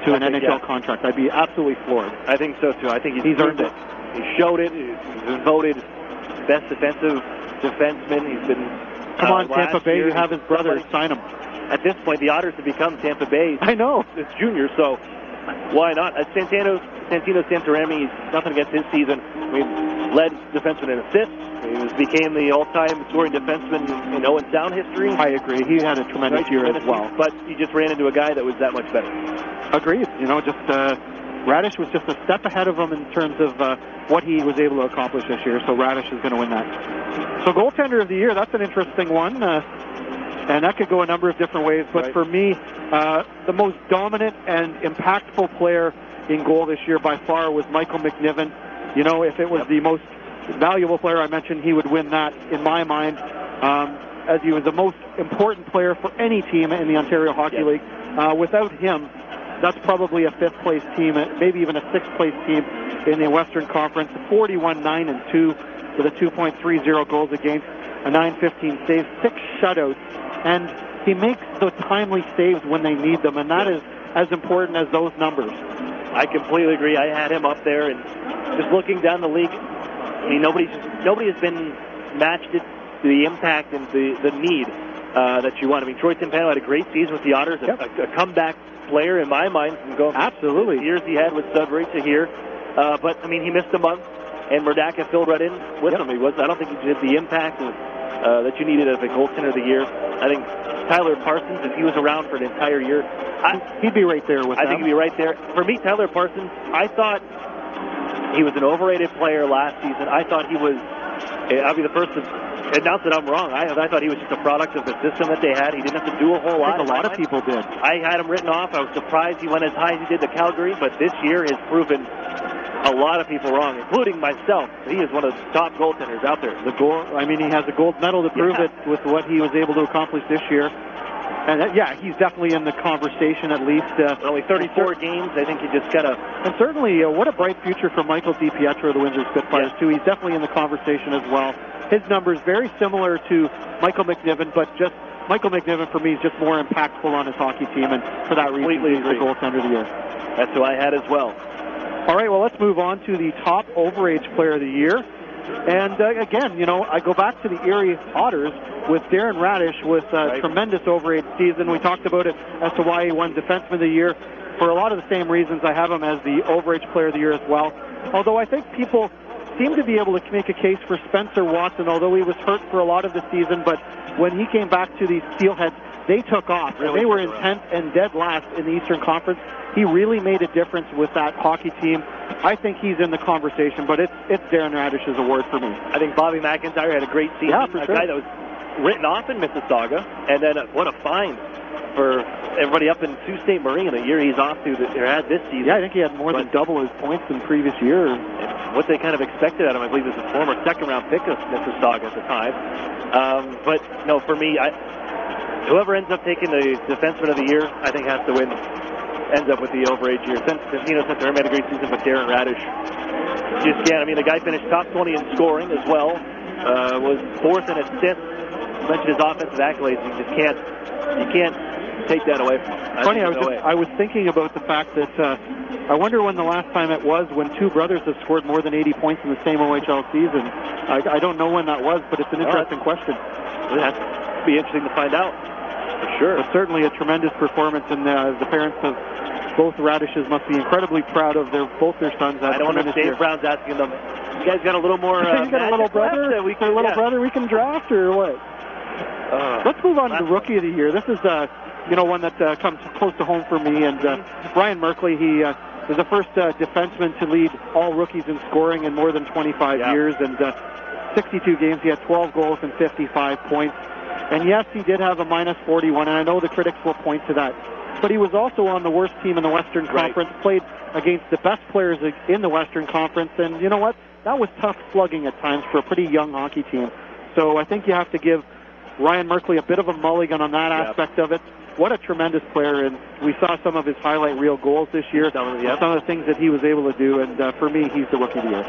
to an NHL contract. I'd be absolutely floored. I think so, too. I think he's earned it. He showed it. He's been voted best defensive defenseman. He's been... Come on, Tampa Bay, you have his brother. Sign him. At this point, the Otters have become Tampa Bay. I know. It's junior, so why not? Santino Santorami, nothing against his season. Led defenseman in assists. He became the all-time scoring defenseman in Owenstown history. I agree. He had a tremendous year as well. But he just ran into a guy that was that much better. Agreed. Radish was just a step ahead of him in terms of what he was able to accomplish this year, so Radish is going to win that. So goaltender of the year, that's an interesting one, and that could go a number of different ways, but for me, the most dominant and impactful player in goal this year by far was Michael McNiven. If it was the most valuable player I mentioned, he would win that in my mind, as he was the most important player for any team in the Ontario Hockey League. Without him, that's probably a 5th place team, maybe even a 6th place team in the Western Conference. 41-9-2 with a 2.30 goals against, a 9.15 save, 6 shutouts, and he makes the timely saves when they need them, and that is as important as those numbers. I completely agree. I had him up there, and just looking down the league, I mean, nobody has been matched to the impact and the need that you want. I mean, Troy Timpano had a great season with the Otters, a comeback player in my mind from going absolutely years he had with Sudbury to here. But I mean, he missed a month, and Murdaka filled right in with him. I don't think he did the impact that you needed as a goaltender of the year. I think Tyler Parsons, if he was around for an entire year, he'd be right there with them. I think he'd be right there. For me, Tyler Parsons, I thought he was an overrated player last season. I thought he was, I'll be the first to announce that I'm wrong. I thought he was just a product of the system that they had. He didn't have to do a whole lot. I think a lot of people did. I had him written off. I was surprised he went as high as he did to Calgary, but this year has proven a lot of people wrong, including myself. He is one of the top goaltenders out there. He has a gold medal to prove it with what he was able to accomplish this year. And he's definitely in the conversation at least. Only 34 games. I think he just got a... And certainly, what a bright future for Michael DiPietro of the Windsor Spitfires, too. He's definitely in the conversation as well. His numbers very similar to Michael McNiven, but just Michael McNiven, for me, is just more impactful on his hockey team, and for that reason, he's the goaltender of the year. That's who I had as well. All right, well, let's move on to the top overage player of the year. And again, I go back to the Erie Otters with Darren Radish with a tremendous overage season. We talked about it as to why he won Defenseman of the Year. For a lot of the same reasons, I have him as the overage player of the year as well. Although I think people seem to be able to make a case for Spencer Watson, although he was hurt for a lot of the season. But when he came back to the Steelheads, they took off. Really, they were in 10th and dead last in the Eastern Conference. He really made a difference with that hockey team. I think he's in the conversation, but it's Darren Radish's award for me. I think Bobby McIntyre had a great season. Yeah, for sure. A guy that was written off in Mississauga, and then what a find for everybody up in Sioux State Marine the year he's off to or had this season. Yeah, I think he had more than double his points than previous year. And what they kind of expected out of him, I believe, was a former second-round pick of Mississauga at the time. But no, for me, whoever ends up taking the Defenseman of the Year, I think has to win. Ends up with the overage year. Santino Santorem had a great season, but Darren Radish just can't. I mean, the guy finished top 20 in scoring as well. Was fourth in assists. Mentioned his offensive accolades. You can't take that away from him. Funny, I was thinking about the fact that I wonder when the last time it was when two brothers have scored more than 80 points in the same OHL season. I don't know when that was, but it's an interesting question. It'd be interesting to find out. For sure. But certainly a tremendous performance, and the parents of both Radishes must be incredibly proud of both their sons. I don't understand Dave Brown's asking them, you guys got a little more you got a little brother that we can, brother we can draft, or what? Let's move on to the Rookie of the Year. This is one that comes close to home for me, and Ryan Merkley, he was the first defenseman to lead all rookies in scoring in more than 25 years, and 62 games. He had 12 goals and 55 points. And yes, he did have a minus 41, and I know the critics will point to that. But he was also on the worst team in the Western Conference, played against the best players in the Western Conference, and you know what? That was tough slugging at times for a pretty young hockey team. So I think you have to give Ryan Merkley a bit of a mulligan on that aspect of it. What a tremendous player, and we saw some of his highlight reel goals this year, some of the things that he was able to do, and for me, he's the Rookie of the Year.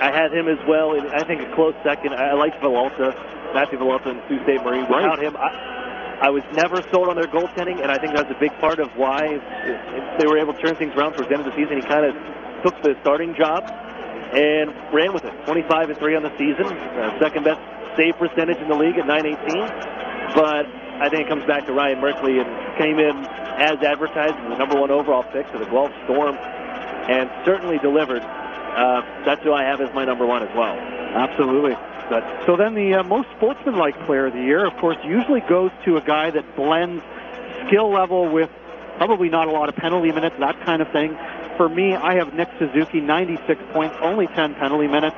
I had him as well, and I think a close second. I liked Matthew Villalta and Sioux State Marine. Without him, I was never sold on their goaltending, and I think that's a big part of why they were able to turn things around towards the end of the season. He kind of took the starting job and ran with it. 25-3 on the season, second best save percentage in the league at .918. But I think it comes back to Ryan Merkley, and came in as advertised as the #1 overall pick to the Guelph Storm, and certainly delivered. That's who I have as my #1 as well. Absolutely. So then the most sportsmanlike player of the year, of course, usually goes to a guy that blends skill level with probably not a lot of penalty minutes, that kind of thing. For me, I have Nick Suzuki, 96 points, only 10 penalty minutes.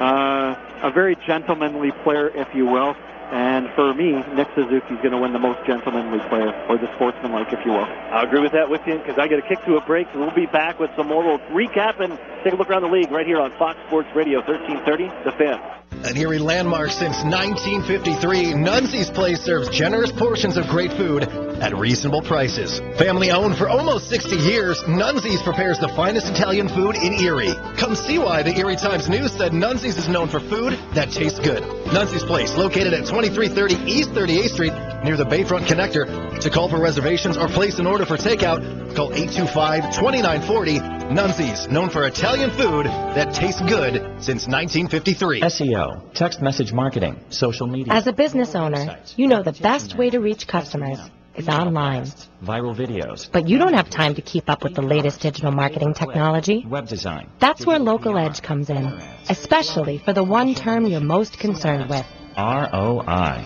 A very gentlemanly player, if you will. And for me, Nick Suzuki is going to win the most gentlemanly player, or the sportsmanlike, if you will. I'll agree with that with you, because I get a kick to a break. So we'll be back with some more. We'll recap and take a look around the league right here on Fox Sports Radio 1330, The Fan. An Erie landmark since 1953, Nunzi's Place serves generous portions of great food at reasonable prices. Family owned for almost 60 years, Nunzi's prepares the finest Italian food in Erie. Come see why the Erie Times News said Nunzi's is known for food that tastes good. Nunzi's Place, located at 20 2330 East 38th Street near the Bayfront Connector. To call for reservations or place an order for takeout, call 825-2940. Nunzi's, known for Italian food that tastes good since 1953. SEO, text message marketing, social media. As a business owner, you know the best way to reach customers is online. Viral videos. But you don't have time to keep up with the latest digital marketing technology. Web design. That's where Local Edge comes in, especially for the one term you're most concerned with. ROI.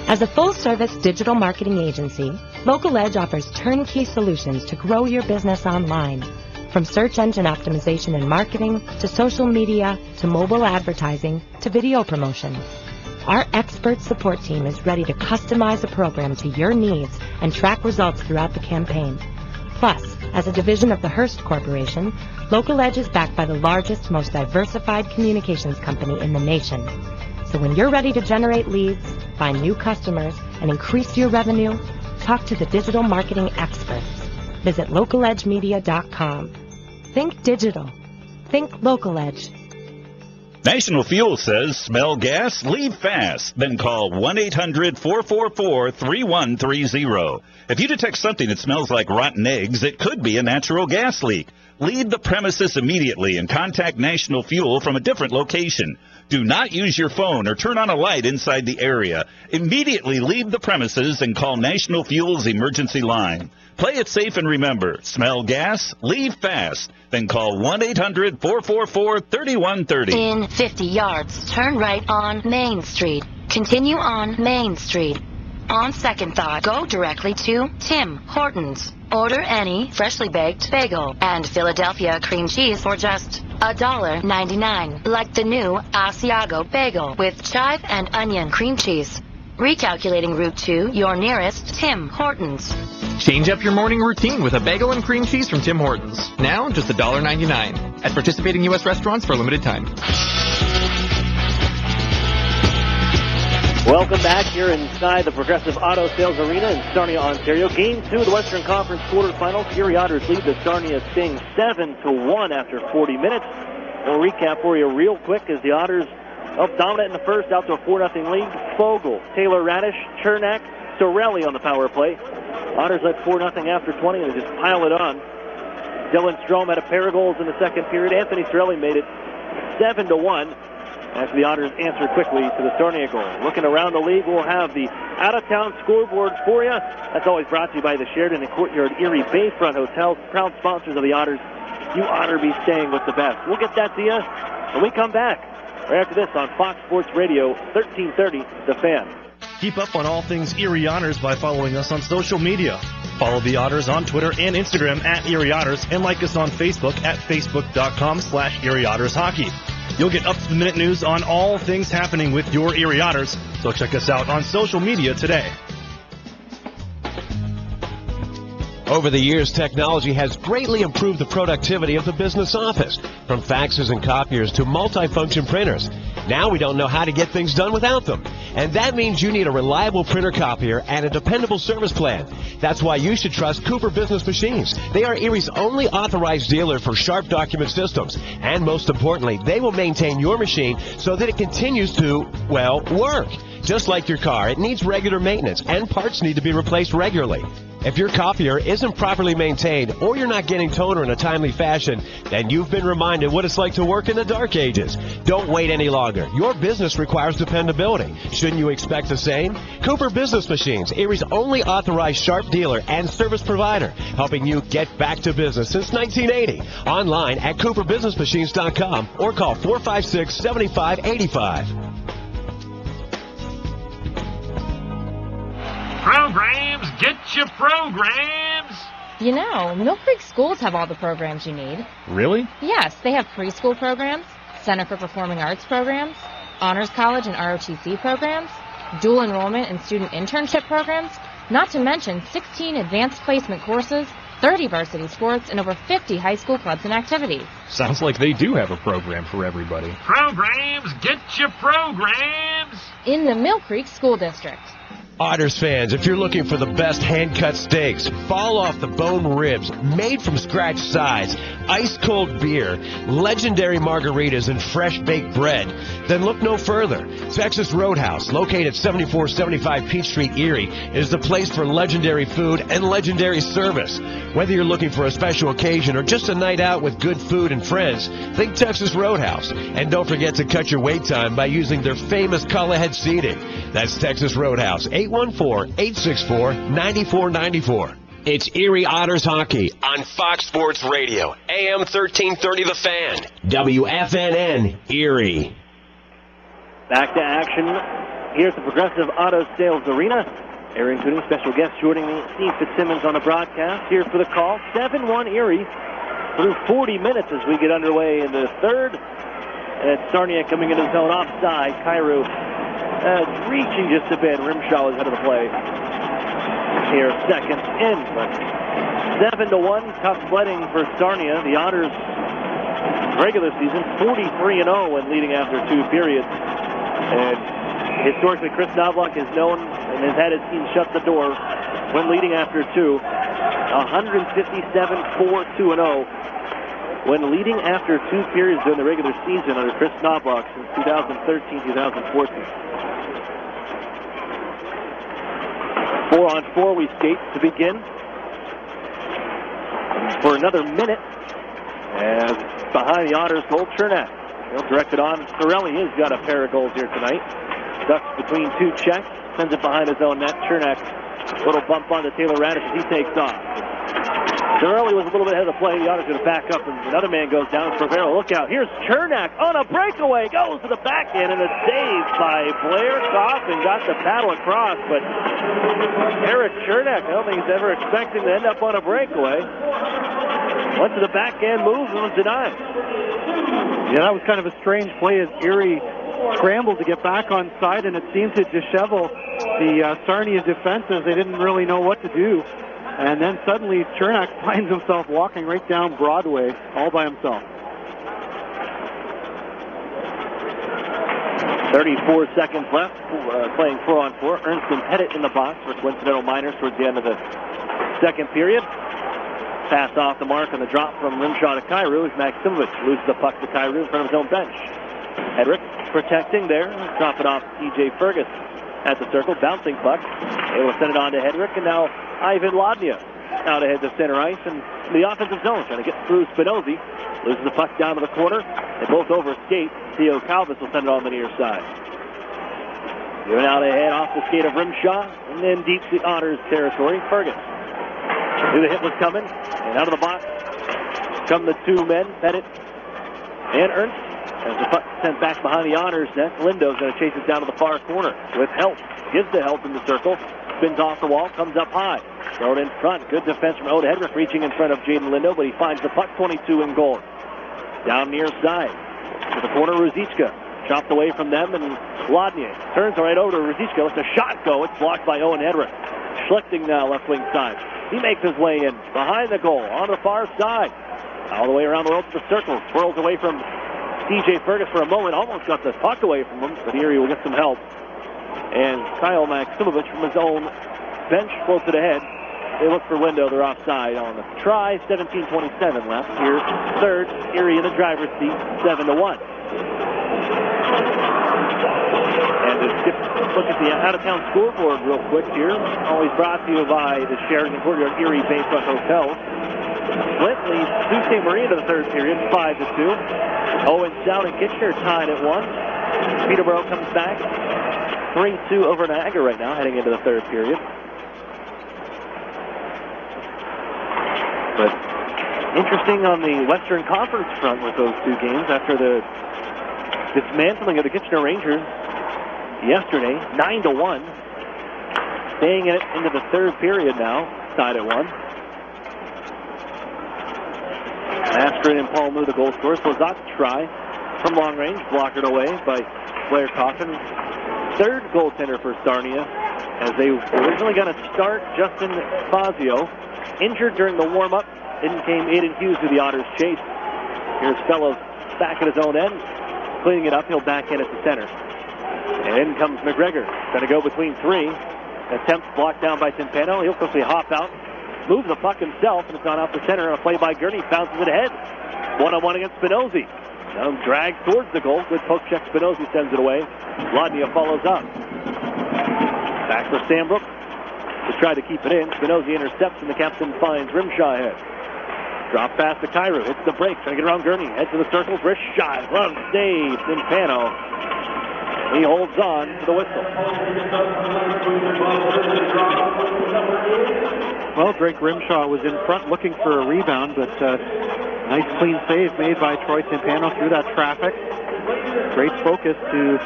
As a full-service digital marketing agency, Local Edge offers turnkey solutions to grow your business online. From search engine optimization and marketing, to social media, to mobile advertising, to video promotion. Our expert support team is ready to customize a program to your needs and track results throughout the campaign. Plus, as a division of the Hearst Corporation, Local Edge is backed by the largest, most diversified communications company in the nation. So when you're ready to generate leads, find new customers, and increase your revenue, talk to the digital marketing experts. Visit localedgemedia.com. Think digital. Think Local Edge. National Fuel says, smell gas, leave fast. Then call 1-800-444-3130. If you detect something that smells like rotten eggs, it could be a natural gas leak. Leave the premises immediately and contact National Fuel from a different location. Do not use your phone or turn on a light inside the area. Immediately leave the premises and call National Fuel's emergency line. Play it safe and remember, smell gas, leave fast. Then call 1-800-444-3130. In 50 yards, turn right on Main Street. Continue on Main Street. On second thought, go directly to Tim Hortons. Order any freshly baked bagel and Philadelphia cream cheese for just $1.99, like the new Asiago bagel with chive and onion cream cheese. Recalculating route to your nearest Tim Hortons. Change up your morning routine with a bagel and cream cheese from Tim Hortons. Now, just $1.99 at participating U.S. restaurants for a limited time. Welcome back here inside the Progressive Auto Sales Arena in Sarnia, Ontario. Game 2 of the Western Conference quarterfinals. Erie Otters lead the Sarnia Sting 7-1 after 40 minutes. We'll recap for you real quick as the Otters up dominant in the first, out to a 4-0 lead. Fogel, Taylor Radish, Chernak, Sorelli on the power play. Otters led 4-0 after 20 and they just pile it on. Dylan Strom had a pair of goals in the second period. Anthony Sorelli made it 7-1. After the Otters answer quickly to the Sarnia goal. Looking around the league, we'll have the out-of-town scoreboard for you. That's always brought to you by the Sheraton and Courtyard Erie Bayfront Hotels, proud sponsors of the Otters. You ought to be staying with the best. We'll get that to you when we come back. Right after this on Fox Sports Radio, 1330, The Fan. Keep up on all things Erie Otters by following us on social media. Follow the Otters on Twitter and Instagram at Erie Otters and like us on Facebook at facebook.com/Erie Otters Hockey. You'll get up-to-the-minute news on all things happening with your Erie Otters, so check us out on social media today. Over the years, technology has greatly improved the productivity of the business office, from faxes and copiers to multifunction printers. Now we don't know how to get things done without them. And that means you need a reliable printer copier and a dependable service plan. That's why you should trust Cooper Business Machines. They are Erie's only authorized dealer for Sharp document systems. And most importantly, they will maintain your machine so that it continues to, well, work. Just like your car, it needs regular maintenance and parts need to be replaced regularly. If your copier isn't properly maintained or you're not getting toner in a timely fashion, then you've been reminded what it's like to work in the dark ages. Don't wait any longer. Your business requires dependability. Shouldn't you expect the same? Cooper Business Machines, Erie's only authorized Sharp dealer and service provider, helping you get back to business since 1980. Online at cooperbusinessmachines.com or call 456-7585. Programs, get your programs! You know, Mill Creek schools have all the programs you need. Really? Yes, they have preschool programs, Center for Performing Arts programs, Honors College and ROTC programs, dual enrollment and student internship programs, not to mention 16 advanced placement courses, 30 varsity sports, and over 50 high school clubs and activities. Sounds like they do have a program for everybody. Programs, get your programs! In the Mill Creek School District. Otters fans, if you're looking for the best hand-cut steaks, fall off the bone ribs, made from scratch sides, ice-cold beer, legendary margaritas, and fresh-baked bread, then look no further. Texas Roadhouse, located at 7475 Peach Street, Erie, is the place for legendary food and legendary service. Whether you're looking for a special occasion or just a night out with good food and friends, think Texas Roadhouse. And don't forget to cut your wait time by using their famous call-ahead seating. That's Texas Roadhouse, 814-864-9494. It's Erie Otters hockey On Fox Sports Radio, AM 1330 The Fan. WFNN, Erie. Back to action here at the Progressive Auto Sales Arena. Aaron Cooney, special guest joining me, Steve Fitzsimmons on the broadcast here for the call. 7-1 Erie through 40 minutes as we get underway in the third. And Sarnia coming into the zone offside. Cairo reaching just a bit. Rimshaw was ahead of the play. Here, second in, but 7-1, tough sledding for Sarnia. The Otters regular season 43-0 when leading after 2 periods. And historically, Chris Knobloch is known and has had his team shut the door when leading after 2. 157-4-2-0 when leading after 2 periods during the regular season under Chris Knobloch since 2013-2014. 4-on-4 we skate to begin for another minute. As behind the Otters goal, Chernak. He'll direct it on. Sorelli has got a pair of goals here tonight. Ducks between 2 checks. Sends it behind his own net. Chernak, little bump onto Taylor Radish as he takes off. Sorelli was a little bit ahead of the play. The Otters going to back up, and another man goes down. Sparvero, look out. Here's Chernak on a breakaway. Goes to the backhand, and it's saved by Blair Koff and got the paddle across. But Eric Chernak, I don't think he's ever expecting to end up on a breakaway. Went to the backhand move and was denied. Yeah, that was kind of a strange play as Erie scrambled to get back on side, and it seemed to dishevel the Sarnia defense as they didn't really know what to do. And then suddenly Chernak finds himself walking right down Broadway all by himself. 34 seconds left, playing 4-on-4. Ernst and Pettit in the box for Coincidental Miners towards the end of the second period. Pass off the mark on the drop from Rimshaw to Cairo as Maximovich loses the puck to Cairo in front of his own bench. Hedrick protecting there. Drop it off TJ Fergus at the circle. Bouncing puck. They will send it on to Hedrick, and now Ivan Lodnia out ahead to center ice and the offensive zone trying to get through Spinozzi. Loses the puck down to the corner. They both over skate. Theo Calvis will send it on the near side. Given out ahead off the skate of Rimshaw and then deep to Otters territory. Fergus. Knew the hit was coming, and out of the box come the 2 men, Pettit and Ernst. As the puck sent back behind the Otters net, Lindo's going to chase it down to the far corner with help. Gives the help in the circle, spins off the wall, comes up high. Thrown in front, good defense from Oda Hedrick, reaching in front of Jaden Lindo, but he finds the puck 22 in goal. Down near side, to the corner, Ruzicka. Chopped away from them, and Lodnia turns right over to Ruzicka. Lets a shot go. It's blocked by Owen Hedrick. Schlichting now, left wing side. He makes his way in behind the goal on the far side. All the way around the ropes, the circle. Swirls away from TJ Fergus for a moment. Almost got the puck away from him, but Erie will get some help. And Kyle Maximovich from his own bench floats it ahead. They look for Lindo. They're offside on the try. 17:27 left. Here, third. Erie in the driver's seat, 7-1. And to look at the out-of-town scoreboard real quick here. Always brought to you by the Sheraton Courtyard Erie Bayfront Hotels. Flint leads Sault Ste. Marie to the third period, 5-2. Owen Stout and Kitchener tied at 1. Peterborough comes back, 3-2 over Niagara right now, heading into the third period. But interesting on the Western Conference front with those 2 games after the dismantling of the Kitchener Rangers yesterday, 9-1. Staying in it into the third period now, tied at 1. Astrid and Paul Moo, the goal scorers. Lazat try from long range, blockered away by Blair Coffin. Third goaltender for Sarnia, as they were originally going to start Justin Fazio. Injured during the warm-up. In came Aiden Hughes to the Otters chase. Here's Fellows back at his own end. Cleaning it up, he'll back in at the center. And in comes McGregor. Going to go between 3. Attempts blocked down by Timpano. He'll quickly hop out, move the puck himself, and it's gone out the center. And a play by Gurney, bounces it ahead. One-on-one against Spinozzi. Now dragged towards the goal. Good poke check. Spinozzi sends it away. Lodnia follows up. Back for Sandbrook to try to keep it in. Spinozzi intercepts, and the captain finds Rimshaw ahead. Drop pass to Cairo. Hits the break. Trying to get around Gurney. Head to the circle. Wrist shot. Glove save. Timpano. He holds on to the whistle. Well, Drake Rimshaw was in front looking for a rebound, but nice clean save made by Troy Timpano through that traffic. Great focus to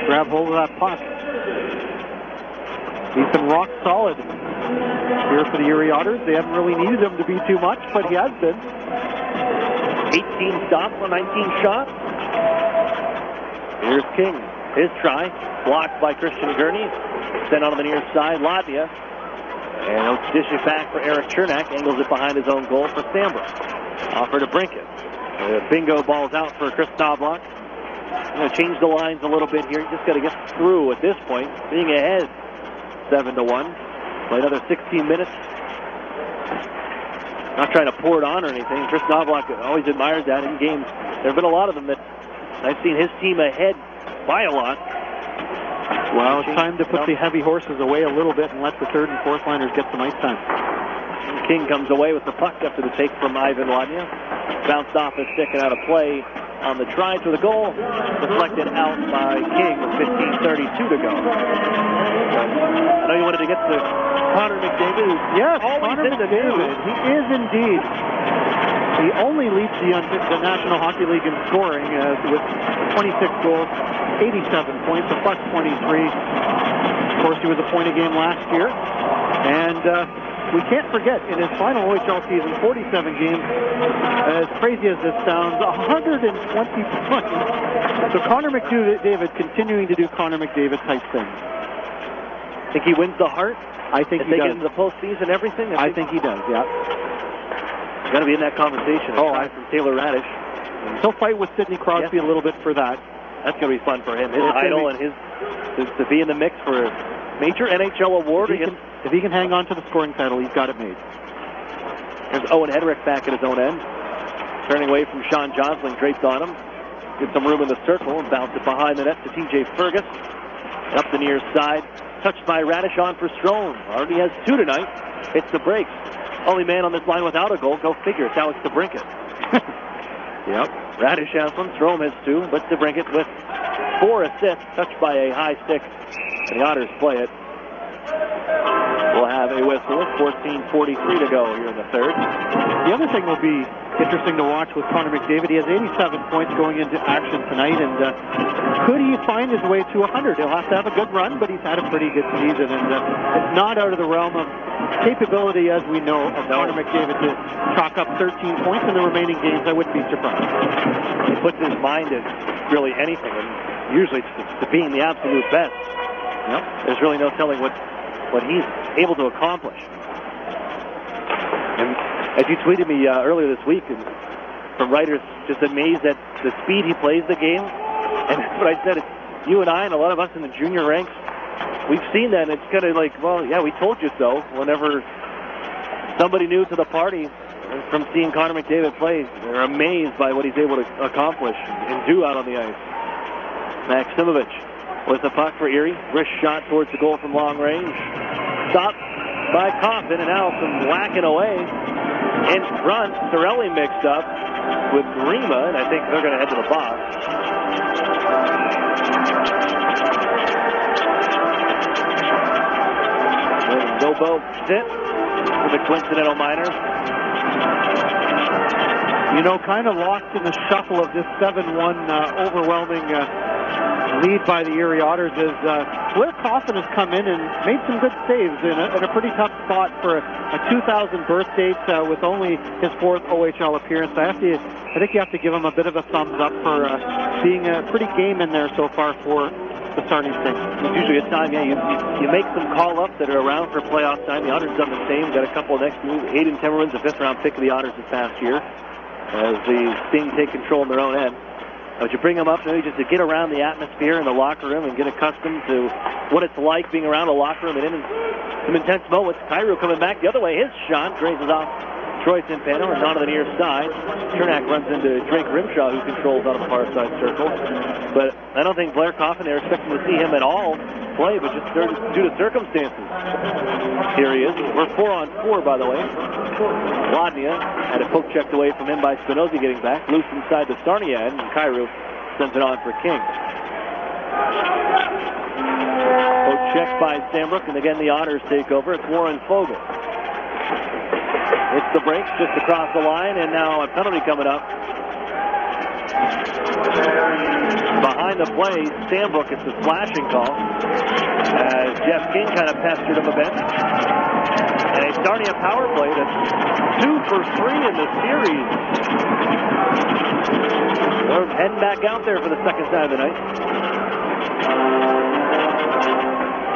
grab hold of that puck. He's been rock solid here for the Erie Otters. They haven't really needed him to be too much, but he has been. 18 stops on 19 shots. Here's King. His try, blocked by Christian Gurney. Sent on the near side, Lodnia. And he'll dish it back for Eric Chernak. Angles it behind his own goal for Sambrook. Offer to Brinket. Bingo balls out for Chris Knobloch. Going to change the lines a little bit here. Just got to get through at this point. Being ahead 7-1. Play another 16 minutes. Not trying to pour it on or anything. Chris Knobloch always admires that in games. There have been a lot of them that I've seen his team ahead by a lot. Well, it's time to put the heavy horses away a little bit and let the third and fourth liners get some ice time. King comes away with the puck after the take from Ivan Lodnia. Bounced off his stick and out of play on the try to the goal. Deflected out by King with 15:32 to go. I know you wanted to get to Connor McDavid. Yes, Connor McDavid. He is indeed. He only leads the National Hockey League in scoring with 26 goals, 87 points, a plus 23. Of course, he was a point a game last year. And we can't forget, in his final OHL season, 47 games, as crazy as this sounds, 120 points. So Connor McDavid continuing to do Connor McDavid type things. Think he wins the heart? I think he does. They get into the postseason, everything? I think he does, yeah. He's got to be in that conversation. Aside from Taylor Radish. He'll fight with Sidney Crosby a little bit for that. That's going to be fun for him. His idol and his to be in the mix for a major NHL award. If he can hang on to the scoring title, he's got it made. There's Owen Hedrick back at his own end. Turning away from Sean Josling, draped on him. Get some room in the circle and bounce it behind the net to TJ Fergus. Up the near side. Touched by Radish on for Strome. Already has 2 tonight. Hits the brakes. Only man on this line without a goal. Go figure. It's Alex DeBrincat. Yep. Radish has 1. Strome has 2. But DeBrincat with 4 assists. Touched by a high stick. And the Otters play it. We'll have a whistle. 14:43 to go here in the third. The other thing will be interesting to watch with Connor McDavid. He has 87 points going into action tonight, and could he find his way to 100? He'll have to have a good run, but he's had a pretty good season, and it's not out of the realm of capability, as we know, of Connor McDavid to chalk up 13 points in the remaining games. I wouldn't be surprised. He puts his mind in really anything, and usually it's to being the absolute best. Yep. There's really no telling what he's able to accomplish. And as you tweeted me earlier this week, and from writers just amazed at the speed he plays the game. And that's what I said. You and I and a lot of us in the junior ranks, we've seen that, and it's kind of like, well, yeah, we told you so. Whenever somebody new to the party from seeing Connor McDavid play, they're amazed by what he's able to accomplish and do out on the ice. Maximovich with the puck for Erie. Wrist shot towards the goal from long range. Stopped by Coffin, and now some whacking away. In front, Sorelli mixed up with Grima, and I think they're going to head to the box. Gobo sit for the coincidental minor. You know, kind of lost in the shuffle of this 7-1 overwhelming lead by the Erie Otters is Blair Coffin has come in and made some good saves in a pretty tough spot for a 2000 birth date with only his 4th OHL appearance. I think you have to give him a bit of a thumbs up for being a pretty game in there so far for the Sarnia Sting. It's usually a time, yeah, you make some call-ups that are around for playoff time. The Otters done the same. Got a couple next moves. Hayden Timmerman's a 5th-round pick of the Otters this past year as the Sting take control in their own end. But you bring them up maybe just to get around the atmosphere in the locker room and get accustomed to what it's like being around a locker room and in some intense moments. Cairo coming back the other way. His shot grazes off Troy Timpano and onto the near side. Chernak runs into Drake Grimshaw, who controls out of the far side circle. But I don't think Blair Coffin, they're expecting to see him at all play, but just due to circumstances. Here he is. We're 4-on-4, by the way. Wadnia had a poke checked away from him by Spinozzi getting back. Loose inside the Sarnia end, and Cairo sends it on for King. Poke check by Sambrook, and again the Otters take over. It's Warren Fogle. Hits the brakes just across the line, and now a penalty coming up. Behind the play, Sambrook gets a slashing call as Jeff King kind of pestered him a bit. And a Sarnia power play that's 2 for 3 in the series. They're heading back out there for the second time of the night.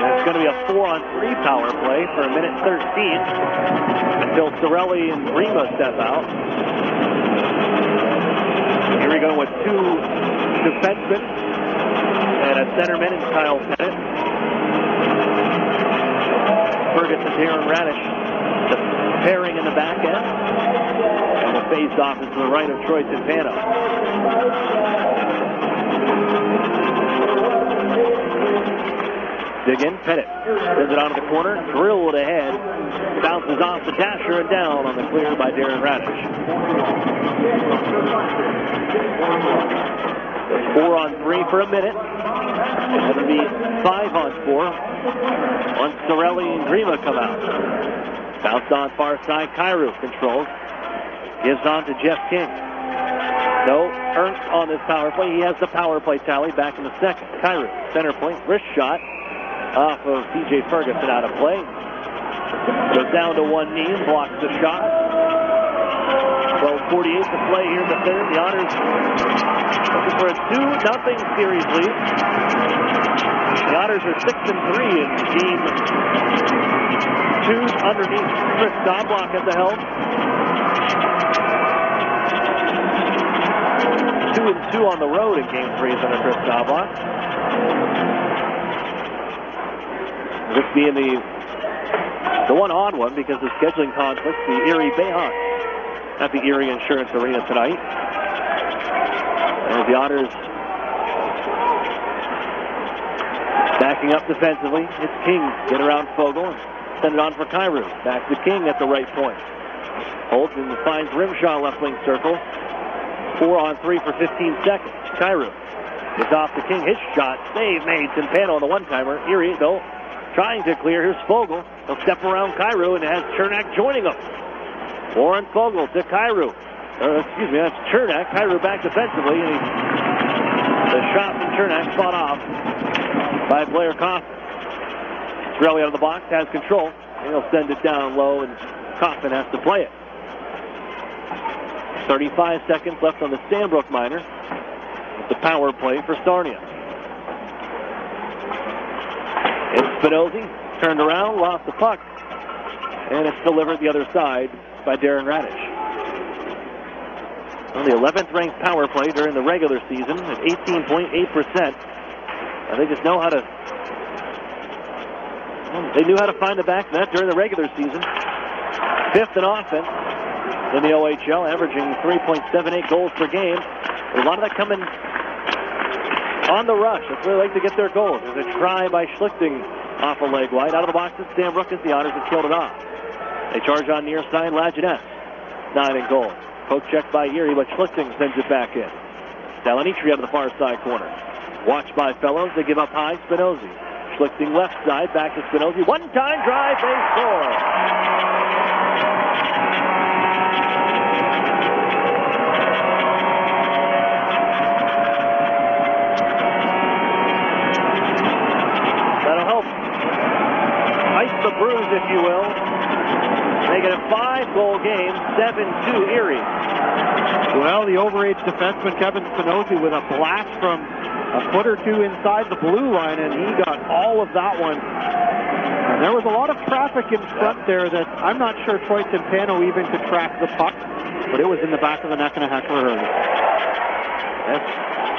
And it's going to be a 4-on-3 power play for a minute 13 until Sorelli and Rima step out. Here we go with 2 defensemen and a centerman in Kyle Pettit. Ferguson, Darren Radish, the pairing in the back end. And the face-off is to the right of Troy Timpano. Dig in, Pettit sends it onto the corner, drilled ahead, bounces off the dasher and down on the clear by Darren Radish. 4-on-3 for a minute. It's going to be 5-on-4 once Sorelli and Grima come out. Bounced on far side, Cairo controls. Gives on to Jeff King. No, Ernst on this power play. He has the power play tally back in the second. Cairo, center point, wrist shot off of TJ Ferguson out of play. Goes down to one knee and blocks the shot. 12:48 to play here in the third. The Otters looking for a 2-0 series lead. The Otters are 6-3 in game 2 underneath Chris Knobloch at the helm. 2-2 on the road in game 3 under Chris Knobloch. This being the one-on one because of scheduling conflicts, the Erie Bayhawks at the Erie Insurance Arena tonight. And the Otters backing up defensively. It's King. Get around Fogle and send it on for Cairo. Back to King at the right point. Holds and finds Grimshaw left wing circle. 4-on-3 for 15 seconds. Cairo is off to King. His shot. Save made. Timpano on the one-timer. Erie, though, trying to clear. Here's Fogle. He'll step around Cairo and has Chernak joining him. Warren Fogle to Cairo. Excuse me, that's Chernak. Cairo back defensively. And the shot from Chernak fought off by Blair Coffin. Sorelli out of the box, has control. And he'll send it down low, and Coffin has to play it. 35 seconds left on the Sandbrook minor. It's the power play for Sarnia. It's Spinozzi, turned around, lost the puck, and it's delivered the other side by Darren Radish. On the 11th ranked power play during the regular season at 18.8%. They just know how to. They knew how to find the back net during the regular season. 5th in offense in the OHL, averaging 3.78 goals per game. A lot of that coming on the rush. That's where they like to get their goals. There's a try by Schlichting off a leg wide. Out of the box is Sambrook as the Otters have killed it off. They charge on near side. Lajeunesse, 9 in goal. Poke check by Erie, but Schlichting sends it back in. Eatery out of the far side corner. Watched by Fellows. They give up high. Spinozzi. Schlichting left side. Back to Spinozzi. One-time drive. They score. That'll help ice the bruise, if you will. Make it a 5-goal game. 7-2 Erie. Well, the overage defenseman Kevin Spinozzi with a blast from a foot or two inside the blue line, and he got all of that one. And there was a lot of traffic in front there that I'm not sure Troy Timpano even could track the puck, but it was in the back of the net in a heck of a hurry. That's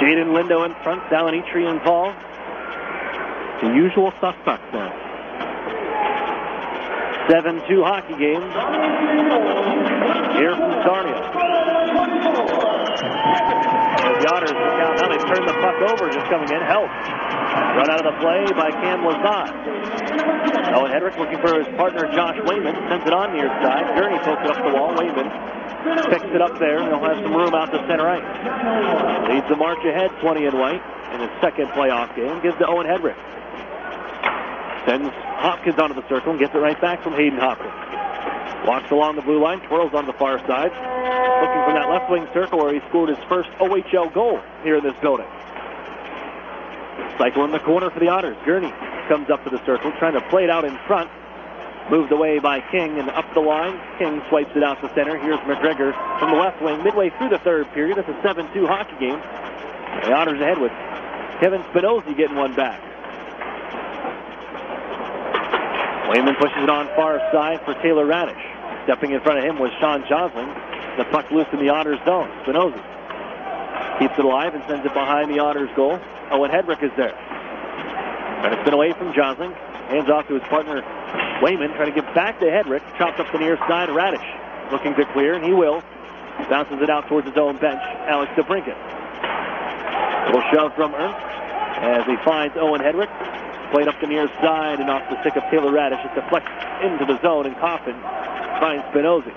Jaden Lindo in front, Dallin Eatery involved. The usual suspects there. 7-2 hockey game here from Sarnia. As the Otters count now, they turn the puck over, just coming in, help. Run out of the play by Cam Lazat. Owen Hedrick looking for his partner Josh Wayman, sends it on near side. Gurney pokes it up the wall, Wayman picks it up there, and they'll have some room out to center ice. Leads the march ahead, 20 in white, in his second playoff game. Gives to Owen Hedrick. Sends Hopkins onto the circle and gets it right back from Hayden Hopkins. Walks along the blue line, twirls on the far side. Looking from that left wing circle where he scored his first OHL goal here in this building. Cycle in the corner for the Otters. Gurney comes up to the circle, trying to play it out in front. Moved away by King and up the line. King swipes it out to center. Here's McGregor from the left wing midway through the third period. It's a 7-2 hockey game. The Otters ahead with Kevin Spinozzi getting one back. Wayman pushes it on far side for Taylor Radish. Stepping in front of him was Sean Josling. The puck loose in the Otters zone. Spinozzi keeps it alive and sends it behind the Otters goal. Owen Hedrick is there. Trying to spin away from Josling. Hands off to his partner Wayman. Trying to get back to Hedrick. Chopped up the near side. Radish looking to clear, and he will. Bounces it out towards his own bench. Alex DeBrincat. Little shove from Ernst as he finds Owen Hedrick. Played up the near side and off the stick of Taylor Radish. It deflects into the zone, and Coffin finds Spinozzi.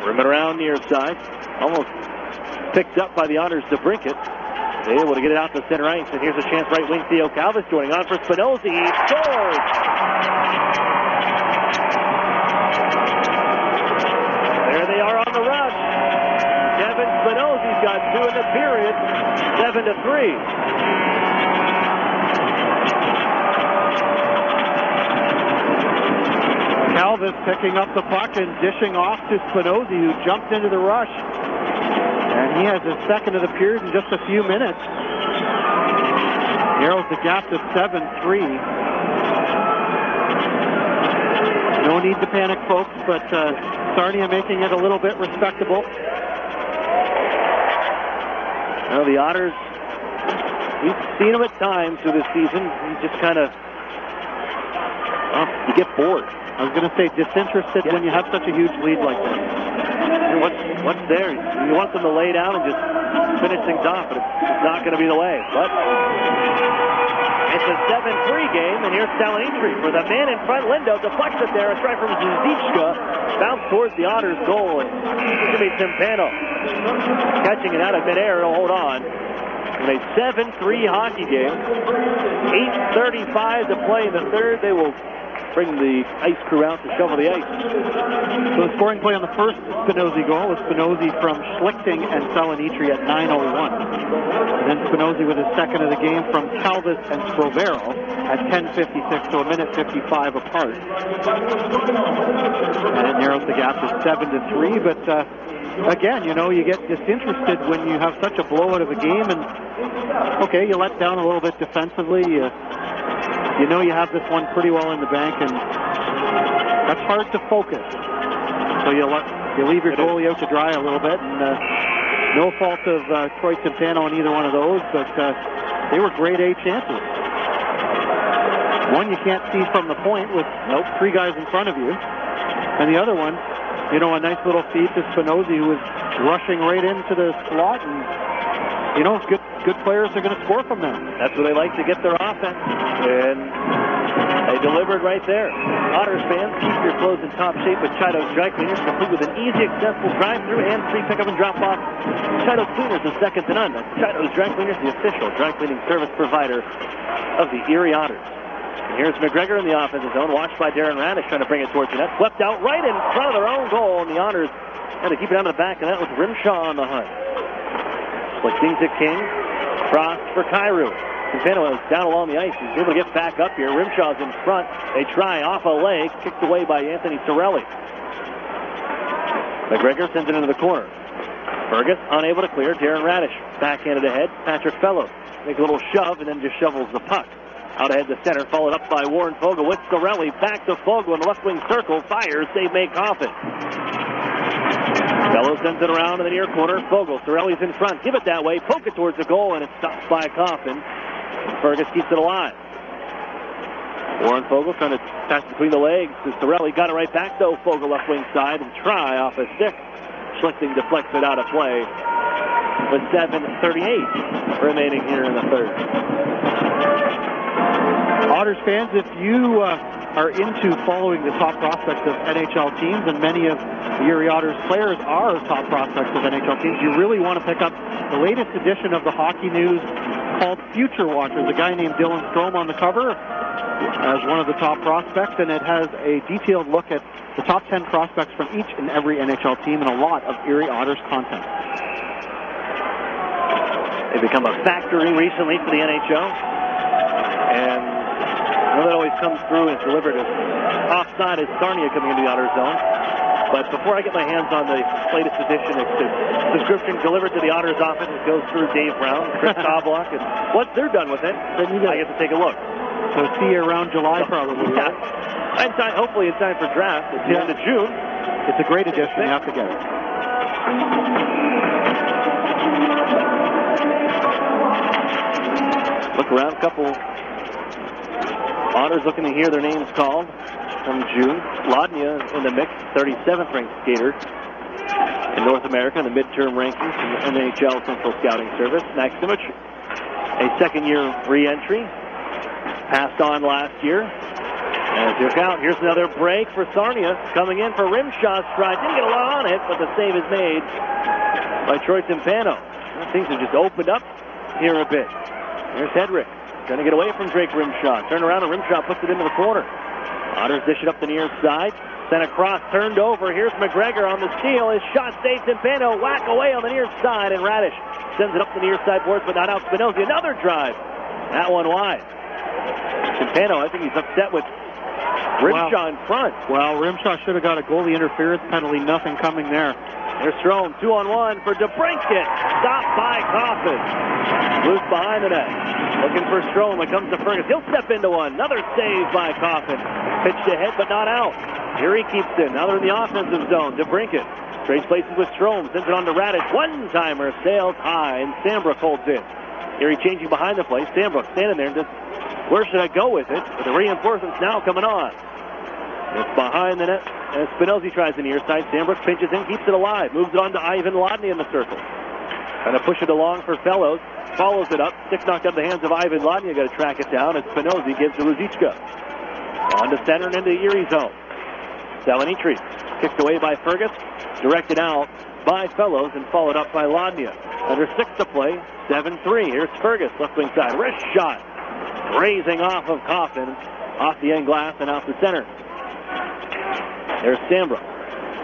Rim it around near side. Almost picked up by the Otters DeBrincat. They're able to get it out to center ice, and here's a chance right wing. Theo Calvis joining on for Spinozzi. He scores! There they are on the rush. Kevin Spinozzi's got two in the period. 7-3. Calvis picking up the puck and dishing off to Spinozzi, who jumped into the rush. And he has his second of the period in just a few minutes. Narrows the gap to 7-3. No need to panic, folks, but Sarnia making it a little bit respectable. Well, the Otters, we've seen them at times through this season. You just kind of, you get bored. I was going to say disinterested when you have such a huge lead like this. What's there? You want them to lay down and just finish things off, but it's not going to be the way. But it's a 7-3 game, and here's Dallin Eatery for the man in front. Lindo deflects it there. A try from Zizichka. Bounce towards the Otters goal, and it's going to be Timpano catching it out of midair. He'll hold on. In a 7-3 hockey game. 8:35 to play in the third. They will bring the ice crew out to shovel the ice. So the scoring play on the first Spinozzi goal was Spinozzi from Schlichting and Dallin Eatery at 9:01. And then Spinozzi with his second of the game from Calvis and Sprovero at 10:56, so a minute 55 apart. And it narrows the gap to 7-3, but again, you know, you get disinterested when you have such a blowout of a game, and okay, you let down a little bit defensively. You know you have this one pretty well in the bank, and that's hard to focus. So you leave your goalie out to dry a little bit, and no fault of Troy Timpano on either one of those, but they were grade A chances. One you can't see from the point with three guys in front of you, and the other one, you know, a nice little feed to Spinozzi, who was rushing right into the slot, and you know, good players are going to score from that. That's where they like to get their offense, and they delivered right there. Otters fans, keep your clothes in top shape with Chido's Dry Cleaners, complete with an easy, accessible drive-through and free pickup and drop-off. Chido's Cleaners is second to none. That's Chido's Dry Cleaners, the official dry cleaning service provider of the Erie Otters. And here's McGregor in the offensive zone, watched by Darren Radish, trying to bring it towards the net. Swept out right in front of their own goal, and the Otters had to keep it out of the back, and that was Rimshaw on the hunt. Flicking to King. Cross for Kyrou. Timpano was down along the ice. He's able to get back up here. Rimshaw's in front. They try off a leg. Kicked away by Anthony Sorelli. McGregor sends it into the corner. Fergus unable to clear. Darren Radish backhanded ahead. Patrick Fellows makes a little shove and then just shovels the puck. Out ahead to center. Followed up by Warren Fogle with Sorelli. Back to Fogle in the left wing circle. Fires. Save made Coffin. Bellows sends it around in the near corner. Fogle, Sorelli's in front. Give it that way. Poke it towards the goal, and it's stopped by Coffin. Fergus keeps it alive. Warren Fogle trying to pass between the legs to Sorelli. Got it right back, though. Fogle left wing side and try off a stick. Schlichting deflects it out of play with 7:38 remaining here in the third. Otters fans, if you are into following the top prospects of NHL teams, and many of the Erie Otters players are top prospects of NHL teams, you really want to pick up the latest edition of the Hockey News called Future Watchers. A guy named Dylan Strome on the cover as one of the top prospects, and it has a detailed look at the top 10 prospects from each and every NHL team and a lot of Erie Otters content. They've become a factory recently for the NHL, and one that always comes through is delivered as offside as Sarnia coming into the Otters zone. But before I get my hands on the latest edition, it's a subscription delivered to the Otters office. It goes through Dave Brown, Chris Knobloch, and once they're done with it, then I get to take a look. So see you around July, probably. Yeah. And time, hopefully in time for draft at the end of June. It's a great edition. You have to get it. Look around, a couple Otters looking to hear their names called from June. Lodnia in the mix, 37th ranked skater in North America in the midterm rankings from the NHL Central Scouting Service. Maximich, a second-year re-entry, passed on last year. As you look out, here's another break for Sarnia. Coming in for Rimshaw's try. Didn't get a lot on it, but the save is made by Troy Timpano. Things have just opened up here a bit. Here's Hedrick. Trying to get away from Drake Rimshaw. Turn around and Rimshaw puts it into the corner. Otters dish it up the near side. Sent across, turned over. Here's McGregor on the steal. His shot saves Timpano. Whack away on the near side, and Radish sends it up the near side boards, but not out. Spinozzi, another drive. That one wide. Timpano, I think he's upset with Rimshaw in front. Well, Rimshaw should have got a goalie interference penalty. Nothing coming there. There's Strome, 2-on-1 for DeBrincat. Stopped by Coffin. Loose behind the net. Looking for Strome. It comes to Fergus. He'll step into one. Another save by Coffin. Pitched ahead, but not out. Here he keeps it. Now they're in the offensive zone. DeBrincat trades places with Strome. Sends it on to Radish. One-timer sails high, and Sambrook holds in. Erie changing behind the play. Sambrook standing there and just, where should I go with it? But the reinforcements now coming on. It's behind the net. And Spinozzi tries the near side. Sambrook pinches in, keeps it alive. Moves it on to Ivan Lodney in the circle. Trying to push it along for Fellows. Follows it up. Stick knocked out of the hands of Ivan Lodney. Got to track it down. And Spinozzi gives to Ruzichka. On to center and into Erie zone. Salinitri kicked away by Fergus. Directed out by Fellows and followed up by Lodnia. Under 6 to play. 7-3. Here's Fergus. Left wing side. Wrist shot. Grazing off of Coffin. Off the end glass and out the center. There's Sambrook.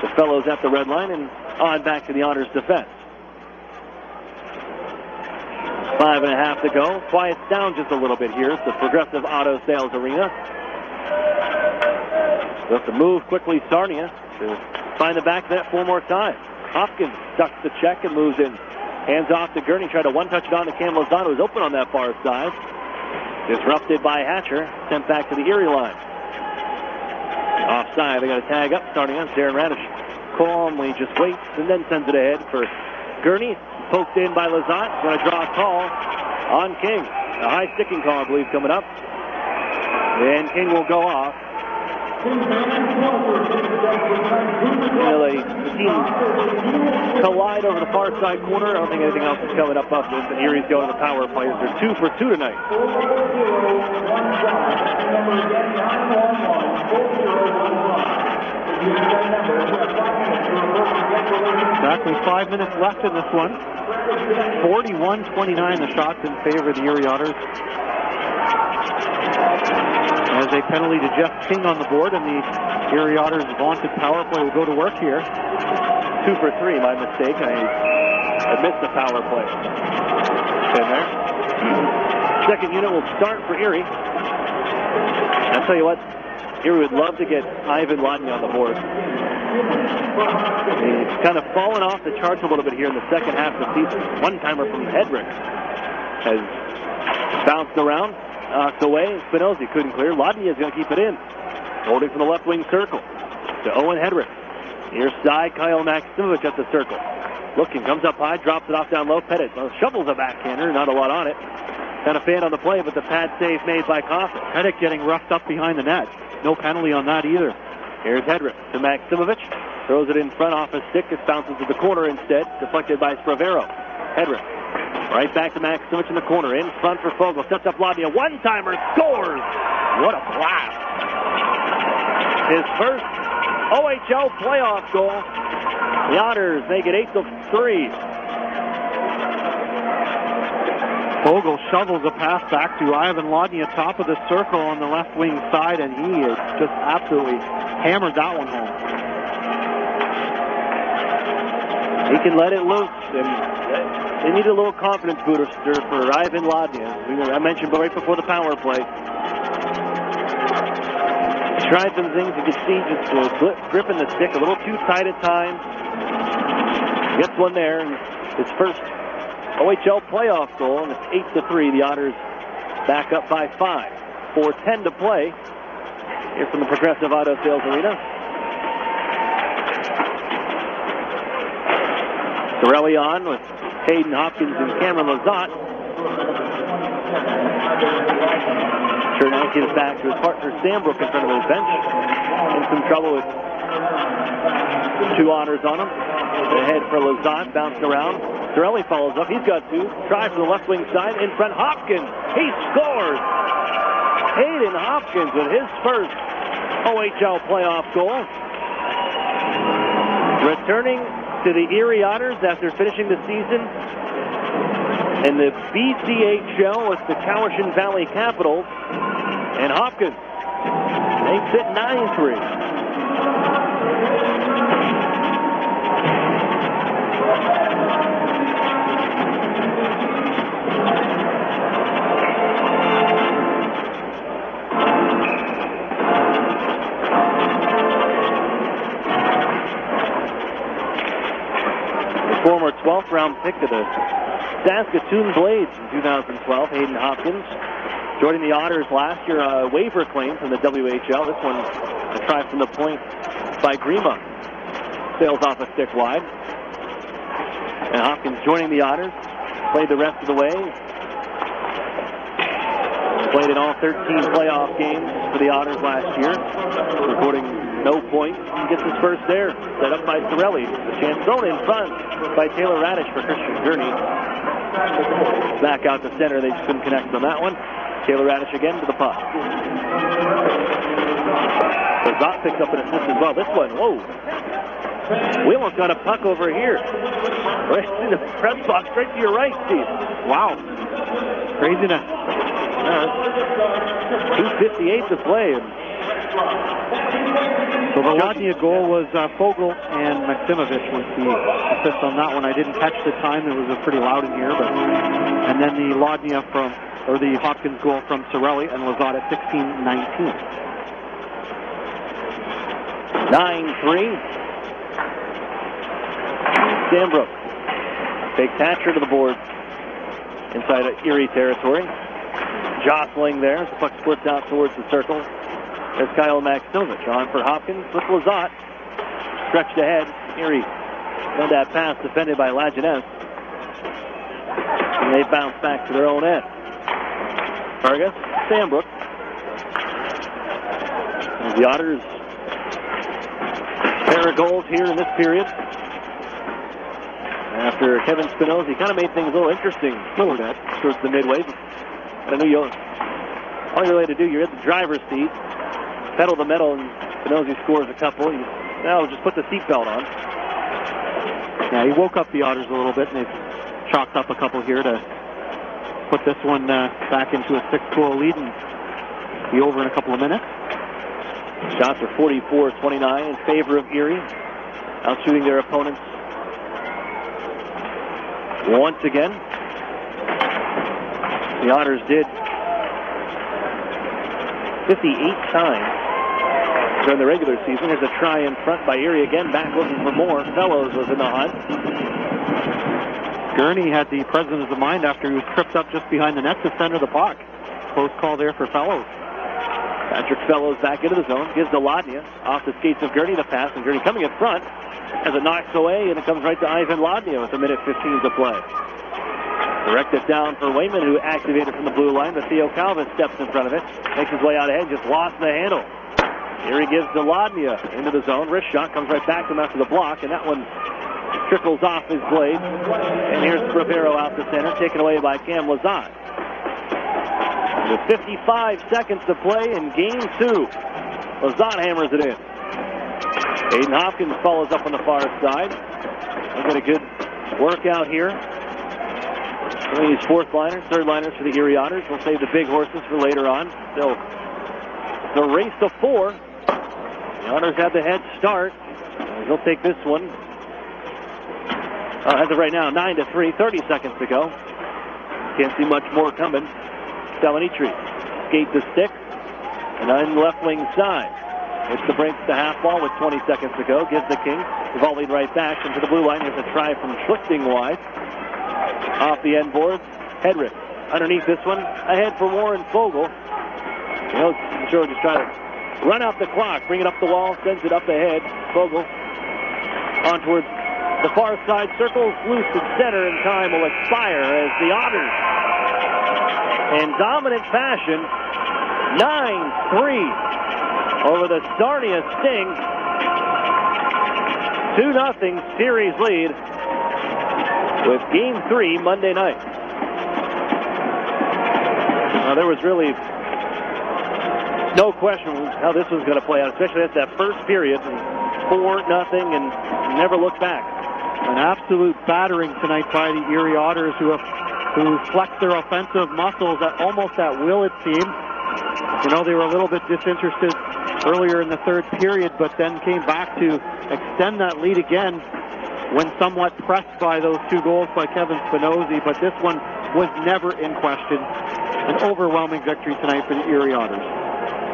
The Fellows at the red line and on back to the Otters defense. 5.5 to go. Quiets down just a little bit here. It's the Progressive Auto Sales Arena. We'll have to move quickly, Sarnia, to find the back net 4 more times. Hopkins ducks the check and moves in. Hands off to Gurney. Tried to one-touch it on to Cam Lozano, who's open on that far side. Disrupted by Hatcher. Sent back to the Erie line. Offside. They got a tag up, starting on Darren Radish. Calmly just waits and then sends it ahead for Gurney. Poked in by Lazat. Going to draw a call on King. A high sticking call, I believe, coming up. And King will go off. The teams collide over the far side corner. I don't think anything else is coming up this. And Erie's going to the power plays. They're 2 for 2 tonight. Exactly 5 minutes left in this one. 41-29 the shots in favor of the Erie Otters. As a penalty to Jeff King on the board, and the Erie Otters' vaunted power play will go to work here. 2 for 3, my mistake. I missed the power play. In there. Second unit will start for Erie. I'll tell you what, Erie would love to get Ivan Lodney on the board. He's kind of fallen off the charts a little bit here in the second half of the season. One-timer from Hedrick has bounced around. Knocked away. Spinozzi couldn't clear. Lodney is going to keep it in. Holding from the left wing circle to Owen Hedrick. Near side, Kyle Maximovich at the circle. Looking, comes up high, drops it off down low. Pettit shovels a backhander, not a lot on it. Kind of fanned on the play, but the pad save made by Coffin. Pettit getting roughed up behind the net. No penalty on that either. Here's Hedrick to Maximovich. Throws it in front off a stick. It bounces to the corner instead. Deflected by Spravero. Hedrick. Right back to Maximovich in the corner. In front for Fogel. Sets up Ladnia. One-timer. Scores. What a blast. His first OHL playoff goal. The Otters make it 8-3. Fogel shovels a pass back to Ivan Ladnia, top of the circle on the left wing side, and he has just absolutely hammered that one home. He can let it loose, and they need a little confidence booster for Ivan Ladnia. I mentioned right before the power play. He tried some things. You could see just gripping the stick a little too tight at times. Gets one there, and his first OHL playoff goal, and it's 8-3. The Otters back up by 5. 4:10 to play here from the Progressive Auto Sales Arena. Sorelli on with Hayden Hopkins and Cameron Lazat. Chernak is back to his partner Sambrook in front of his bench. In some trouble with 2 Otters on him. Ahead for Lazat, bounced around. Sorelli follows up. He's got 2. Try for the left wing side. In front, Hopkins. He scores. Hayden Hopkins with his first OHL playoff goal. Returning to the Erie Otters after finishing the season in the BCHL with the Cowichan Valley Capitals. And Hopkins makes it 9-3. Former 12th round pick of the Saskatoon Blades in 2012, Hayden Hopkins. Joining the Otters last year, a waiver claim from the WHL. This one, a try from the point by Grima. Sails off a stick wide. And Hopkins joining the Otters. Played the rest of the way. Played in all 13 playoff games for the Otters last year. Recording no points. He gets his first there. Set up by Sorelli. The chance thrown in front by Taylor Radish for Christian Gurney. Back out to center. They just couldn't connect on that one. Taylor Radish again to the puck. Lazat picks up an assist as well. This one, whoa. We almost got a puck over here. Right in the press box, right to your right, Steve. Wow. Craziness. 2:58 to play. So the Ladnia goal was Fogel and Maximovich with the assist on that one. I didn't catch the time. It was pretty loud in here. And then the Ladnia the Hopkins goal from Sorelli and Lazat at 16-19. 9-3. Sambrook takes Hatcher to the boards inside of Erie territory. Jostling there as the puck splits out towards the circle. There's Kyle Maximovich on for Hopkins with Lazat. Stretched ahead. Erie on that pass defended by Lajeunesse. And they bounce back to their own end. Vargas, Sambrook. And the Otters pair of goals here in this period. After Kevin Spinozzi kind of made things a little interesting towards the midway. But I knew all you're ready to do, you're at the driver's seat, pedal the metal, and Spinozzi scores a couple. Now just put the seatbelt on. Yeah, he woke up the Otters a little bit, and they've chalked up a couple here to put this one back into a 6-goal lead and be over in a couple of minutes. Shots are 44-29 in favor of Erie, outshooting their opponents once again. The Otters did 58 times during the regular season. There's a try in front by Erie again, back looking for more. Fellows was in the hunt. Gurney had the presence of the mind after he was tripped up just behind the net to center the puck. Close call there for Fellows. Patrick Fellows back into the zone, gives to Lodnia, off the skates of Gurney, the pass, and Gurney coming in front as it knocks away, and it comes right to Ivan Lodnia with 1:15 to play. Directed down for Wayman, who activated from the blue line, but Theo Calvin steps in front of it, makes his way out ahead, just lost the handle. Here he gives to Lodnia into the zone. Wrist shot comes right back to him after the block, and that one trickles off his blade. And here's Rivero out to center, taken away by Cam Lazat. With 55 seconds to play in Game 2. Lazat hammers it in. Aiden Hopkins follows up on the far side. Look at a good workout here. These fourth liners, third liners for the Erie Otters. We'll save the big horses for later on. So the race to 4. The Otters have the head start. He'll take this one. As of right now, 9-3, 30 seconds to go. Can't see much more coming. Eatery skate to stick, and on the left wing side. Hits the brakes to half ball with 20 seconds to go. Gives the King, volleyed right back into the blue line. Here's a try from Schlichting wide. Off the end boards, Hedrick underneath this one. Ahead for Warren Fogle. Sure, just try to run out the clock, bring it up the wall, sends it up ahead. Fogle on towards the far side, circles loose at center, and time will expire as the Otters, in dominant fashion, 9-3 over the Sarnia Sting. 2-0 series lead with Game 3 Monday night. There was really no question how this was going to play out, especially at that first period. 4-0 and never looked back. An absolute battering tonight by the Erie Otters, who flexed their offensive muscles almost at will, it seemed. They were a little bit disinterested earlier in the third period, but then came back to extend that lead again when somewhat pressed by those 2 goals by Kevin Spinozzi, but this one was never in question. An overwhelming victory tonight for the Erie Otters.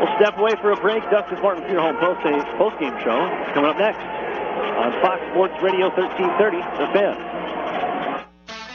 We'll step away for a break. Dustin Martin Funeral Home post-game show coming up next on Fox Sports Radio 1330, The Fan.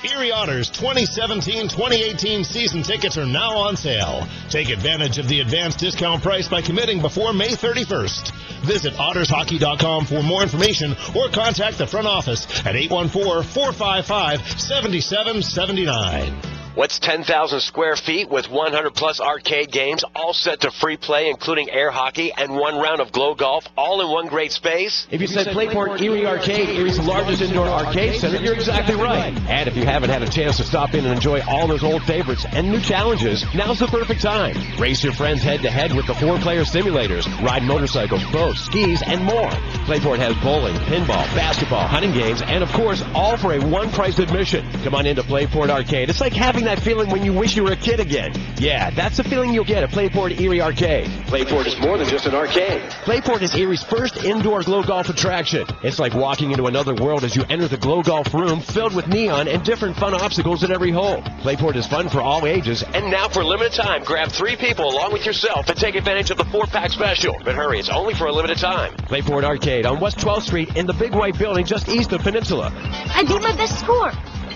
Erie Otters 2017-2018 season tickets are now on sale. Take advantage of the advanced discount price by committing before May 31st. Visit ottershockey.com for more information or contact the front office at 814-455-7779. What's 10,000 square feet with 100-plus arcade games, all set to free play, including air hockey and 1 round of glow golf, all in one great space? If you said Playport Erie Arcade, Erie's largest indoor arcade center, you're exactly right. And if you haven't had a chance to stop in and enjoy all those old favorites and new challenges, now's the perfect time. Race your friends head-to-head with the 4-player simulators, ride motorcycles, boats, skis, and more. Playport has bowling, pinball, basketball, hunting games, and of course, all for a one-price admission. Come on into Playport Arcade. It's like having that feeling when you wish you were a kid again. Yeah, that's the feeling you'll get at Playport Erie Arcade. Playport is more than just an arcade. Playport is Erie's first indoor glow golf attraction. It's like walking into another world as you enter the glow golf room filled with neon and different fun obstacles at every hole. Playport is fun for all ages. And now for a limited time, grab 3 people along with yourself and take advantage of the 4-pack special. But hurry, it's only for a limited time. Playport Arcade on West 12th Street in the big white building just east of Peninsula. I beat my best score.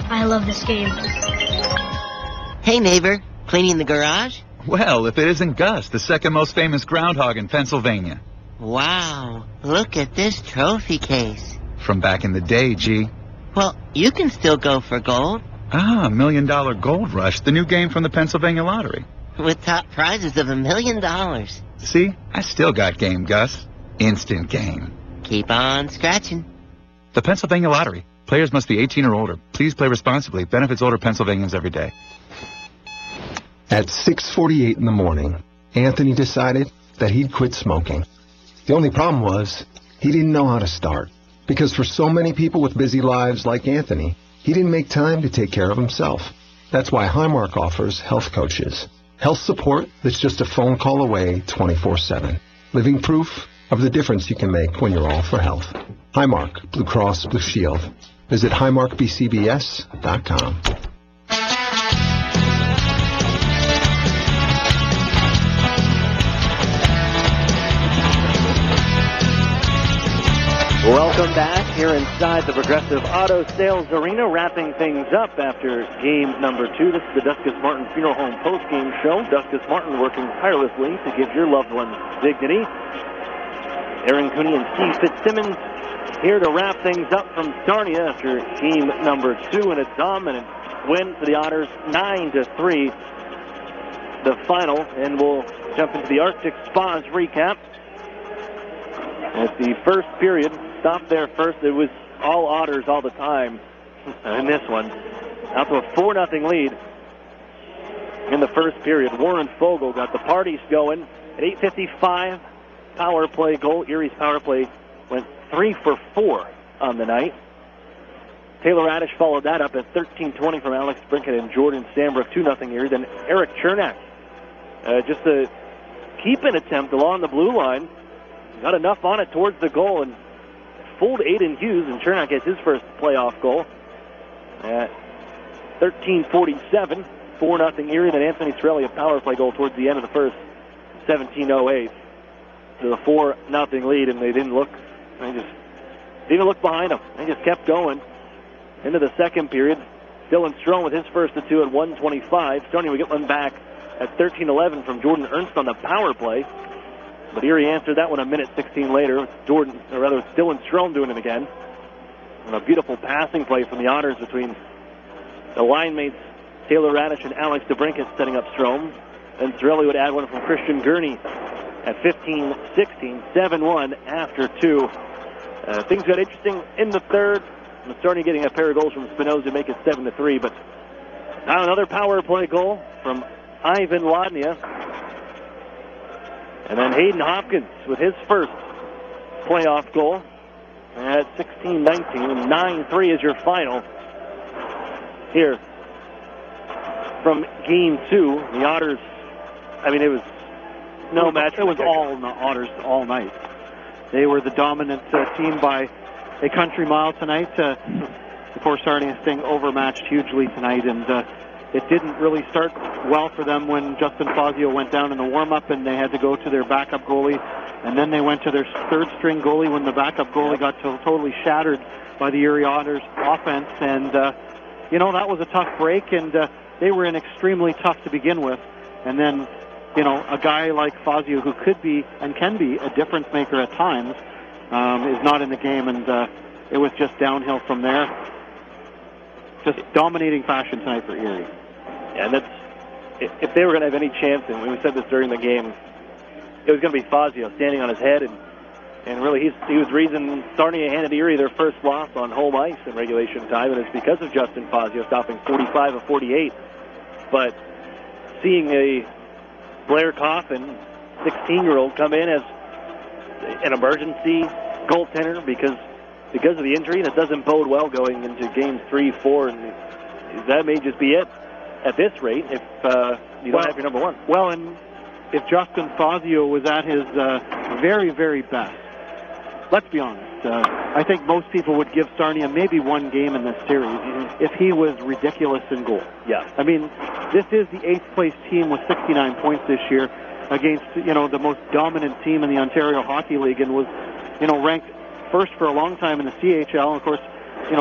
I love this game. Hey, neighbor. Cleaning the garage? Well, if it isn't Gus, the second most famous groundhog in Pennsylvania. Wow. Look at this trophy case. From back in the day, G. Well, you can still go for gold. Ah, $1 Million Gold Rush, the new game from the Pennsylvania Lottery. With top prizes of $1 million. See? I still got game, Gus. Instant game. Keep on scratching. The Pennsylvania Lottery. Players must be 18 or older. Please play responsibly. Benefits older Pennsylvanians every day. At 6:48 in the morning, Anthony decided that he'd quit smoking. The only problem was he didn't know how to start. Because for so many people with busy lives like Anthony, he didn't make time to take care of himself. That's why Highmark offers health coaches. Health support that's just a phone call away 24/7. Living proof of the difference you can make when you're all for health. Highmark, Blue Cross Blue Shield. Visit highmarkbcbs.com. Welcome back here inside the Progressive Auto Sales Arena, wrapping things up after game number 2. This is the Duskus Martin Funeral Home post-game show. Duskus Martin working tirelessly to give your loved ones dignity. Aaron Cooney and Steve Fitzsimmons here to wrap things up from Sarnia after game number 2, and a dominant win for the Otters, 9-3, the final. And we'll jump into the Arctic Spas recap. At the first period, stopped there first. It was all Otters all the time in this one. Out to a 4-0 lead in the first period. Warren Fogle got the parties going at 8:55. Power play goal. Erie's power play went 3 for 4 on the night. Taylor Radish followed that up at 13:20 from Alex Brinkett and Jordan Sambrook, 2-0 Erie. Then Eric Chernak, just a keep-in attempt along the blue line. Got enough on it towards the goal and fooled Aiden Hughes, and Chernak gets his first playoff goal at 13:47. 4-0 Erie. Then Anthony Sorelli, a power play goal towards the end of the first, 17:08. To the 4-0 lead, and they didn't look behind them. They just kept going into the second period. Dylan Strome with his first of 2 at 1:25. Sarnia would get one back at 13:11 from Jordan Ernst on the power play. But Erie answered that one a minute 16 later. Dylan Strome doing it again. And a beautiful passing play from the Otters between the line mates Taylor Radish and Alex DeBrincat setting up Strome. And Sorelli would add one from Christian Gurney at 15-16, 7-1 after 2. Things got interesting in the third. Sarnia getting a pair of goals from Spinoza to make it 7-3. But now another power play goal from Ivan Lodnia. And then Hayden Hopkins with his first playoff goal at 16-19. 9-3 is your final here from game 2. The Otters, it was no match. It was all the Otters all night. They were the dominant team by a country mile tonight. Of course, Sarnia Sting overmatched hugely tonight, and it didn't really start well for them when Justin Fazio went down in the warm-up and they had to go to their backup goalie. And then they went to their third-string goalie when the backup goalie got totally shattered by the Erie Otters offense. And, that was a tough break, and they were in extremely tough to begin with. And then, a guy like Fazio, who could be and can be a difference maker at times, is not in the game, and it was just downhill from there. Just dominating fashion tonight for Erie. And if they were going to have any chance, and we said this during the game, it was going to be Fazio standing on his head, and really he was the reason Sarnia handed Erie their first loss on home ice in regulation time, and it's because of Justin Fazio stopping 45 of 48. But seeing a Blair Coffin, 16-year-old, come in as an emergency goaltender because of the injury, and it doesn't bode well going into games 3, 4, and that may just be it at this rate if you don't have your number one. Well, and if Justin Fazio was at his very, very best, let's be honest, I think most people would give Sarnia maybe one game in this series if he was ridiculous in goal. Yeah. This is the 8th place team with 69 points this year against, the most dominant team in the Ontario Hockey League, and was, ranked first for a long time in the CHL. Of course,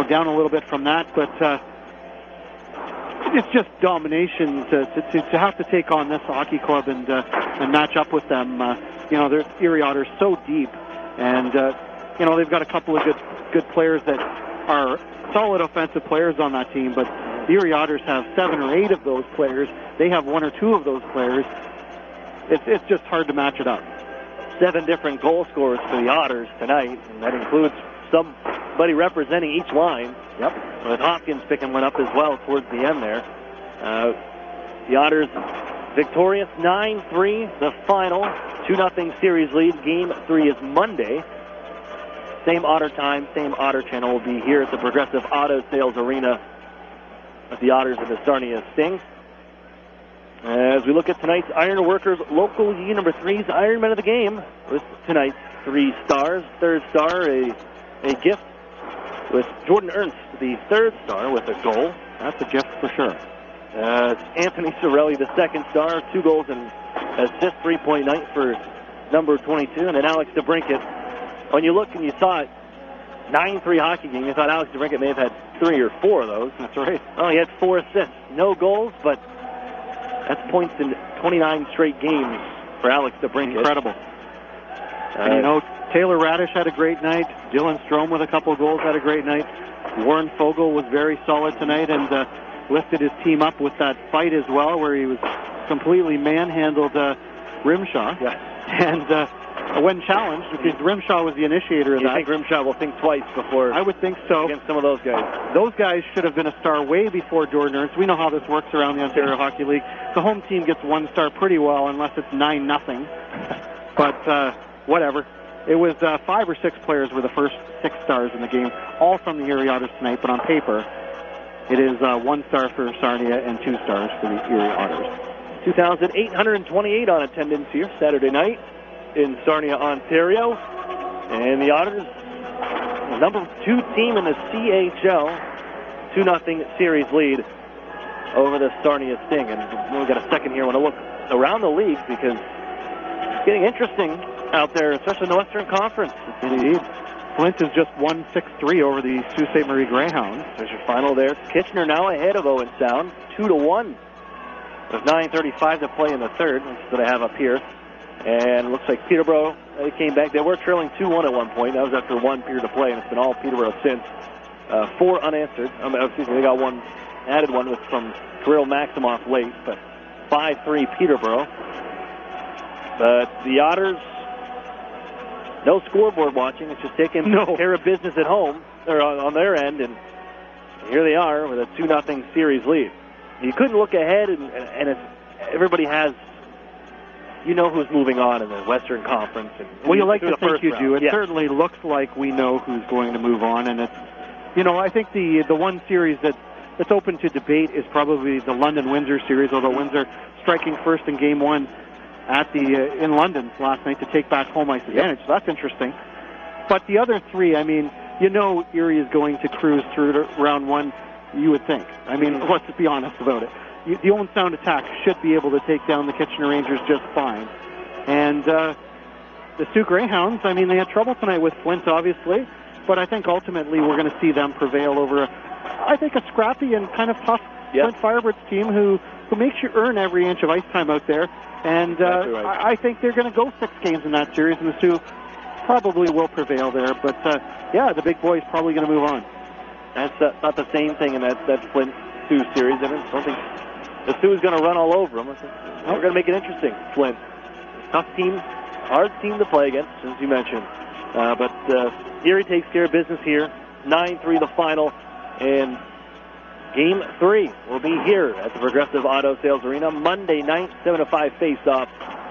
down a little bit from that, but it's just domination to have to take on this hockey club and match up with them. The Erie Otters so deep, and they've got a couple of good players that are solid offensive players on that team, but the Erie Otters have 7 or 8 of those players. They have 1 or 2 of those players. It's just hard to match it up. 7 different goal scorers for the Otters tonight, and that includes somebody representing each line. Yep. With Hopkins picking one up as well towards the end there. The Otters victorious 9-3, the final 2-0 series lead. Game 3 is Monday. Same Otter time, same Otter channel will be here at the Progressive Auto Sales Arena with the Otters and the Sarnia Sting. As we look at tonight's Iron Workers Local League number 3's Ironman of the game with tonight's 3 stars. Third star, a gift with Jordan Ernst, the third star with a goal. That's a gift for sure. Anthony Sorelli, the second star, 2 goals and assist, 3-point night for number 22. And then Alex DeBrincat. When you look and you saw it, 9-3 hockey game. You thought Alex DeBrincat may have had 3 or 4 of those. That's right. Oh, he had 4 assists. No goals, but that's points in 29 straight games for Alex DeBrincat. Incredible. And you know, Taylor Radish had a great night. Dylan Strome with a couple of goals had a great night. Warren Fogle was very solid tonight and lifted his team up with that fight as well, where he was completely manhandled Rimshaw. Yeah. And when challenged, because Rimshaw was the initiator of that. You think Rimshaw will think twice before? I would think so. Against some of those guys. Those guys should have been a star way before Jordan Ernst. We know how this works around the Ontario Hockey League. The home team gets 1 star pretty well, unless it's 9-0. But whatever. It was 5 or 6 players were the first 6 stars in the game, all from the Erie Otters tonight. But on paper, it is 1 star for Sarnia and 2 stars for the Erie Otters. 2,828 on attendance here Saturday night in Sarnia, Ontario. And the Otters, number 2 team in the CHL, 2-0 series lead over the Sarnia Sting. And we've got a second here. I want to look around the league because it's getting interesting out there, especially in the Western Conference. Indeed. Flint has just won 6-3 over the Sault Ste. Marie Greyhounds. There's your final there. Kitchener now ahead of Owen Sound, 2-1. There's 9:35 to play in the third. That's what I have up here. And it looks like Peterborough, they came back. They were trailing 2-1 at one point. That was after 1 period of play, and it's been all Peterborough since. 4 unanswered. Excuse me, they got 1 added one with from Kirill Maximoff late, but 5-3 Peterborough. But the Otters, no scoreboard watching. It's just taking care of business at home, or on their end, and here they are with a 2-0 series lead. You couldn't look ahead, and everybody has, you know who's moving on in the Western Conference. And well, you like to think you do. It yeah. certainly looks like we know who's going to move on, and it's, you know, I think the one series that's open to debate is probably the London-Windsor series, although Windsor striking first in Game 1 at the in London last night to take back home ice advantage. So that's interesting. But the other 3, I mean, you know Erie is going to cruise through to round 1, you would think. I mean, let's be honest about it. The Owen Sound attack should be able to take down the Kitchener Rangers just fine. And the Sault Greyhounds, I mean, they had trouble tonight with Flint, obviously, but I think ultimately we're going to see them prevail over, I think, a scrappy and kind of tough Flint Firebirds team who makes you earn every inch of ice time out there. And I think they're going to go 6 games in that series, and the Sioux probably will prevail there. But, yeah, the big boy's probably going to move on. That's not the same thing in that Flint-Sioux series. I don't think the Sioux is going to run all over them. We're going to make it interesting, Flint. Tough team, hard team to play against, as you mentioned. But Erie takes care of business here. 9-3 the final. And Game 3 will be here at the Progressive Auto Sales Arena Monday night, 7 to 5 face-off.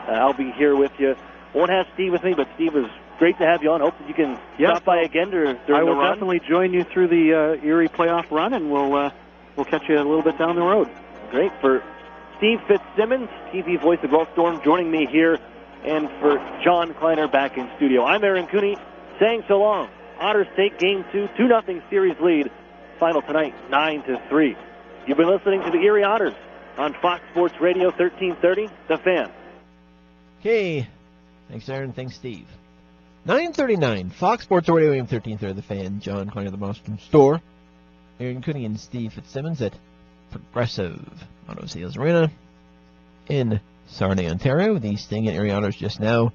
I'll be here with you. Won't have Steve with me, but Steve, was great to have you on. Hope that you can stop by again during the run. I will definitely join you through the Erie playoff run, and we'll catch you a little bit down the road. Great. For Steve Fitzsimmons, TV voice of Gulf Storm, joining me here, and for John Kleiner back in studio. I'm Aaron Cooney, saying so long. Otters take Game 2, 2-0 series lead. Final tonight, 9-3. You've been listening to the Erie Otters on Fox Sports Radio 1330, The Fan. Okay. Thanks, Aaron. Thanks, Steve. 9:39, Fox Sports Radio AM 1330, The Fan. John Kleiner, the Boston Store. Aaron Cooney and Steve Fitzsimmons at Progressive Auto Sales Arena in Sarnia, Ontario. The Sting and Erie Otters just now.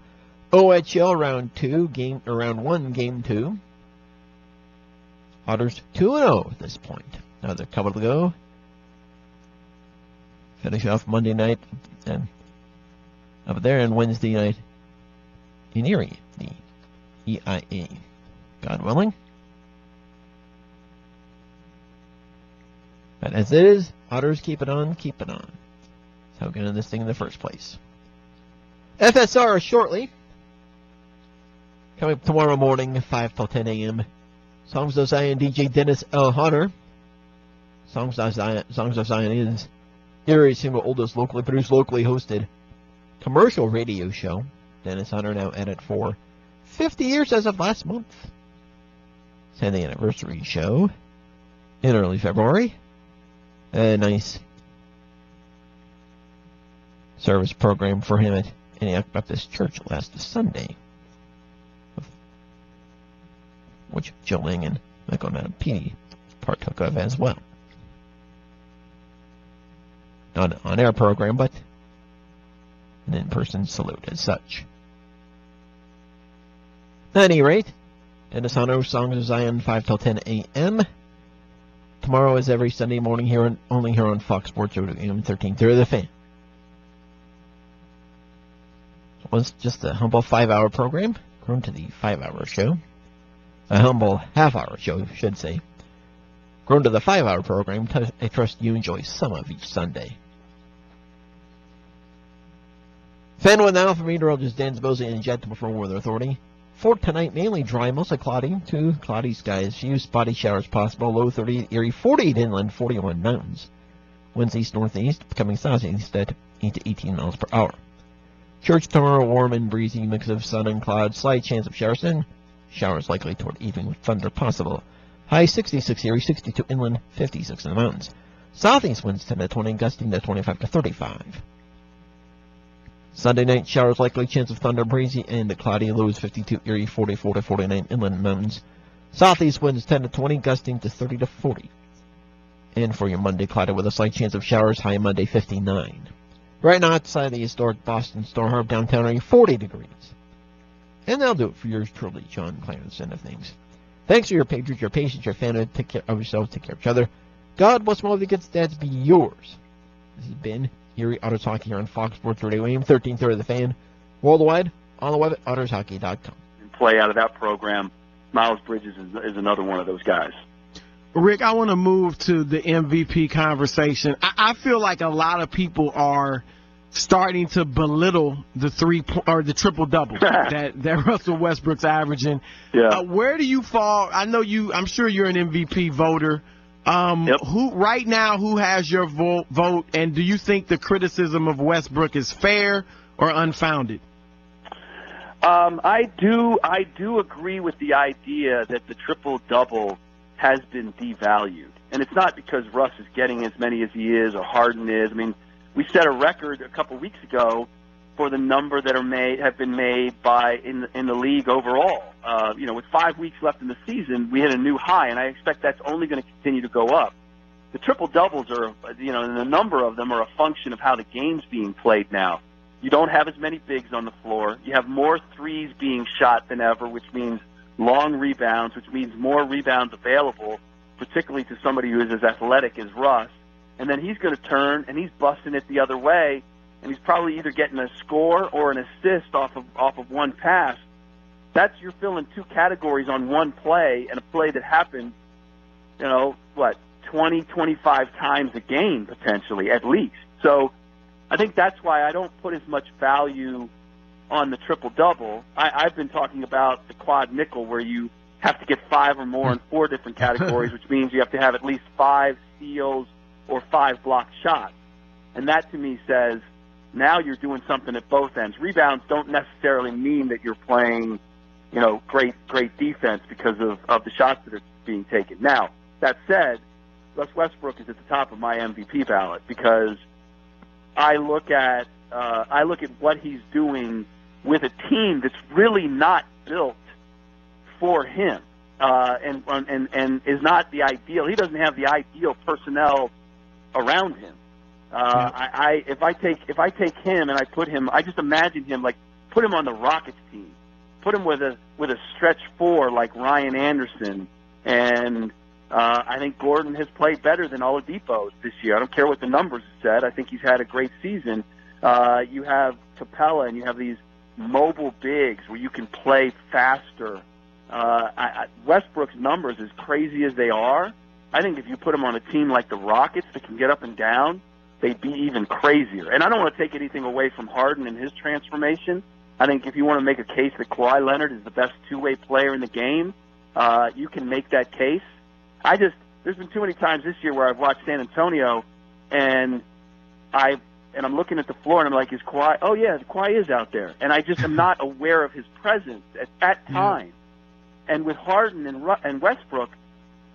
OHL round 1, Game 2. Otters 2-0 at this point. Another couple to go. Finish off Monday night and up there, and Wednesday night in Erie, the EIA. God willing. But as it is, Otters keep it on, keep it on. That's how we got in this thing in the first place. FSR shortly. Coming up tomorrow morning, 5 till 10 a.m. Songs of Zion, DJ Dennis L. Hunter. Songs of Zion is Erie's single oldest locally produced, locally hosted commercial radio show. Dennis Hunter now at it for 50 years as of last month. It's the anniversary show in early February. A nice service program for him at Antioch Baptist Church last Sunday. which Joe Ling and Michael Mattapini partook of as well. Not an on-air program, but an in-person salute as such. At any rate, Dennis Hunter, Songs of Zion, 5 till 10 a.m. Tomorrow is every Sunday morning only here on Fox Sports Radio AM 1330 The Fan. It was just a humble 5-hour program, grown to the 5-hour show. A humble half-hour show, I should say. Grown to the 5-hour program, I trust you enjoy some of each Sunday. Fan one now for meteorologist Dan Zbozy and Jet before Weather Authority. For tonight, mainly dry, mostly cloudy to cloudy skies. Few spotty showers possible. Low 38 Erie, 48 inland, 41 mountains. Winds east-northeast, becoming southeast at 8 to 18 miles per hour. Church tomorrow, warm and breezy, mix of sun and clouds. Slight chance of showers and showers likely toward evening with thunder possible. High 66 Erie, 62 inland, 56 in the mountains. Southeast winds 10 to 20, gusting to 25 to 35. Sunday night, showers likely, chance of thunder, breezy and cloudy, lows 52 Erie, 44 to 49 inland mountains. Southeast winds 10 to 20, gusting to 30 to 40. And for your Monday, cloudy with a slight chance of showers, high Monday 59. Right now, outside the historic Boston Store Harbor downtown area, 40 degrees. And that'll do it for yours truly, John Clarence, end of things. Thanks for your patience, your fan. Take care of yourselves, take care of each other. God bless all of you good stats be yours. This has been Erie Otters Hockey here on Fox Sports Radio AM 1330 The Fan. Worldwide, on the web at ottershockey.com. Play out of that program. Miles Bridges is another one of those guys. Rick, I want to move to the MVP conversation. I feel like a lot of people are starting to belittle the the triple double that Russell Westbrook's averaging. Yeah. Where do you fall? I'm sure you're an MVP voter. Yep. Who has your vote, and do you think the criticism of Westbrook is fair or unfounded? I do agree with the idea that the triple double has been devalued, and it's not because Russ is getting as many as he is or Harden is. I mean, we set a record a couple weeks ago for the number that have been made in the league overall. With 5 weeks left in the season, we hit a new high, and I expect that's only going to continue to go up. The triple doubles are, and the number of them are a function of how the game's being played now. You don't have as many bigs on the floor. You have more threes being shot than ever, which means long rebounds, which means more rebounds available, particularly to somebody who is as athletic as Russ. And then he's going to turn, and he's busting it the other way, and he's probably either getting a score or an assist off of one pass. You're filling two categories on one play, and a play that happens, 20, 25 times a game, potentially, at least. So I think that's why I don't put as much value on the triple-double. I've been talking about the quad nickel, where you have to get 5 or more in 4 different categories, which means you have to have at least 5 steals or 5 blocked shots. And that, to me, says now you're doing something at both ends. Rebounds don't necessarily mean that you're playing, great defense because of the shots that are being taken. Now, that said, Russ Westbrook is at the top of my MVP ballot because I look at what he's doing with a team that's really not built for him, and is not the ideal. He doesn't have the ideal personnel around him. If I take him and I just imagine him put him on the Rockets team, put him with a stretch 4 like Ryan Anderson, and I think Gordon has played better than Oladipo this year. I don't care what the numbers said. I think he's had a great season. You have Capella, and you have these mobile bigs where you can play faster. Westbrook's numbers, as crazy as they are, I think if you put him on a team like the Rockets that can get up and down, they'd be even crazier. And I don't want to take anything away from Harden and his transformation. I think if you want to make a case that Kawhi Leonard is the best two-way player in the game, you can make that case. There's been too many times this year where I've watched San Antonio, and I'm looking at the floor, and I'm like, is Kawhi? Oh, yeah, Kawhi is out there. And I just am not aware of his presence at that time. And with Harden and Westbrook,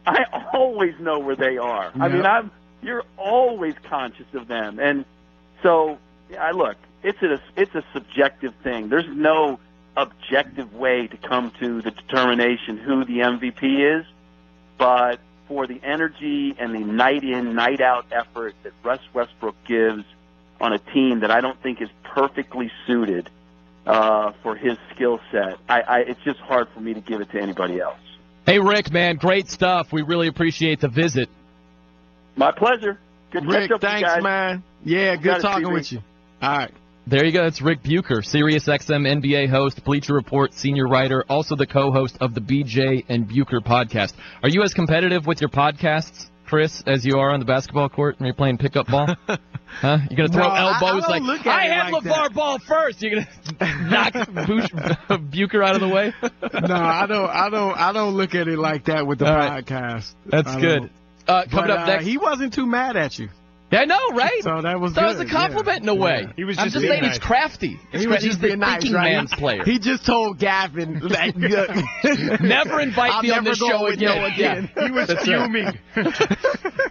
I always know where they are. Yeah. I mean, you're always conscious of them. And so, look, it's a subjective thing. There's no objective way to come to the determination who the MVP is, but for the energy and the night-in, night-out effort that Russ Westbrook gives on a team that I don't think is perfectly suited for his skill set, it's just hard for me to give it to anybody else. Hey, Rick, man, great stuff. We really appreciate the visit. My pleasure. Good to catch Rick, up with you thanks, guys. man. Yeah, good talking with you. All right. There you go. It's Rick Bucher, SiriusXM NBA host, Bleacher Report senior writer, also the co-host of the BJ and Bucher podcast. Are you as competitive with your podcasts, Chris, as you are on the basketball court when you're playing pickup ball? Huh? You're going to throw elbows I have LeVar Ball first. You're going to knock Bucher out of the way? No, I don't look at it like that with the podcast. That's good. Coming up next. He wasn't too mad at you. Yeah, I know, right? So that was good. That was a compliment in a way. He was I'm just saying he's crafty. He was just being nice, thinking right? man's player. He just told Gavin, like, never invite me on this show again. Yeah. He was fuming.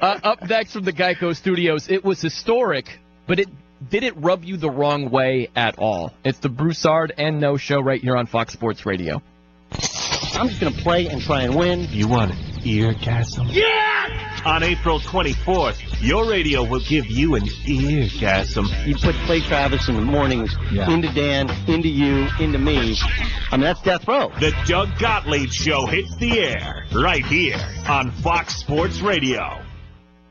Up next from the Geico Studios, it was historic, but it didn't rub you the wrong way at all. It's the Broussard and No Show right here on Fox Sports Radio. I'm just going to play and try and win. You want an eargasm? Yeah! On April 24th, your radio will give you an eargasm. You put Clay Travis in the mornings, into Dan, into you, into me. I mean, that's death row. The Doug Gottlieb Show hits the air right here on Fox Sports Radio.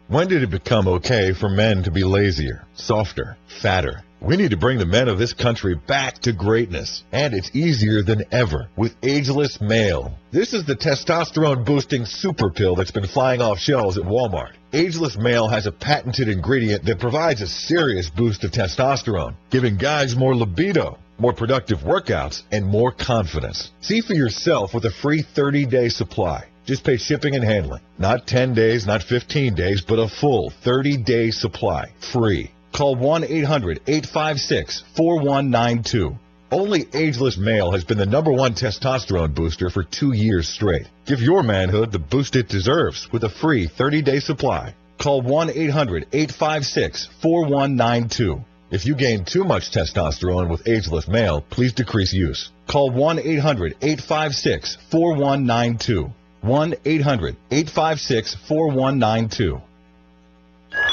When did it become okay for men to be lazier, softer, fatter? We need to bring the men of this country back to greatness, and it's easier than ever with Ageless Male. This is the testosterone-boosting super pill that's been flying off shelves at Walmart. Ageless Male has a patented ingredient that provides a serious boost of testosterone, giving guys more libido, more productive workouts, and more confidence. See for yourself with a free 30-day supply. Just pay shipping and handling. Not 10 days, not 15 days, but a full 30-day supply. Free. Call 1-800-856-4192. Only Ageless Male has been the #1 testosterone booster for 2 years straight. Give your manhood the boost it deserves with a free 30-day supply. Call 1-800-856-4192. If you gain too much testosterone with Ageless Male, please decrease use. Call 1-800-856-4192. 1-800-856-4192.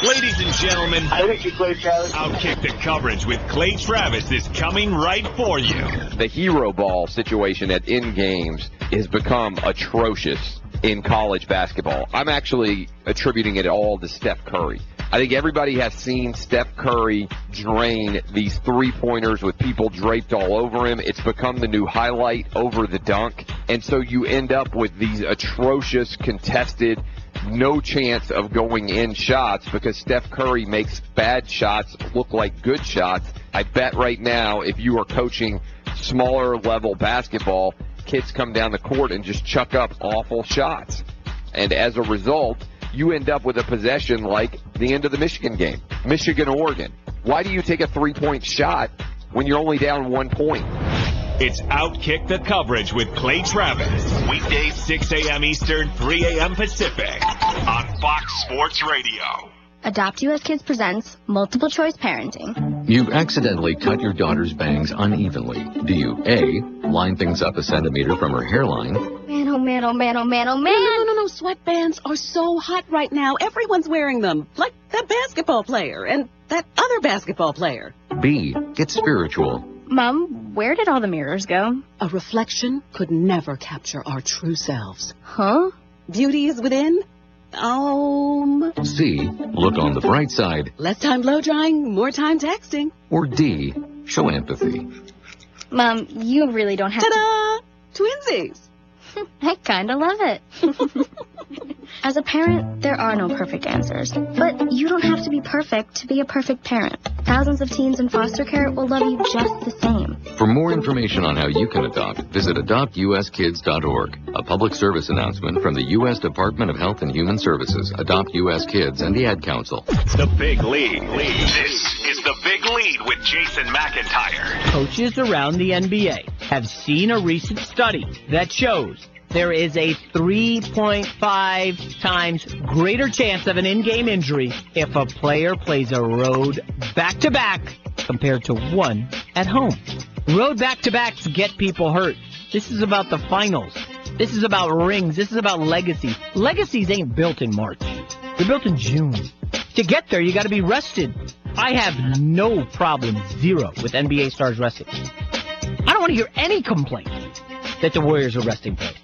Ladies and gentlemen, Outkick the Coverage with Clay Travis is coming right for you. The hero ball situation at end games has become atrocious in college basketball. I'm actually attributing it all to Steph Curry. I think everybody has seen Steph Curry drain these three-pointers with people draped all over him. It's become the new highlight over the dunk. And so you end up with these atrocious, contested, no chance of going in shots because Steph Curry makes bad shots look like good shots. I bet right now if you are coaching smaller level basketball, kids come down the court and just chuck up awful shots. And as a result, you end up with a possession like the end of the Michigan game. Michigan-Oregon. Why do you take a three-point shot when you're only down 1 point? It's Outkick the Coverage with Clay Travis. Weekdays 6 a.m. Eastern, 3 a.m. Pacific on Fox Sports Radio. Adopt US Kids presents Multiple Choice Parenting. You've accidentally cut your daughter's bangs unevenly. Do you A, line things up a centimeter from her hairline? Man, oh man, oh man, oh man, oh man. No. Sweatbands are so hot right now. Everyone's wearing them. Like that basketball player and that other basketball player. B, get spiritual. Mom, where did all the mirrors go? A reflection could never capture our true selves. Huh? Beauty is within. C, look on the bright side. Less time blow drying, more time texting. Or D, show empathy. Mom, you really don't have Ta-da! Twinsies. I kind of love it. As a parent, there are no perfect answers. But you don't have to be perfect to be a perfect parent. Thousands of teens in foster care will love you just the same. For more information on how you can adopt, visit adoptuskids.org. A public service announcement from the U.S. Department of Health and Human Services, Adopt U.S. Kids, and the Ad Council. The Big Lead. This is The Big Lead with Jason McIntyre. Coaches around the NBA have seen a recent study that shows there is a 3.5 times greater chance of an in-game injury if a player plays a road back-to-back compared to one at home. Road back-to-backs get people hurt. This is about the finals. This is about rings. This is about legacy. Legacies ain't built in March. They're built in June. To get there, you got to be rested. I have no problem, zero, with NBA stars resting. I don't want to hear any complaint that the Warriors are resting players.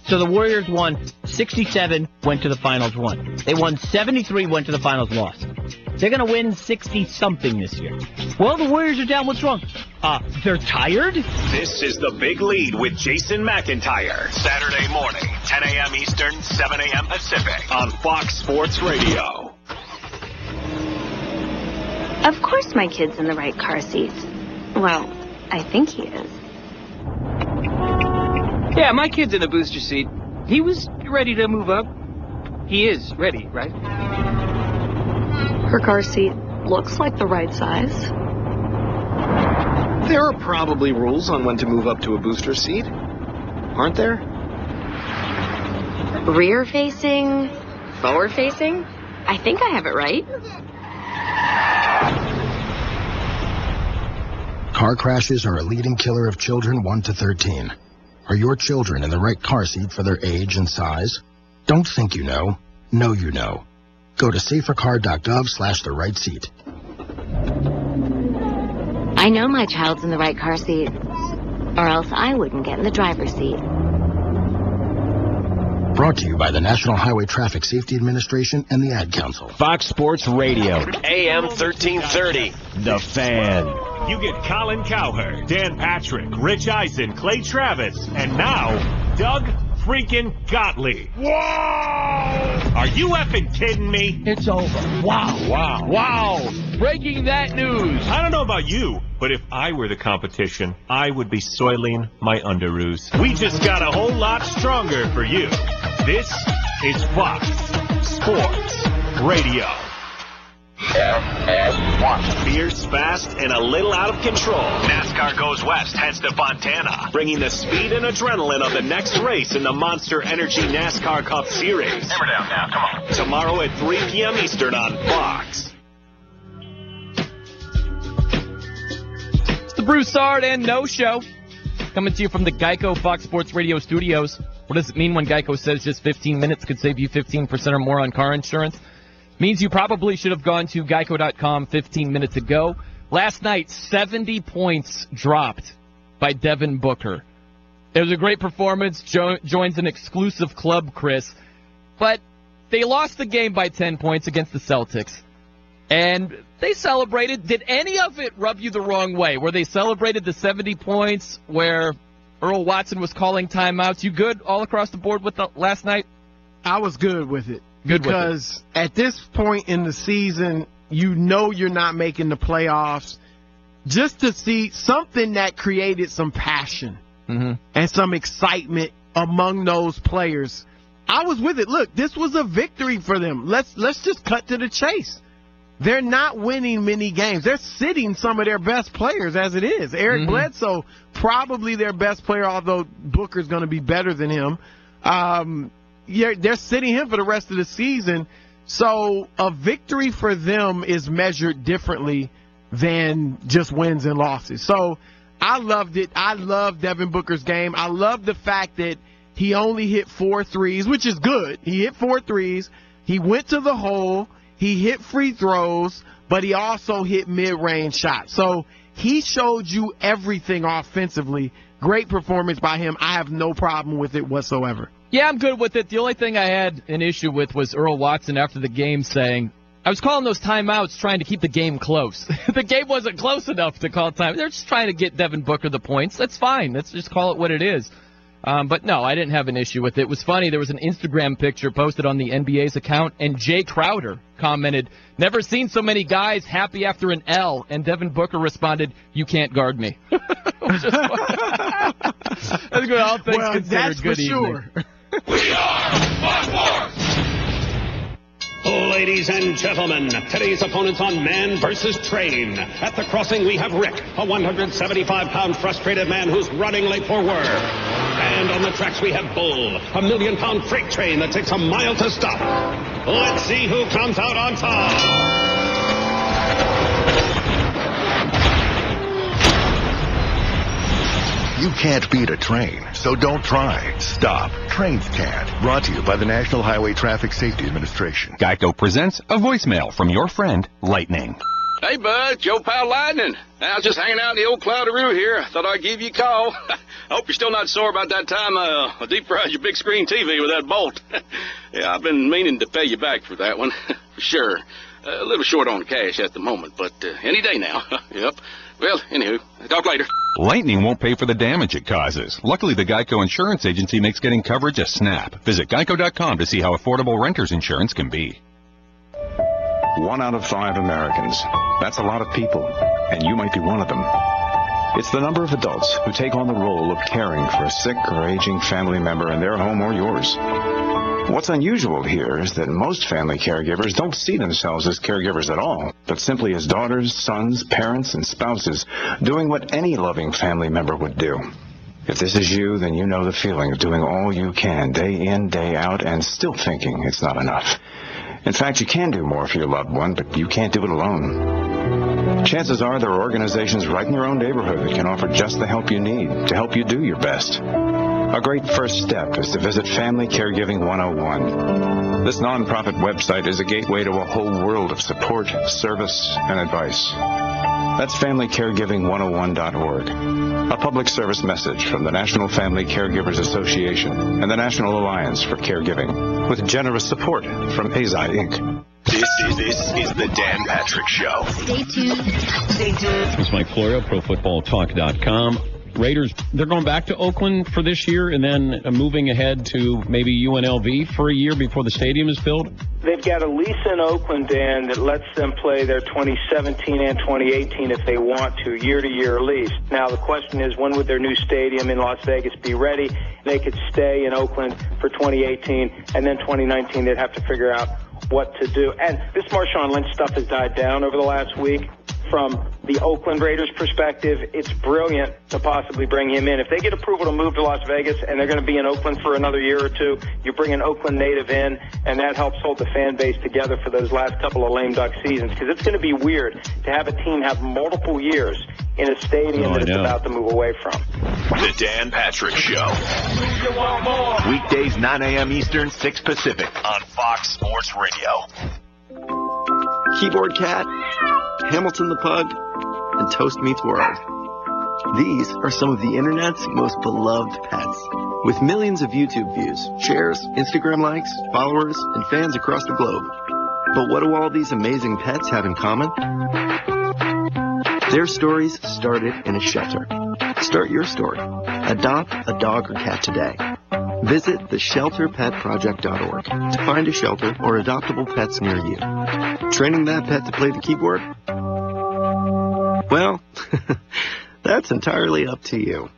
So the Warriors won 67, went to the finals, won. They won 73, went to the finals, lost. They're going to win 60-something this year. Well, the Warriors are down. What's wrong? They're tired? This is The Big Lead with Jason McIntyre. Saturday morning, 10 a.m. Eastern, 7 a.m. Pacific on Fox Sports Radio. Of course my kid's in the right car seat. Well, I think he is. Yeah, my kid's in a booster seat. He was ready to move up. He is ready, right? Her car seat looks like the right size. There are probably rules on when to move up to a booster seat, aren't there? Rear facing, forward facing. I think I have it right. Car crashes are a leading killer of children 1 to 13. Are your children in the right car seat for their age and size? Don't think you know. Know you know. Go to safercar.gov/the right seat. I know my child's in the right car seat, or else I wouldn't get in the driver's seat. Brought to you by the National Highway Traffic Safety Administration and the Ad Council. Fox Sports Radio. AM 1330. The Fan. You get Colin Cowherd, Dan Patrick, Rich Eisen, Clay Travis, and now, Doug freaking Gottlieb. Whoa! Are you effing kidding me? It's over. Wow. Breaking that news. I don't know about you, but if I were the competition, I would be soiling my underoos. We just got a whole lot stronger for you. This is Fox Sports Radio. FS1. Fierce, fast, and a little out of control. NASCAR goes west, heads to Fontana, bringing the speed and adrenaline of the next race in the Monster Energy NASCAR Cup Series. Hammer down now, come on. Tomorrow at 3 p.m. Eastern on Fox. It's the Broussard and No Show, coming to you from the Geico Fox Sports Radio studios. What does it mean when Geico says just 15 minutes could save you 15% or more on car insurance? Means you probably should have gone to Geico.com 15 minutes ago. Last night, 70 points dropped by Devin Booker. It was a great performance, joins an exclusive club, Chris. But they lost the game by 10 points against the Celtics. And they celebrated. Did any of it rub you the wrong way? Where they celebrated the 70 points, where Earl Watson was calling timeouts? You good all across the board with the last night? I was good with it. Because at this point in the season, you know you're not making the playoffs. Just to see something that created some passion and some excitement among those players, I was with it. Look, this was a victory for them. Let's just cut to the chase. They're not winning many games. They're sitting some of their best players as it is. Eric Bledsoe, probably their best player, although Booker's going to be better than him. They're sitting him for the rest of the season. So a victory for them is measured differently than just wins and losses. So I loved it. I love Devin Booker's game. I love the fact that he only hit 4 threes, which is good. He hit 4 threes. He went to the hole. He hit free throws, but he also hit mid-range shots. So he showed you everything offensively. Great performance by him. I have no problem with it whatsoever. Yeah, I'm good with it. The only thing I had an issue with was Earl Watson after the game saying, I was calling those timeouts trying to keep the game close. The game wasn't close enough to call time. They're just trying to get Devin Booker the points. That's fine. Let's just call it what it is. But no, I didn't have an issue with it. It was funny. There was an Instagram picture posted on the NBA's account, and Jay Crowder commented, "Never seen so many guys happy after an L." And Devin Booker responded, "You can't guard me." That's good. All things considered, that's good for evening. Sure. We are Fox Sports. Ladies and gentlemen, today's opponents on Man versus Train. At the crossing, we have Rick, a 175-pound frustrated man who's running late for work. And on the tracks we have Bull, a million-pound freight train that takes a mile to stop. Let's see who comes out on top. You can't beat a train, so don't try. Stop. Trains can't. Brought to you by the National Highway Traffic Safety Administration. Geico presents a voicemail from your friend, Lightning. Hey, bud, Joe Pal Lightning. I was just hanging out in the old Cloudaroo here. Thought I'd give you a call. I hope you're still not sore about that time I deep-fried your big screen TV with that bolt. Yeah, I've been meaning to pay you back for that one, for sure. A little short on cash at the moment, but any day now. Yep. Well, anywho, talk later. Lightning won't pay for the damage it causes. Luckily, the Geico Insurance Agency makes getting coverage a snap. Visit geico.com to see how affordable renter's insurance can be. 1 out of 5 Americans. That's a lot of people, and you might be one of them. It's the number of adults who take on the role of caring for a sick or aging family member in their home or yours. What's unusual here is that most family caregivers don't see themselves as caregivers at all, but simply as daughters, sons, parents, and spouses doing what any loving family member would do. If this is you, then you know the feeling of doing all you can day in, day out, and still thinking it's not enough. In fact, you can do more for your loved one, but you can't do it alone. Chances are there are organizations right in your own neighborhood that can offer just the help you need to help you do your best. A great first step is to visit Family Caregiving 101. This nonprofit website is a gateway to a whole world of support, service, and advice. That's FamilyCaregiving101.org. A public service message from the National Family Caregivers Association and the National Alliance for Caregiving, with generous support from ASI Inc. This is the Dan Patrick Show. Stay tuned. Stay tuned. It's Mike Florio, ProFootballTalk.com. Raiders, they're going back to Oakland for this year and then moving ahead to maybe UNLV for a year before the stadium is filled? They've got a lease in Oakland, Dan, that lets them play their 2017 and 2018 if they want to, year-to-year lease. Now, the question is, when would their new stadium in Las Vegas be ready? They could stay in Oakland for 2018, and then 2019 they'd have to figure out what to do. And this Marshawn Lynch stuff has died down over the last week. From the Oakland Raiders' perspective, it's brilliant to possibly bring him in. If they get approval to move to Las Vegas and they're going to be in Oakland for another year or two, you bring an Oakland native in, and that helps hold the fan base together for those last couple of lame duck seasons. Because it's going to be weird to have a team have multiple years in a stadium that it's about to move away from. The Dan Patrick Show. Weekdays 9 a.m. Eastern, 6 Pacific on Fox Sports Radio. Keyboard Cat, Hamilton the Pug, and Toast Meets World. These are some of the internet's most beloved pets. With millions of YouTube views, shares, Instagram likes, followers, and fans across the globe. But what do all these amazing pets have in common? Their stories started in a shelter. Start your story. Adopt a dog or cat today. Visit theshelterpetproject.org to find a shelter or adoptable pets near you. Training that pet to play the keyboard? Well, that's entirely up to you.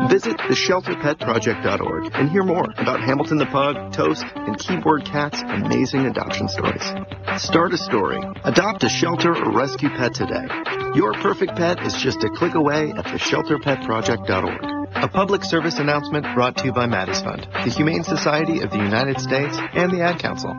Visit theshelterpetproject.org and hear more about Hamilton the Pug, Toast, and Keyboard Cat's amazing adoption stories. Start a story. Adopt a shelter or rescue pet today. Your perfect pet is just a click away at theshelterpetproject.org. A public service announcement brought to you by Maddie's Fund, the Humane Society of the United States, and the Ad Council.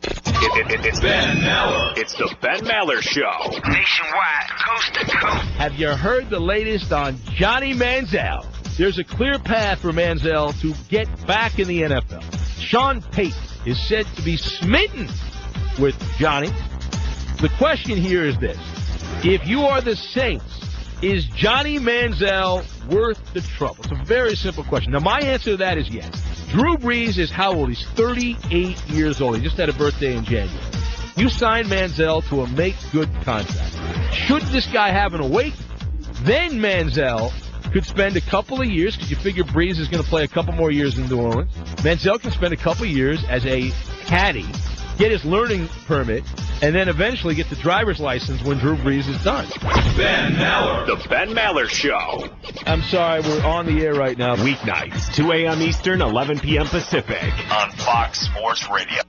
It's Ben Maller. It's the Ben Maller Show. Nationwide, coast to coast. Have you heard the latest on Johnny Manziel? There's a clear path for Manziel to get back in the NFL. Sean Payton is said to be smitten with Johnny. The question here is this. If you are the Saints, is Johnny Manziel worth the trouble? It's a very simple question. Now, my answer to that is yes. Drew Brees is how old? He's 38 years old. He just had a birthday in January. You sign Manziel to a make-good contract. Should this guy have an awake, then Manziel could spend a couple of years, because you figure Brees is going to play a couple more years in New Orleans. Manziel can spend a couple of years as a caddy, get his learning permit, and then eventually get the driver's license when Drew Brees is done. Ben Maller. The Ben Maller Show. I'm sorry, we're on the air right now. Weeknights, 2 a.m. Eastern, 11 p.m. Pacific on Fox Sports Radio.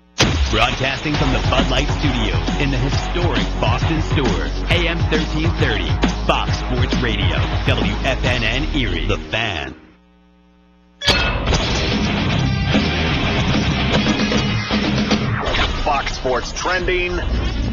Broadcasting from the Bud Light Studios in the historic Boston Stores. AM 1330. Fox Sports Radio. WFNN Erie. The Fan. Sports trending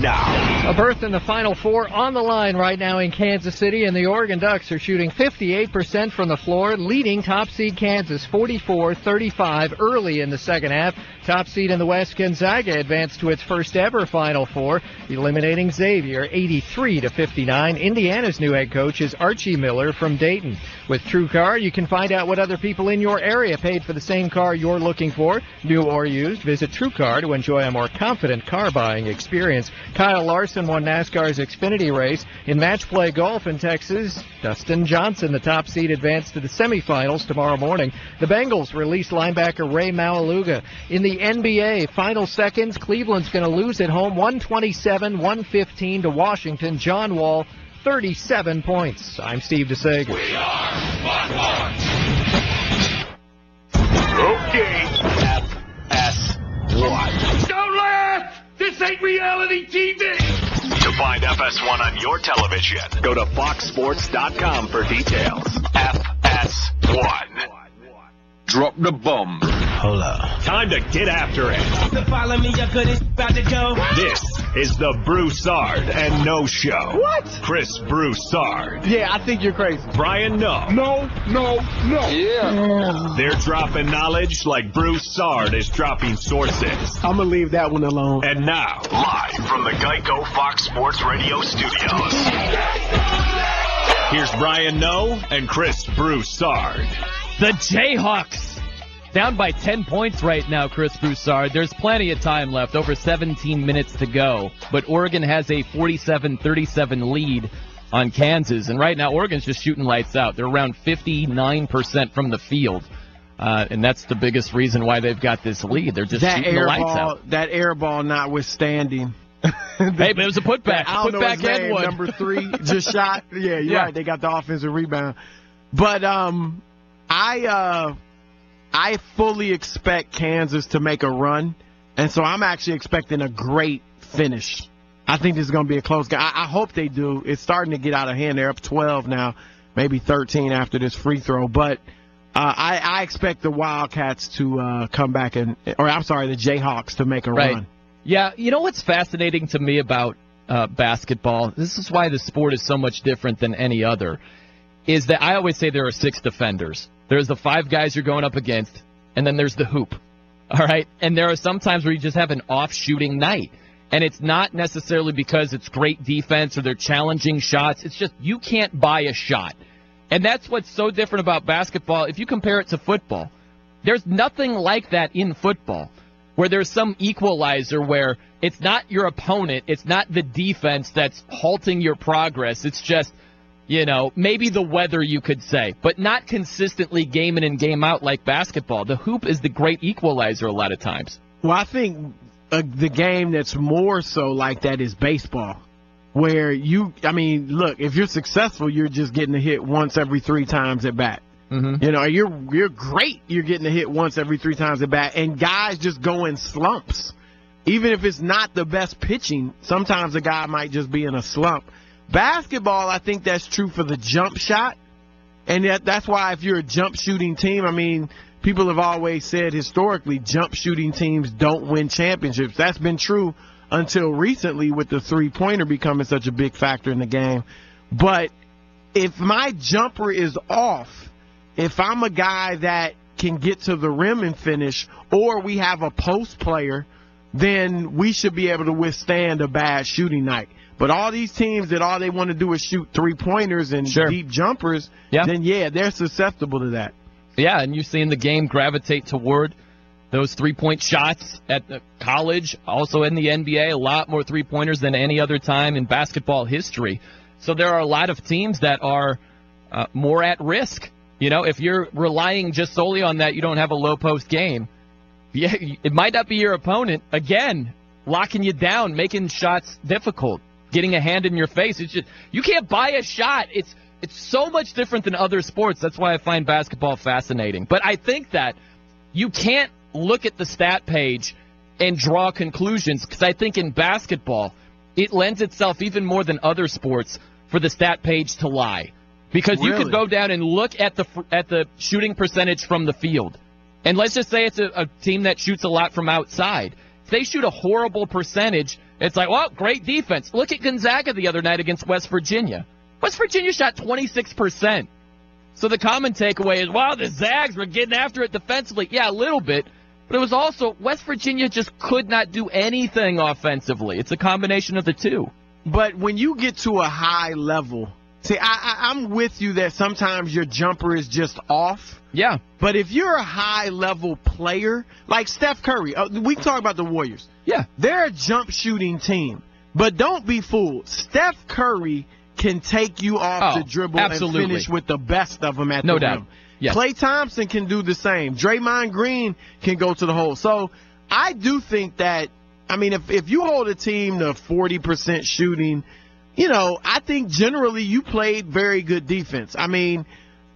now. A berth in the Final Four on the line right now in Kansas City, and the Oregon Ducks are shooting 58% from the floor, leading top seed Kansas 44-35 early in the second half. Top seed in the West, Gonzaga, advanced to its first ever Final Four, eliminating Xavier 83-59. Indiana's new head coach is Archie Miller from Dayton. With TrueCar, you can find out what other people in your area paid for the same car you're looking for, new or used. Visit TrueCar to enjoy a more confident car buying experience. Kyle Larson won NASCAR's Xfinity race. In match play golf in Texas, Dustin Johnson, the top seed, advanced to the semifinals tomorrow morning. The Bengals released linebacker Ray Maualuga. In the NBA, final seconds, Cleveland's going to lose at home 127-115 to Washington. John Wall, 37 points. I'm Steve DeSager. We are Okay. FS1. Don't laugh! This ain't reality TV! To find FS1 on your television, go to foxsports.com for details. FS1. Drop the bomb. Hold up. Time to get after it. Follow me, you're good, it's about to go. This is the Broussard and No Show. What? Chris Broussard. Yeah, I think you're crazy. Brian No. No. Yeah. They're dropping knowledge like Broussard is dropping sources. I'm going to leave that one alone. And now, live from the Geico Fox Sports Radio studios, here's Brian No and Chris Broussard. The Jayhawks down by 10 points right now, Chris Broussard. There's plenty of time left, over 17 minutes to go. But Oregon has a 47-37 lead on Kansas. And right now, Oregon's just shooting lights out. They're around 59% from the field. And that's the biggest reason why they've got this lead. They're just shooting the lights out. That air ball notwithstanding. Hey, but it was a putback. I don't know his name, number 3 just shot. Yeah, you're right. They got the offensive rebound. But I fully expect Kansas to make a run, and so I'm actually expecting a great finish. I think this is going to be a close game. I hope they do. It's starting to get out of hand. They're up 12 now, maybe 13 after this free throw. But I expect the Wildcats to come back the Jayhawks to make a run. Yeah, you know what's fascinating to me about basketball? This is why the sport is so much different than any other, is that I always say there are 6 defenders. There's the 5 guys you're going up against, and then there's the hoop. All right? And there are some times where you just have an off-shooting night. And it's not necessarily because it's great defense or they're challenging shots. It's just you can't buy a shot. And that's what's so different about basketball. If you compare it to football, there's nothing like that in football, where there's some equalizer where it's not your opponent, it's not the defense that's halting your progress. It's just, maybe the weather, you could say, but not consistently game in and game out like basketball. The hoop is the great equalizer a lot of times. Well, I think the game that's more so like that is baseball, where look, if you're successful, you're just getting a hit once every 3 times at bat. Mm-hmm. You're great. You're getting a hit once every 3 times at bat, and guys just go in slumps. Even if it's not the best pitching, sometimes a guy might just be in a slump. Basketball, I think that's true for the jump shot, and that's why if you're a jump shooting team, people have always said historically jump shooting teams don't win championships. That's been true until recently with the three-pointer becoming such a big factor in the game. But if my jumper is off, if I'm a guy that can get to the rim and finish, or we have a post player, then we should be able to withstand a bad shooting night. But all these teams that all they want to do is shoot three-pointers and deep jumpers, then, they're susceptible to that. Yeah, and you've seen the game gravitate toward those three-point shots at college, also in the NBA, a lot more three-pointers than any other time in basketball history. So there are a lot of teams that are more at risk. If you're relying just solely on that, you don't have a low-post game. Yeah, it might not be your opponent, again, locking you down, making shots difficult, getting a hand in your face. It's just, you can't buy a shot. It's so much different than other sports. That's why I find basketball fascinating. But I think that you can't look at the stat page and draw conclusions, because I think in basketball, it lends itself even more than other sports for the stat page to lie. Because you could go down and look at the shooting percentage from the field. And let's just say it's a team that shoots a lot from outside. they shoot a horrible percentage, it's like, well, great defense. Look at Gonzaga the other night against West Virginia. West Virginia shot 26%. So the common takeaway is, wow, the Zags were getting after it defensively. Yeah, a little bit. But it was also, West Virginia just could not do anything offensively. It's a combination of the two. But when you get to a high level, see, I'm with you that sometimes your jumper is just off. Yeah. But if you're a high-level player, like Steph Curry, we can talk about the Warriors. Yeah. They're a jump-shooting team. But don't be fooled. Steph Curry can take you off the dribble and finish with the best of them at the rim. No doubt. Yes. Klay Thompson can do the same. Draymond Green can go to the hole. So I do think that, I mean, if you hold a team to 40% shooting, you know, I think generally you played very good defense. I mean,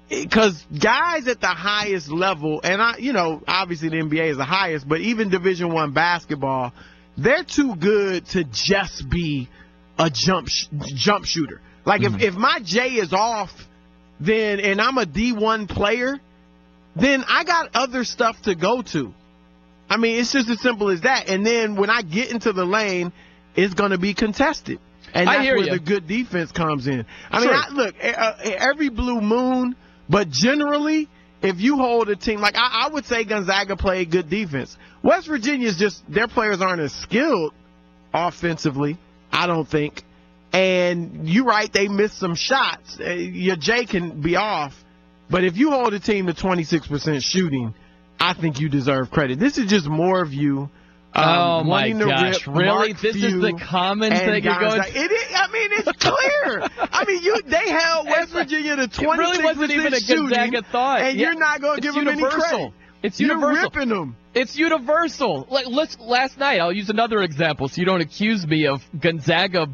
because guys at the highest level, and obviously the NBA is the highest, but even Division I basketball, they're too good to just be a jump shooter. Like if my J is off, then and I'm a D1 player, then I got other stuff to go to. I mean, it's just as simple as that. And then when I get into the lane, it's going to be contested. And that's where the good defense comes in. I mean, look, every blue moon, but generally, if you hold a team, like I would say Gonzaga played good defense. West Virginia's just, their players aren't as skilled offensively, I don't think. And you're right, they missed some shots. Your J can be off. But if you hold a team to 26% shooting, I think you deserve credit. This is just more of you. Oh, my gosh. Really? Mark this Few is the common thing you're going to... It is, I mean, it's clear. I mean, they held West Virginia to 26% shooting. It really wasn't even a Gonzaga thought. And you're not going to give them any credit. It's universal. You're ripping them. It's universal. Like, last night, I'll use another example so you don't accuse me of Gonzaga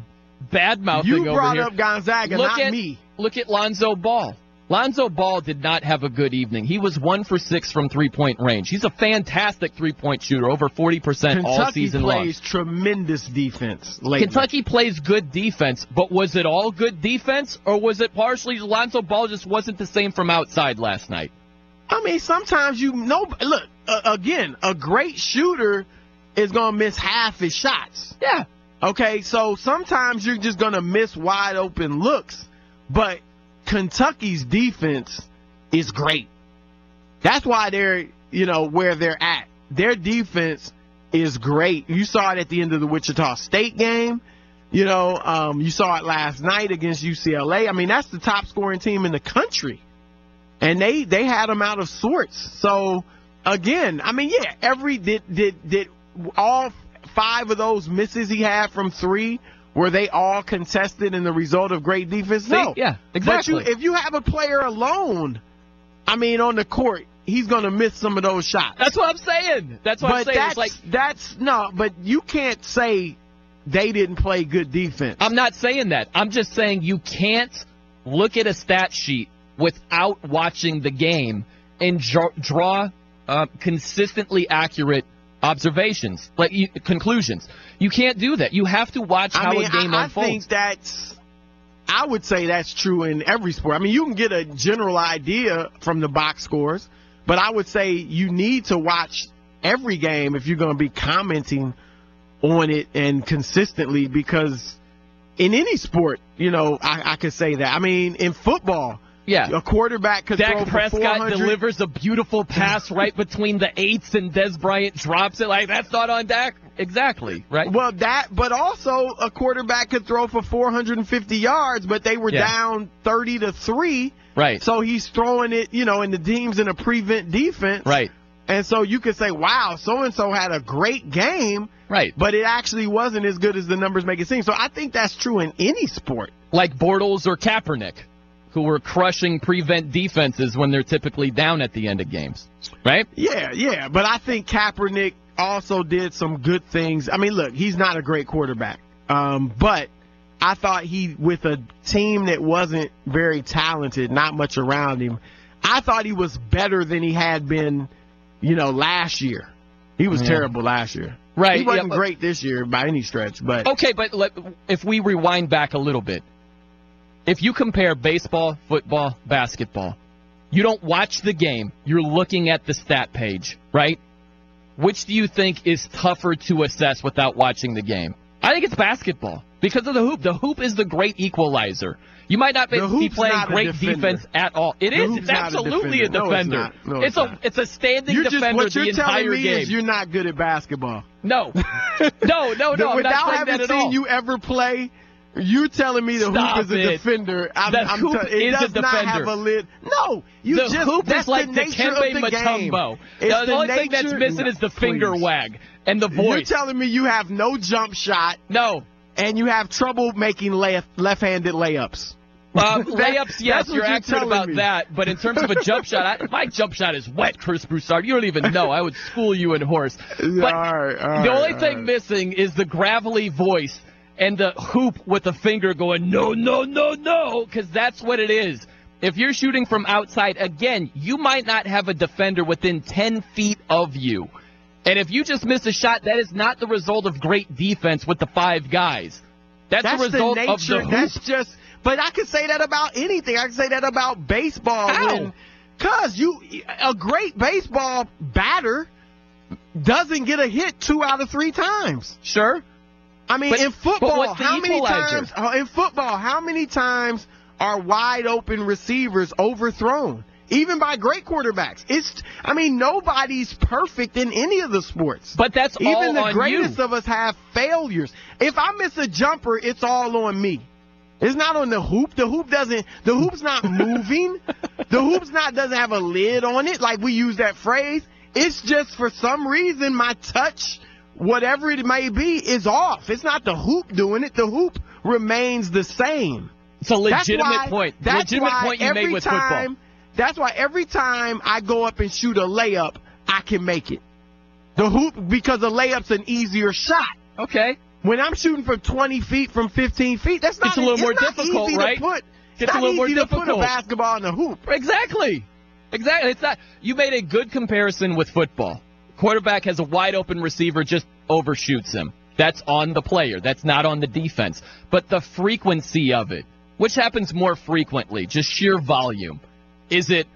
bad-mouthing over here. You brought up Gonzaga, not me. Look at Lonzo Ball. Lonzo Ball did not have a good evening. He was 1 for 6 from three-point range. He's a fantastic three-point shooter, over 40% all season long. Kentucky plays tremendous defense lately. Kentucky plays good defense, but was it all good defense, or was it partially Lonzo Ball just wasn't the same from outside last night? I mean, sometimes look, again, a great shooter is going to miss half his shots. Yeah. Okay, so sometimes you're just going to miss wide-open looks, but Kentucky's defense is great. That's why they're, where they're at. Their defense is great. You saw it at the end of the Wichita State game. You saw it last night against UCLA. I mean, that's the top scoring team in the country. And they had them out of sorts. So, again, I mean, yeah, did all 5 of those misses he had from 3, were they all contested in the result of great defense? No. Yeah, exactly. But if you have a player alone, I mean, on the court, he's going to miss some of those shots. That's what I'm saying. But you can't say they didn't play good defense. I'm not saying that. I'm just saying you can't look at a stat sheet without watching the game and draw consistently accurate observations, conclusions. You can't do that. You have to watch how a game unfolds. I would say that's true in every sport. I mean, you can get a general idea from the box scores, but I would say you need to watch every game if you're going to be commenting on it and consistently, because in any sport, I could say that. I mean, in football, a quarterback could throw for 400. Dak Prescott delivers a beautiful pass right between the 8s, and Des Bryant drops it. Like, that's not on Dak. Exactly, right? Well, but also a quarterback could throw for 450 yards, but they were down 30-3. Right. So he's throwing it, and the team's in a prevent defense. Right. And so you could say, wow, so-and-so had a great game. Right. But it actually wasn't as good as the numbers make it seem. So I think that's true in any sport. Like Bortles or Kaepernick, who were crushing prevent defenses when they're typically down at the end of games, right? Yeah. But I think Kaepernick also did some good things. I mean, look, he's not a great quarterback. But I thought with a team that wasn't very talented, not much around him, I thought he was better than he had been, last year. He was terrible last year. Right. He wasn't great this year by any stretch. But okay, but if we rewind back a little bit, if you compare baseball, football, basketball, you don't watch the game. You're looking at the stat page, right? which do you think is tougher to assess without watching the game? I think it's basketball because of the hoop. The hoop is the great equalizer. You might not be playing great defense at all. It is. It's absolutely a defender. It's a standing defender the entire game. What you're telling me is you're not good at basketball. No. No. Without having seen you ever play, you're telling me the hoop is a defender. The hoop is a defender. Not have a lid. No. The hoop is like the Dikembe Mutombo. The only thing that's missing is the finger wag and the voice. You're telling me you have no jump shot. No. And you have trouble making left-handed layups. Layups, yes, you're accurate about that. But in terms of a jump shot, my jump shot is wet, Chris Broussard. You don't even know. I would school you in horse. But the only thing missing is the gravelly voice and the hoop with the finger going, no, because that's what it is. If you're shooting from outside, again, you might not have a defender within 10 feet of you. And if you just miss a shot, that is not the result of great defense with the 5 guys. That's the result of the hoop. That's just, but I can say that about anything. I can say that about baseball. How? Because a great baseball batter doesn't get a hit 2 out of 3 times. Sure. I mean, in football, how many times are wide open receivers overthrown? Even by great quarterbacks. Nobody's perfect in any of the sports. But that's all on you. Even the greatest of us have failures. If I miss a jumper, it's all on me. It's not on the hoop. The hoop's not moving. The hoop's doesn't have a lid on it, like we use that phrase. It's just for some reason my touch, whatever it may be, is off. It's not the hoop doing it. The hoop remains the same. It's a legitimate point. Legitimate point you made with football. That's why every time I go up and shoot a layup, I can make it. The hoop, because a layup's an easier shot. Okay. When I'm shooting from 20 feet, from 15 feet, that's not it's a little more difficult, right? It's not easy to put a basketball in the hoop. Exactly. It's not. You made a good comparison with football. Quarterback has a wide open receiver, just overshoots him. That's on the player. That's not on the defense. But the frequency of it, which happens more frequently, just sheer volume. Is it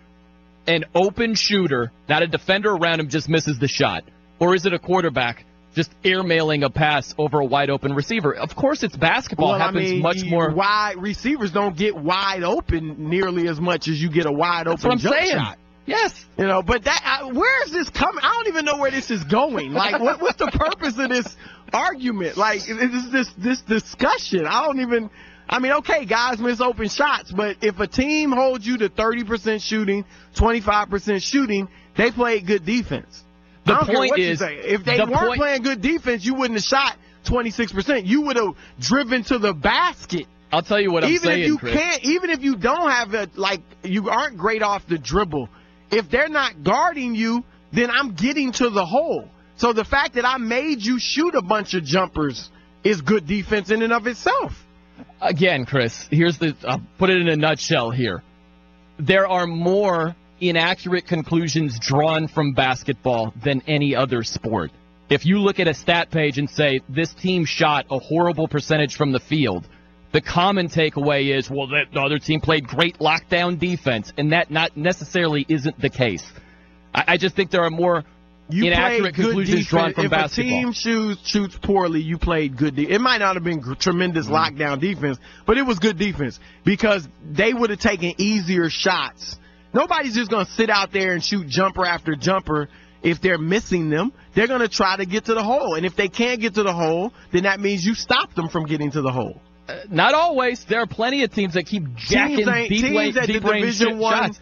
an open shooter, not a defender around him, just misses the shot? Or is it a quarterback just airmailing a pass over a wide-open receiver? Of course it's basketball. It happens much more. Wide receivers don't get wide open nearly as much as you get a wide-open jump shot. Yes. But where is this coming? I don't even know where this is going. Like, what's the purpose of this argument? Like, this discussion? Okay, guys miss open shots, but if a team holds you to 30% shooting, 25% shooting, they played good defense. The point is, if they weren't playing good defense, you wouldn't have shot 26%. You would have driven to the basket. I'll tell you what I'm saying, Chris. Even if you don't have you aren't great off the dribble, if they're not guarding you, then I'm getting to the hole. So the fact that I made you shoot a bunch of jumpers is good defense in and of itself. Again, Chris, I'll put it in a nutshell here. There are more inaccurate conclusions drawn from basketball than any other sport. If you look at a stat page and say, this team shot a horrible percentage from the field, the common takeaway is, well, the other team played great lockdown defense, and that not necessarily isn't the case. I just think there are more inaccurate conclusions drawn from basketball. If a team shoots poorly, you played good defense. It might not have been tremendous lockdown defense, but it was good defense because they would have taken easier shots. Nobody's just going to sit out there and shoot jumper after jumper if they're missing them. They're going to try to get to the hole, and if they can't get to the hole, then that means you stop them from getting to the hole. Not always. There are plenty of teams that keep jacking deep range shots.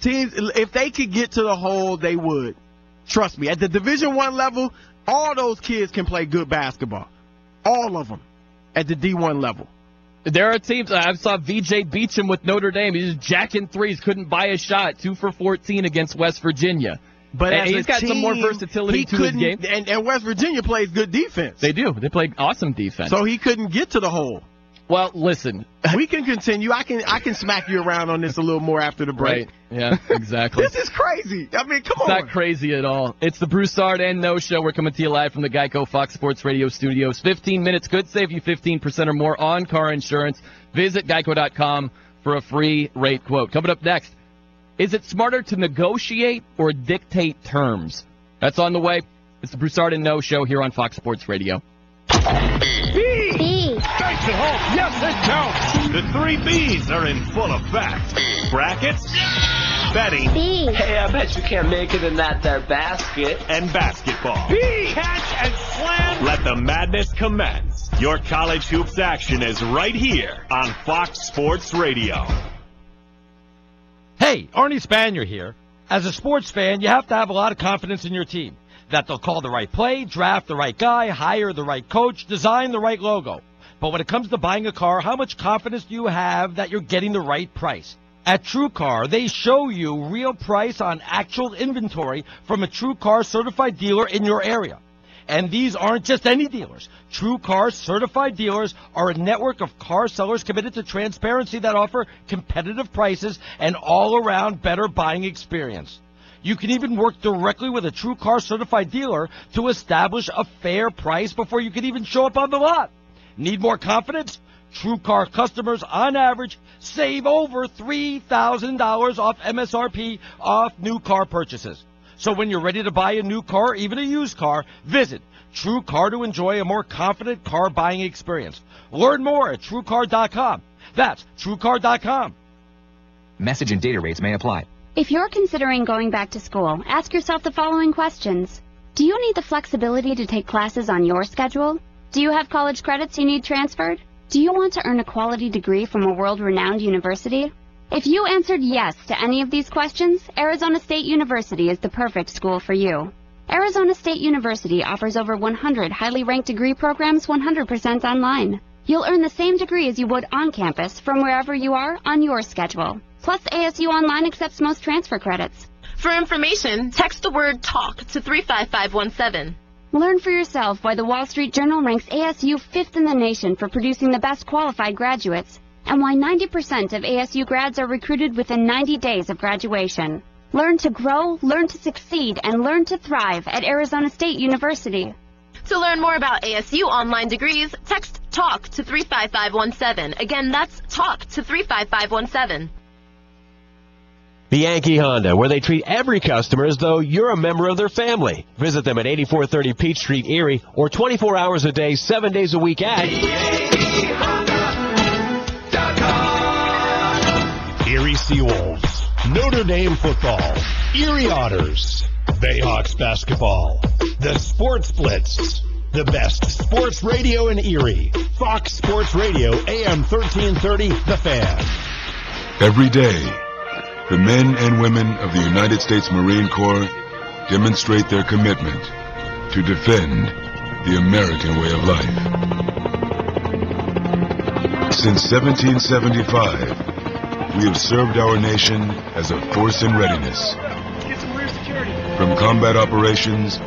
Teams, if they could get to the hole, they would. Trust me. At the Division I level, all those kids can play good basketball. All of them at the D1 level. There are teams. I saw VJ Beecham with Notre Dame. He's just jacking threes, couldn't buy a shot, 2 for 14 against West Virginia. But he's got some more versatility to his game. And West Virginia plays good defense. They do. They play awesome defense. So he couldn't get to the hole. Well, listen. We can continue. I can smack you around on this a little more after the break. Right. Yeah, exactly. This is crazy. I mean, come on. It's not crazy at all. It's the Broussard and No Show. We're coming to you live from the Geico Fox Sports Radio studios. 15 minutes could save you 15% or more on car insurance. Visit geico.com for a free rate quote. Coming up next, is it smarter to negotiate or dictate terms? That's on the way. It's the Broussard and No Show here on Fox Sports Radio. B. Strikes it home. Yes, it counts. The 3 B's are in full effect. Brackets, betting, B. Hey, I bet you can't make it in that there basket. and basketball. B. Catch and slam. Let the madness commence. Your college hoops action is right here on Fox Sports Radio. Hey, Arnie Spanier here. As a sports fan, you have to have a lot of confidence in your team. That they'll call the right play, draft the right guy, hire the right coach, design the right logo. But when it comes to buying a car, how much confidence do you have that you're getting the right price? At TrueCar, they show you real price on actual inventory from a TrueCar certified dealer in your area. And these aren't just any dealers. TrueCar certified dealers are a network of car sellers committed to transparency that offer competitive prices and all-around better buying experience. You can even work directly with a TrueCar certified dealer to establish a fair price before you can even show up on the lot. Need more confidence? TrueCar customers, on average, save over $3,000 off MSRP off new car purchases. So when you're ready to buy a new car or even a used car, visit TrueCar to enjoy a more confident car buying experience. Learn more at TrueCar.com. That's TrueCar.com. Message and data rates may apply. If you're considering going back to school, ask yourself the following questions. Do you need the flexibility to take classes on your schedule? Do you have college credits you need transferred? Do you want to earn a quality degree from a world-renowned university? If you answered yes to any of these questions, Arizona State University is the perfect school for you. Arizona State University offers over 100 highly ranked degree programs 100% online. You'll earn the same degree as you would on campus from wherever you are on your schedule. Plus, ASU Online accepts most transfer credits. For information, text the word TALK to 35517. Learn for yourself why the Wall Street Journal ranks ASU 5th in the nation for producing the best qualified graduates, and why 90% of ASU grads are recruited within 90 days of graduation. Learn to grow, learn to succeed, and learn to thrive at Arizona State University. To learn more about ASU Online degrees, text TALK to 35517. Again, that's TALK to 35517. The Yankee Honda, where they treat every customer as though you're a member of their family. Visit them at 8430 Peach Street, Erie, or 24 hours a day, 7 days a week at Erie Seawolves, Notre Dame football, Erie Otters, Bayhawks basketball, the Sports Blitz, the best sports radio in Erie, Fox Sports Radio, AM 1330, The Fan. Every day, the men and women of the United States Marine Corps demonstrate their commitment to defend the American way of life. Since 1775, we have served our nation as a force in readiness. From combat operations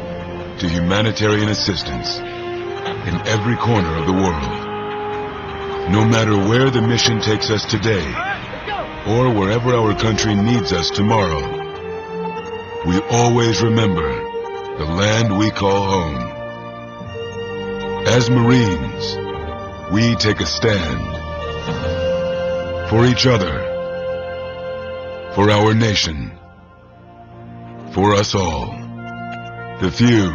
to humanitarian assistance in every corner of the world. No matter where the mission takes us today, or wherever our country needs us tomorrow, we always remember the land we call home. As Marines, we take a stand for each other, for our nation, for us all, the few,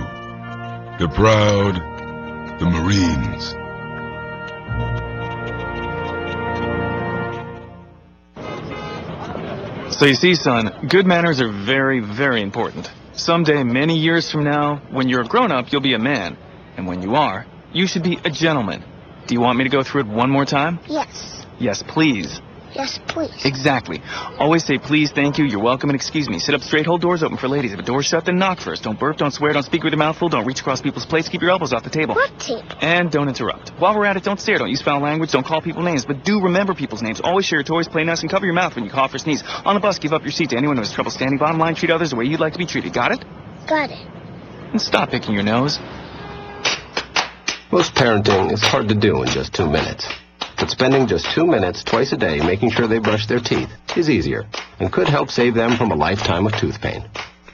the proud, the Marines. So you see, son, good manners are very, very important. Someday, many years from now, when you're a grown-up, you'll be a man. And when you are, you should be a gentleman. Do you want me to go through it one more time? Yes. Yes, please. Yes, please. Exactly. Always say please, thank you, you're welcome, and excuse me. Sit up straight, hold doors open for ladies. If a door's shut, then knock first. Don't burp, don't swear, don't speak with your mouth full, don't reach across people's plates, keep your elbows off the table. What table? And don't interrupt. While we're at it, don't stare, don't use foul language, don't call people names, but do remember people's names. Always share your toys, play nice, and cover your mouth when you cough or sneeze. On the bus, give up your seat to anyone who has trouble standing. Bottom line, treat others the way you'd like to be treated. Got it? Got it. And stop picking your nose. Most parenting is hard to do in just 2 minutes. But spending just 2 minutes twice a day making sure they brush their teeth is easier and could help save them from a lifetime of tooth pain.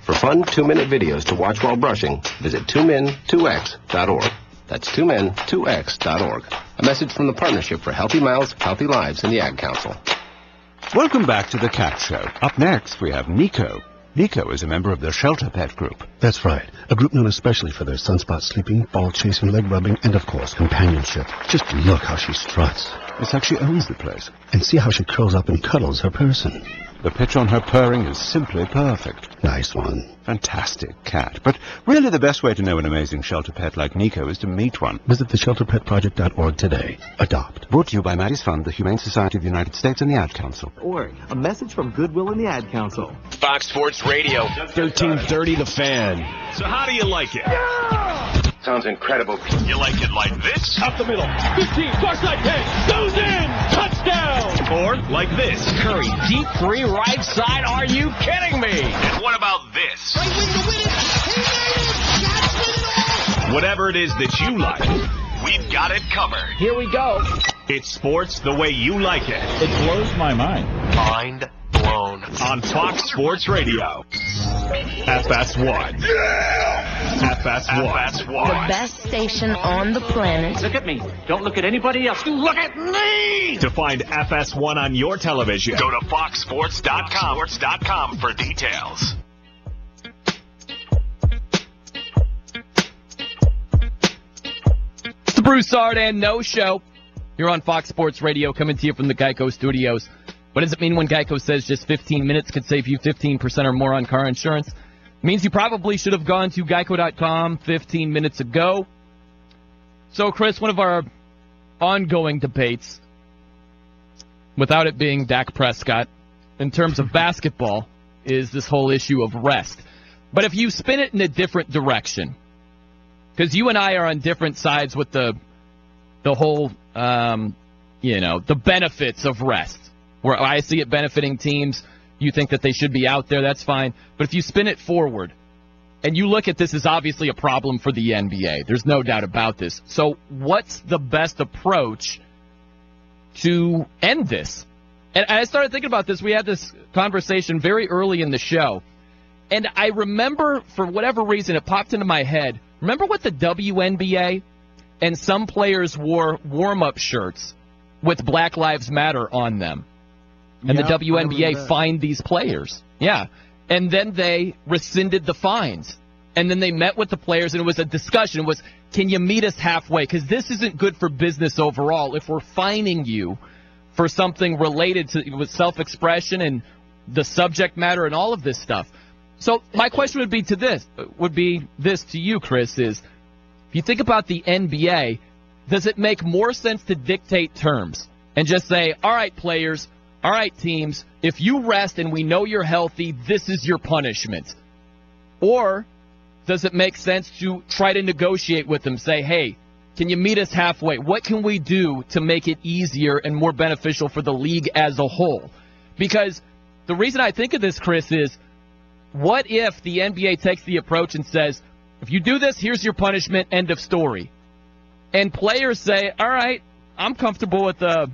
For fun 2-minute videos to watch while brushing, visit 2min2x.org. That's 2min2x.org. A message from the Partnership for Healthy Mouths, Healthy Lives, and the Ag Council. Welcome back to the Cat Show. Up next, we have Nico. Nico is a member of the Shelter Pet Group. That's right. A group known especially for their sunspot sleeping, ball chasing, leg rubbing, and of course, companionship. Just look how she struts. It's like she owns the place. And see how she curls up and cuddles her person. The pitch on her purring is simply perfect. Nice one. Fantastic cat. But really the best way to know an amazing shelter pet like Nico is to meet one. Visit theshelterpetproject.org today. Adopt. Brought to you by Maddie's Fund, the Humane Society of the United States, and the Ad Council. Or a message from Goodwill and the Ad Council. Fox Sports Radio. 1330 The Fan. So how do you like it? Yeah! Sounds incredible. You like it like this? Up the middle. 15, far side 10. Goes in. Touchdown. Or like this? Curry, deep three, right side. Are you kidding me? And what about this? Right wing to win it. He made it. That's it all. Whatever it is that you like, we've got it covered. Here we go. It's sports the way you like it. It blows my mind. Mind blown. On Fox Sports Radio. FS1. Yeah! FS1. The best station on the planet. Look at me. Don't look at anybody else. Look at me! To find FS1 on your television, go to foxsports.com for details. It's the Broussard and No Show. You're on Fox Sports Radio, coming to you from the Geico Studios. What does it mean when Geico says just 15 minutes could save you 15% or more on car insurance? It means you probably should have gone to geico.com 15 minutes ago. So, Chris, one of our ongoing debates, without it being Dak Prescott, in terms of basketball, is this whole issue of rest. But if you spin it in a different direction, because you and I are on different sides with the whole, the benefits of rest. Where I see it benefiting teams, you think that they should be out there, that's fine. But if you spin it forward, and you look at this as obviously a problem for the NBA, there's no doubt about this. So what's the best approach to end this? And I started thinking about this. We had this conversation very early in the show. And I remember, for whatever reason, it popped into my head. Remember what the WNBA and some players wore warm-up shirts with Black Lives Matter on them? And the WNBA fined these players. Yeah. And then they rescinded the fines. And then they met with the players, and it was a discussion. It was, can you meet us halfway? Because this isn't good for business overall if we're fining you for something related to with self-expression and the subject matter and all of this stuff. So my question would be this to you, Chris, is if you think about the NBA, does it make more sense to dictate terms and just say, all right, players, all right, teams, if you rest and we know you're healthy, this is your punishment? Or does it make sense to try to negotiate with them, say, hey, can you meet us halfway? What can we do to make it easier and more beneficial for the league as a whole? Because the reason I think of this, Chris, is what if the NBA takes the approach and says, if you do this, here's your punishment, end of story. And players say, all right, I'm comfortable with a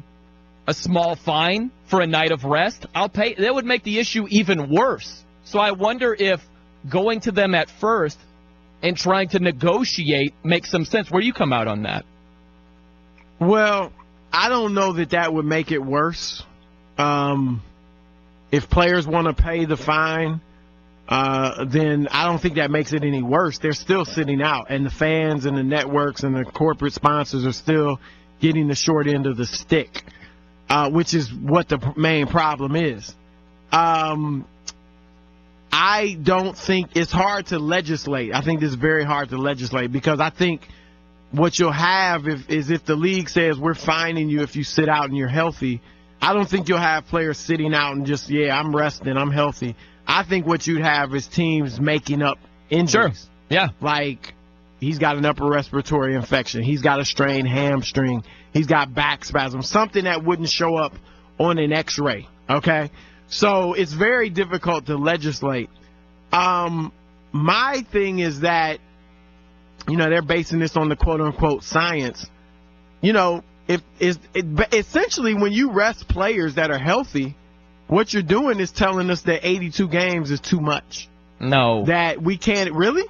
small fine for a night of rest. I'll pay. That would make the issue even worse. So I wonder if going to them at first and trying to negotiate makes some sense. Where do you come out on that? Well, I don't know that would make it worse. If players want to pay the fine, then I don't think that makes it any worse. They're still sitting out, and the fans and the networks and the corporate sponsors are still getting the short end of the stick. Which is what the main problem is. I don't think it's hard to legislate. I think it's very hard to legislate because I think what you'll have is if the league says we're fining you if you sit out and you're healthy, I don't think you'll have players sitting out and just, I'm resting, I'm healthy. I think what you'd have is teams making up injuries. Sure. Yeah. Like, he's got an upper respiratory infection. He's got a strained hamstring. He's got back spasms, something that wouldn't show up on an X-ray, okay? So it's very difficult to legislate. My thing is that, they're basing this on the quote-unquote science. Essentially when you rest players that are healthy, what you're doing is telling us that 82 games is too much. No. That we can't – really?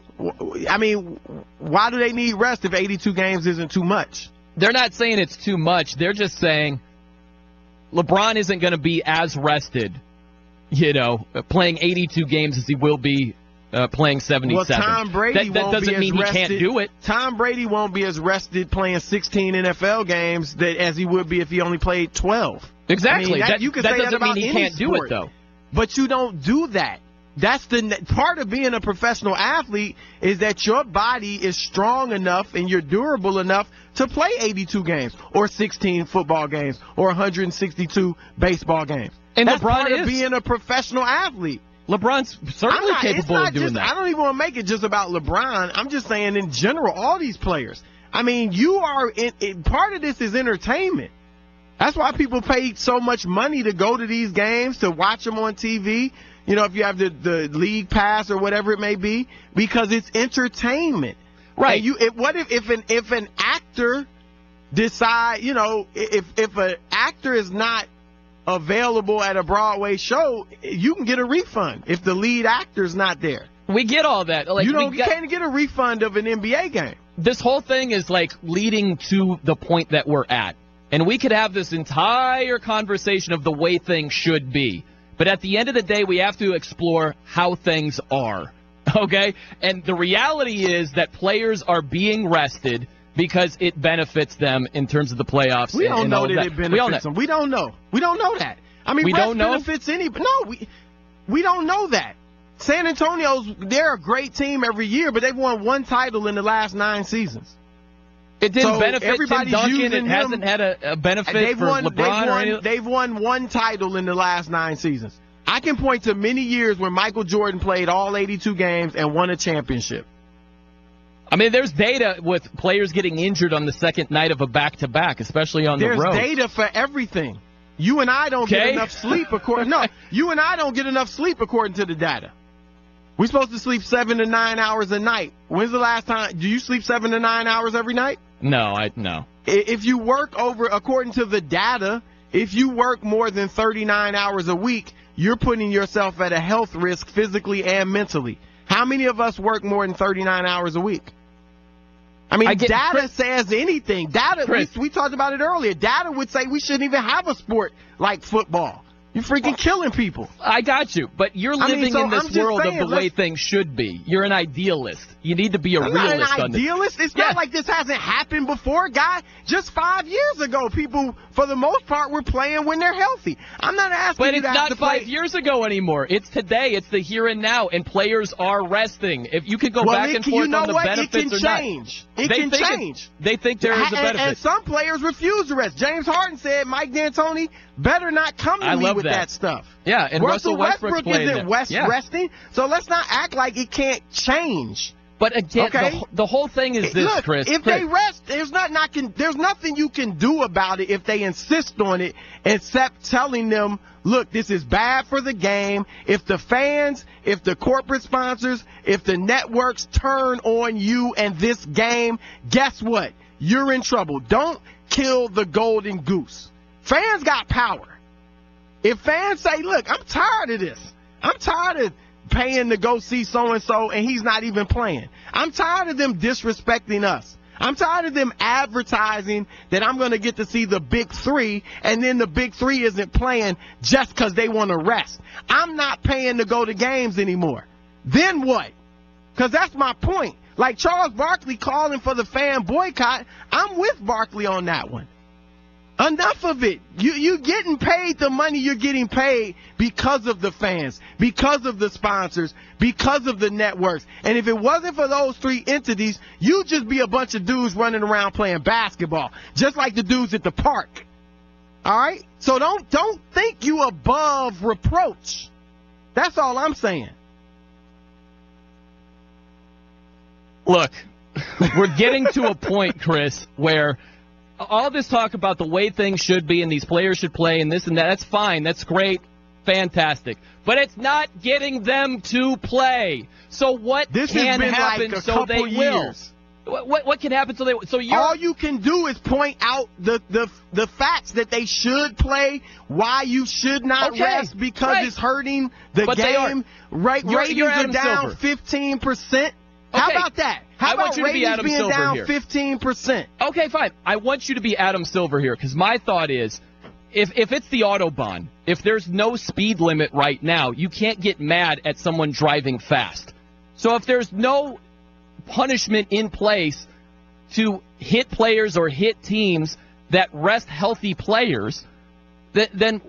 I mean, why do they need rest if 82 games isn't too much? They're not saying it's too much. They're just saying LeBron isn't going to be as rested playing 82 games as he will be playing 77. Well, Tom Brady that doesn't mean he can't do it. Tom Brady won't be as rested playing 16 NFL games as he would be if he only played 12. Exactly. You can that say doesn't that about mean he any can't do sport, it, though. But you don't do that. That's the part of being a professional athlete is that your body is strong enough and you're durable enough to play 82 games or 16 football games or 162 baseball games. And that's LeBron part is of being a professional athlect. LeBron's certainly capable of doing that. I don't even want to make it just about LeBron. I'm just saying in general, all these players. I mean, you are part of this is entertainment. That's why people pay so much money to go to these games, to watch them on TV. If you have the league pass or whatever it may be, because it's entertainment. Right. And what if an actor decide, if an actor is not available at a Broadway show, you can get a refund if the lead actor's not there. We get all that. You can't get a refund of an NBA game. This whole thing is leading to the point that we're at. And we could have this entire conversation of the way things should be. But at the end of the day, we have to explore how things are. Okay? And the reality is that players are being rested because it benefits them in terms of the playoffs. We don't know that it benefits them. We don't know. We don't know that. I mean, rest benefits anybody. No, we don't know that. San Antonio's, they're a great team every year, but they've won one title in the last 9 seasons. It didn't benefit Tim Duncan. It hasn't had a benefit for LeBron or anything. They've won one title in the last 9 seasons. I can point to many years when Michael Jordan played all 82 games and won a championship. I mean, there's data with players getting injured on the second night of a back-to-back, especially on the road. There's data for everything. You and I don't get enough sleep you and I don't get enough sleep according to the data. We're supposed to sleep 7 to 9 hours a night. When's the last time? Do you sleep 7 to 9 hours every night? No. If you work according to the data, if you work more than 39 hours a week, you're putting yourself at a health risk physically and mentally. How many of us work more than 39 hours a week? I mean, data says anything. We talked about it earlier. Data would say we shouldn't even have a sport like football. You're freaking killing people. I got you, but you're living in this world of the way things should be. You're an idealist. You need to be a realist. I'm not an idealist. It's not like this hasn't happened before, guy. Just 5 years ago, people, for the most part, were playing when they're healthy. I'm not asking you to have to play. But it's not 5 years ago anymore. It's today. It's the here and now, and players are resting. If you could go back and forth on the benefits or not. It can change. They think there is a benefit. And some players refuse to rest. James Harden said Mike D'Antoni better not come to me with that stuff. Yeah, and Russell Westbrook isn't resting, so let's not act like it can't change. But again, the whole thing is this, look, Chris. If they rest, there's nothing you can do about it if they insist on it, except telling them, look, this is bad for the game. If the fans, if the corporate sponsors, if the networks turn on you and this game, guess what? You're in trouble. Don't kill the golden goose. Fans got power. If fans say, look, I'm tired of this. I'm tired of paying to go see so-and-so and he's not even playing. I'm tired of them disrespecting us. I'm tired of them advertising that I'm going to get to see the big three and then the big three isn't playing just because they want to rest. I'm not paying to go to games anymore. Then what? Because that's my point. Like Charles Barkley calling for the fan boycott, I'm with Barkley on that one. Enough of it. You getting paid the money you're getting paid because of the fans, because of the sponsors, because of the networks. And if it wasn't for those 3 entities, you'd just be a bunch of dudes running around playing basketball, just like the dudes at the park. All right? So don't think you above reproach. That's all I'm saying. Look, we're getting to a point, Chris, where all this talk about the way things should be and these players should play and this and that, that's fine. That's great. Fantastic. But it's not getting them to play. So what can happen so they will? What can happen so they will? So all you can do is point out the facts that they should play, why you should not rest because it's hurting the game. Ratings are down 15%. How about that? How about ratings being down 15%? Okay, fine. I want you to be Adam Silver here because my thought is if it's the Autobahn, if there's no speed limit right now, you can't get mad at someone driving fast. So if there's no punishment in place to hit players or hit teams that rest healthy players, then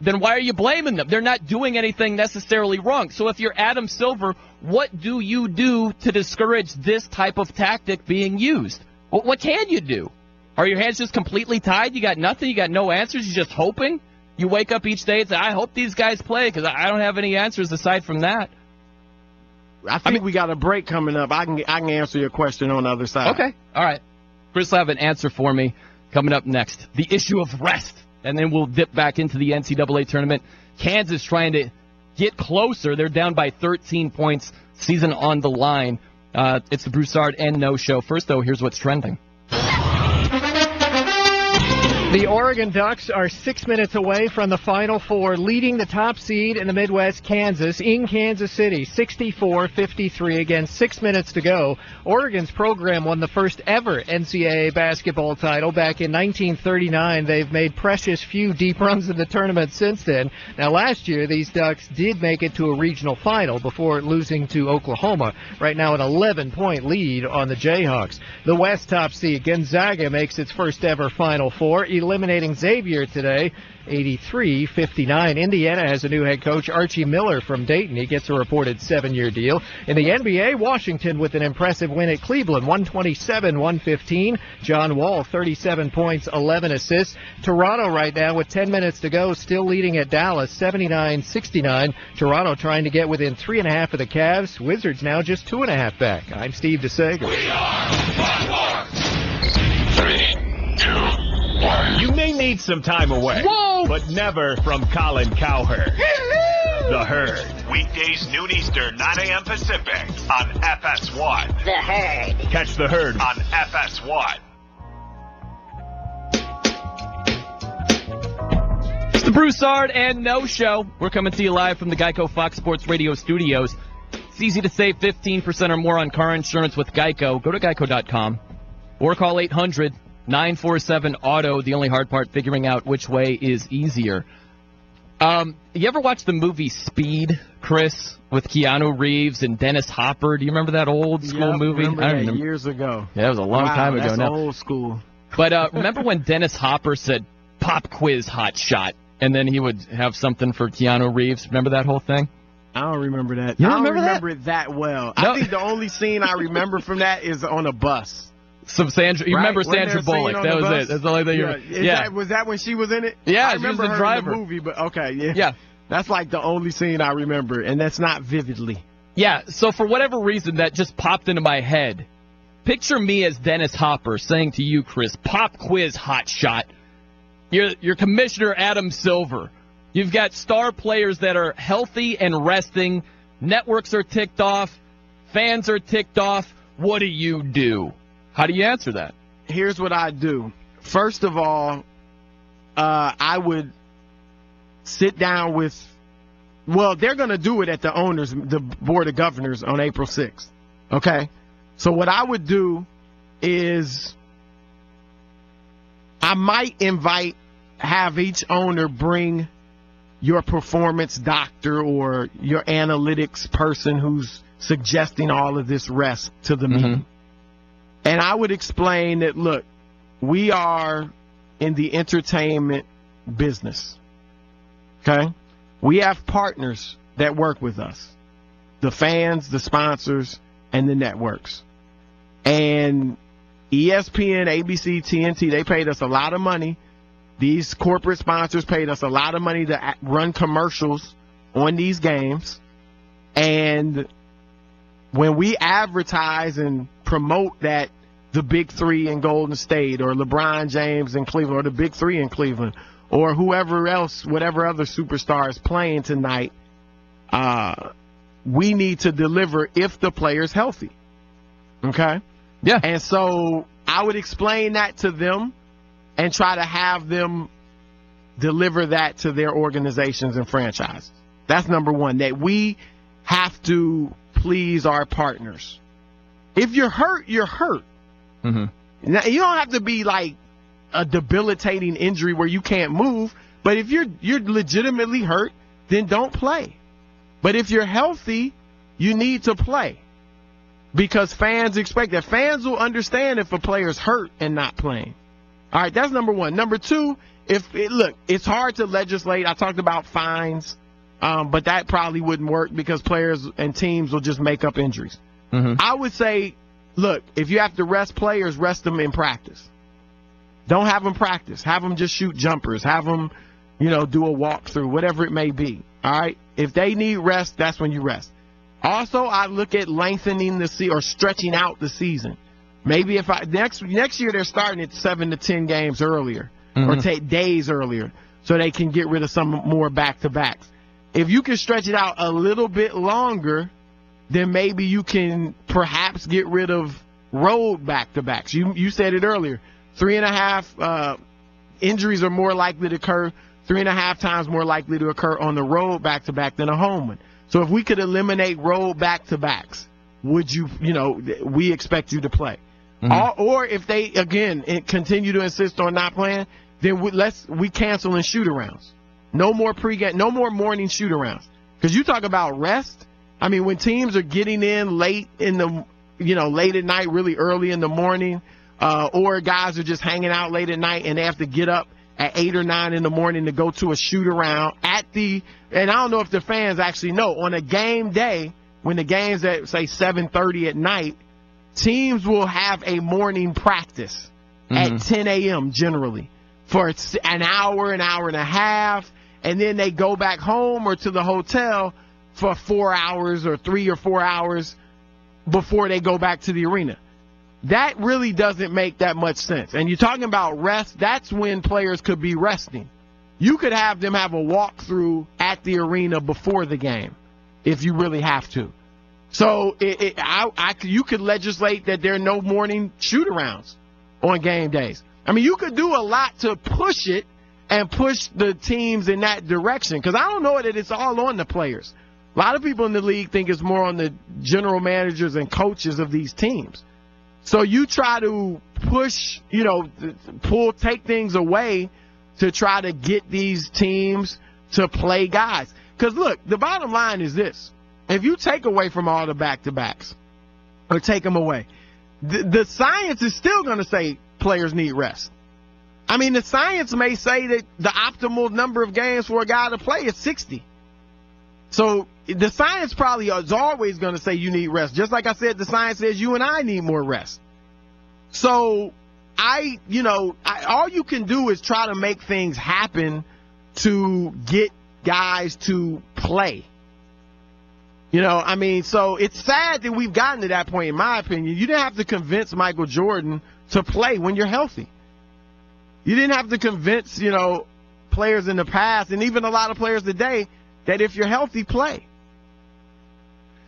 why are you blaming them? They're not doing anything necessarily wrong. So if you're Adam Silver, what do you do to discourage this type of tactic being used? What can you do? Are your hands just completely tied? You got nothing? You got no answers? You're just hoping? You wake up each day and say, I hope these guys play because I don't have any answers aside from that. I think we got a break coming up. I can answer your question on the other side. Okay. All right. Chris will have an answer for me coming up next. The issue of rest. And then we'll dip back into the NCAA tournament. Kansas trying to get closer. They're down by 13 points. Season on the line. It's the Broussard and No Show. First, though, here's what's trending. The Oregon Ducks are 6 minutes away from the Final Four, leading the top seed in the Midwest, Kansas, in Kansas City, 64-53. Again, 6 minutes to go. Oregon's program won the first ever NCAA basketball title back in 1939. They've made precious few deep runs in the tournament since then. Now, last year, these Ducks did make it to a regional final before losing to Oklahoma. Right now, an 11-point lead on the Jayhawks. The West top seed, Gonzaga, makes its first ever Final Four, eliminating Xavier today, 83-59. Indiana has a new head coach, Archie Miller from Dayton. He gets a reported 7-year deal. In the NBA, Washington with an impressive win at Cleveland, 127-115. John Wall, 37 points, 11 assists. Toronto right now with 10 minutes to go, still leading at Dallas, 79-69. Toronto trying to get within 3.5 of the Cavs. Wizards now just 2.5 back. I'm Steve DeSager. We are 3, 2, 1. You may need some time away, but never from Colin Cowherd. The Herd. Weekdays noon Eastern, 9 a.m. Pacific on FS1. The Herd. Catch The Herd on FS1. It's the Broussard and No Show. We're coming to you live from the Geico Fox Sports Radio studios. It's easy to save 15% or more on car insurance with Geico. Go to geico.com or call 800-947-AUTO. The only hard part, figuring out which way is easier. You ever watch the movie Speed, Chris, with Keanu Reeves and Dennis Hopper? Do you remember that old school movie? I remember that years ago. Yeah, it was a long time ago that's now. Old school. But remember when Dennis Hopper said, "Pop quiz, hot shot," and then he would have something for Keanu Reeves? Remember that whole thing? I don't remember that. You I don't remember remember it that well. No. I think the only scene I remember from that is on a bus. You remember Sandra Bullock? That was it. That's the only thing you remember. Was that when she was in it? Yeah, I she was remember the her driver. in the movie, but okay, yeah. Yeah. That's like the only scene I remember, and that's not vividly. Yeah, so for whatever reason, that just popped into my head. Picture me as Dennis Hopper saying to you, Chris, "Pop quiz, hot shot." You're Commissioner Adam Silver. You've got star players that are healthy and resting. Networks are ticked off. Fans are ticked off. What do you do? How do you answer that? Here's what I do. First of all, I would sit down with, well, they're going to do it at the Board of Governors on April 6th. Okay? So what I would do is I might have each owner bring your performance doctor or your analytics person who's suggesting all of this rest to the meeting. And I would explain that, look, we are in the entertainment business. Okay? We have partners that work with us. The fans, the sponsors, and the networks. And ESPN, ABC, TNT, they paid us a lot of money. These corporate sponsors paid us a lot of money to run commercials on these games. And when we advertise and promote that the Big Three in Golden State or LeBron James in Cleveland or the Big Three in Cleveland or whoever else, whatever other superstar is playing tonight, we need to deliver if the player's healthy. Okay? Yeah. And so I would explain that to them and try to have them deliver that to their organizations and franchises. That's number one, that we have to please our partners. If you're hurt, you're hurt. Mm-hmm. Now, you don't have to be like a debilitating injury where you can't move. But if you're legitimately hurt, then don't play. But if you're healthy, you need to play because fans expect that. Fans will understand if a player's hurt and not playing. All right, that's number one. Number two, look, it's hard to legislate. I talked about fines, but that probably wouldn't work because players and teams will just make up injuries. Mm-hmm. I would say, look, if you have to rest players, rest them in practice. Don't have them practice. Have them just shoot jumpers. Have them, do a walkthrough, whatever it may be. All right? If they need rest, that's when you rest. Also, I look at lengthening the season or stretching out the season. Maybe if next year they're starting at 7 to 10 games earlier or take days earlier so they can get rid of some more back-to-backs. If you can stretch it out a little bit longer, then maybe you can perhaps get rid of road back-to-backs. You said it earlier. 3.5 injuries are more likely to occur, 3.5 times more likely to occur on the road back-to-back than a home one. So if we could eliminate road back-to-backs, would you, we expect you to play. Or if they, again, continue to insist on not playing, then we cancel in shoot-arounds. No more pregame, no more morning shoot-arounds. Because you talk about rest. I mean, when teams are getting in late in the, late at night, really early in the morning, or guys are just hanging out late at night and they have to get up at 8 or 9 in the morning to go to a shoot-around and I don't know if the fans actually know, on a game day, when the game's at, say, 7:30 at night, teams will have a morning practice at 10 a.m. generally for an hour and a half, and then they go back home or to the hotel for 4 hours or 3 or 4 hours before they go back to the arena. That really doesn't make that much sense. And you're talking about rest, that's when players could be resting. You could have them have a walkthrough at the arena before the game if you really have to. So you could legislate that there are no morning shoot-arounds on game days. I mean, you could do a lot to push it and push the teams in that direction, because I don't know that it's all on the players. A lot of people in the league think it's more on the general managers and coaches of these teams. So you try to push, take things away to try to get these teams to play guys. Because, look, the bottom line is this. If you take away from all the back-to-backs or take them away, the science is still going to say players need rest. I mean, the science may say that the optimal number of games for a guy to play is 60. So the science probably is always going to say you need rest. Just like I said, the science says you and I need more rest. So all you can do is try to make things happen to get guys to play. So it's sad that we've gotten to that point, in my opinion. You didn't have to convince Michael Jordan to play when you're healthy. You didn't have to convince, players in the past, and even a lot of players today, that if you're healthy, play.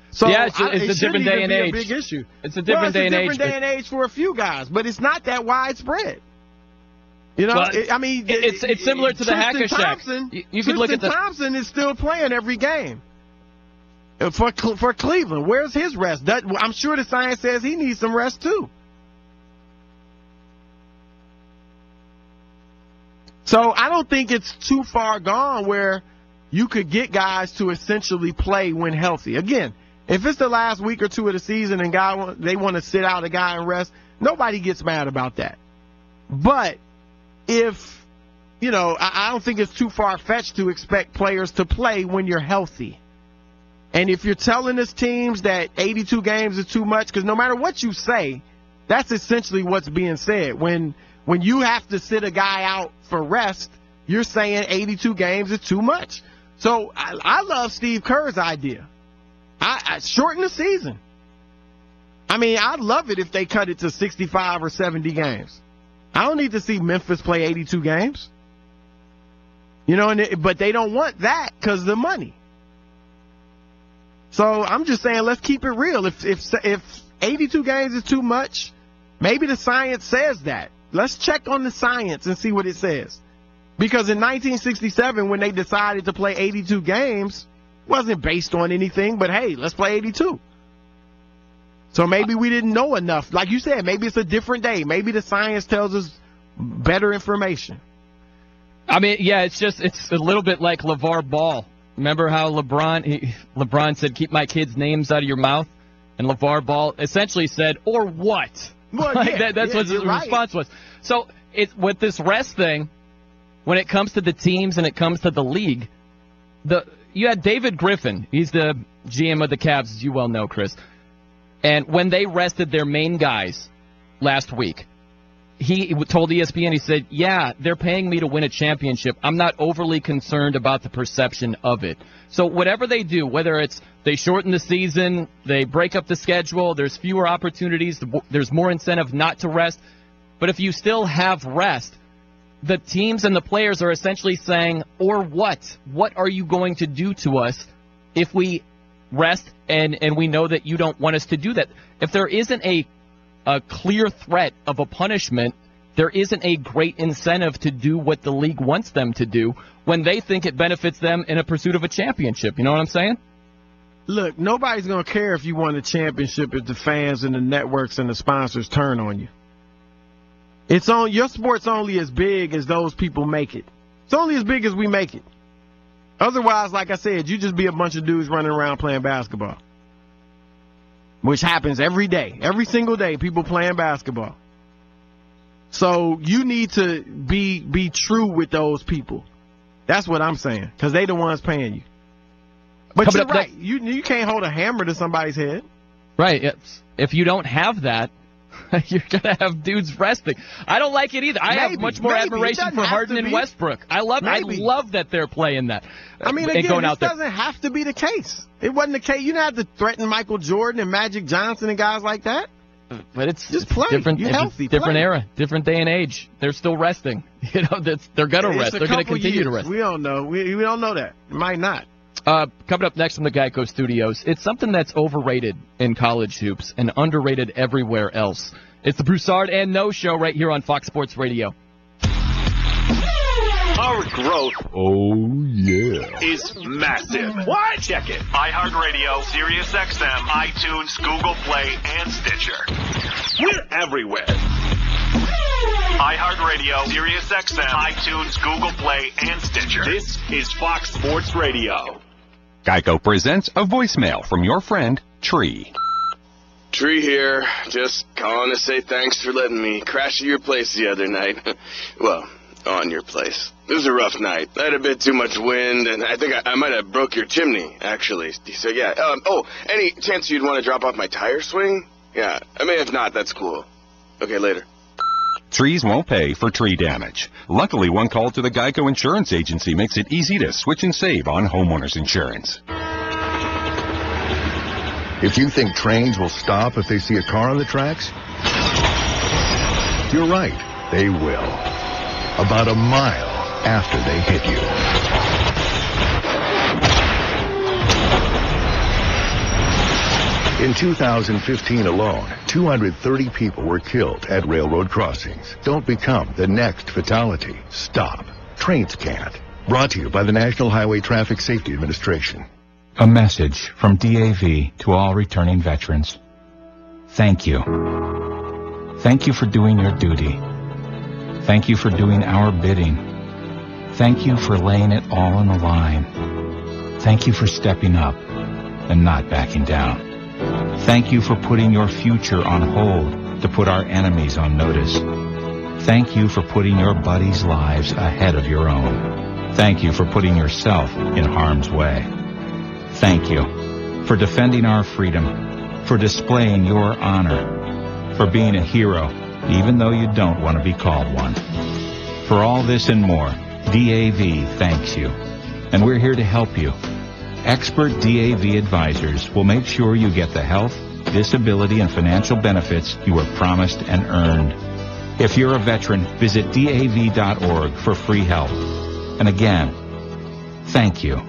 So yeah, it's a different day and age. Big issue. It's a different day and age. It's a different day and age for a few guys, but it's not that widespread. It's similar to the Hack-a-Shack. You could look at Thompson is still playing every game for Cleveland. Where's his rest? I'm sure the science says he needs some rest too. So I don't think it's too far gone where you could get guys to essentially play when healthy. Again, if it's the last week or two of the season and they want to sit out a guy and rest, nobody gets mad about that. But if, I don't think it's too far-fetched to expect players to play when you're healthy. And if you're telling us teams that 82 games is too much, because no matter what you say, that's essentially what's being said. When you have to sit a guy out for rest, you're saying 82 games is too much. So I love Steve Kerr's idea. I shorten the season. I mean, I'd love it if they cut it to 65 or 70 games. I don't need to see Memphis play 82 games. But they don't want that because of the money. So I'm just saying, let's keep it real. If 82 games is too much, maybe the science says that. Let's check on the science and see what it says. Because in 1967, when they decided to play 82 games, it wasn't based on anything but, hey, let's play 82. So maybe we didn't know enough. Like you said, maybe it's a different day. Maybe the science tells us better information. I mean, yeah, it's a little bit like LeVar Ball. Remember how LeBron said, "Keep my kids' names out of your mouth," and LeVar Ball essentially said, "Or what?" Well, that's what his response was. So with this rest thing, when it comes to the teams and it comes to the league, you had David Griffin. He's the GM of the Cavs, as you well know, Chris. And when they rested their main guys last week, he told ESPN, he said, "Yeah, they're paying me to win a championship. I'm not overly concerned about the perception of it." So whatever they do, whether it's they shorten the season, they break up the schedule, there's fewer opportunities, there's more incentive not to rest. But if you still have rest, the teams and the players are essentially saying, "Or what? What are you going to do to us if we rest and we know that you don't want us to do that?" If there isn't a clear threat of a punishment, there isn't a great incentive to do what the league wants them to do when they think it benefits them in a pursuit of a championship. You know what I'm saying? Look, nobody's going to care if you won a championship if the fans and the networks and the sponsors turn on you. Your sport's only as big as those people make it. It's only as big as we make it. Otherwise, like I said, you just be a bunch of dudes running around playing basketball. Which happens every day. Every single day, people playing basketball. So you need to be true with those people. That's what I'm saying, because they the ones paying you. But you're right. You can't hold a hammer to somebody's head. Right. If you don't have that, you're going to have dudes resting. I don't like it either. I have much more admiration for Harden and Westbrook. I love that they're playing that. I mean, again, this doesn't have to be the case. It wasn't the case. You didn't have to threaten Michael Jordan and Magic Johnson and guys like that. But it's just play. Different, You're healthy. Different play. Era, different day and age. They're still resting. They're going to rest. They're going to continue to rest. We don't know. We don't know that. It might not. Coming up next from the Geico Studios, it's something that's overrated in college hoops and underrated everywhere else. It's the Broussard and No Show right here on Fox Sports Radio. Our growth, is massive. What? Check it. iHeartRadio, SiriusXM, iTunes, Google Play, and Stitcher. We're everywhere. iHeartRadio, SiriusXM, iTunes, Google Play, and Stitcher. This is Fox Sports Radio. Geico presents a voicemail from your friend, Tree. Tree here, just calling to say thanks for letting me crash at your place the other night. Well, on your place. It was a rough night. I had a bit too much wind, and I think I might have broke your chimney, actually. So, yeah. Any chance you'd want to drop off my tire swing? Yeah. I mean, if not, that's cool. Okay, later. Trees won't pay for tree damage. Luckily, one call to the Geico Insurance Agency makes it easy to switch and save on homeowners insurance. If you think trains will stop if they see a car on the tracks, you're right, they will. About a mile after they hit you. In 2015 alone, 230 people were killed at railroad crossings. Don't become the next fatality. Stop. Trains can't. Brought to you by the National Highway Traffic Safety Administration. A message from DAV to all returning veterans. Thank you. Thank you for doing your duty. Thank you for doing our bidding. Thank you for laying it all on the line. Thank you for stepping up and not backing down. Thank you for putting your future on hold to put our enemies on notice. Thank you for putting your buddies' lives ahead of your own. Thank you for putting yourself in harm's way. Thank you for defending our freedom, for displaying your honor, for being a hero, even though you don't want to be called one. For all this and more, DAV thanks you, and we're here to help you. Expert DAV advisors will make sure you get the health, disability, and financial benefits you were promised and earned. If you're a veteran, visit DAV.org for free help. And again, thank you.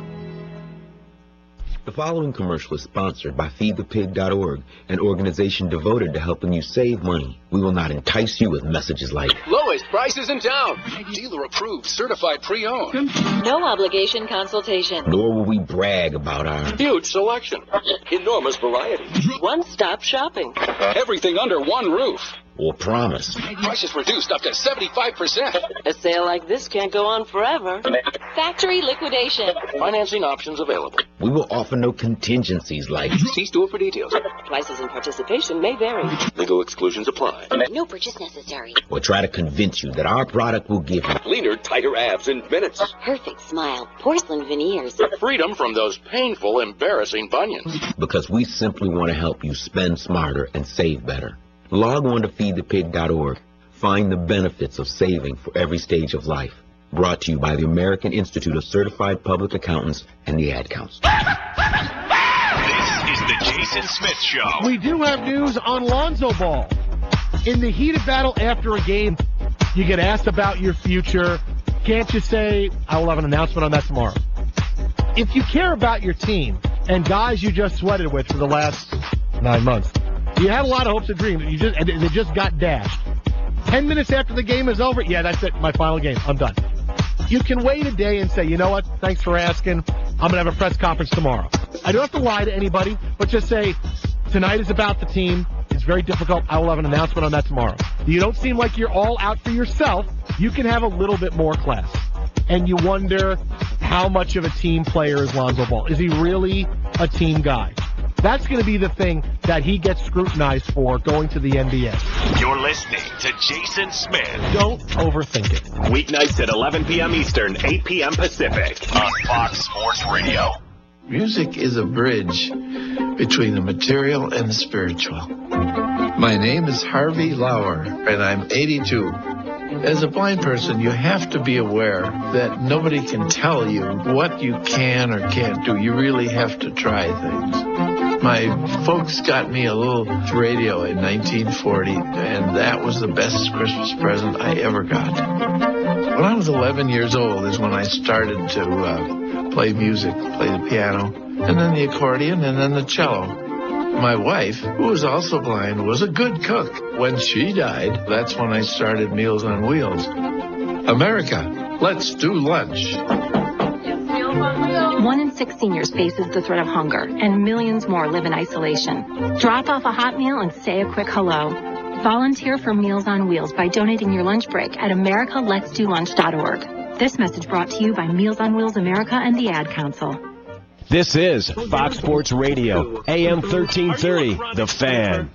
The following commercial is sponsored by FeedThePig.org, an organization devoted to helping you save money. We will not entice you with messages like lowest prices in town, dealer approved, certified pre-owned, no obligation consultation, nor will we brag about our huge selection, enormous variety, one-stop shopping, everything under one roof. or promise. Prices reduced up to 75%. A sale like this can't go on forever. Factory liquidation. Financing options available. We will offer no contingencies like See store for details. Prices and participation may vary. Legal exclusions apply. No purchase necessary. or try to convince you that our product will give you Leaner, tighter abs in minutes. Perfect smile. Porcelain veneers. Freedom from those painful, embarrassing bunions. because we simply want to help you spend smarter and save better. Log on to feedthepig.org. Find the benefits of saving for every stage of life. Brought to you by the American Institute of Certified Public Accountants and the Ad Council. This is the Jason Smith Show. We do have news on Lonzo Ball. In the heated battle after a game, you get asked about your future. Can't you say, I will have an announcement on that tomorrow? If you care about your team and guys you just sweated with for the last 9 months, you had a lot of hopes and dreams, and they just got dashed. 10 minutes after the game is over, yeah, that's it, my final game, I'm done. You can wait a day and say, you know what, thanks for asking, I'm going to have a press conference tomorrow. I don't have to lie to anybody, but just say, tonight is about the team. It's very difficult. I will have an announcement on that tomorrow. You don't seem like you're all out for yourself. You can have a little bit more class. And you wonder how much of a team player is Lonzo Ball. Is he really a team guy? That's going to be the thing that he gets scrutinized for going to the NBA. You're listening to Jason Smith. Don't overthink it. Weeknights at 11 p.m. Eastern, 8 p.m. Pacific on Fox Sports Radio. Music is a bridge between the material and the spiritual. My name is Harvey Lauer, and I'm 82. As a blind person, you have to be aware that nobody can tell you what you can or can't do. You really have to try things. My folks got me a little radio in 1940, and that was the best Christmas present I ever got. When I was 11 years old is when I started to play music, play the piano, and then the accordion, and then the cello. My wife, who was also blind, was a good cook. When she died, that's when I started Meals on Wheels. America, let's do lunch. 1 in 6 seniors faces the threat of hunger, and millions more live in isolation. Drop off a hot meal and say a quick hello. Volunteer for Meals on Wheels by donating your lunch break at americaletsdolunch.org. This message brought to you by Meals on Wheels America and the Ad Council. This is Fox Sports Radio, AM 1330, The Fan.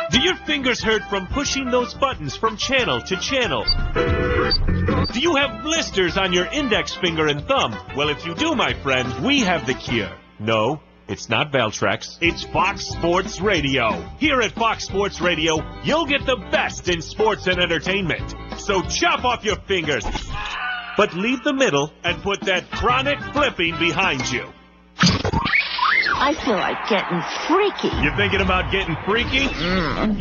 Do your fingers hurt from pushing those buttons from channel to channel? Do you have blisters on your index finger and thumb? Well, if you do, my friend, we have the cure. No, it's not Valtrex. It's Fox Sports Radio. Here at Fox Sports Radio, you'll get the best in sports and entertainment. So chop off your fingers, but leave the middle and put that chronic flipping behind you. I feel like getting freaky. You're thinking about getting freaky?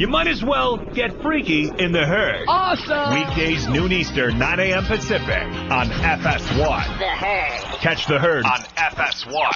You might as well get freaky in the herd. Awesome! Weekdays, noon Eastern, 9 a.m. Pacific on FS1. The herd. Catch the herd on FS1.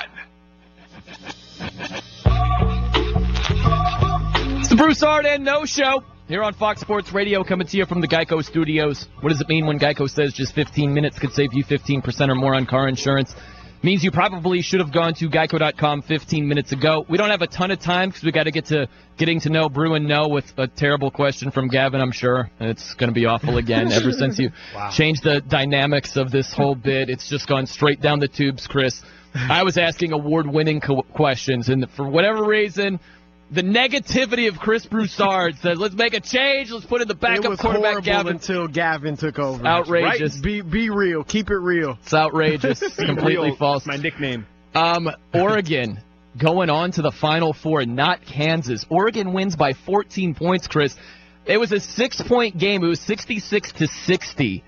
It's the Broussard and No Show here on Fox Sports Radio, coming to you from the Geico Studios. What does it mean when Geico says just 15 minutes could save you 15% or more on car insurance? Means you probably should have gone to geico.com 15 minutes ago. We don't have a ton of time because we got to get to getting to know Brew and Know with a terrible question from Gavin, I'm sure. It's going to be awful again. Ever since you changed the dynamics of this whole bit, it's just gone straight down the tubes, Chris. I was asking award-winning questions, and for whatever reason, the negativity of Chris Broussard says, let's make a change, let's put in the backup quarterback, Gavin. Until Gavin took over. Outrageous. Right? Be real. Keep it real. It's outrageous. It's completely real. false. My nickname. Oregon going on to the Final Four, not Kansas. Oregon wins by 14 points, Chris. It was a 6-point game. It was 66-60,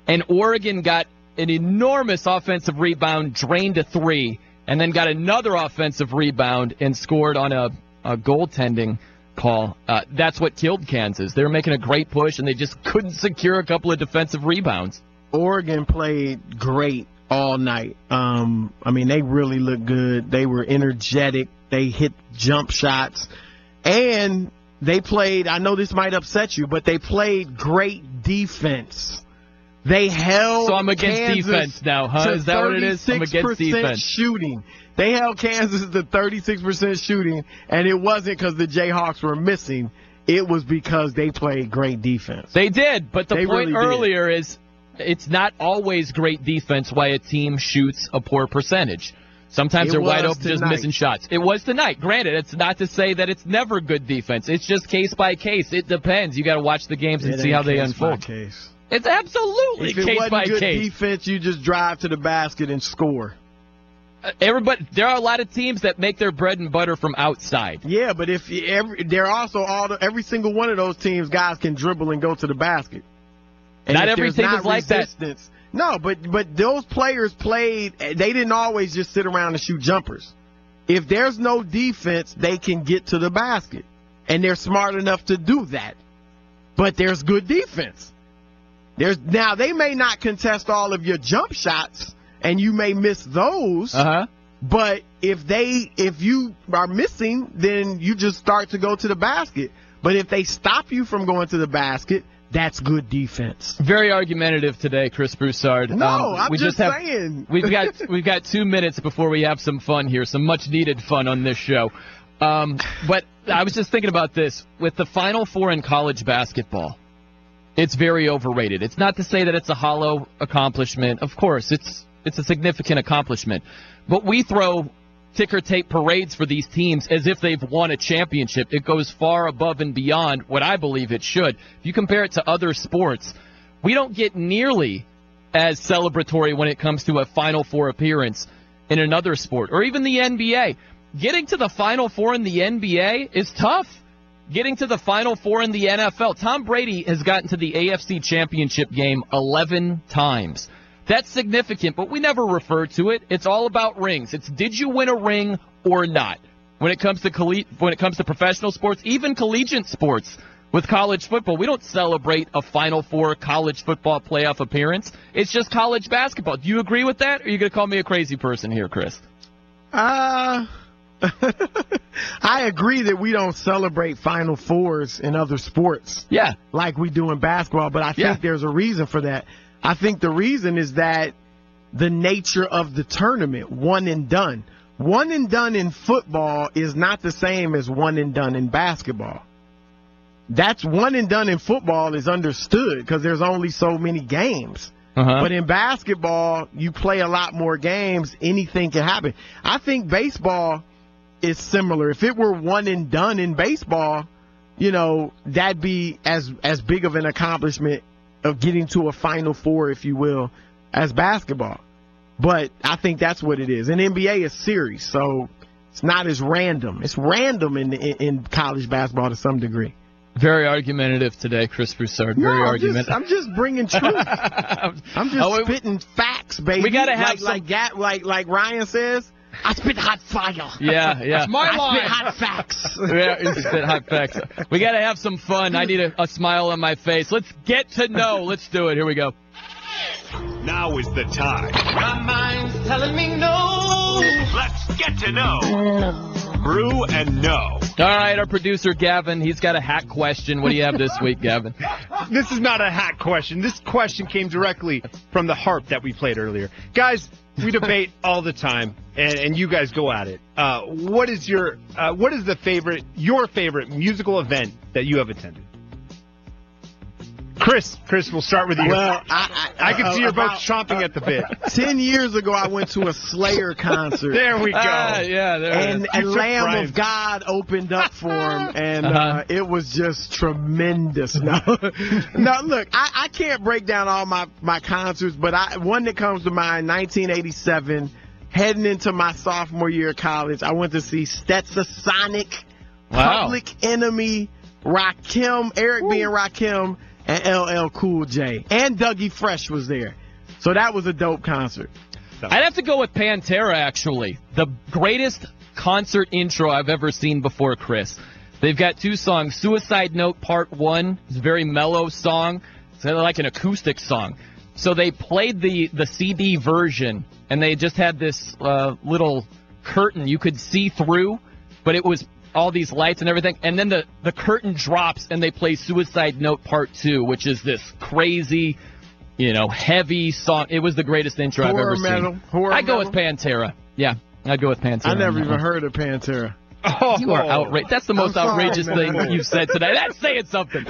and Oregon got an enormous offensive rebound, drained a 3, and then got another offensive rebound and scored on a goaltending call. That's what killed Kansas. They were making a great push, and they just couldn't secure a couple of defensive rebounds. Oregon played great all night. They really looked good. They were energetic. They hit jump shots. And they played, I know this might upset you, but they played great defense. They held So I'm against Kansas defense now, huh? Is that what it is? I'm against defense. Shooting. They held Kansas to 36% shooting, and it wasn't because the Jayhawks were missing. it was because they played great defense. They did, but the They point really earlier is it's not always great defense why a team shoots a poor percentage. Sometimes they're wide open, just missing shots. It was tonight. Granted, it's not to say that it's never good defense. It's just case by case. It depends. You got to watch the games and see how they unfold. Case. It's absolutely If it case wasn't by good case. defense, you just drive to the basket and score. Everybody, there are a lot of teams that make their bread and butter from outside. Yeah, but if they're also every single one of those teams, guys can dribble and go to the basket. And Not if every there's team not is like that. resistance- No, but those players played. They didn't always just sit around and shoot jumpers. If there's no defense, they can get to the basket, and they're smart enough to do that. But there's good defense. Now they may not contest all of your jump shots, and you may miss those. But if you are missing, then you just start to go to the basket. But if they stop you from going to the basket, that's good defense. Very argumentative today, Chris Broussard. No, I'm we just saying. We've got 2 minutes before we have some fun here, some much needed fun on this show. But I was just thinking about this with the Final Four in college basketball. It's very overrated. It's not to say that it's a hollow accomplishment. Of course, it's a significant accomplishment. But we throw ticker tape parades for these teams as if they've won a championship. It goes far above and beyond what I believe it should. If you compare it to other sports, we don't get nearly as celebratory when it comes to a Final Four appearance in another sport, or even the NBA. Getting to the Final Four in the NBA is tough. Getting to the Final Four in the NFL. Tom Brady has gotten to the AFC Championship game 11 times. That's significant, but we never refer to it. It's all about rings. It's did you win a ring or not? When it comes to professional sports, even collegiate sports with college football, we don't celebrate a Final Four college football playoff appearance. It's just college basketball. Do you agree with that, or are you going to call me a crazy person here, Chris? I agree that we don't celebrate Final Fours in other sports. Yeah. Like we do in basketball, but I think there's a reason for that. I think the reason is that the nature of the tournament, one and done. One and done in football is not the same as one and done in basketball. That's one and done in football is understood because there's only so many games. But in basketball, you play a lot more games. Anything can happen. I think baseball is similar. If it were one and done in baseball, that'd be as big of an accomplishment of getting to a Final Four, if you will, as basketball. But I think that's what it is. And NBA is series, so it's not as random. It's random in college basketball to some degree. Very argumentative today, Chris Broussard. Very argumentative. I'm just bringing truth. I'm just spitting facts, baby. We got to have like Ryan says. I spit hot fire. Yeah. That's my line. I spit hot facts. Yeah, you spit hot facts. We got to have some fun. I need a smile on my face. Let's get to know. Let's do it. Here we go. Now is the time. My mind's telling me no. Let's get to know. Brew and know. All right, our producer, Gavin, he's got a hack question. What do you have this week, Gavin? This is not a hack question. This question came directly from the harp that we played earlier. Guys, we debate all the time, and you guys go at it. What is your favorite musical event that you have attended? Chris, we'll start with you. Well, I can see you're both chomping at the bit. 10 years ago, I went to a Slayer concert. There we go. And Lamb of God opened up for him, and it was just tremendous. No, look, I can't break down all my concerts, but one that comes to mind, 1987, heading into my sophomore year of college, I went to see Stetsasonic, Public Enemy, Rakim, Eric B. and Rakim, and LL Cool J. And Dougie Fresh was there. So that was a dope concert. I'd have to go with Pantera, actually. The greatest concert intro I've ever seen before, Chris. They've got two songs. Suicide Note Part 1 is a very mellow song. It's like an acoustic song. So they played the CD version, and they just had this little curtain you could see through, but it was all these lights and everything, and then the curtain drops and they play Suicide Note Part 2, which is this crazy, heavy song. It was the greatest intro I've ever seen. I'd go with Pantera. Yeah, I'd go with Pantera. I never even heard of Pantera. Oh. You are outrageous. That's the most outrageous thing you've said today. That's saying something.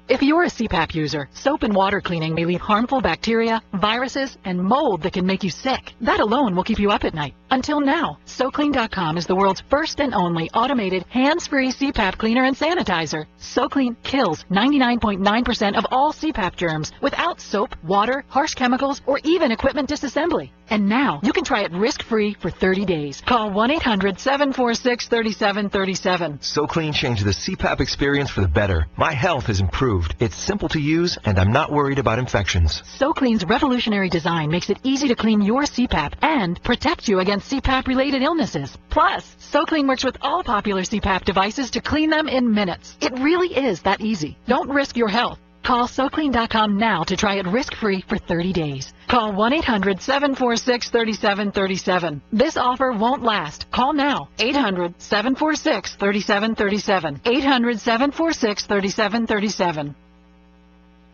If you're a CPAP user, soap and water cleaning may leave harmful bacteria, viruses, and mold that can make you sick. That alone will keep you up at night. Until now, SoClean.com is the world's first and only automated, hands-free CPAP cleaner and sanitizer. SoClean kills 99.9% of all CPAP germs without soap, water, harsh chemicals, or even equipment disassembly. And now, you can try it risk-free for 30 days. Call 1-800-746-3737. SoClean changed the CPAP experience for the better. My health has improved. It's simple to use, and I'm not worried about infections. SoClean's revolutionary design makes it easy to clean your CPAP and protect you against CPAP-related illnesses. Plus, SoClean works with all popular CPAP devices to clean them in minutes. It really is that easy. Don't risk your health. Call SoClean.com now to try it risk-free for 30 days. Call 1-800-746-3737. This offer won't last. Call now. 800-746-3737. 800-746-3737.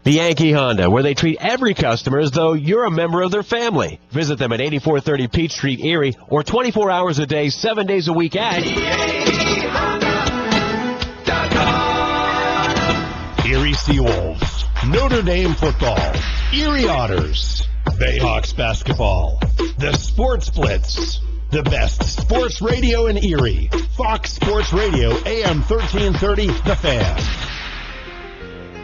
The Yankee Honda, where they treat every customer as though you're a member of their family. Visit them at 8430 Peach Street, Erie, or 24 hours a day, 7 days a week at Erie Seawolves, Notre Dame football, Erie Otters, Bayhawks basketball, the Sports Blitz, the best sports radio in Erie, Fox Sports Radio, AM 1330, The Fan.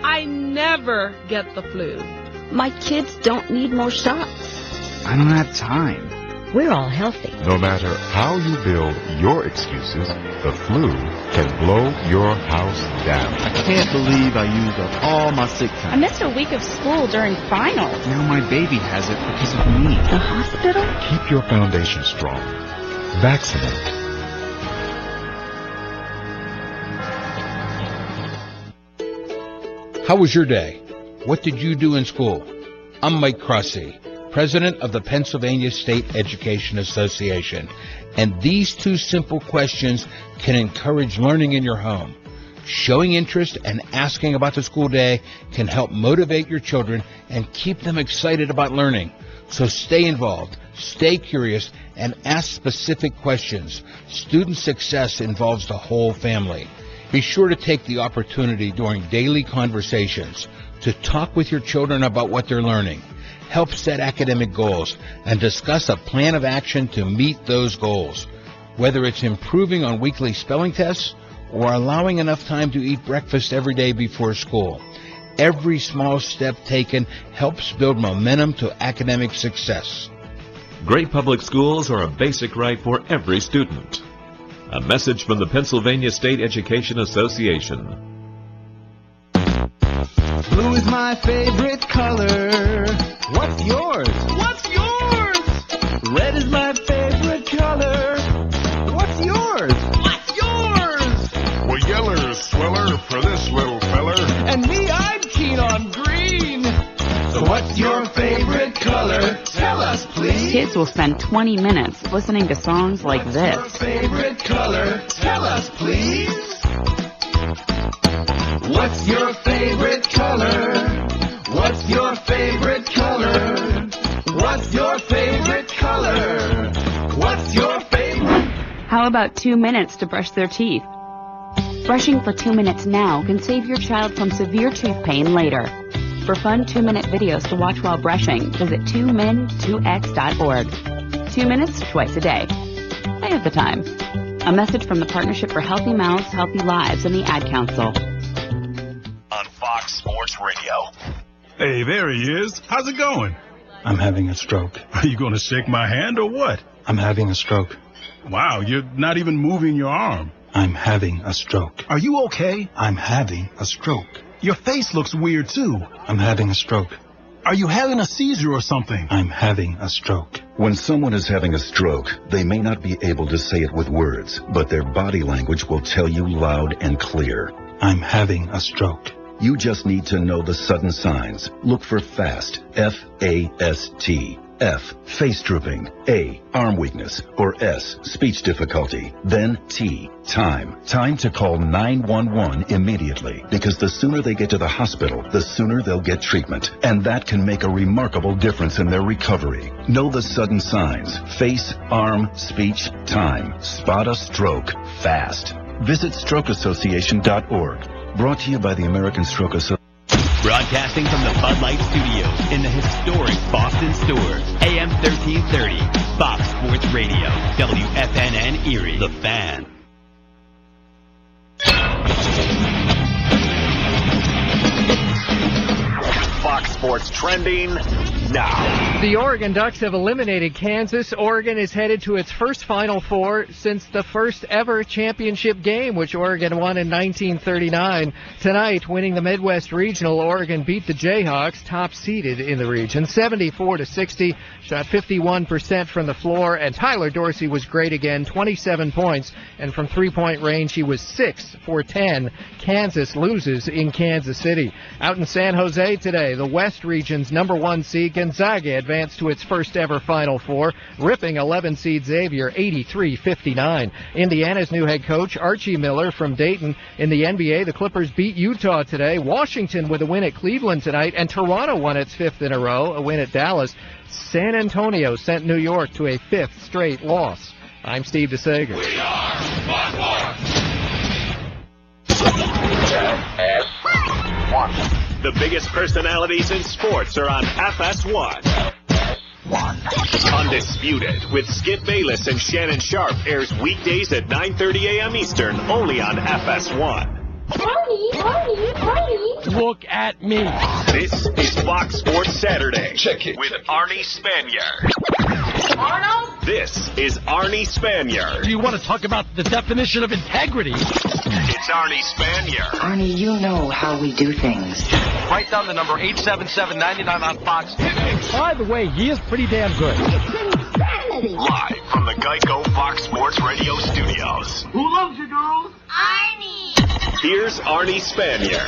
I never get the flu. My kids don't need more shots. I don't have time. We're all healthy. No matter how you build your excuses, the flu can blow your house down. I can't believe I used up all my sick time. I missed a week of school during finals. Now my baby has it because of me. The hospital? Keep your foundation strong. Vaccinate. How was your day? What did you do in school? I'm Mike Crossy, president of the Pennsylvania State Education Association, and these two simple questions can encourage learning in your home. Showing interest and asking about the school day can help motivate your children and keep them excited about learning. So stay involved, stay curious, and ask specific questions. Student success involves the whole family. Be sure to take the opportunity during daily conversations to talk with your children about what they're learning. Help set academic goals and discuss a plan of action to meet those goals. Whether it's improving on weekly spelling tests or allowing enough time to eat breakfast every day before school. Every small step taken helps build momentum to academic success. Great public schools are a basic right for every student. A message from the Pennsylvania State Education Association. Blue is my favorite color. What's yours? What's yours? Red is my favorite color. What's yours? What's yours? Well, yeller's sweller for this little feller. And me, I'm keen on green. So what's your favorite color? Tell us, please. Kids will spend 20 minutes listening to songs like this. What's your favorite color? Tell us, please. What's your favorite color? What's your favorite color? What's your favorite color? What's your favorite? How about 2 minutes to brush their teeth? Brushing for 2 minutes now can save your child from severe tooth pain later. For fun 2-minute videos to watch while brushing, visit 2min2x.org. 2 minutes twice a day. They have the time. A message from the Partnership for Healthy Mouths, Healthy Lives, and the Ad Council. On Fox Sports Radio. Hey, there he is. How's it going? I'm having a stroke. Are you going to shake my hand or what? I'm having a stroke. Wow, you're not even moving your arm. I'm having a stroke. Are you okay? I'm having a stroke. Your face looks weird, too. I'm having a stroke. Are you having a seizure or something? I'm having a stroke. When someone is having a stroke, they may not be able to say it with words, but their body language will tell you loud and clear. I'm having a stroke. You just need to know the sudden signs. Look for FAST, F-A-S-T. F, face drooping. A, arm weakness. Or S, speech difficulty. Then T, time. Time to call 911 immediately, because the sooner they get to the hospital, the sooner they'll get treatment. And that can make a remarkable difference in their recovery. Know the sudden signs. Face, arm, speech, time. Spot a stroke fast. Visit strokeassociation.org. Brought to you by the American Stroke Association. Broadcasting from the Bud Light Studios in the historic Boston Stores. AM 1330. Fox Sports Radio. WFNN Erie. The Fan. Fox Sports trending now. The Oregon Ducks have eliminated Kansas. Oregon is headed to its first Final Four since the first ever championship game, which Oregon won in 1939. Tonight, winning the Midwest Regional, Oregon beat the Jayhawks, top seeded in the region, 74-60. Shot 51% from the floor, and Tyler Dorsey was great again, 27 points, and from three-point range, he was 6 for 10. Kansas loses in Kansas City. Out in San Jose today, the West Region's #1 seed Gonzaga advanced to its first ever Final Four, ripping 11 seed Xavier 83-59. Indiana's new head coach Archie Miller from Dayton. In the NBA, the Clippers beat Utah today. Washington with a win at Cleveland tonight, and Toronto won its 5th in a row, a win at Dallas. San Antonio sent New York to a 5th straight loss. I'm Steve DeSager. We are FS1. The biggest personalities in sports are on FS1. Undisputed with Skip Bayless and Shannon Sharp airs weekdays at 9:30 a.m. Eastern, only on FS1. Look at me. This is Fox Sports Saturday. Check it. With Arnie Spanier. Arnold? This is Arnie Spanier. Do you want to talk about the definition of integrity? It's Arnie Spanier. Arnie, you know how we do things. Write down the number 877-99 on Fox. By the way, he is pretty damn good. Live from the Geico Fox Sports Radio studios. Who loves you, girls? Arnie. Here's Arnie Spanier.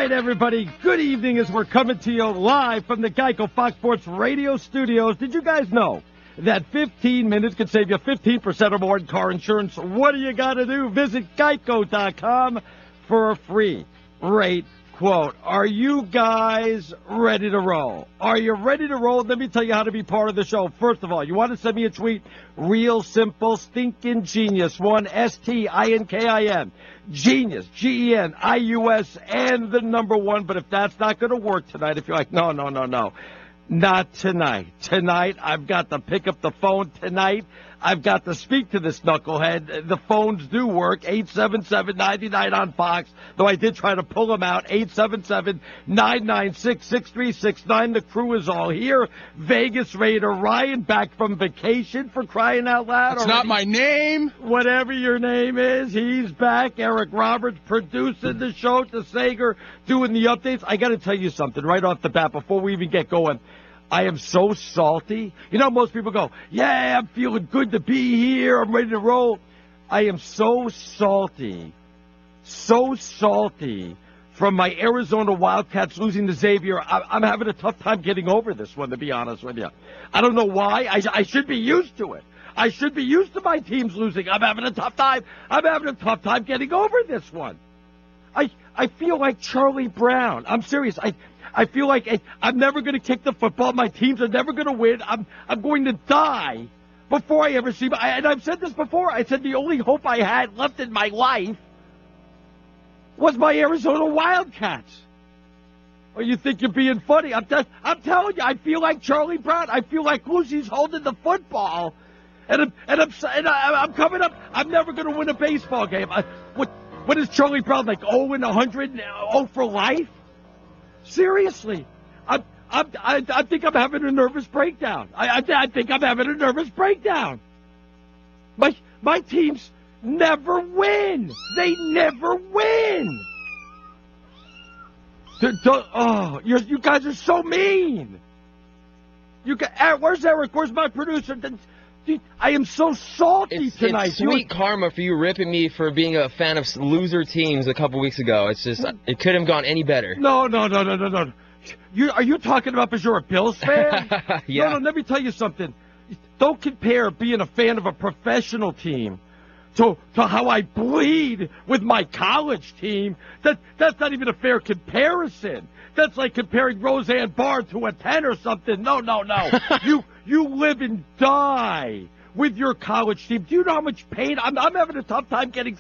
Everybody, good evening as we're coming to you live from the Geico Fox Sports Radio studios. Did you guys know that 15 minutes could save you 15% or more in car insurance? What do you got to do? Visit geico.com for a free rate quote. Are you guys ready to roll? Are you ready to roll? Let me tell you how to be part of the show. First of all, you want to send me a tweet? Real simple, stinking genius. One, STINKIN. Genius, GENIUS, and the #1. But if that's not going to work tonight, if you're like, no. Not tonight. Tonight, I've got to pick up the phone. Tonight, I've got to speak to this knucklehead. The phones do work. 877-99 on Fox. Though I did try to pull them out. 877-996-6369. The crew is all here. Vegas Raider Ryan back from vacation, for crying out loud. That's not my name. Whatever your name is, he's back. Eric Roberts producing the show. DeSager doing the updates. I got to tell you something right off the bat before we even get going. I am so salty. You know, most people go, yeah, I'm feeling good to be here. I'm ready to roll. I am so salty from my Arizona Wildcats losing to Xavier. I'm having a tough time getting over this one, to be honest with you. I don't know why. I should be used to it. I should be used to my teams losing. I'm having a tough time. I'm having a tough time getting over this one. I feel like Charlie Brown. I'm serious. I feel like I'm never going to kick the football. My teams are never going to win. I'm going to die before I ever see. And I've said this before. I said the only hope I had left in my life was my Arizona Wildcats. Or you think you're being funny? I'm telling you, I feel like Charlie Brown. I feel like Lucy's holding the football, and I'm coming up. I'm never going to win a baseball game. What is Charlie Brown, like 0-100, 0 for life? Seriously, I think I'm having a nervous breakdown. I think I'm having a nervous breakdown. My teams never win. They never win. You guys are so mean. Where's Eric? Where's my producer? I am so salty tonight. It's sweet karma for you ripping me for being a fan of loser teams a couple weeks ago. It's just, it couldn't have gone any better. No. Are you talking about because you're a Bills fan? Yeah. No, let me tell you something. Don't compare being a fan of a professional team to how I bleed with my college team. That's not even a fair comparison. That's like comparing Roseanne Barr to a 10 or something. No. You live and die with your college team. Do you know how much pain I'm having a tough time getting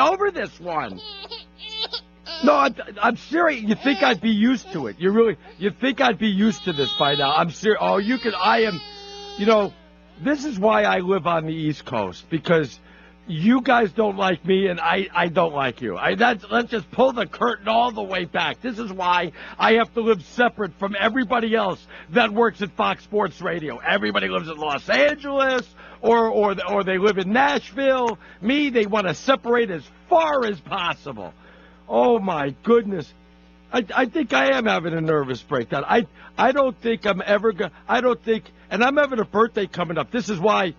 over this one? No, I'm serious. You think I'd be used to it? You think I'd be used to this by now? I'm serious. Oh, this is why I live on the East Coast, because you guys don't like me and I don't like you. Let's just pull the curtain all the way back. This is why I have to live separate from everybody else that works at Fox Sports Radio. Everybody lives in Los Angeles or they live in Nashville. Me, they want to separate as far as possible. Oh, my goodness. I think I am having a nervous breakdown. I don't think I'm ever going to – and I'm having a birthday coming up. This is why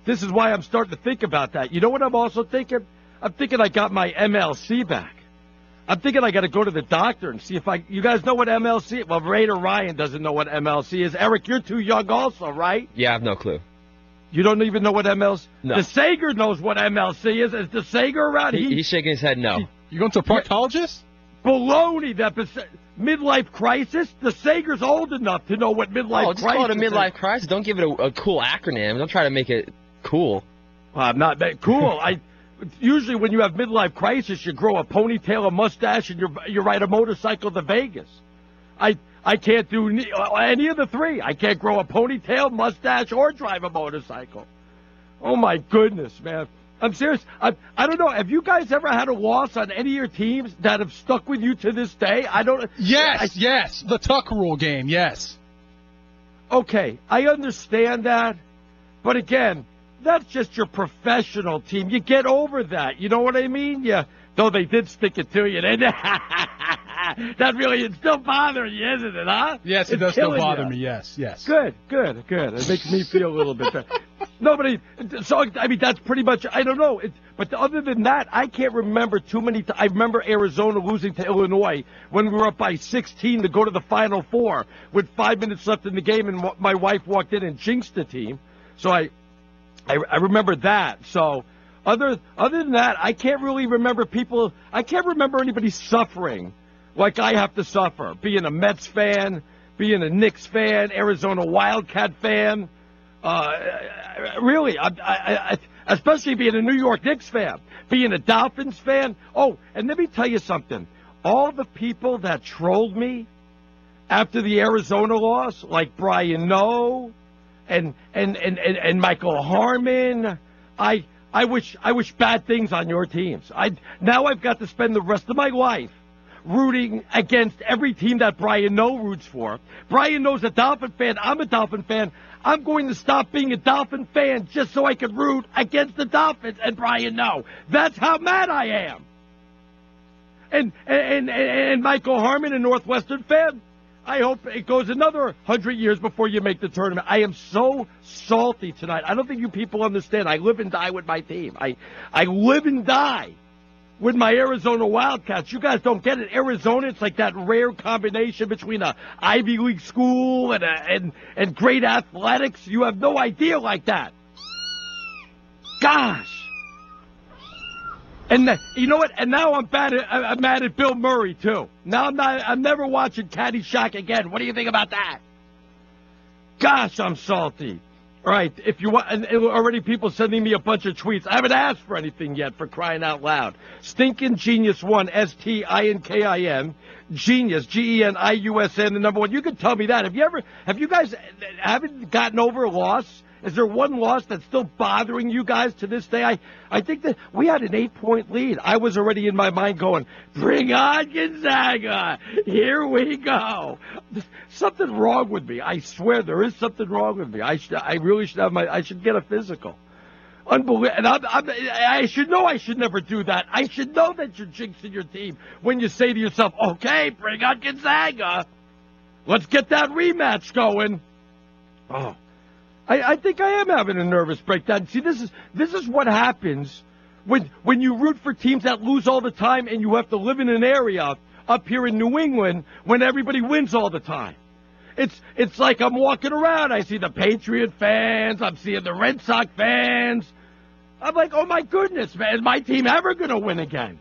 I'm starting to think about that. You know what I'm also thinking? I'm thinking I got my MLC back. I'm thinking I got to go to the doctor and see if you guys know what MLC is? Well, Raider Ryan doesn't know what MLC is. Eric, you're too young also, right? Yeah, I have no clue. You don't even know what MLC? No. The Sager knows what MLC is. Is the Sager around? He's shaking his head no. You going to a proctologist? Baloney, that midlife crisis. The Sager's old enough to know what midlife crisis is. Just call it a midlife crisis. Don't give it a cool acronym. Don't try to make it cool. Well, I'm not cool. Usually when you have midlife crisis, you grow a ponytail, a mustache, and you ride a motorcycle to Vegas. I can't do any of the three. I can't grow a ponytail, mustache, or drive a motorcycle. Oh, my goodness, man. I'm serious. I don't know. Have you guys ever had a loss on any of your teams that have stuck with you to this day? Yes. The Tuck Rule game, yes. Okay, I understand that. But again, that's just your professional team. You get over that. You know what I mean? Yeah. Though they did stick it to you. That really, it's still bothering you, isn't it, huh? Yes, it does still bother me, yes. Good. It makes me feel a little bit better. That's pretty much, I don't know. But other than that, I can't remember too many I remember Arizona losing to Illinois when we were up by 16 to go to the Final Four with 5 minutes left in the game, and my wife walked in and jinxed the team. So I remember that. So other than that, I can't really remember people. I can't remember anybody suffering like I have to suffer. Being a Mets fan, being a Knicks fan, Arizona Wildcat fan. Really, especially being a New York Knicks fan, being a Dolphins fan. Oh, and let me tell you something. All the people that trolled me after the Arizona loss, like Brian Noe and Michael Harmon, I wish bad things on your teams. Now I've got to spend the rest of my life rooting against every team that Brian Noe roots for. Brian Noe's a Dolphin fan. I'm a Dolphin fan. I'm going to stop being a Dolphin fan just so I can root against the Dolphins and Brian Noe. That's how mad I am. And Michael Harmon, a Northwestern fan, I hope it goes another 100 years before you make the tournament. I am so salty tonight. I don't think you people understand. I live and die with my team. I live and die with my Arizona Wildcats. You guys don't get it. Arizona, it's like that rare combination between a Ivy League school and great athletics. You have no idea like that. Gosh. And you know what? And now I'm mad at Bill Murray too. Now I'm never watching Caddyshack again. What do you think about that? Gosh, I'm salty. All right, if you want, and already people sending me a bunch of tweets. I haven't asked for anything yet, for crying out loud. Stinkin' Genius 1, STINKIN, Genius, GENIUSN, the number 1. You can tell me that. Have you guys haven't gotten over a loss? Is there one loss that's still bothering you guys to this day? I think that we had an 8-point lead. I was already in my mind going, bring on Gonzaga. Here we go. There's something wrong with me. I swear there is something wrong with me. I really should have I should get a physical. Unbelievable. And I should know I should never do that. I should know that you're jinxing your team when you say to yourself, okay, bring on Gonzaga. Let's get that rematch going. Oh. I think I am having a nervous breakdown. See, this is what happens when you root for teams that lose all the time and you have to live in an area up here in New England when everybody wins all the time. It's like I'm walking around. I see the Patriot fans. I'm seeing the Red Sox fans. I'm like, oh, my goodness, man, is my team ever going to win again?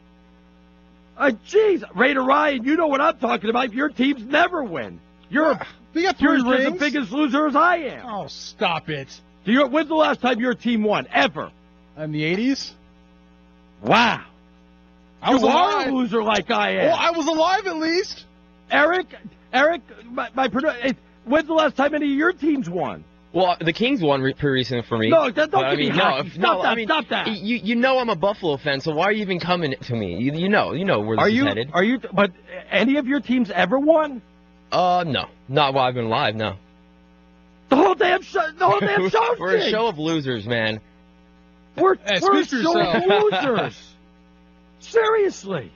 Geez, Raider Ryan, you know what I'm talking about. Your teams never win. You're as the biggest loser as I am. Oh, stop it. When's the last time your team won? Ever? In the 80s? Wow. I was alive. A loser like I am. Well, I was alive at least. Eric, when's the last time any of your teams won? Well, the Kings won pretty recently for me. No, don't give me hockey. Stop that. You know I'm a Buffalo fan, so why are you even coming to me? You know where this is headed. But any of your teams ever won? No. Not while I've been alive, no. The whole damn show. We're a show of losers, man. We're a show of losers. Seriously.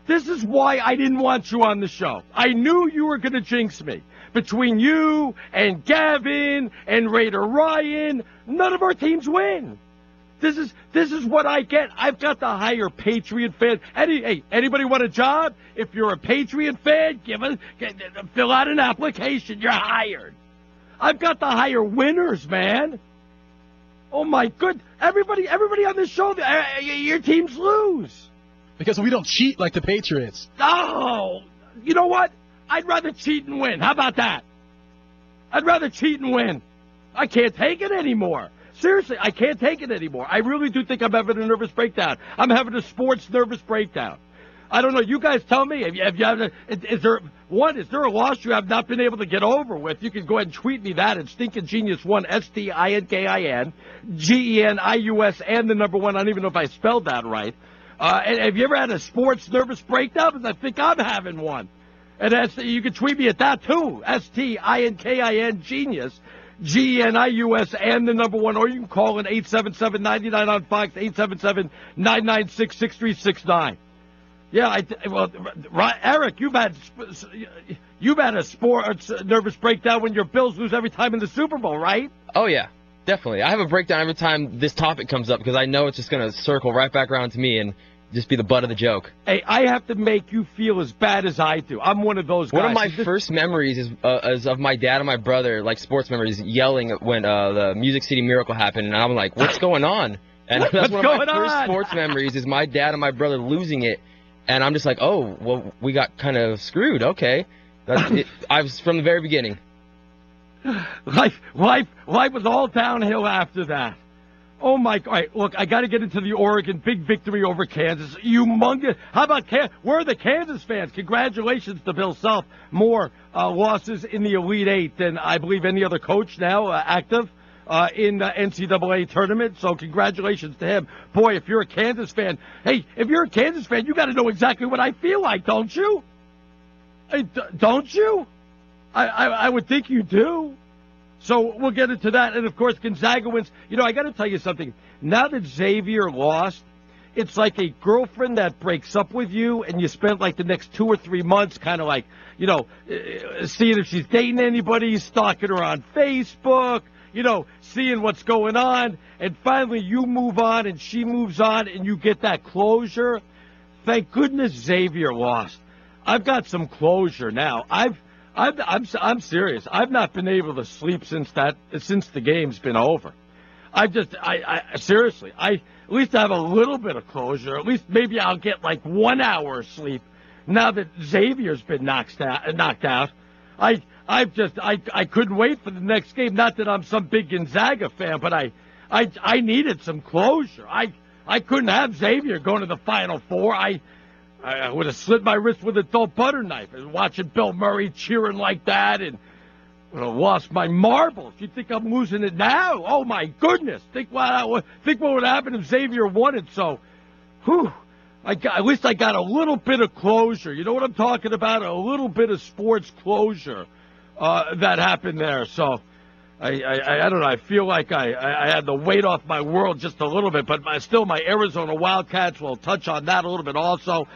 This is why I didn't want you on the show. I knew you were going to jinx me. Between you and Gavin and Raider Ryan, none of our teams win. This is what I get. I've got to hire Patriot fans. Anybody want a job? If you're a Patriot fan, fill out an application. You're hired. I've got to hire winners, man. Oh my good! Everybody on this show, your teams lose. Because we don't cheat like the Patriots. Oh, you know what? I'd rather cheat and win. How about that? I'd rather cheat and win. I can't take it anymore. Seriously, I can't take it anymore. I really do think I'm having a nervous breakdown. I'm having a sports nervous breakdown. I don't know. You guys tell me. Is there a loss you have not been able to get over with? You can go ahead and tweet me that at StinkingGenius1, STINKIN, GENIUS, and the number 1. I don't even know if I spelled that right. And have you ever had a sports nervous breakdown? Because I think I'm having one. And you can tweet me at that, too. STINKIN, genius, GENIUS, and the number 1. Or you can call in 877-99 on Fox, 877-996-6369. Yeah, Eric, you've had a sports nervous breakdown when your Bills lose every time in the Super Bowl, right? Oh, yeah, definitely. I have a breakdown every time this topic comes up because I know it's just going to circle right back around to me and just be the butt of the joke. Hey, I have to make you feel as bad as I do. I'm one of those guys. One of my first memories is of my dad and my brother, like sports memories, yelling when the Music City Miracle happened, and I'm like, what's going on? And that's one of my first sports memories is my dad and my brother losing it. And I'm just like, oh, well, we got kind of screwed. Okay. I was from the very beginning. Life was all downhill after that. Oh, my God. All right, look, I got to get into the Oregon big victory over Kansas. Humongous. How about where are the Kansas fans? Congratulations to Bill Self. More losses in the Elite Eight than I believe any other coach now active in the NCAA tournament, so congratulations to him. Boy, if you're a Kansas fan, you got to know exactly what I feel like, don't you? Hey, don't you? I would think you do. So we'll get into that, and of course Gonzaga wins. You know, I got to tell you something. Now that Xavier lost, it's like a girlfriend that breaks up with you, and you spend like the next 2 or 3 months kind of like, seeing if she's dating anybody, stalking her on Facebook, seeing what's going on, and finally you move on and she moves on and you get that closure. Thank goodness Xavier lost. I've got some closure now. I'm serious. I've not been able to sleep since the game's been over. Seriously, at least I have a little bit of closure. At least maybe I'll get like 1 hour of sleep now that Xavier's been knocked out. I couldn't wait for the next game. Not that I'm some big Gonzaga fan, but I needed some closure. I couldn't have Xavier going to the Final Four. I would have slit my wrist with a dull butter knife and watching Bill Murray cheering like that, and would have lost my marbles. You think I'm losing it now? Oh my goodness! Think what would happen if Xavier won it. So, at least I got a little bit of closure. You know what I'm talking about? A little bit of sports closure that happened there. So, I don't know. I feel like I had the weight off my world just a little bit, but still my Arizona Wildcats will touch on that a little bit also.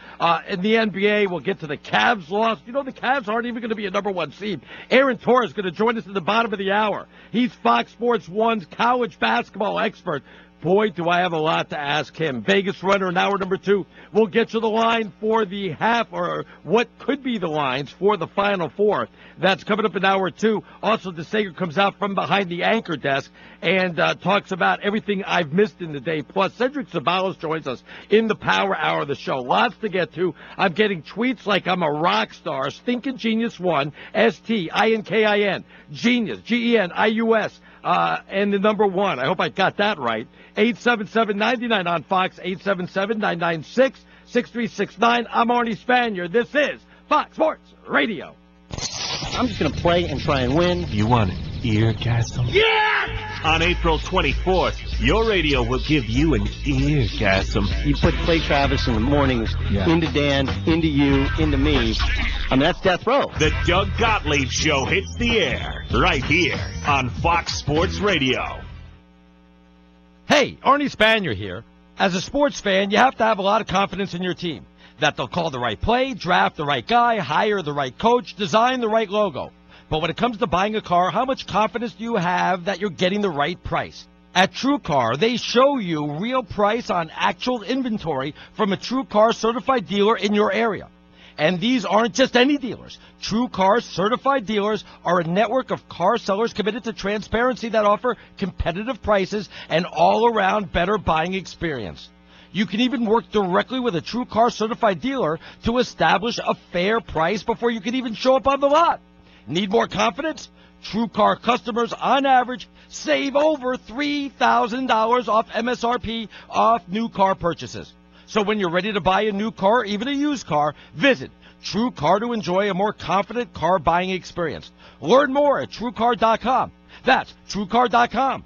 In the NBA, we'll get to the Cavs loss. You know, the Cavs aren't even going to be a number one seed. Aaron Torres is going to join us at the bottom of the hour. He's Fox Sports 1's college basketball expert. Boy, do I have a lot to ask him. Vegas runner in hour number 2. We'll get you the line for the half, or what could be the lines for the Final Four. That's coming up in hour 2. Also, DeSager comes out from behind the anchor desk and talks about everything I've missed in the day. Plus, Cedric Sabalos joins us in the power hour of the show. Lots to get to. I'm getting tweets like I'm a rock star. Stinkin' Genius 1, STINKIN. Genius, GENIUS. And the number 1. I hope I got that right. 877-99 on Fox, 877-996-6369. I'm Arnie Spanier. This is Fox Sports Radio. I'm just going to play and try and win. You want eargasm? Yeah! On April 24th, your radio will give you an eargasm. You put Clay Travis in the mornings into Dan, into you, into me. I mean, that's death row. The Doug Gottlieb Show hits the air right here on Fox Sports Radio. Hey, Arnie Spanier here. As a sports fan, you have to have a lot of confidence in your team. That they'll call the right play, draft the right guy, hire the right coach, design the right logo. But when it comes to buying a car, how much confidence do you have that you're getting the right price? At TrueCar, they show you real price on actual inventory from a TrueCar certified dealer in your area. And these aren't just any dealers. TrueCar certified dealers are a network of car sellers committed to transparency that offer competitive prices and all-around better buying experience. You can even work directly with a TrueCar certified dealer to establish a fair price before you can even show up on the lot. Need more confidence? TrueCar customers, on average, save over $3,000 off MSRP off new car purchases. So when you're ready to buy a new car or even a used car, visit TrueCar to enjoy a more confident car buying experience. Learn more at TrueCar.com. That's TrueCar.com.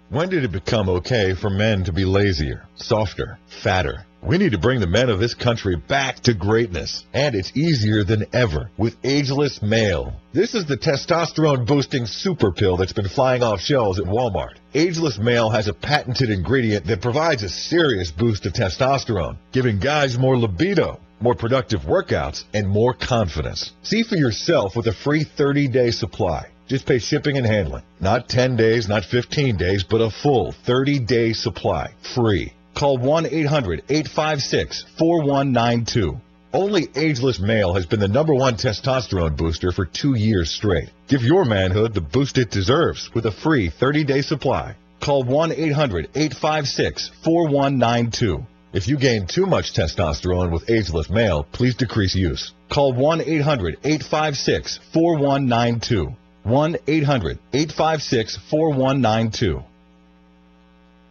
When did it become okay for men to be lazier, softer, fatter? We need to bring the men of this country back to greatness. And it's easier than ever with Ageless Male. This is the testosterone-boosting super pill that's been flying off shelves at Walmart. Ageless Male has a patented ingredient that provides a serious boost of testosterone, giving guys more libido, more productive workouts, and more confidence. See for yourself with a free 30-day supply. Just pay shipping and handling. Not 10 days, not 15 days, but a full 30-day supply. Free. Call 1-800-856-4192. Only Ageless Male has been the #1 testosterone booster for 2 years straight. Give your manhood the boost it deserves with a free 30-day supply. Call 1-800-856-4192. If you gain too much testosterone with Ageless Male, please decrease use. Call 1-800-856-4192. 1-800-856-4192.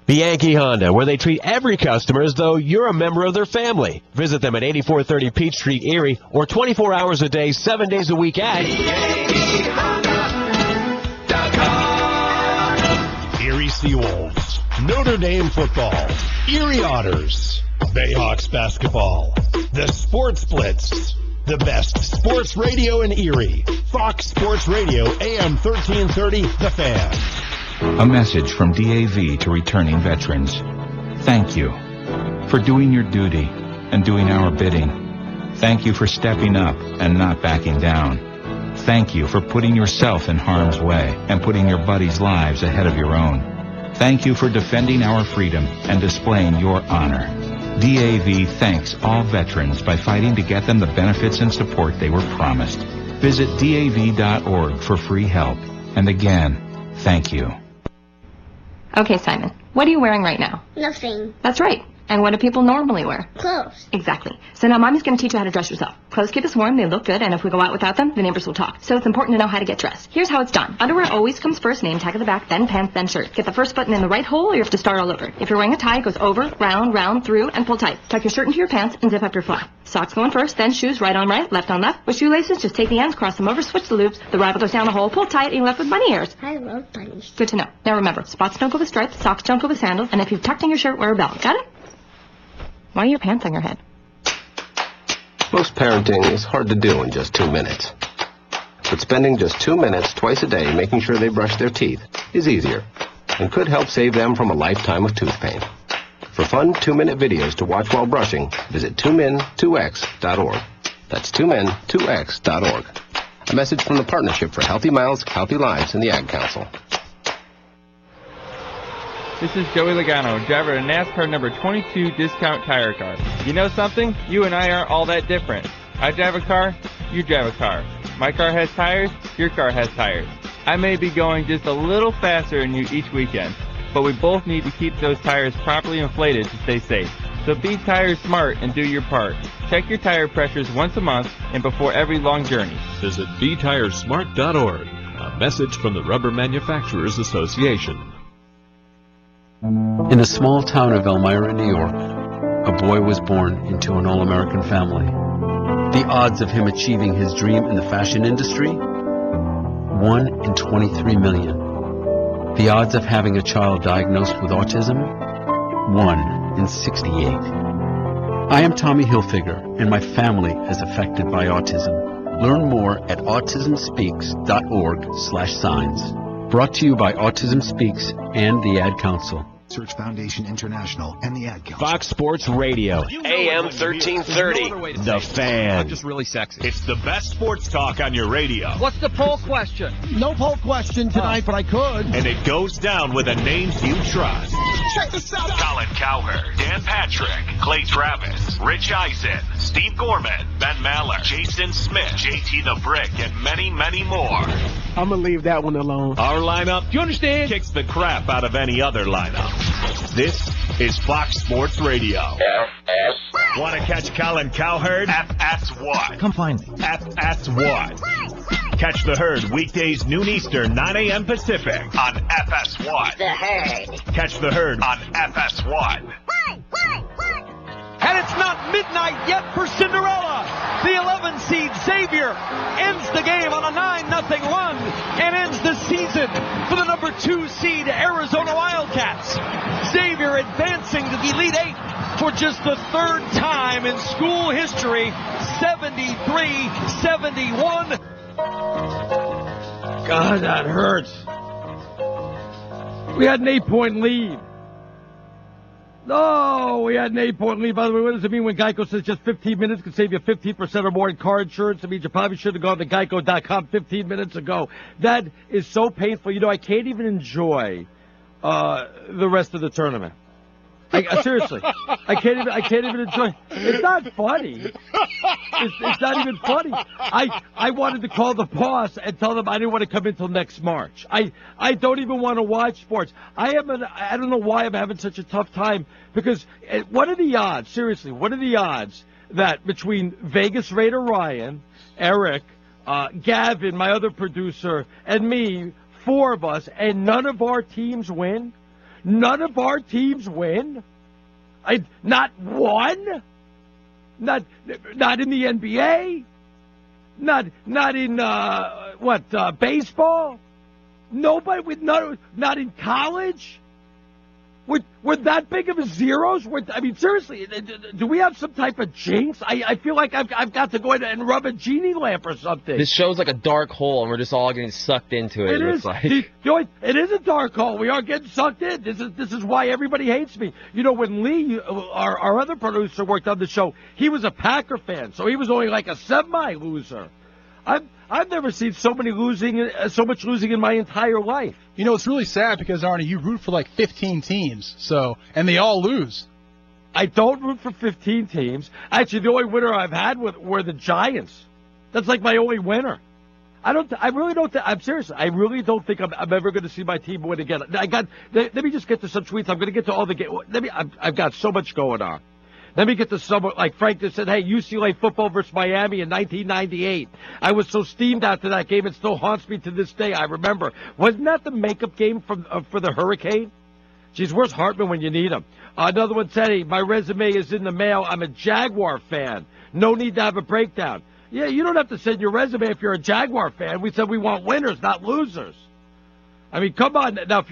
The Yankee Honda, where they treat every customer as though you're a member of their family. Visit them at 8430 Peach Street, Erie, or 24 hours a day, 7 days a week at Erie Seawolves, Notre Dame football, Erie Otters, Bayhawks basketball, the Sports Blitz, the best sports radio in Erie, Fox Sports Radio, AM 1330, The Fan. A message from DAV to returning veterans. Thank you for doing your duty and doing our bidding. Thank you for stepping up and not backing down. Thank you for putting yourself in harm's way and putting your buddies' lives ahead of your own. Thank you for defending our freedom and displaying your honor. DAV thanks all veterans by fighting to get them the benefits and support they were promised. Visit DAV.org for free help. And again, thank you. Okay, Simon, what are you wearing right now? Nothing. That's right. And what do people normally wear? Clothes. Exactly. So now Mommy's going to teach you how to dress yourself. Clothes keep us warm, they look good, and if we go out without them, the neighbors will talk. So it's important to know how to get dressed. Here's how it's done. Underwear always comes first, name tag at the back, then pants, then shirt. Get the first button in the right hole, or you have to start all over. If you're wearing a tie, it goes over, round, through, and pull tight. Tuck your shirt into your pants and zip up your fly. Socks going first, then shoes right on right, left on left. With shoelaces, just take the ends, cross them over, switch the loops. The rabbit goes down the hole, pull tight, and you're left with bunny ears. I love bunnies. Good to know. Now remember, spots don't go with stripes, socks don't go with sandals, and if you've tucked in your shirt, wear a belt. Got it? Why are your pants on your head? Most parenting is hard to do in just 2 minutes. But spending just 2 minutes twice a day making sure they brush their teeth is easier and could help save them from a lifetime of tooth pain. For fun 2-minute videos to watch while brushing, visit 2min2x.org. That's 2min2x.org. A message from the Partnership for Healthy Miles, Healthy Lives, and the Ag Council. This is Joey Logano, driver of NASCAR number 22 Discount Tire Car. You know something? You and I aren't all that different. I drive a car, you drive a car. My car has tires, your car has tires. I may be going just a little faster than you each weekend, but we both need to keep those tires properly inflated to stay safe. So be tire smart and do your part. Check your tire pressures once a month and before every long journey. Visit betiresmart.org. A message from the Rubber Manufacturers Association. In the small town of Elmira, New York, a boy was born into an all-American family. The odds of him achieving his dream in the fashion industry? 1 in 23 million. The odds of having a child diagnosed with autism? 1 in 68. I am Tommy Hilfiger, and my family is affected by autism. Learn more at autismspeaks.org/signs. Brought to you by Autism Speaks and the Ad Council. Search Foundation International and the Ad Council. Fox Sports Radio, AM 1330. The Fan. I'm just really sexy. It's the best sports talk on your radio. What's the poll question? No poll question tonight, but I could. And it goes down with the names you trust. Check this out. Colin Cowherd, Dan Patrick, Clay Travis, Rich Eisen, Steve Gorman, Ben Maller, Jason Smith, JT the Brick, and many, many more. I'm going to leave that one alone. Our lineup, do you understand? Kicks the crap out of any other lineup. This is Fox Sports Radio. FS. Want to catch Colin Cowherd? FS what? Come find me. FS what? Catch the Herd weekdays noon Eastern, 9 a.m. Pacific on FS what? The Herd. Catch the Herd on FS what? And it's not midnight yet for Cinderella. The 11 seed Xavier ends the game on a 9-0 run and ends the season for the number 2 seed Arizona Wildcats. Xavier advancing to the Elite 8 for just the 3rd time in school history, 73-71. God, that hurts. We had an 8-point lead. No, we had an 8-point lead. By the way, what does it mean when Geico says just 15 minutes can save you 15% or more in car insurance? It means you probably should have gone to Geico.com 15 minutes ago. That is so painful. You know, I can't even enjoy the rest of the tournament. Seriously, I can't even enjoy. It's not funny. It's not even funny. I wanted to call the boss and tell them I didn't want to come in until next March. I don't even want to watch sports. I don't know why I'm having such a tough time, because what are the odds? Seriously, what are the odds that between Vegas Raider Ryan, Eric, Gavin, my other producer, and me, 4 of us, and none of our teams win? None of our teams win? Not one? Not in the NBA? Not in baseball? Nobody with not in college? We're that big of a zeros? Seriously, do we have some type of jinx? I feel like I've got to go in and rub a genie lamp or something. This show's like a dark hole, and we're just all getting sucked into it. It is. It is a dark hole. We are getting sucked in. This is why everybody hates me. You know, when Lee, our other producer, worked on the show, he was a Packer fan, so he was only like a semi-loser. I've never seen so much losing in my entire life. You know, it's really sad because, Arnie, you root for like 15 teams, and they all lose. I don't root for 15 teams. Actually, the only winner I've had were the Giants. That's like my only winner. I'm serious. I really don't think I'm ever going to see my team win again. Let me just get to some tweets. I'm going to get to all the games. I've got so much going on. Let me get to someone like Frank that said, hey, UCLA football versus Miami in 1998. I was so steamed after that game, it still haunts me to this day. I remember. Wasn't that the makeup game for the Hurricane? Geez, where's Hartman when you need him? Another one said, hey, my resume is in the mail. I'm a Jaguar fan. No need to have a breakdown. Yeah, you don't have to send your resume if you're a Jaguar fan. We said we want winners, not losers. I mean, come on. Now, if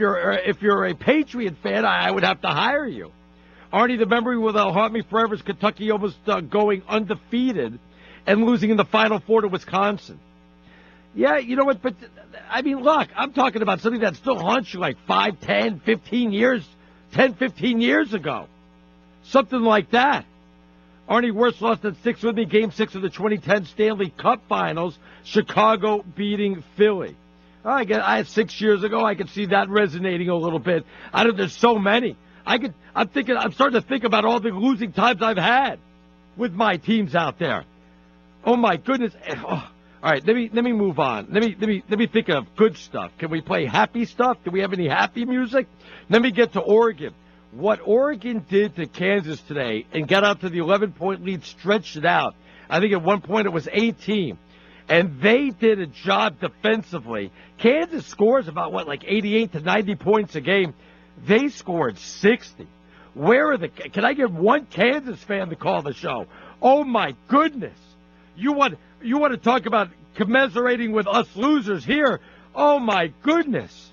you're a Patriot fan, I would have to hire you. Arnie, the memory will haunt me forever is Kentucky almost going undefeated and losing in the Final Four to Wisconsin. Yeah, you know what? But, I mean, look, I'm talking about something that still haunts you like 5, 10, 15 years, 10, 15 years ago. Something like that. Arnie Wirtz lost at 6 with me, Game 6 of the 2010 Stanley Cup Finals, Chicago beating Philly. I had 6 years ago. I could see that resonating a little bit. There's so many. I'm starting to think about all the losing times I've had with my teams out there. Oh my goodness. Oh. All right, let me move on. Let me think of good stuff. Can we play happy stuff? Do we have any happy music? Let me get to Oregon. What Oregon did to Kansas today and got out to the 11-point lead, stretched it out. I think at one point it was 18. And they did a job defensively. Kansas scores about, like 88 to 90 points a game. They scored 60. Can I get one Kansas fan to call the show? Oh, my goodness. You want to talk about commiserating with us losers here? Oh, my goodness.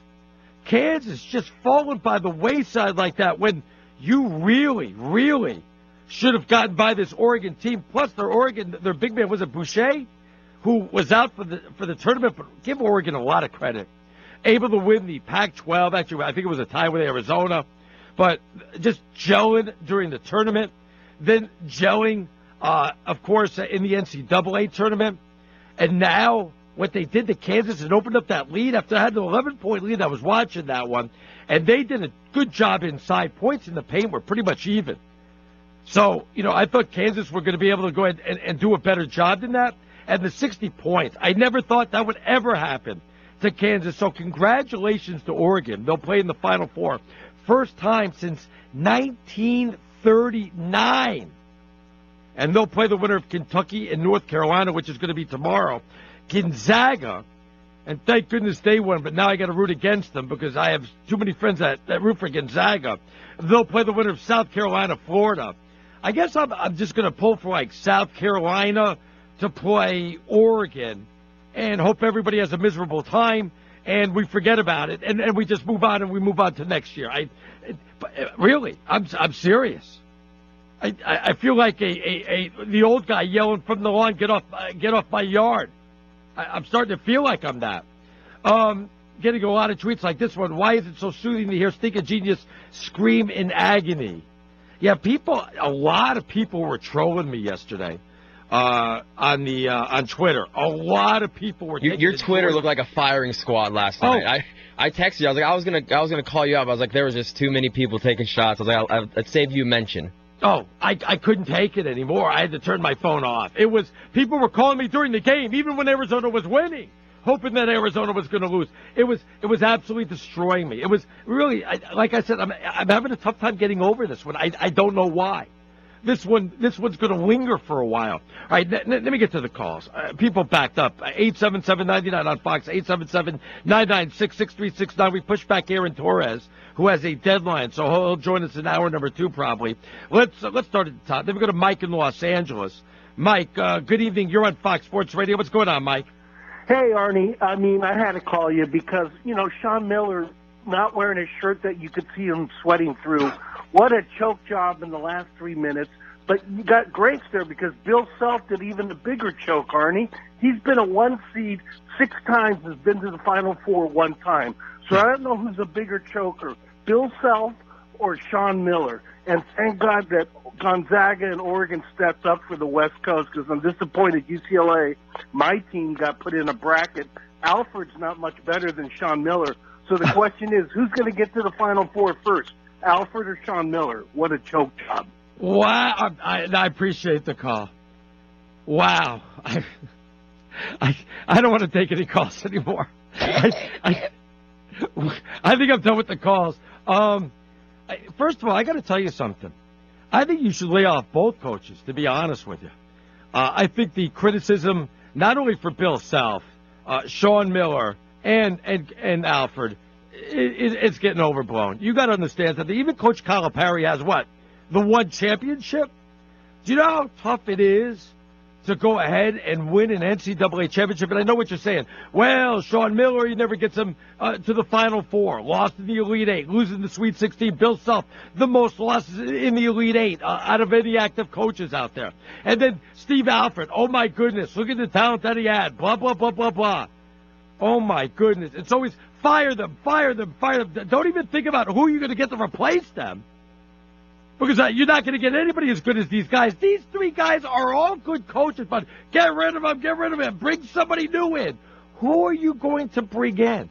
Kansas just fallen by the wayside like that when you really, really should have gotten by this Oregon team. Plus, their big man, was it Boucher, who was out for the tournament, but give Oregon a lot of credit. Able to win the Pac-12. Actually, I think it was a tie with Arizona. But just gelling during the tournament. Then gelling, of course, in the NCAA tournament. And now what they did to Kansas and opened up that lead after I had an 11-point lead. I was watching that one. And they did a good job inside. Points in the paint were pretty much even. So, I thought Kansas were going to be able to go ahead and do a better job than that. And the 60 points, I never thought that would ever happen to Kansas. So congratulations to Oregon. They'll play in the Final Four. First time since 1939. And they'll play the winner of Kentucky and North Carolina, which is going to be tomorrow. Gonzaga, and thank goodness they won, but now I got to root against them because I have too many friends that root for Gonzaga. They'll play the winner of South Carolina, Florida. I guess I'm just going to pull for like South Carolina to play Oregon and hope everybody has a miserable time and we forget about it and we just move on and we move on to next year. Really, I'm serious. I feel like the old guy yelling from the lawn, get off my yard. I'm starting to feel like I'm that. Getting a lot of tweets like this one. Why is it so soothing to hear Stinker Genius scream in agony? Yeah, a lot of people were trolling me yesterday on Twitter. A lot of people were. Your Twitter looked like a firing squad last night. I texted you. I was like, I was gonna call you up. I was like, there was just too many people taking shots. I was like, I'd save you mention. Oh, I couldn't take it anymore. I had to turn my phone off. People were calling me during the game, even when Arizona was winning, hoping that Arizona was going to lose. It was absolutely destroying me. It was really, like I said, I'm having a tough time getting over this one. I don't know why. This one's going to linger for a while. All right, let me get to the calls. People backed up. 877-99 on Fox, 877-996-6369. We push back Aaron Torres, who has a deadline, so he'll join us in hour number 2 probably. Let's start at the top. Then we go to Mike in Los Angeles. Mike, good evening. You're on Fox Sports Radio. What's going on, Mike? Hey, Arnie. I had to call you because, Sean Miller not wearing a shirt that you could see him sweating through. What a choke job in the last 3 minutes. But you got greats there because Bill Self did even a bigger choke, Arnie. He's been a 1 seed 6 times, has been to the Final Four 1 time. So I don't know who's a bigger choker, Bill Self or Sean Miller. And thank God that Gonzaga and Oregon stepped up for the West Coast because I'm disappointed UCLA, my team, got put in a bracket. Alfred's not much better than Sean Miller. So the question is, who's going to get to the Final Four first, Alfred or Sean Miller? What a choke job. Wow. I appreciate the call. Wow. I don't want to take any calls anymore. I think I'm done with the calls. First of all, I got to tell you something. I think you should lay off both coaches, to be honest with you. I think the criticism, not only for Bill Self, Sean Miller, and Alfred, it's getting overblown. You got to understand that even Coach Calipari has what? The 1 championship? Do you know how tough it is to go ahead and win an NCAA championship? And I know what you're saying. Well, Sean Miller, he never gets him to the Final Four. Lost in the Elite Eight, losing the Sweet 16. Bill Self, the most losses in the Elite Eight out of any active coaches out there. And then Steve Alfred, oh my goodness, look at the talent that he had. Blah, blah, blah, blah, blah. Oh, my goodness. It's always fire them, fire them, fire them. Don't even think about who you're going to get to replace them. Because you're not going to get anybody as good as these guys. These three guys are all good coaches, but get rid of them, bring somebody new in. Who are you going to bring in?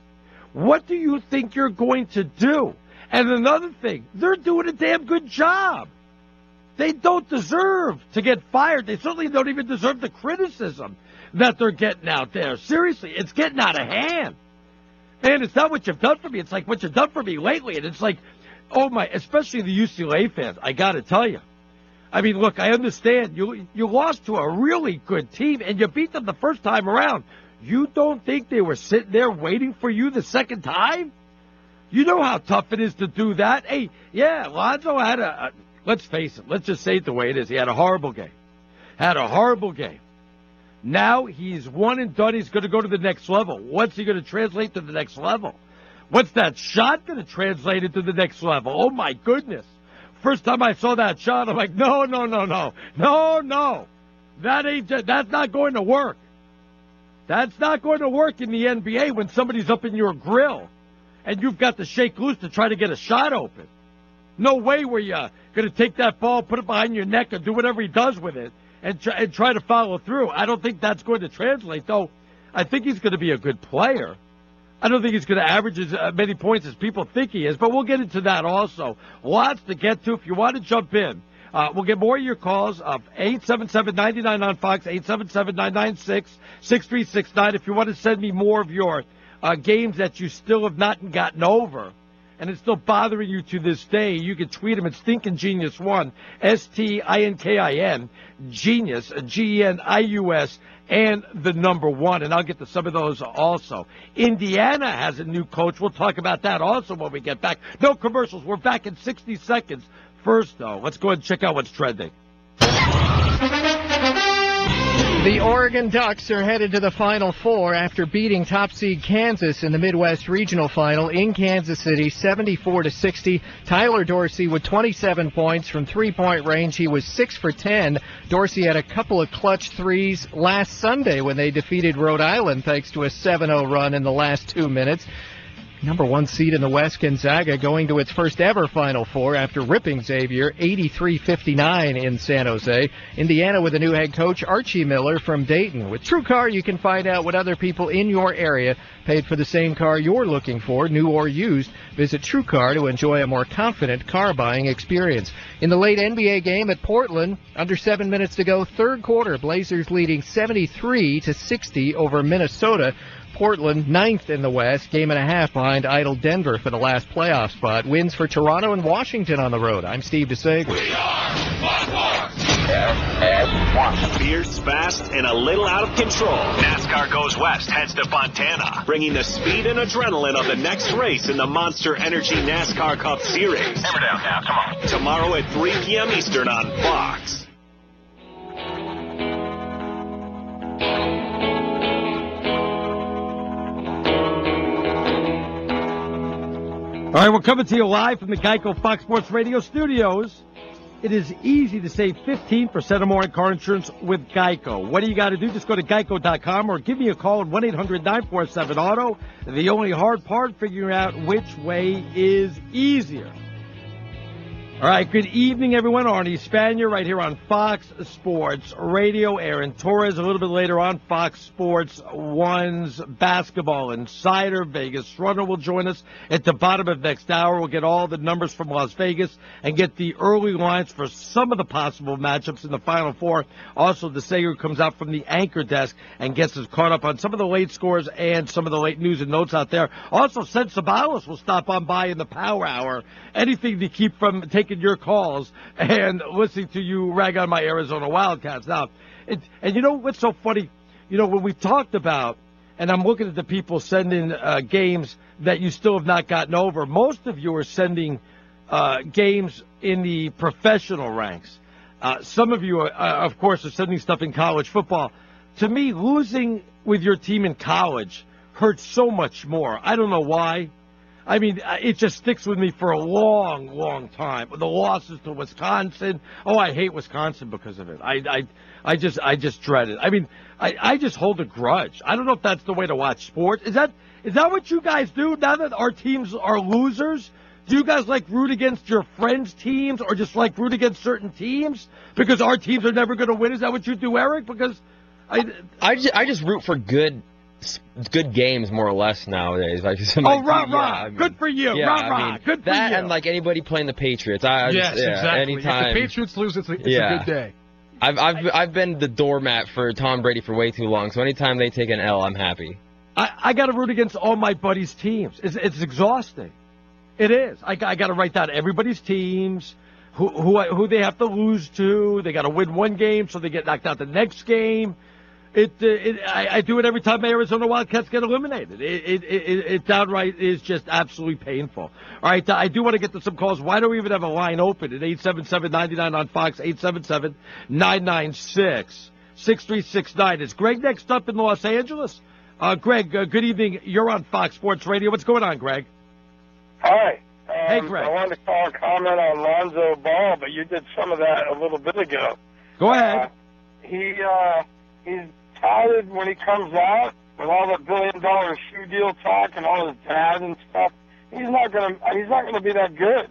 What do you think you're going to do? And another thing, they're doing a damn good job. They don't deserve to get fired. They certainly don't even deserve the criticism that they're getting out there. Seriously, it's getting out of hand. Man, it's not what you've done for me. It's like what you've done for me lately. And it's like, oh my, especially the UCLA fans, I got to tell you. I mean, look, I understand. You lost to a really good team, and you beat them the first time around. You don't think they were sitting there waiting for you the second time? You know how tough it is to do that. Hey, yeah, Lonzo had let's face it, let's just say it the way it is. He had a horrible game. Now he's one and done. He's going to go to the next level. What's he going to translate to the next level? What's that shot going to translate into the next level? Oh, my goodness. First time I saw that shot, I'm like, no. That's not going to work. That's not going to work in the NBA when somebody's up in your grill and you've got to shake loose to try to get a shot open. No way were you going to take that ball, put it behind your neck, or do whatever he does with it and try to follow through. I don't think that's going to translate, though. I think he's going to be a good player. I don't think he's going to average as many points as people think he is, but we'll get into that also. Lots to get to. If you want to jump in, we'll get more of your calls of 877-99 on Fox, 877-996-6369. If you want to send me more of your games that you still have not gotten over, and it's still bothering you to this day, you can tweet him at Stinkin' Genius 1, STINKIN, Genius, GENIUS, and the number 1, and I'll get to some of those also. Indiana has a new coach. We'll talk about that also when we get back. No commercials. We're back in 60 seconds. First, though, let's go ahead and check out what's trending. The Oregon Ducks are headed to the Final Four after beating top seed Kansas in the Midwest Regional Final in Kansas City, 74-60. Tyler Dorsey with 27 points from three-point range. He was 6 for 10. Dorsey had a couple of clutch threes last Sunday when they defeated Rhode Island thanks to a 7-0 run in the last 2 minutes. Number 1 seed in the West, Gonzaga, going to its first ever Final Four after ripping Xavier 83-59 in San Jose. Indiana with a new head coach, Archie Miller from Dayton. With TrueCar, you can find out what other people in your area paid for the same car you're looking for, new or used. Visit TrueCar to enjoy a more confident car buying experience. In the late NBA game at Portland, under 7 minutes to go, third quarter, Blazers leading 73-60 over Minnesota. Portland, 9th in the West, game and a half behind idle Denver for the last playoff spot. Wins for Toronto and Washington on the road. I'm Steve DeSager. We are fierce, fast, and a little out of control. NASCAR goes west, heads to Fontana, bringing the speed and adrenaline of the next race in the Monster Energy NASCAR Cup Series. Hammer down, Cap, come on. Tomorrow at 3 p.m. Eastern on Fox. All right, we're coming to you live from the Geico Fox Sports Radio studios. It is easy to save 15% or more on car insurance with Geico. What do you got to do? Just go to geico.com or give me a call at 1-800-947-AUTO. The only hard part, figuring out which way is easier. All right, good evening, everyone. Arnie Spanier right here on Fox Sports Radio. Aaron Torres a little bit later on Fox Sports 1's Basketball Insider. Vegas Runner will join us at the bottom of next hour. We'll get all the numbers from Las Vegas and get the early lines for some of the possible matchups in the Final Four. Also, DeSager comes out from the anchor desk and gets us caught up on some of the late scores and some of the late news and notes out there. Also, Sen Sabalos will stop on by in the Power Hour. Anything to keep from taking your calls and listening to you rag on my Arizona Wildcats. Now, and you know what's so funny? You know, when we talked about, and I'm looking at the people sending games that you still have not gotten over, most of you are sending games in the professional ranks. Some of you, of course, are sending stuff in college football. To me, losing with your team in college hurts so much more. I don't know why. I mean, it just sticks with me for a long, long time. The losses to Wisconsin. Oh, I hate Wisconsin because of it. I just dread it. I mean, I just hold a grudge. I don't know if that's the way to watch sports. Is that what you guys do now that our teams are losers? Do you guys like root against your friends' teams or just like root against certain teams because our teams are never going to win? Is that what you do, Eric? Because I just root for good games more or less nowadays. Like, rah. Good for you. Yeah, rah. Good for that you. And like anybody playing the Patriots. Exactly. Anytime. If the Patriots lose, it's a good day. I've been the doormat for Tom Brady for way too long, so anytime they take an L, I'm happy. I got to root against all my buddies' teams. It's exhausting. It is. I got to write down everybody's teams, who they have to lose to. They got to win one game, so they get knocked out the next game. I do it every time my Arizona Wildcats get eliminated. It downright is just absolutely painful. All right, I do want to get to some calls. Why don't we even have a line open at 877-99 on Fox, 877-996-6369. Is Greg next up in Los Angeles? Greg, good evening. You're on Fox Sports Radio. What's going on, Greg? Hi. Hey, Greg. I wanted to call a comment on Lonzo Ball, but you did some of that a little bit ago. Go ahead. He's touted when he comes out with all the $1 billion shoe deal talk and all his dad and stuff. He's not gonna be that good.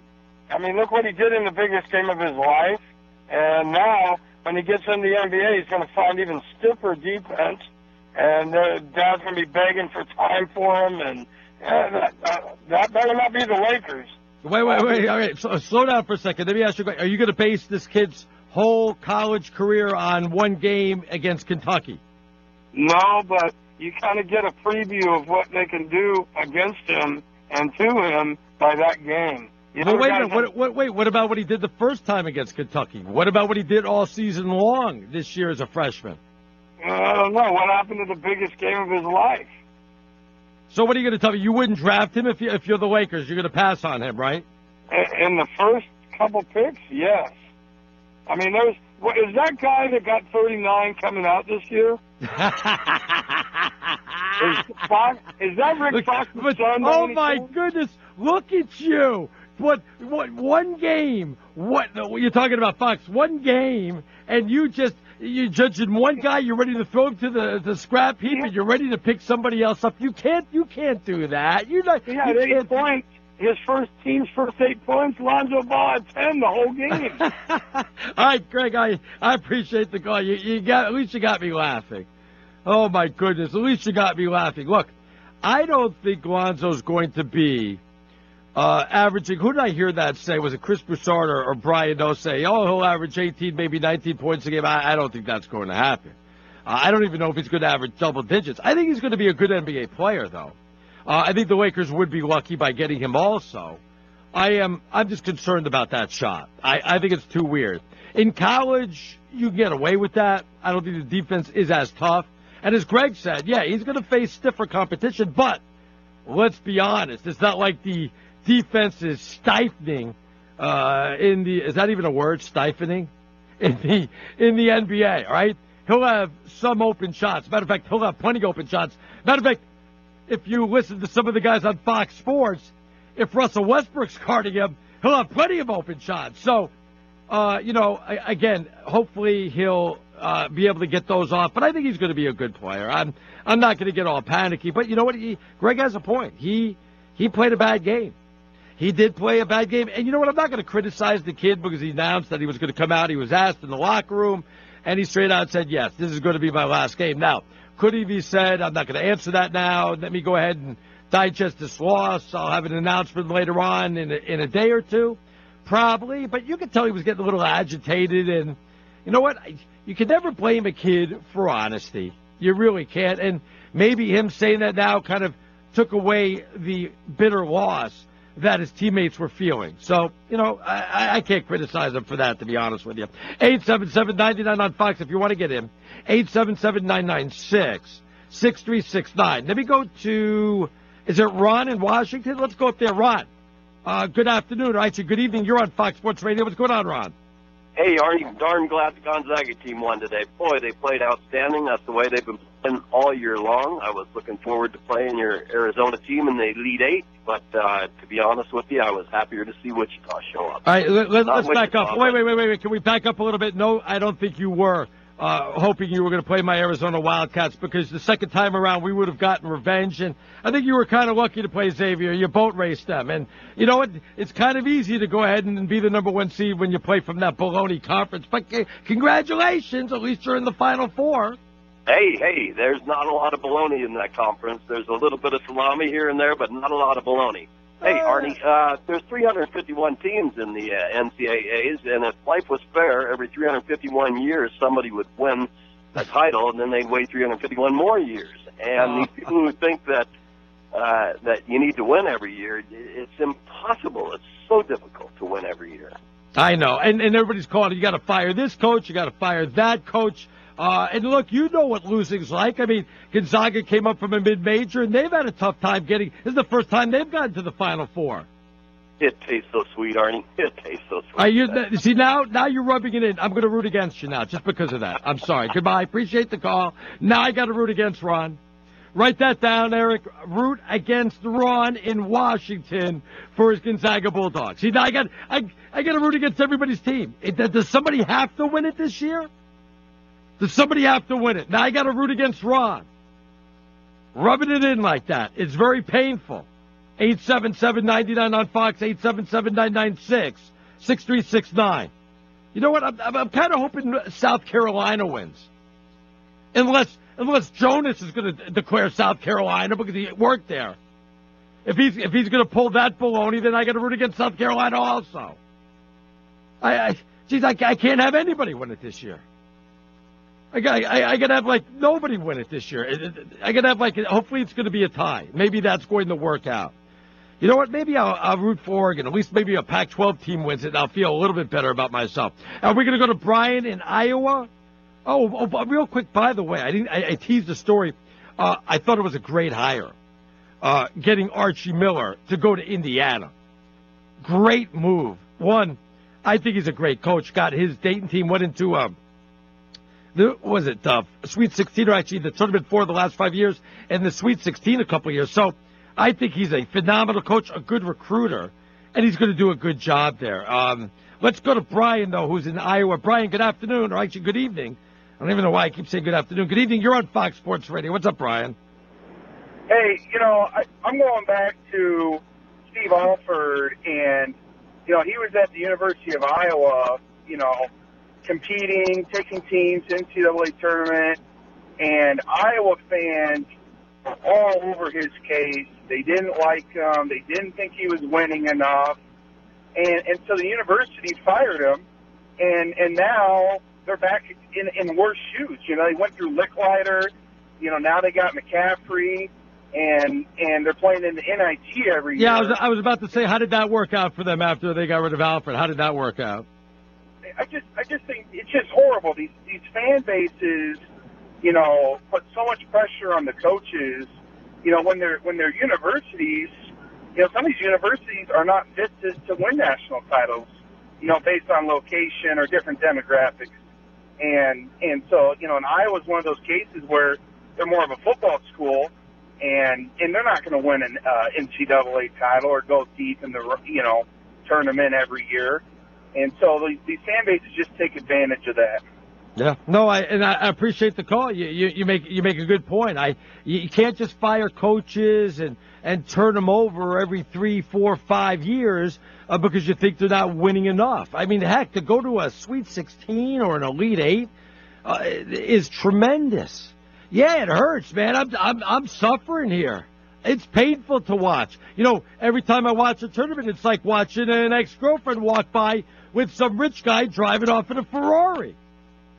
I mean, look what he did in the biggest game of his life, and now when he gets in the NBA, he's going to find even stiffer defense, and dad's going to be begging for time for him, and that better not be the Lakers. Wait. All right, so, slow down for a second. Let me ask you, are you going to base this kid's whole college career on one game against Kentucky? No, but you kind of get a preview of what they can do against him and to him by that game. Well, wait a minute. What about what he did the first time against Kentucky? What about what he did all season long this year as a freshman? I don't know. What happened to the biggest game of his life? So what are you going to tell me? You wouldn't draft him if you're the Lakers. You're going to pass on him, right? In the first couple picks, yes. I mean, is that guy that got 39 coming out this year? Is that Rick Fox's son? Oh, my goodness. Look at you. What one game? What you're talking about, Fox? One game, and you're judging one guy. You're ready to throw him to the scrap heap, and you're ready to pick somebody else up. You can't do that. You're not. He had 8 points. His team's first 8 points. Lonzo Ball had 10 the whole game. All right, Greg. I appreciate the call. At least you got me laughing. Oh my goodness. At least you got me laughing. Look, I don't think Lonzo's going to be averaging. Who did I hear that say? Was it Chris Broussard or Brian Doe say, he'll average 18, maybe 19 points a game? I don't think that's going to happen. I don't even know if he's going to average double digits. I think he's going to be a good NBA player, though. I think the Lakers would be lucky by getting him also. I'm just concerned about that shot. I think it's too weird. In college, you can get away with that. I don't think the defense is as tough. And as Greg said, yeah, he's going to face stiffer competition, but let's be honest. It's not like the defense is stifling is that even a word, stifling? In the NBA, all right? He'll have some open shots. Matter of fact, he'll have plenty of open shots. Matter of fact, if you listen to some of the guys on Fox Sports, if Russell Westbrook's guarding him, he'll have plenty of open shots. So, again, hopefully he'll be able to get those off. But I think he's going to be a good player. I'm not going to get all panicky. But you know what? Greg has a point. He played a bad game. He did play a bad game. And you know what? I'm not going to criticize the kid because he announced that he was going to come out. He was asked in the locker room, and he straight out said, yes, this is going to be my last game. Now, could he be said, I'm not going to answer that now. Let me go ahead and digest this loss. I'll have an announcement later on in a day or two. Probably. But you could tell he was getting a little agitated. And you know what? You can never blame a kid for honesty. You really can't. And maybe him saying that now kind of took away the bitter loss that his teammates were feeling. So, I can't criticize him for that, to be honest with you. 877-99 on Fox if you want to get him. 877-996-6369. Let me go to, is it Ron in Washington? Let's go up there. Ron, good afternoon. All right, so good evening. You're on Fox Sports Radio. What's going on, Ron? Hey, aren't you darn glad the Gonzaga team won today? Boy, they played outstanding. That's the way they've been playing all year long. I was looking forward to playing your Arizona team in the Elite Eight, but to be honest with you, I was happier to see Wichita show up. All right, let's back up. Wait. Can we back up a little bit? No, I don't think you were hoping you were going to play my Arizona Wildcats, because the second time around we would have gotten revenge, and I think you were kind of lucky to play Xavier. You boat raced them, and you know what? It's kind of easy to go ahead and be the number 1 seed when you play from that baloney conference, but congratulations, at least you're in the Final Four. Hey, there's not a lot of baloney in that conference. There's a little bit of salami here and there, but not a lot of baloney. Hey, Arnie, there's 351 teams in the NCAAs, and if life was fair, every 351 years somebody would win a title, and then they'd wait 351 more years. And these people who think that you need to win every year, it's impossible. It's so difficult to win every year. I know, and everybody's calling. You got to fire this coach. You got to fire that coach. And look, you know what losing's like. I mean, Gonzaga came up from a mid-major, and they've had a tough time getting. This is the first time they've gotten to the Final Four. It tastes so sweet, Arnie. It tastes so sweet. See, now you're rubbing it in. I'm going to root against you now, just because of that. I'm sorry. Goodbye. Appreciate the call. Now I got to root against Ron. Write that down, Eric. Root against Ron in Washington for his Gonzaga Bulldogs. See, now I got to root against everybody's team. Does somebody have to win it this year? Does somebody have to win it? Now I got to root against Ron. Rubbing it in like that. It's very painful. 877-99 on Fox, 877-996-6369. You know what? I'm kind of hoping South Carolina wins. Unless Jonas is going to declare South Carolina because he worked there. If he's going to pull that baloney, then I got to root against South Carolina also. I can't have anybody win it this year. I got to have, nobody win it this year. I got to have, hopefully it's going to be a tie. Maybe that's going to work out. You know what? Maybe I'll root for Oregon. At least maybe a Pac-12 team wins it, and I'll feel a little bit better about myself. Are we going to go to Brian in Iowa? Oh, real quick, by the way, I teased the story. I thought it was a great hire, getting Archie Miller to go to Indiana. Great move. One, I think he's a great coach. Got his Dayton team, went into Sweet 16, or actually the tournament for the last 5 years, and the Sweet 16 a couple of years. So I think he's a phenomenal coach, a good recruiter, and he's going to do a good job there. Let's go to Brian, though, who's in Iowa. Brian, good afternoon, or actually good evening. I don't even know why I keep saying good afternoon. Good evening. You're on Fox Sports Radio. What's up, Brian? Hey, I'm going back to Steve Alford, and, he was at the University of Iowa, competing, taking teams to NCAA tournament, and Iowa fans were all over his case. They didn't like him. They didn't think he was winning enough. And so the university fired him, and now they're back in worse shoes. They went through Licklider. Now they got McCaffrey, and they're playing in the NIT every year. Yeah, I was about to say, how did that work out for them after they got rid of Alfred? How did that work out? I just think it's just horrible. These fan bases, put so much pressure on the coaches. When they're universities, some of these universities are not fit to win national titles, based on location or different demographics. And so, and Iowa's one of those cases where they're more of a football school, and they're not going to win an NCAA title or go deep in the tournament every year. And so these fan bases just take advantage of that. Yeah, no, I appreciate the call. You make a good point. You can't just fire coaches and turn them over every 3, 4, 5 years because you think they're not winning enough. I mean, heck, to go to a Sweet 16 or an Elite 8 is tremendous. Yeah, it hurts, man. I'm suffering here. It's painful to watch. Every time I watch a tournament, it's like watching an ex-girlfriend walk by with some rich guy driving off in a Ferrari.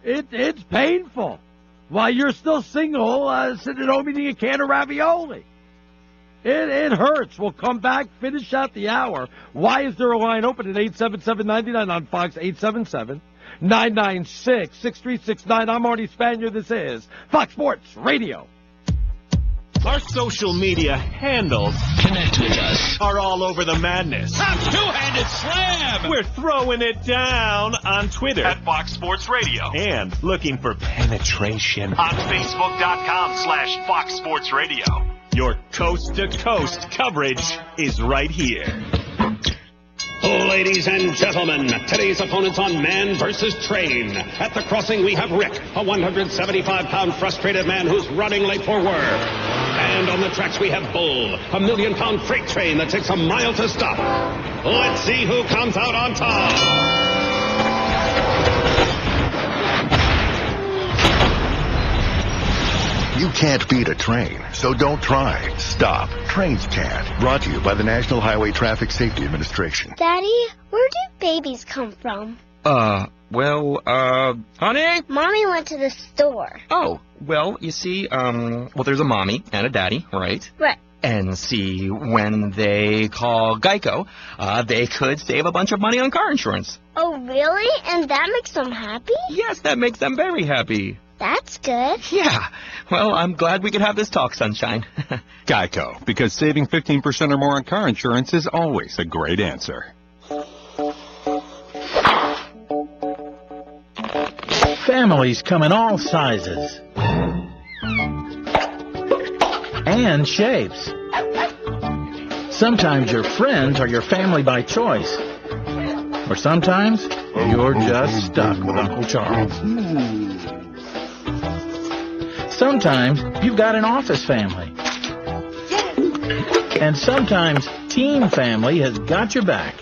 It's painful. While you're still single, sitting at home eating a can of ravioli. It hurts. We'll come back, finish out the hour. Why is there a line open at 877-99 on Fox, 877-996-6369. I'm Artie Spanier. This is Fox Sports Radio. Our social media handles connect with us are all over the madness. Two-handed slam! We're throwing it down on Twitter at Fox Sports Radio and looking for penetration on Facebook.com/Fox Sports Radio. Your coast-to-coast coverage is right here. Ladies and gentlemen, today's opponents on Man versus Train. At the crossing, we have Rick, a 175-pound frustrated man who's running late for work. And on the tracks, we have Bull, a million-pound freight train that takes a mile to stop. Let's see who comes out on top. You can't beat a train, so don't try. Stop. Trains can't. Brought to you by the National Highway Traffic Safety Administration. Daddy, where do babies come from? Honey? Mommy went to the store. Oh, well, you see, there's a mommy and a daddy, right? Right. And see, when they call Geico, they could save a bunch of money on car insurance. Oh, really? And that makes them happy? Yes, that makes them very happy. That's good. Yeah. Well, I'm glad we could have this talk, Sunshine. Geico, because saving 15% or more on car insurance is always a great answer. Families come in all sizes and shapes. Sometimes your friends are your family by choice. Or sometimes you're just stuck with Uncle Charles. Sometimes you've got an office family. And sometimes Team Family has got your back.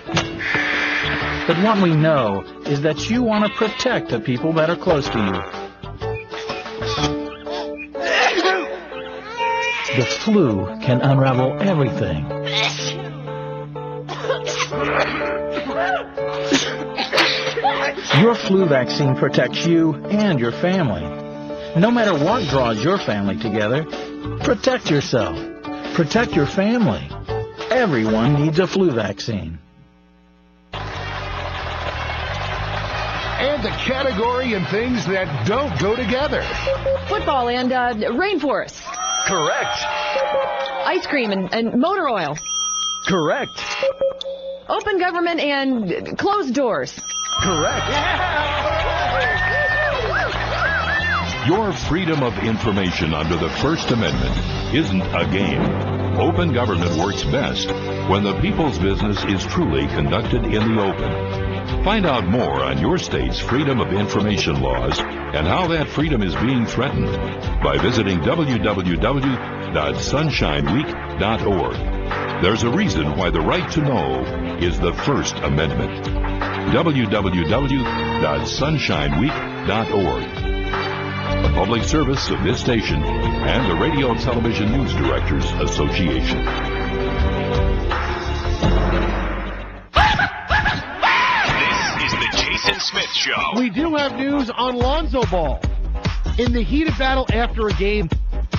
But what we know is that you want to protect the people that are close to you. The flu can unravel everything. Your flu vaccine protects you and your family. No matter what draws your family together, protect yourself. Protect your family. Everyone needs a flu vaccine. And the category and things that don't go together. Football and rainforest. Correct. Ice cream and motor oil. Correct. Open government and closed doors. Correct. Your freedom of information under the First Amendment isn't a game. Open government works best when the people's business is truly conducted in the open. Find out more on your state's freedom of information laws and how that freedom is being threatened by visiting www.sunshineweek.org. There's a reason why the right to know is the First Amendment. www.sunshineweek.org. A public service of this station and the Radio and Television News Directors Association. Smith Show. We do have news on Lonzo Ball. In the heated battle after a game,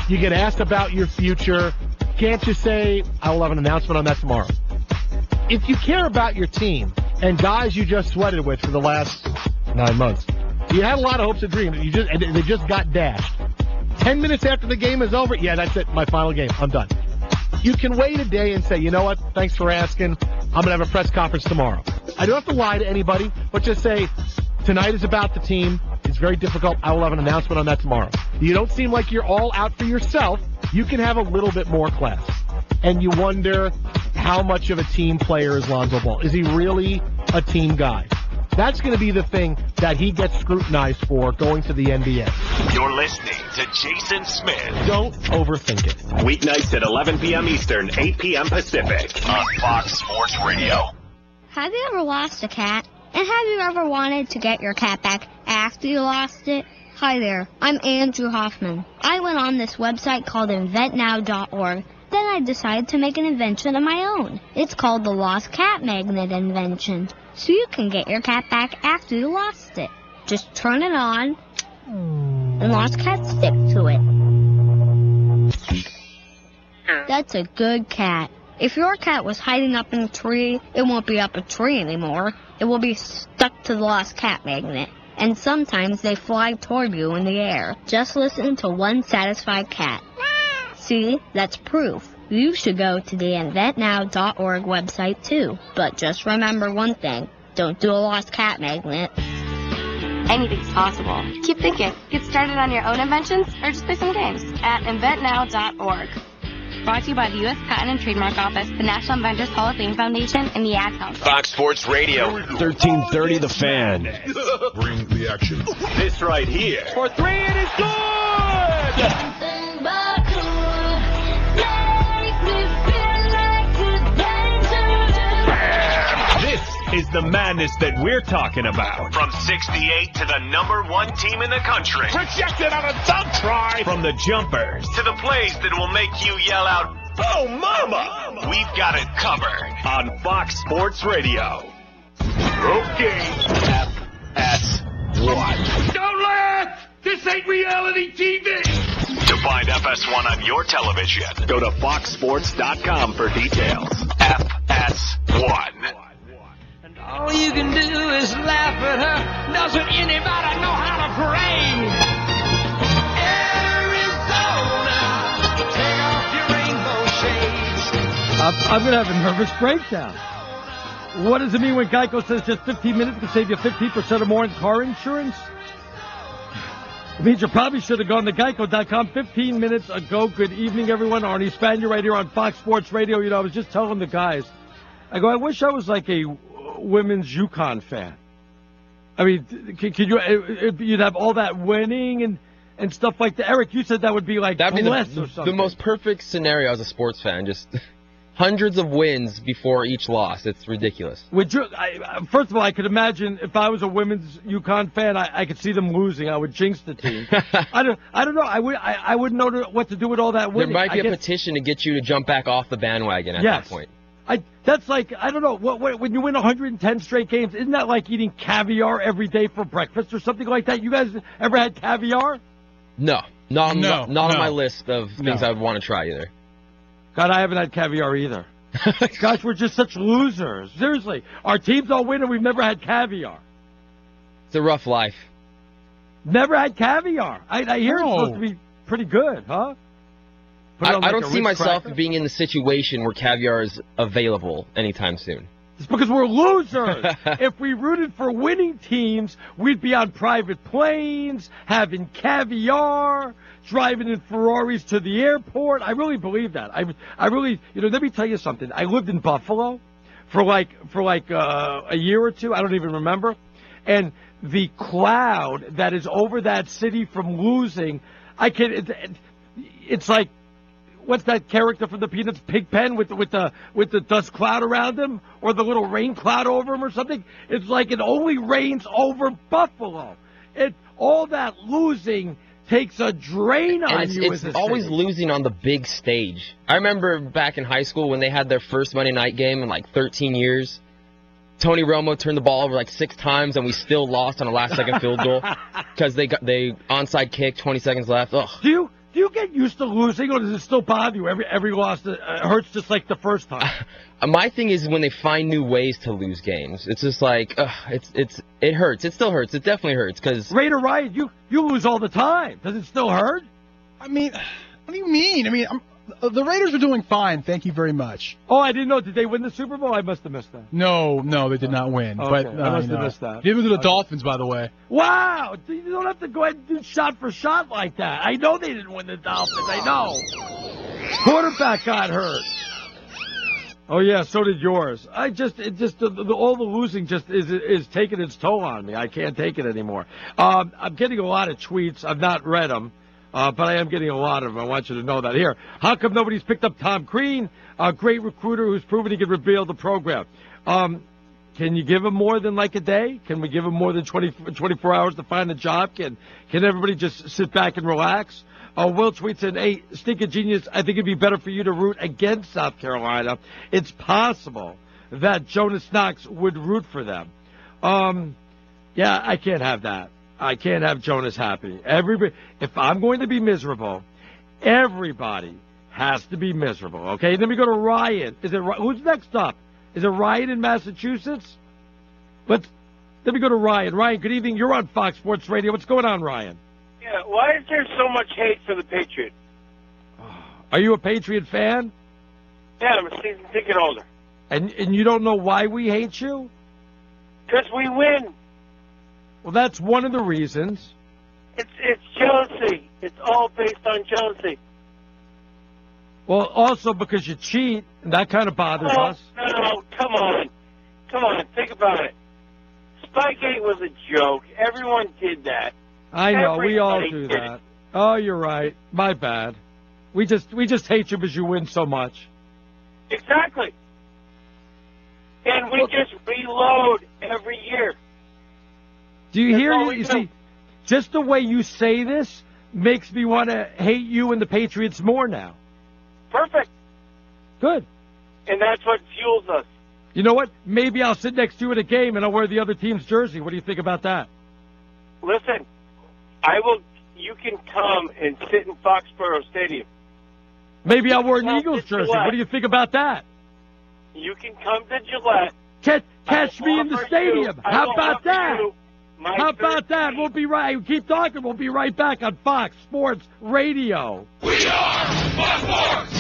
you get asked about your future. Can't you say, I will have an announcement on that tomorrow? If you care about your team and guys you just sweated with for the last 9 months, you had a lot of hopes and dreams, and they just got dashed. 10 minutes after the game is over, yeah, that's it, my final game, I'm done. You can wait a day and say, you know what, thanks for asking, I'm going to have a press conference tomorrow. I don't have to lie to anybody, but just say, tonight is about the team. It's very difficult. I will have an announcement on that tomorrow. You don't seem like you're all out for yourself. You can have a little bit more class. And you wonder how much of a team player is Lonzo Ball. Is he really a team guy? That's going to be the thing that he gets scrutinized for going to the NBA. You're listening to Jason Smith. Don't overthink it. Weeknights at 11 p.m. Eastern, 8 p.m. Pacific on Fox Sports Radio. Have you ever lost a cat? And have you ever wanted to get your cat back after you lost it? Hi there, I'm Andrew Hoffman. I went on this website called inventnow.org. Then I decided to make an invention of my own. It's called the Lost Cat Magnet Invention. So you can get your cat back after you lost it. Just turn it on, and lost cats stick to it. That's a good cat. If your cat was hiding up in a tree, it won't be up a tree anymore. It will be stuck to the lost cat magnet. And sometimes they fly toward you in the air. Just listen to one satisfied cat. See, that's proof. You should go to the inventnow.org website too. But just remember one thing. Don't do a lost cat magnet. Anything's possible. Keep thinking. Get started on your own inventions or just play some games at inventnow.org. Brought to you by the U.S. Patent and Trademark Office, the National Inventors Hall of Fame Foundation, and the Ad Council. Fox Sports Radio. 1330 The Fan. Bring the action. This right here. For three, it is good! Is the madness that we're talking about. From 68 to the #1 team in the country. Projected on a dunk try. From the jumpers to the plays that will make you yell out, "Oh, mama!" We've got it covered on Fox Sports Radio. Okay. FS1. Don't laugh! This ain't reality TV! To find FS1 on your television, go to foxsports.com for details. FS1. All you can do is laugh at her. Doesn't anybody know how to pray? Arizona, take off your rainbow shades. I'm going to have a nervous breakdown. What does it mean when Geico says just 15 minutes can save you 15% or more in car insurance? It means you probably should have gone to Geico.com 15 minutes ago. Good evening, everyone. Arnie Spanier right here on Fox Sports Radio. You know, I was just telling the guys, I go, I wish I was like a women's Yukon fan. I mean, could you? You'd have all that winning and stuff like that. Eric, you said that would be like that'd be or something. The most perfect scenario as a sports fan. Just hundreds of wins before each loss. It's ridiculous. Would you? First of all, I could imagine if I was a women's Yukon fan, I could see them losing. I would jinx the team. I don't know. I wouldn't know what to do with all that winning. There might be a petition to get you to jump back off the bandwagon at that point. That's like, I don't know, when you win 110 straight games, isn't that like eating caviar every day for breakfast or something like that? You guys ever had caviar? No. Not on my list of things I would want to try either. God, I haven't had caviar either. Gosh, we're just such losers. Seriously, our teams all win and we've never had caviar. It's a rough life. Never had caviar. I hear it's supposed to be pretty good, huh? I don't see myself being in the situation where caviar is available anytime soon. It's because we're losers. If we rooted for winning teams, we'd be on private planes, having caviar, driving in Ferraris to the airport. I really believe that. I really, let me tell you something. I lived in Buffalo for like a year or two. I don't even remember. And the cloud that is over that city from losing, it's like, what's that character from the Peanuts, Pigpen, with the dust cloud around him, or the little rain cloud over him or something? It's like it only rains over Buffalo. All that losing takes a drain on you. It's always losing on the big stage. I remember back in high school when they had their first Monday night game in like 13 years. Tony Romo turned the ball over like 6 times, and we still lost on a last-second field goal because they onside kick, 20 seconds left. Ugh. Do you get used to losing, or does it still bother you? Every loss hurts just like the first time. My thing is when they find new ways to lose games. It's just like it hurts. It still hurts. It definitely hurts because Raider Riot, you lose all the time. Does it still hurt? I mean, what do you mean? I mean, the Raiders are doing fine. Thank you very much. Oh, I didn't know. Did they win the Super Bowl? I must have missed that. No, they did not win. Okay. But I must have missed that. Neither did the Dolphins, by the way. Wow! You don't have to go ahead and do shot for shot like that. I know they didn't win the Dolphins. I know. Quarterback got hurt. Oh yeah, so did yours. All the losing just is taking its toll on me. I can't take it anymore. I'm getting a lot of tweets. I've not read them. But I am getting a lot of them. I want you to know that. Here, how come nobody's picked up Tom Crean, a great recruiter who's proven he can rebuild the program? Can you give him more than like a day? Can we give him more than 24 hours to find a job? Can everybody just sit back and relax? Will tweets in, hey, stinking genius, I think it'd be better for you to root against South Carolina. It's possible that Jonas Knox would root for them. Yeah, I can't have that. I can't have Jonas happy. If I'm going to be miserable, everybody has to be miserable. Okay, then we go to Ryan. Who's next up? Is it Ryan in Massachusetts? Then we go to Ryan. Ryan, good evening. You're on Fox Sports Radio. What's going on, Ryan? Yeah, why is there so much hate for the Patriots? Are you a Patriot fan? Yeah, I'm a season ticket holder. And you don't know why we hate you? Because we win. Well, that's one of the reasons. It's jealousy. It's all based on jealousy. Well, also because you cheat, and that kind of bothers us. No, come on. Come on, think about it. Spygate was a joke. Everyone did that. I know, we all Everybody do did that. it. Oh, you're right. My bad. We just hate you because you win so much. Exactly. And we just reload every year. Do you That's hear? all we You do. see, just the way you say this makes me want to hate you and the Patriots more now. Perfect. Good. And that's what fuels us. You know what? Maybe I'll sit next to you at a game and I'll wear the other team's jersey. What do you think about that? Listen, you can come and sit in Foxborough Stadium. Maybe I'll wear an Come Eagles to jersey. Gillette. What do you think about that? You can come to Gillette. Catch me in the stadium. How about that? my How about that? We'll be right. Keep talking. We'll be right back on Fox Sports Radio. We are Fox Sports.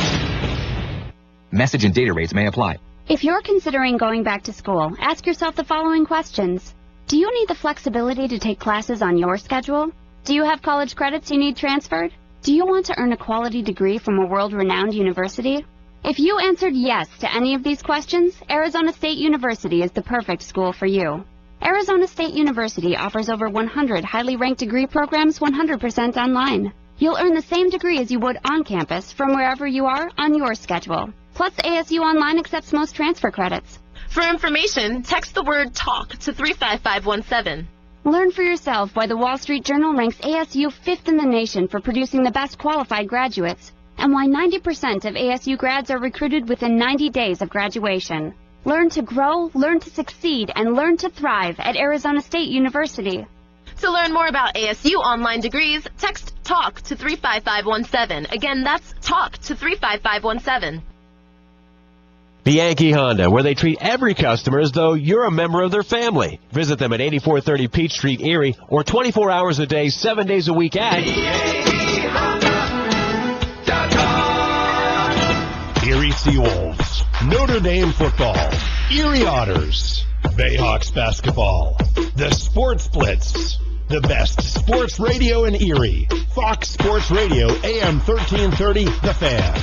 Message and data rates may apply. If you're considering going back to school, ask yourself the following questions. Do you need the flexibility to take classes on your schedule? Do you have college credits you need transferred? Do you want to earn a quality degree from a world-renowned university? If you answered yes to any of these questions, Arizona State University is the perfect school for you. Arizona State University offers over 100 highly ranked degree programs 100% online. You'll earn the same degree as you would on campus from wherever you are on your schedule. Plus, ASU Online accepts most transfer credits. For information, text the word TALK to 35517. Learn for yourself why the Wall Street Journal ranks ASU 5th in the nation for producing the best qualified graduates, and why 90% of ASU grads are recruited within 90 days of graduation. Learn to grow, learn to succeed, and learn to thrive at Arizona State University. To learn more about ASU online degrees, text TALK to 35517. Again, that's TALK to 35517. The Yankee Honda, where they treat every customer as though you're a member of their family. Visit them at 8430 Peach Street, Erie, or 24 hours a day, 7 days a week at Erie Seawolves, Notre Dame football, Erie Otters, Bayhawks basketball, the Sports Blitz, the best sports radio in Erie, Fox Sports Radio, AM 1330, The Fan.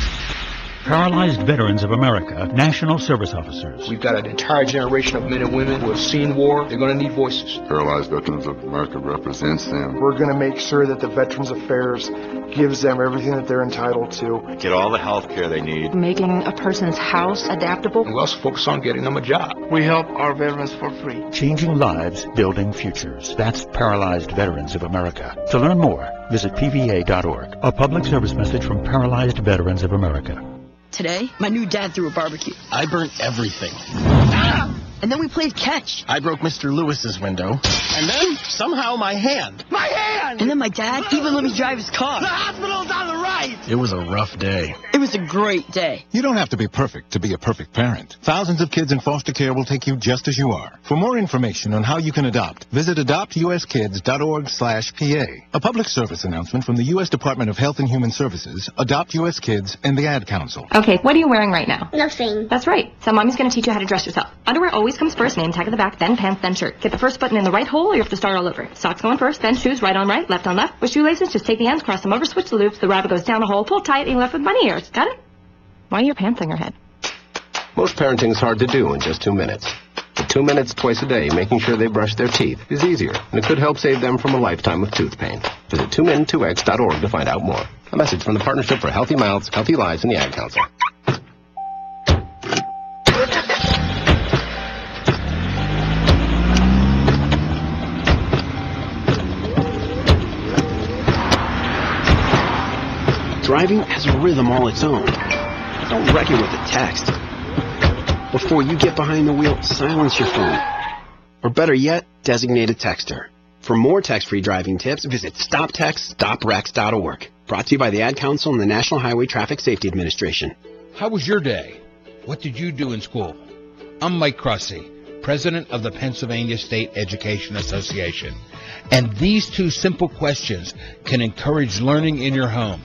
Paralyzed Veterans of America, National Service Officers. We've got an entire generation of men and women who have seen war. They're going to need voices. Paralyzed Veterans of America represents them. We're going to make sure that the Veterans Affairs gives them everything that they're entitled to. Get all the health care they need. Making a person's house adaptable. We also focus on getting them a job. We help our veterans for free. Changing lives, building futures. That's Paralyzed Veterans of America. To learn more, visit pva.org. A public service message from Paralyzed Veterans of America. Today, my new dad threw a barbecue. I burnt everything. And then we played catch. I broke Mr. Lewis's window. And then, somehow, my hand. My hand! And then my dad even let me drive his car. The hospital's on the right! It was a rough day. It was a great day. You don't have to be perfect to be a perfect parent. Thousands of kids in foster care will take you just as you are. For more information on how you can adopt, visit adoptuskids.org/PA. A public service announcement from the U.S. Department of Health and Human Services, Adopt U.S. Kids, and the Ad Council. Okay, what are you wearing right now? Nothing. That's right. So mommy's going to teach you how to dress yourself. Underwear always comes first, name tag at the back, then pants, then shirt. Get the first button in the right hole or you have to start all over. Socks going first, then shoes, right on right, left on left. With shoelaces, just take the ends, cross them over, switch the loops, the rabbit goes down the hole, pull tight, and you're left with bunny ears. Got it? Why are your pants on your head? Most parenting is hard to do in just 2 minutes. But 2 minutes twice a day making sure they brush their teeth is easier, and it could help save them from a lifetime of tooth pain. Visit 2min2x.org to find out more. A message from the Partnership for Healthy Mouths, Healthy Lives, and the Ad Council. Driving has a rhythm all its own. Don't wreck it with a text. Before you get behind the wheel, silence your phone. Or better yet, designate a texter. For more text-free driving tips, visit StopTextStopWrecks.org. Brought to you by the Ad Council and the National Highway Traffic Safety Administration. How was your day? What did you do in school? I'm Mike Crossie, president of the Pennsylvania State Education Association. And these two simple questions can encourage learning in your home.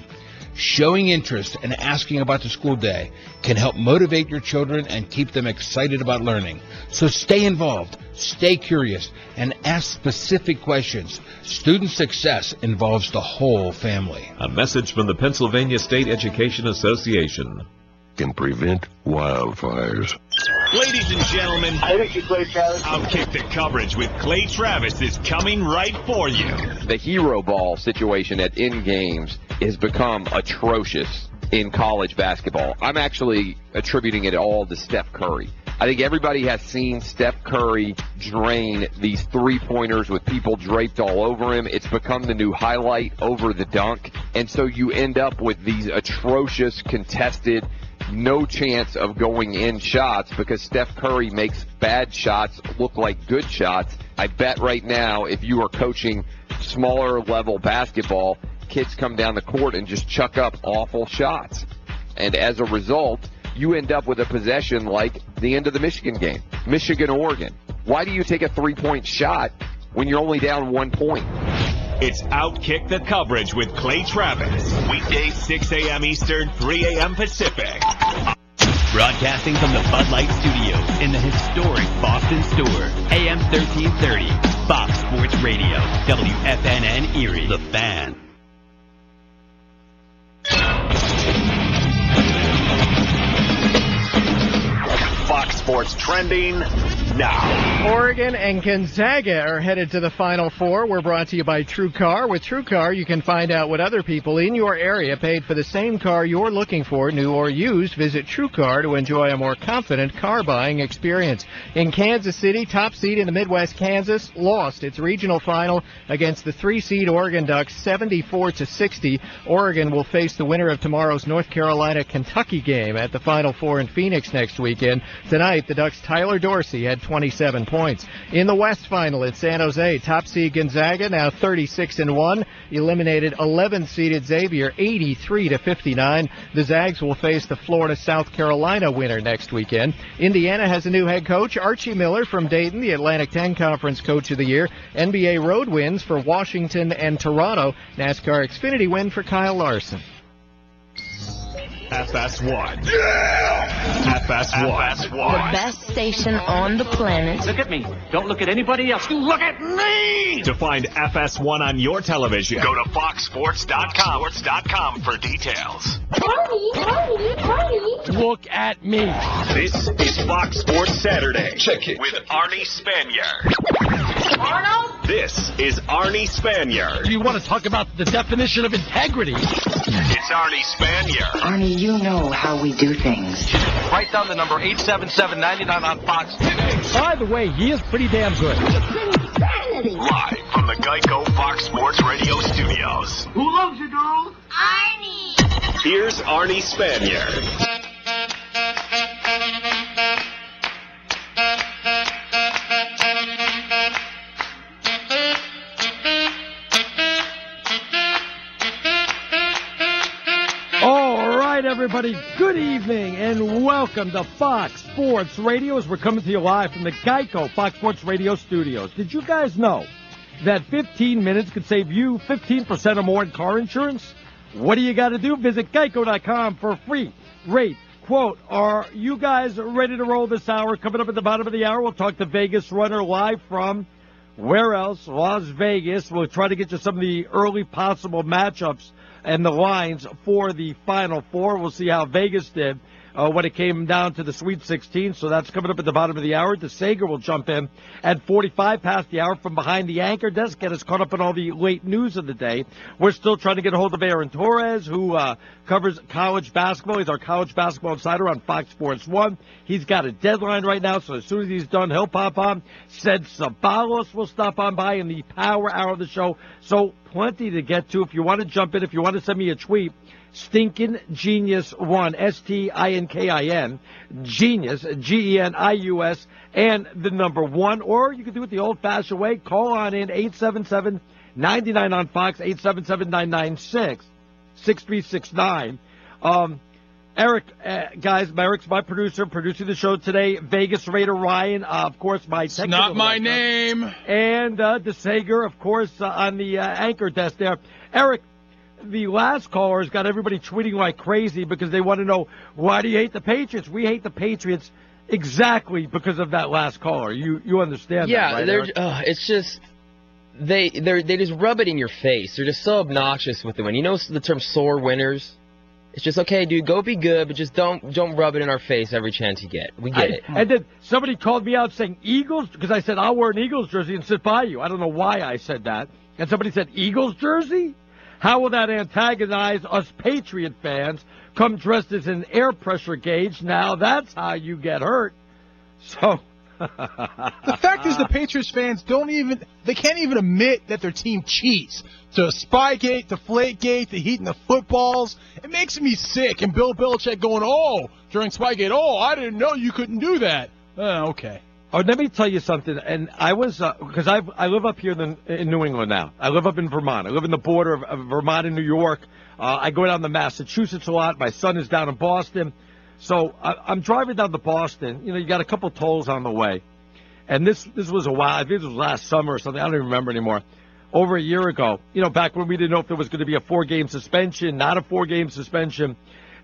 Showing interest and asking about the school day can help motivate your children and keep them excited about learning. So stay involved, stay curious, and ask specific questions. Student success involves the whole family. A message from the Pennsylvania State Education Association. Can prevent wildfires. Ladies and gentlemen, I think you Clay Travis. Outkick the Coverage with Clay Travis is coming right for you. The hero ball situation at in games has become atrocious in college basketball. I'm actually attributing it all to Steph Curry. I think everybody has seen Steph Curry drain these three-pointers with people draped all over him. It's become the new highlight over the dunk. And so you end up with these atrocious, contested, no chance of going in shots because Steph Curry makes bad shots look like good shots. I bet right now if you are coaching smaller level basketball, kids come down the court and just chuck up awful shots. And as a result, you end up with a possession like the end of the Michigan game, Michigan-Oregon. Why do you take a three-point shot when you're only down 1 point? It's Outkick the Coverage with Clay Travis. Weekdays 6 a.m. Eastern, 3 a.m. Pacific. Broadcasting from the Bud Light Studios in the historic Boston Store. AM 1330. Fox Sports Radio. WFNN Erie. The Fan. Fox Sports trending now. Oregon and Gonzaga are headed to the Final Four. We're brought to you by TrueCar. With TrueCar, you can find out what other people in your area paid for the same car you're looking for, new or used. Visit TrueCar to enjoy a more confident car buying experience. In Kansas City, top seed in the Midwest, Kansas, lost its regional final against the 3-seed Oregon Ducks 74-60. Oregon will face the winner of tomorrow's North Carolina-Kentucky game at the Final Four in Phoenix next weekend. Tonight, the Ducks' Tyler Dorsey had 27 points. In the West Final at San Jose, top seed Gonzaga, now 36-1, eliminated 11-seeded Xavier 83-59. The Zags will face the Florida-South Carolina winner next weekend. Indiana has a new head coach, Archie Miller from Dayton, the Atlantic 10 Conference Coach of the Year. NBA road wins for Washington and Toronto. NASCAR Xfinity win for Kyle Larson. FS1. Yeah! FS1. The best station on the planet. Look at me. Don't look at anybody else. You look at me! To find FS1 on your television, go to foxsports.com for details. Look at me. This is Fox Sports Saturday. Check it. With Arnie Spanier. Arnold? This is Arnie Spanier. You want to talk about the definition of integrity? It's Arnie Spanier. Arnie, you know how we do things. Write down the number 877-99 on Fox today. By the way, he is pretty damn good. Live from the Geico Fox Sports Radio studios. Who loves you, girl? Arnie! Here's Arnie Spanier. Everybody, good evening and welcome to Fox Sports Radio as we're coming to you live from the Geico Fox Sports Radio studios. Did you guys know that 15 minutes could save you 15% or more in car insurance? What do you got to do? Visit geico.com for a free rate quote. Are you guys ready to roll this hour? Coming up at the bottom of the hour, we'll talk to Vegas Runner live from where else? Las Vegas. We'll try to get you some of the early possible matchups and the lines for the Final Four. We'll see how Vegas did when it came down to the Sweet 16. So that's coming up at the bottom of the hour. DeSager will jump in at 45 past the hour from behind the anchor desk. Get us caught up in all the late news of the day. We're still trying to get a hold of Aaron Torres, who covers college basketball. He's our college basketball insider on Fox Sports 1. He's got a deadline right now, so as soon as he's done, he'll pop on. Said Sabalos will stop on by in the power hour of the show. So plenty to get to. If you want to jump in, if you want to send me a tweet, Stinkin' Genius 1, STINKIN, Genius, GENIUS, and the number 1. Or you can do it the old-fashioned way. Call on in 877-99 on Fox, 877-996-6369. Eric, guys, Eric's my producer, producing the show today. Vegas Raider Ryan, of course, my technical not my name. And DeSager, of course, on the anchor desk there. Eric, the last callers got everybody tweeting like crazy because they want to know, why do you hate the Patriots? We hate the Patriots exactly because of that last caller. You understand that, right, Eric? It's just they just rub it in your face. They're just so obnoxious with it. When you know the term sore winners, it's just, okay, dude, go be good, but just don't rub it in our face every chance you get. We get it. And then somebody called me out saying Eagles, because I said I'll wear an Eagles jersey and sit by you. I don't know why I said that. And somebody said, Eagles jersey? How will that antagonize us Patriot fans? Come dressed as an air pressure gauge. Now that's how you get hurt. So the fact is, the Patriots fans can't even admit that their team cheats. To Spygate, to Flategate, to heating the footballs. It makes me sick. And Bill Belichick going, during Spygate, I didn't know you couldn't do that. Okay. Oh, let me tell you something. And I was, because I live up here in New England now. I live up in Vermont. I live in the border of Vermont and New York. I go down to Massachusetts a lot. My son is down in Boston. So I'm driving down to Boston. You got a couple tolls on the way. And this was a while. I think it was last summer or something. I don't even remember anymore. Over a year ago, back when we didn't know if there was going to be a 4-game suspension, not a 4-game suspension.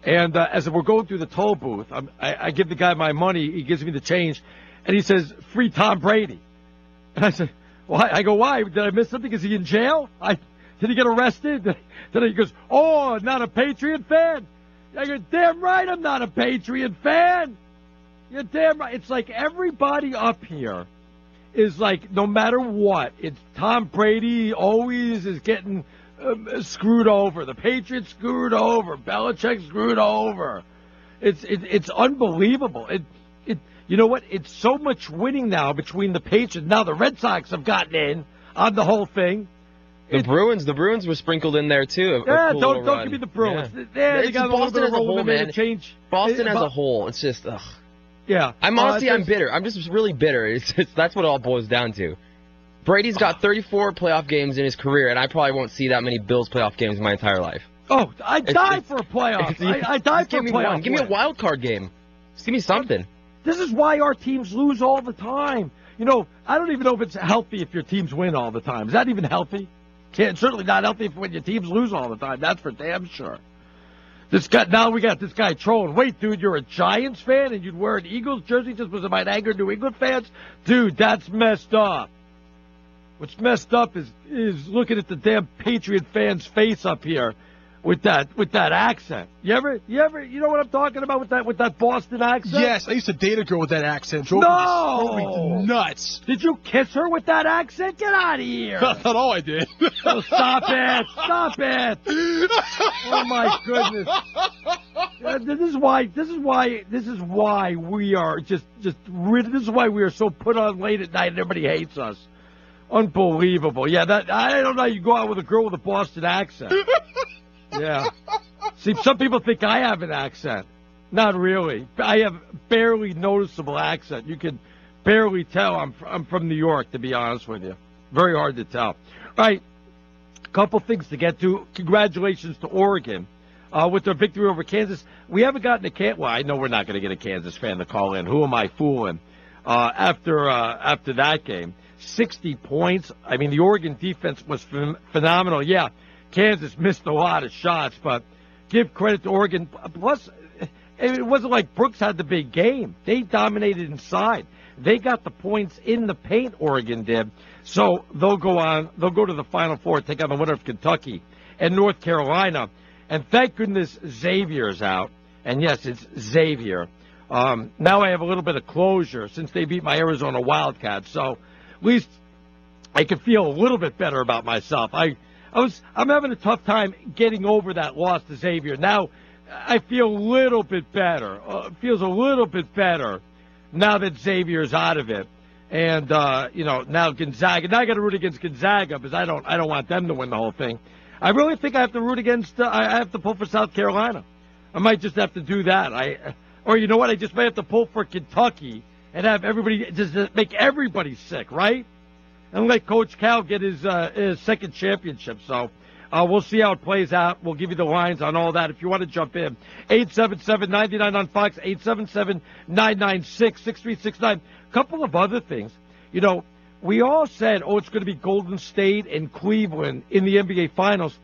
And as we're going through the toll booth, I give the guy my money. He gives me the change. And he says, free Tom Brady. And I said, why? I go, why? Did I miss something? Is he in jail? Did he get arrested? Then he goes, not a Patriot fan? I go, damn right I'm not a Patriot fan. You're damn right. It's like everybody up here is like, no matter what, it's Tom Brady always is getting screwed over. The Patriots screwed over. Belichick screwed over. It's unbelievable. You know what? It's so much winning now between the Patriots. Now the Red Sox have gotten in on the whole thing. The Bruins were sprinkled in there too. Don't give me the Bruins. Yeah. They got Boston as a whole, man. Change. Boston as a whole, it's just ugh. Yeah. I'm bitter. I'm just really bitter. That's what it all boils down to. Brady's got 34 playoff games in his career, and I probably won't see that many Bills playoff games in my entire life. Oh, I die for a playoff. I die for a playoff. Give me a wild card game. Just give me something. This is why our teams lose all the time. I don't even know if it's healthy if your teams win all the time. Is that even healthy? It's certainly not healthy when your teams lose all the time. That's for damn sure. Now we got this guy trolling. Wait, dude, you're a Giants fan and you'd wear an Eagles jersey just because it might anger New England fans? Dude, that's messed up. What's messed up is looking at the damn Patriot fan's face up here with that accent. You know what I'm talking about with that Boston accent? Yes, I used to date a girl with that accent. Drove me nuts. Did you kiss her with that accent? Get out of here. That's not all I did. Oh, stop it. Stop it. Oh my goodness. This is why we are this is why we are so put on late at night and everybody hates us. Unbelievable. Yeah, I don't know how you go out with a girl with a Boston accent. Yeah. See, some people think I have an accent. Not really. I have barely noticeable accent. You can barely tell I'm from New York, to be honest with you. Very hard to tell. All right. A couple things to get to. Congratulations to Oregon with their victory over Kansas. We haven't gotten a Kansas. Well, I know we're not going to get a Kansas fan to call in. Who am I fooling? After that game, 60 points. I mean, the Oregon defense was phenomenal. Yeah. Kansas missed a lot of shots, but give credit to Oregon. Plus, it wasn't like Brooks had the big game. They dominated inside. They got the points in the paint, Oregon did. So they'll go to the Final Four, take on the winner of Kentucky and North Carolina. And thank goodness Xavier's out. And yes, it's Xavier. Now I have a little bit of closure since they beat my Arizona Wildcats. So at least I can feel a little bit better about myself. I'm having a tough time getting over that loss to Xavier. Now, I feel a little bit better. Feels a little bit better now that Xavier's out of it. And now Gonzaga. Now I got to root against Gonzaga because I don't want them to win the whole thing. I really think I have to root against. I have to pull for South Carolina. I might just have to do that. Or you know what? I just might have to pull for Kentucky and have everybody just make everybody sick, right? And let Coach Cal get his second championship. So we'll see how it plays out. We'll give you the lines on all that if you want to jump in. 877-99 on Fox, 877-996-6369. A couple of other things. We all said, it's going to be Golden State and Cleveland in the NBA Finals.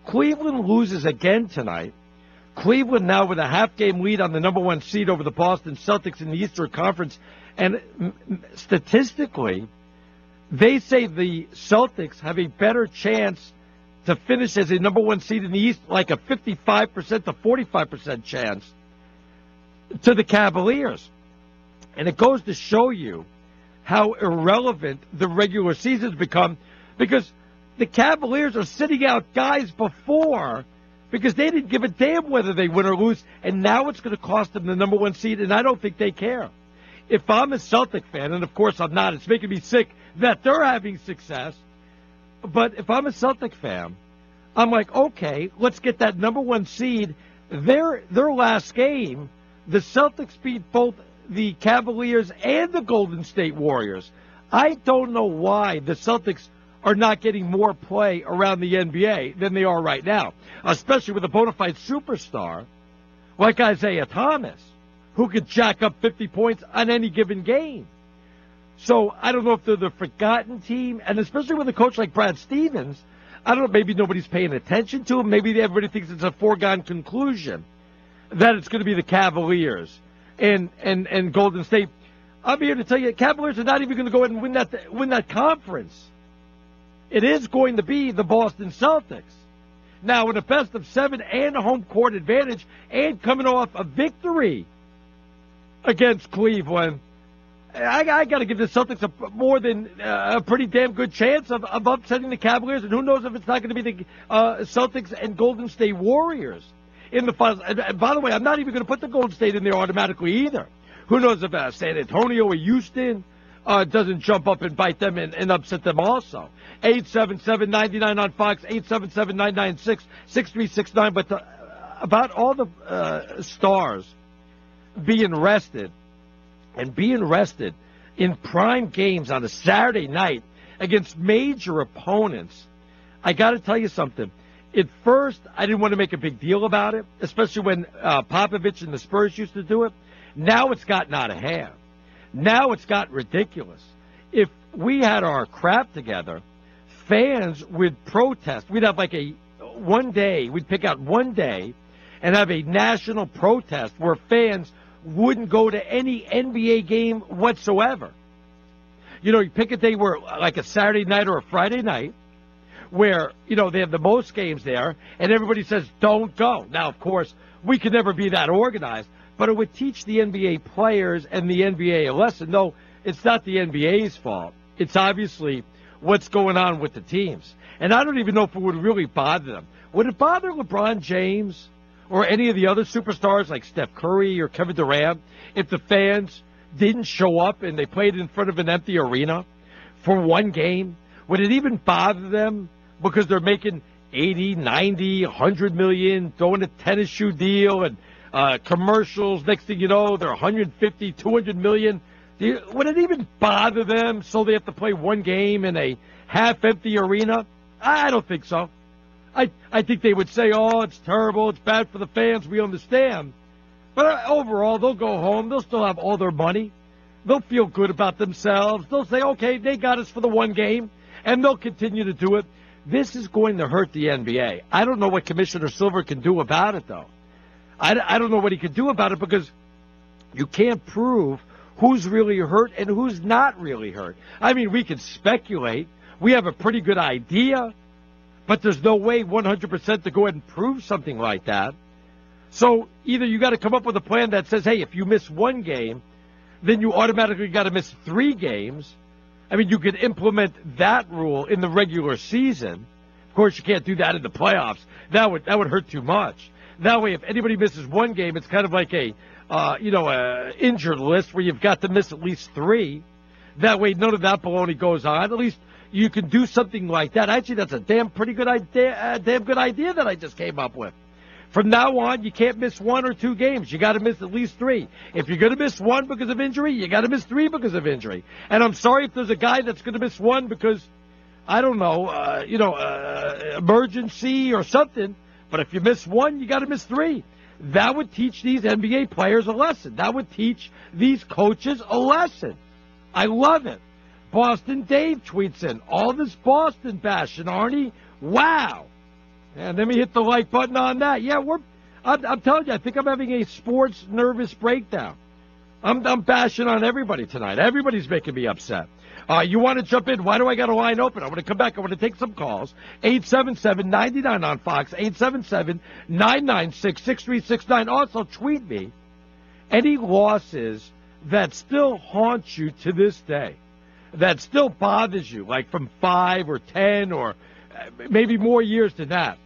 Cleveland loses again tonight, Cleveland now with a half-game lead on the number 1 seed over the Boston Celtics in the Eastern Conference, and statistically, they say the Celtics have a better chance to finish as a number 1 seed in the East, like a 55% to 45% chance to the Cavaliers. And it goes to show you how irrelevant the regular season's become, because the Cavaliers are sitting out guys before because they didn't give a damn whether they win or lose, and now it's going to cost them the number 1 seed, and I don't think they care. If I'm a Celtic fan, and of course I'm not, it's making me sick that they're having success, but if I'm a Celtic fan, I'm like, okay, let's get that number 1 seed. Their last game, the Celtics beat both the Cavaliers and the Golden State Warriors. I don't know why the Celtics are not getting more play around the NBA than they are right now, especially with a bona fide superstar like Isaiah Thomas, who could jack up 50 points on any given game. So I don't know if they're the forgotten team, and especially with a coach like Brad Stevens, I don't know, maybe nobody's paying attention to him. Maybe everybody thinks it's a foregone conclusion that it's going to be the Cavaliers and Golden State. I'm here to tell you, Cavaliers are not even going to go ahead and win that conference. It is going to be the Boston Celtics. Now, in a best of 7 and a home court advantage, and coming off a victory against Cleveland, I got to give the Celtics more than a pretty damn good chance of upsetting the Cavaliers, and who knows if it's not going to be the Celtics and Golden State Warriors in the finals. And by the way, I'm not even going to put the Golden State in there automatically either. Who knows if San Antonio or Houston doesn't jump up and bite them and upset them also. 877-99 on Fox, 877-996-6369. But about all the stars being rested, and being rested in prime games on a Saturday night against major opponents, I got to tell you something. At first, I didn't want to make a big deal about it, especially when Popovich and the Spurs used to do it. Now it's gotten out of hand. Now it's gotten ridiculous. If we had our crap together, fans would protest. We'd have like one day, we'd pick out one day and have a national protest where fans wouldn't go to any NBA game whatsoever. You know, you pick a day where, like a Saturday night or a Friday night, where, you know, they have the most games there, and everybody says, don't go. Now, of course, we could never be that organized, but it would teach the NBA players and the NBA a lesson. No, it's not the NBA's fault. It's obviously what's going on with the teams. And I don't even know if it would really bother them. Would it bother LeBron James or any of the other superstars like Steph Curry or Kevin Durant if the fans didn't show up and they played in front of an empty arena for one game? Would it even bother them because they're making 80, 90, 100 million, throwing a tennis shoe deal and commercials? Next thing you know, they're 150, 200 million. Would it even bother them so they have to play one game in a half-empty arena? I don't think so. I think they would say, oh, it's terrible, it's bad for the fans, we understand. But overall, they'll go home, they'll still have all their money, they'll feel good about themselves, they'll say, okay, they got us for the one game, and they'll continue to do it. This is going to hurt the NBA. I don't know what Commissioner Silver can do about it, though. I don't know what he can do about it because you can't prove who's really hurt and who's not really hurt. I mean, we can speculate. We have a pretty good idea, but there's no way 100% to go ahead and prove something like that. So either you got to come up with a plan that says, hey, if you miss one game, then you automatically got to miss 3 games. I mean, you could implement that rule in the regular season. Of course, you can't do that in the playoffs. That would hurt too much. That way, if anybody misses one game, it's kind of like a injured list where you've got to miss at least 3. That way, none of that baloney goes on. At least you can do something like that. Actually, that's a damn good idea that I just came up with. From now on, you can't miss 1 or 2 games. You got to miss at least 3. If you're going to miss 1 because of injury, you got to miss 3 because of injury. And I'm sorry if there's a guy that's going to miss 1 because, I don't know, emergency or something. But if you miss 1, you got to miss 3. That would teach these NBA players a lesson. That would teach these coaches a lesson. I love it. Boston Dave tweets in, all this Boston bashing, Arnie. Wow. And then we hit the like button on that. Yeah, I'm telling you, I think I'm having a sports nervous breakdown. I'm bashing on everybody tonight. Everybody's making me upset. You want to jump in? Why do I got a line open? I want to come back. I want to take some calls. 877-99 on Fox. 877-996-6369. Also, tweet me any losses that still haunt you to this day, that still bothers you, like from 5 or 10 or maybe more years than that.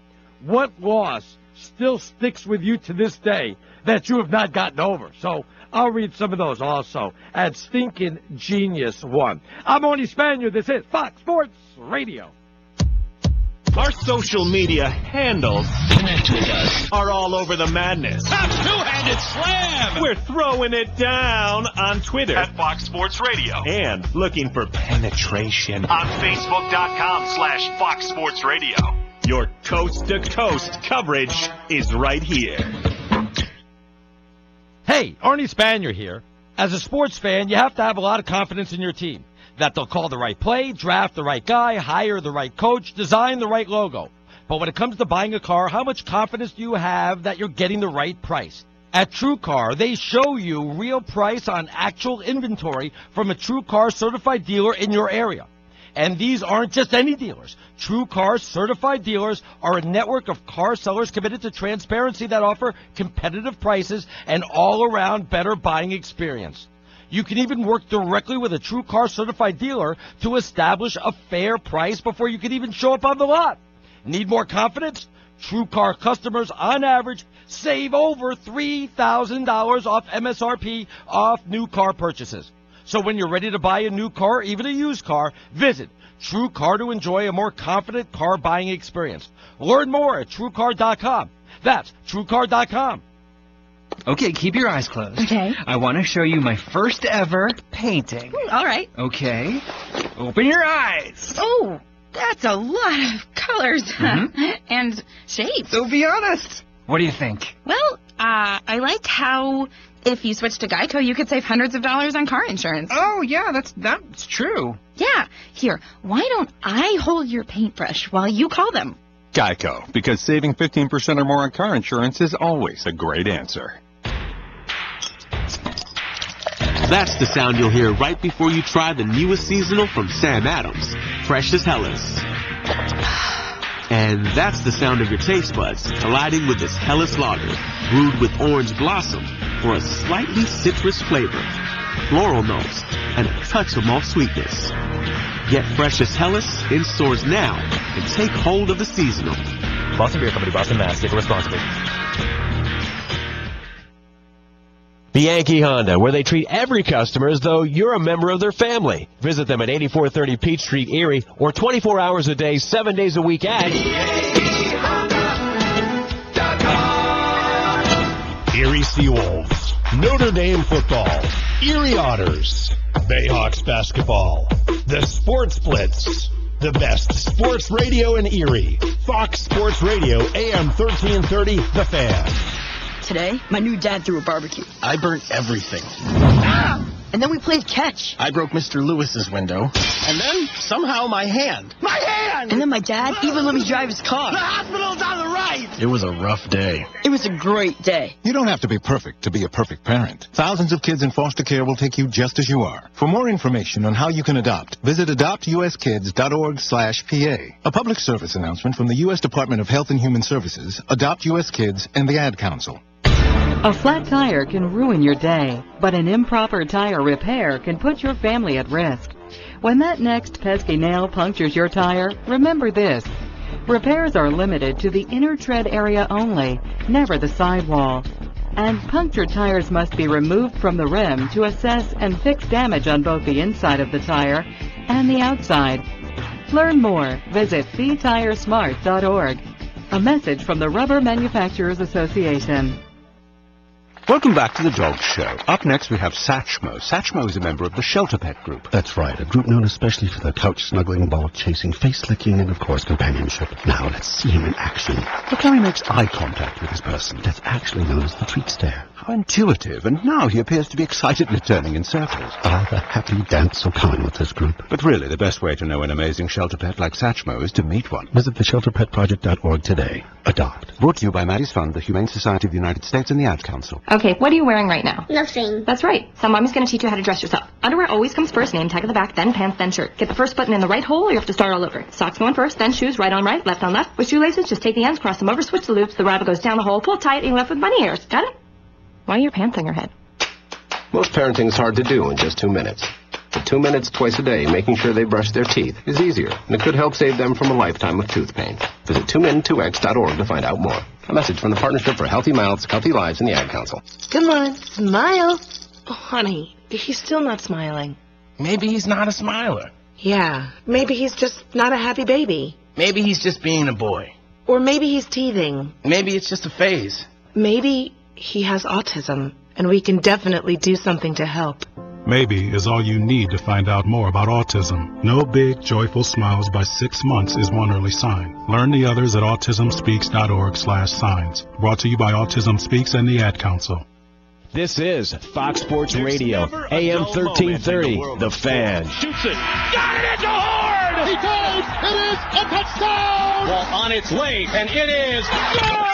What loss still sticks with you to this day that you have not gotten over? So I'll read some of those also at Stinkin' Genius 1. I'm Arnie Spanier. This is Fox Sports Radio. Our social media handles are all over the madness. Top two-handed slam! We're throwing it down on Twitter At Fox Sports Radio. and looking for penetration On Facebook.com/Fox Sports Radio. Your coast-to-coast coverage is right here. Hey, Arnie Spanier here. As a sports fan, you have to have a lot of confidence in your team, that they'll call the right play, draft the right guy, hire the right coach, design the right logo. But when it comes to buying a car, how much confidence do you have that you're getting the right price? At TrueCar, they show you real price on actual inventory from a TrueCar certified dealer in your area. And these aren't just any dealers. TrueCar certified dealers are a network of car sellers committed to transparency that offer competitive prices and all-around better buying experience. You can even work directly with a TrueCar certified dealer to establish a fair price before you can even show up on the lot. Need more confidence? TrueCar customers, on average, save over $3,000 off MSRP off new car purchases. So when you're ready to buy a new car, even a used car, visit TrueCar to enjoy a more confident car buying experience. Learn more at TrueCar.com. That's TrueCar.com. Okay, keep your eyes closed. Okay. I want to show you my first ever painting. All right. Okay. Open your eyes. Oh, that's a lot of colors and shapes. So be honest. What do you think? Well, I like how if you switch to Geico, you could save hundreds of dollars on car insurance. Oh, yeah, that's true. Yeah. Here, why don't I hold your paintbrush while you call them? Geico, because saving 15% or more on car insurance is always a great answer. That's the sound you'll hear right before you try the newest seasonal from Sam Adams, Fresh as Hellas. And that's the sound of your taste buds colliding with this Hellas lager, brewed with orange blossom for a slightly citrus flavor, floral notes, and a touch of malt sweetness. Get Fresh as Hellas in stores now and take hold of the seasonal. Boston Beer Company, Boston, Mass. Drink responsibly. The Yankee Honda, where they treat every customer as though you're a member of their family. Visit them at 8430 Peach Street, Erie, or 24 hours a day, 7 days a week at Erie Seawolves, Notre Dame football, Erie Otters, Bayhawks basketball, the Sports Blitz, the best sports radio in Erie, Fox Sports Radio, AM 1330, The Fan. Today, my new dad threw a barbecue. I burnt everything. And then we played catch. I broke Mr. Lewis's window. And then, somehow, my hand. My hand! And then my dad even let me drive his car. The hospital's on the right! It was a rough day. It was a great day. You don't have to be perfect to be a perfect parent. Thousands of kids in foster care will take you just as you are. For more information on how you can adopt, visit adoptuskids.org/PA. A public service announcement from the U.S. Department of Health and Human Services, Adopt U.S. Kids, and the Ad Council. A flat tire can ruin your day, but an improper tire repair can put your family at risk. When that next pesky nail punctures your tire, remember this. Repairs are limited to the inner tread area only, never the sidewall. And punctured tires must be removed from the rim to assess and fix damage on both the inside of the tire and the outside. Learn more. Visit FeeTireSmart.org. A message from the Rubber Manufacturers Association. Welcome back to the Dog Show. Up next, we have Satchmo. Satchmo is a member of the Shelter Pet Group. That's right, a group known especially for their couch-snuggling, ball-chasing, face-licking, and, of course, companionship. Now, let's see him in action. Look how he makes eye contact with his person. That's actually known as the treat stare. How intuitive, and now he appears to be excitedly turning in circles. Ah, the happy dance so common with this group. But really, the best way to know an amazing shelter pet like Satchmo is to meet one. Visit theshelterpetproject.org today. Adopt. Brought to you by Maddie's Fund, the Humane Society of the United States, and the Ad Council. Okay, what are you wearing right now? Nothing. That's right. So Mommy's going to teach you how to dress yourself. Underwear always comes first, name tag at the back, then pants, then shirt. Get the first button in the right hole or you have to start all over. Socks going first, then shoes, right on right, left on left. With shoelaces, just take the ends, cross them over, switch the loops, the rabbit goes down the hole, pull tight, and you're left with bunny ears. Got it? Why are your pants on your head? Most parenting is hard to do in just 2 minutes. But 2 minutes twice a day making sure they brush their teeth is easier, and it could help save them from a lifetime of tooth pain. Visit 2min2x.org to find out more. A message from the Partnership for Healthy Mouths, Healthy Lives, and the Ad Council. Come on, smile. Oh, honey, he's still not smiling. Maybe he's not a smiler. Yeah, maybe he's just not a happy baby. Maybe he's just being a boy. Or maybe he's teething. Maybe it's just a phase. Maybe he has autism, and we can definitely do something to help. Maybe is all you need to find out more about autism. No big, joyful smiles by 6 months is one early sign. Learn the others at autismspeaks.org/signs. Brought to you by Autism Speaks and the Ad Council. This is Fox Sports Radio, AM 1330, The Fan. Shoots it. Got it at the horn! He goes! It is a touchdown! Ball on its way, and it is good!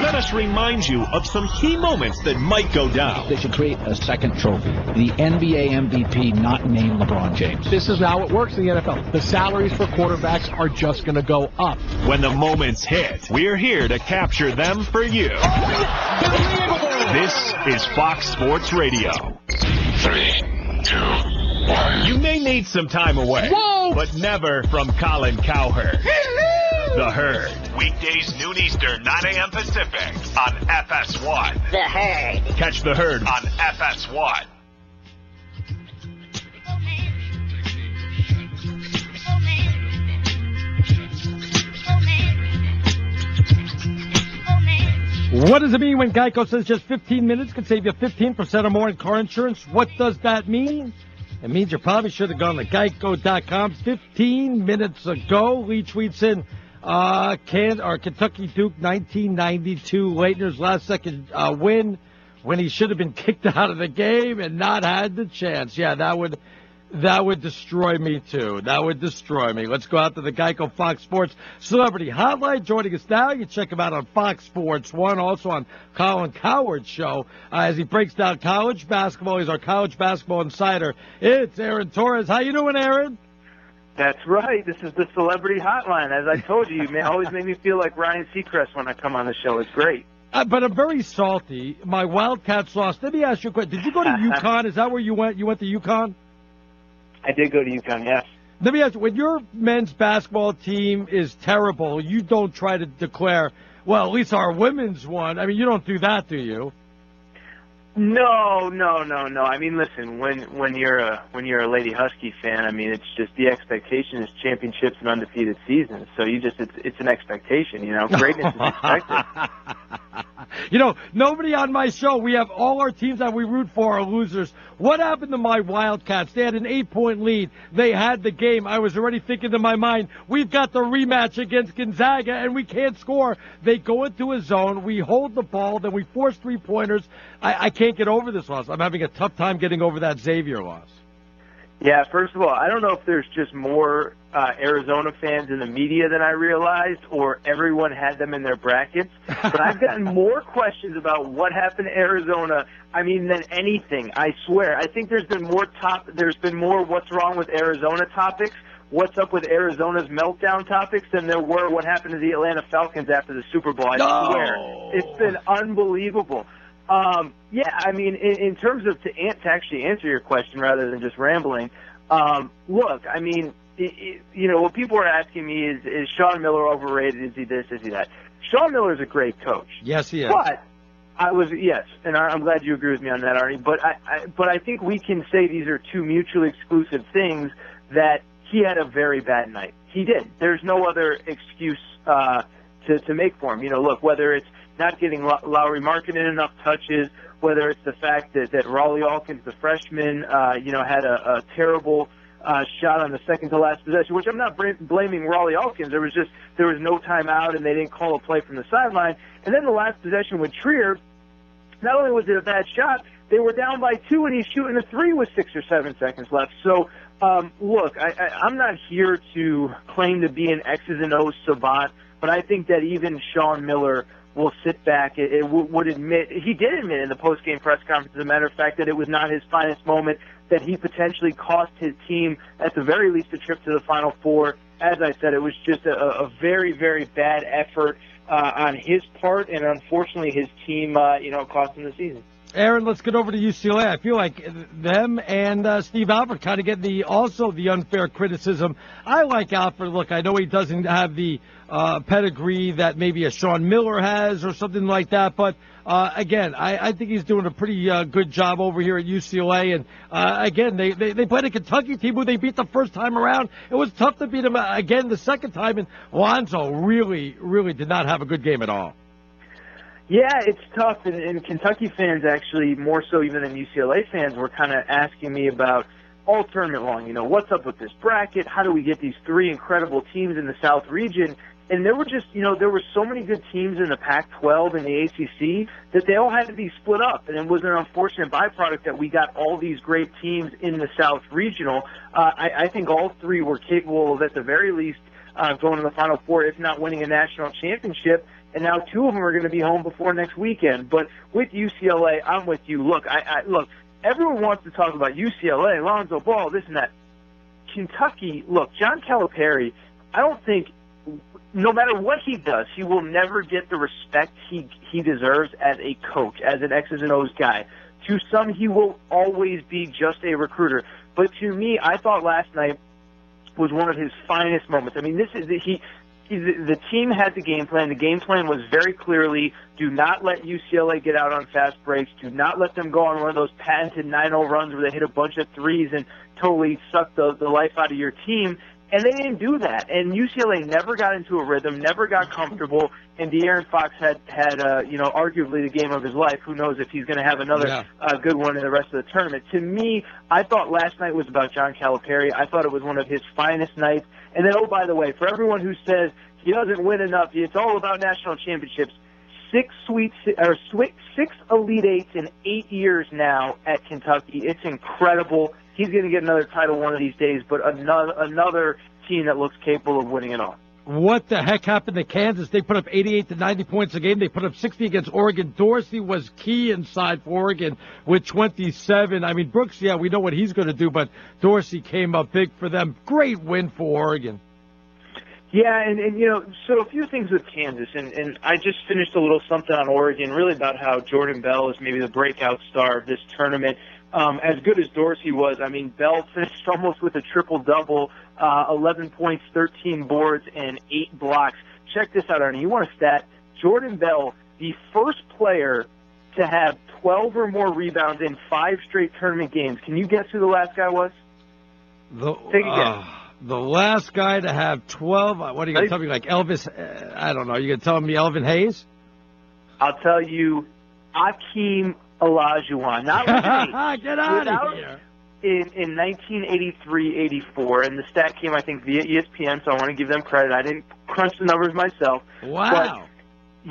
Let us remind you of some key moments that might go down. They should create a second trophy. The NBA MVP not named LeBron James. This is how it works in the NFL. The salaries for quarterbacks are just going to go up. When the moments hit, we're here to capture them for you. This is Fox Sports Radio. 3, 2, 1. You may need some time away, but never from Colin Cowherd. The Herd. Weekdays, noon Eastern, 9 a.m. Pacific on FS1. The Herd. Catch The Herd on FS1. What does it mean when Geico says just 15 minutes can save you 15% or more in car insurance? What does that mean? It means you probably should have gone to geico.com 15 minutes ago. Lee tweets in, Kentucky Duke 1992, Leitner's last second win when he should have been kicked out of the game and not had the chance. Yeah, that would destroy me too. That would destroy me. Let's go out to the Geico Fox Sports Celebrity Hotline. Joining us now, you check him out on Fox Sports 1, also on Colin Cowherd's show as he breaks down college basketball. He's our college basketball insider. It's Aaron Torres. How you doing, Aaron? That's right. This is the Celebrity Hotline. As I told you, you always make me feel like Ryan Seacrest when I come on the show. It's great. But I'm very salty. My Wildcats lost. Let me ask you a question. Did you go to UConn? Is that where you went? You went to UConn? I did go to UConn, yes. Let me ask you, when your men's basketball team is terrible, you don't try to declare, well, at least our women's won. I mean, you don't do that, do you? No. I mean, listen, when you're a Lady Husky fan, I mean, it's just the expectation is championships and undefeated seasons. So it's an expectation, you know. Greatness is expected. You know, nobody on my show, we have all our teams that we root for are losers. What happened to my Wildcats? They had an 8-point lead. They had the game. I was already thinking in my mind, we've got the rematch against Gonzaga, and we can't score. They go into a zone. We hold the ball. Then we force three-pointers. I can't get over this loss. I'm having a tough time getting over that Xavier loss. Yeah, first of all, I don't know if there's just more Arizona fans in the media than I realized, or everyone had them in their brackets. But I've gotten more questions about what happened to Arizona, I mean, than anything. I swear. I think there's been more what's wrong with Arizona topics, what's up with Arizona's meltdown topics, than there were what happened to the Atlanta Falcons after the Super Bowl. I swear. It's been unbelievable. Yeah, I mean, in terms of to actually answer your question rather than just rambling, look, I mean, you know, what people are asking me is Sean Miller overrated? Is he this? Is he that? Sean Miller's a great coach. Yes, he is. But and I'm glad you agree with me on that, Arnie. But I think we can say these are two mutually exclusive things. That he had a very bad night. He did. There's no other excuse to make for him. You know, look, whether it's not getting Lowry Markkanen enough touches, whether it's the fact that Raleigh Alkins, the freshman, had a terrible shot on the second-to-last possession, which I'm not blaming Raleigh Alkins. There was no timeout, and they didn't call a play from the sideline. And then the last possession with Trier, not only was it a bad shot, they were down by 2, and he's shooting a 3 with 6 or 7 seconds left. So, look, I'm not here to claim to be an X's and O's savant, but I think that even Sean Miller will sit back and would admit, he did admit in the post-game press conference, as a matter of fact, that it was not his finest moment, that he potentially cost his team, at the very least, a trip to the Final Four. As I said, it was just a very, very bad effort on his part, and unfortunately his team, cost him the season. Aaron, let's get over to UCLA. I feel like them and Steve Alford kind of get the unfair criticism. I like Alford. Look, I know he doesn't have the pedigree that maybe a Sean Miller has or something like that, but again, I think he's doing a pretty good job over here at UCLA. And again, they played a Kentucky team who they beat the first time around. It was tough to beat them again the second time, and Lonzo really, really did not have a good game at all. Yeah, it's tough, and Kentucky fans actually, more so even than UCLA fans, were kind of asking me about all tournament long, what's up with this bracket? How do we get these 3 incredible teams in the South region? And there were just, there were so many good teams in the Pac-12 and the ACC that they all had to be split up, and it was an unfortunate byproduct that we got all these great teams in the South regional. I think all 3 were capable of, at the very least, going to the Final Four, if not winning a national championship. And now 2 of them are going to be home before next weekend. But with UCLA, I'm with you. Look, look, everyone wants to talk about UCLA, Lonzo Ball, this and that. Kentucky, look, John Calipari, I don't think, no matter what he does, he will never get the respect he deserves as a coach, as an X's and O's guy. To some, he will always be just a recruiter. But to me, I thought last night was one of his finest moments. I mean, the team had the game plan. The game plan was very clearly, do not let UCLA get out on fast breaks. Do not let them go on one of those patented 9-0 runs where they hit a bunch of threes and totally suck the life out of your team. And they didn't do that. And UCLA never got into a rhythm, never got comfortable. And De'Aaron Fox had arguably the game of his life. Who knows if he's going to have another good one in the rest of the tournament. To me, I thought last night was about John Calipari. I thought it was one of his finest nights. And then, oh, by the way, for everyone who says he doesn't win enough, it's all about national championships. 6 Elite Eights in 8 years now at Kentucky. It's incredible. He's going to get another title one of these days, but another team that looks capable of winning it all. What the heck happened to Kansas? They put up 88 to 90 points a game. They put up 60 against Oregon. Dorsey was key inside for Oregon with 27. I mean, Brooks, yeah, we know what he's going to do, but Dorsey came up big for them. Great win for Oregon. Yeah, and so a few things with Kansas, and I just finished a little something on Oregon, really about how Jordan Bell is maybe the breakout star of this tournament. As good as Dorsey was, I mean, Bell finished almost with a triple-double, 11 points, 13 boards, and 8 blocks. Check this out, Arnie. You want a stat? Jordan Bell, the first player to have 12 or more rebounds in 5 straight tournament games. Can you guess who the last guy was? Take a guess. The last guy to have 12, what are you going to tell me, like Elvis? I don't know. You're going to tell me Elvin Hayes? I'll tell you Akeem Olajuwon. Not Get out of here. In 1983-84, and the stat came, I think, via ESPN, so I want to give them credit. I didn't crunch the numbers myself. Wow. But,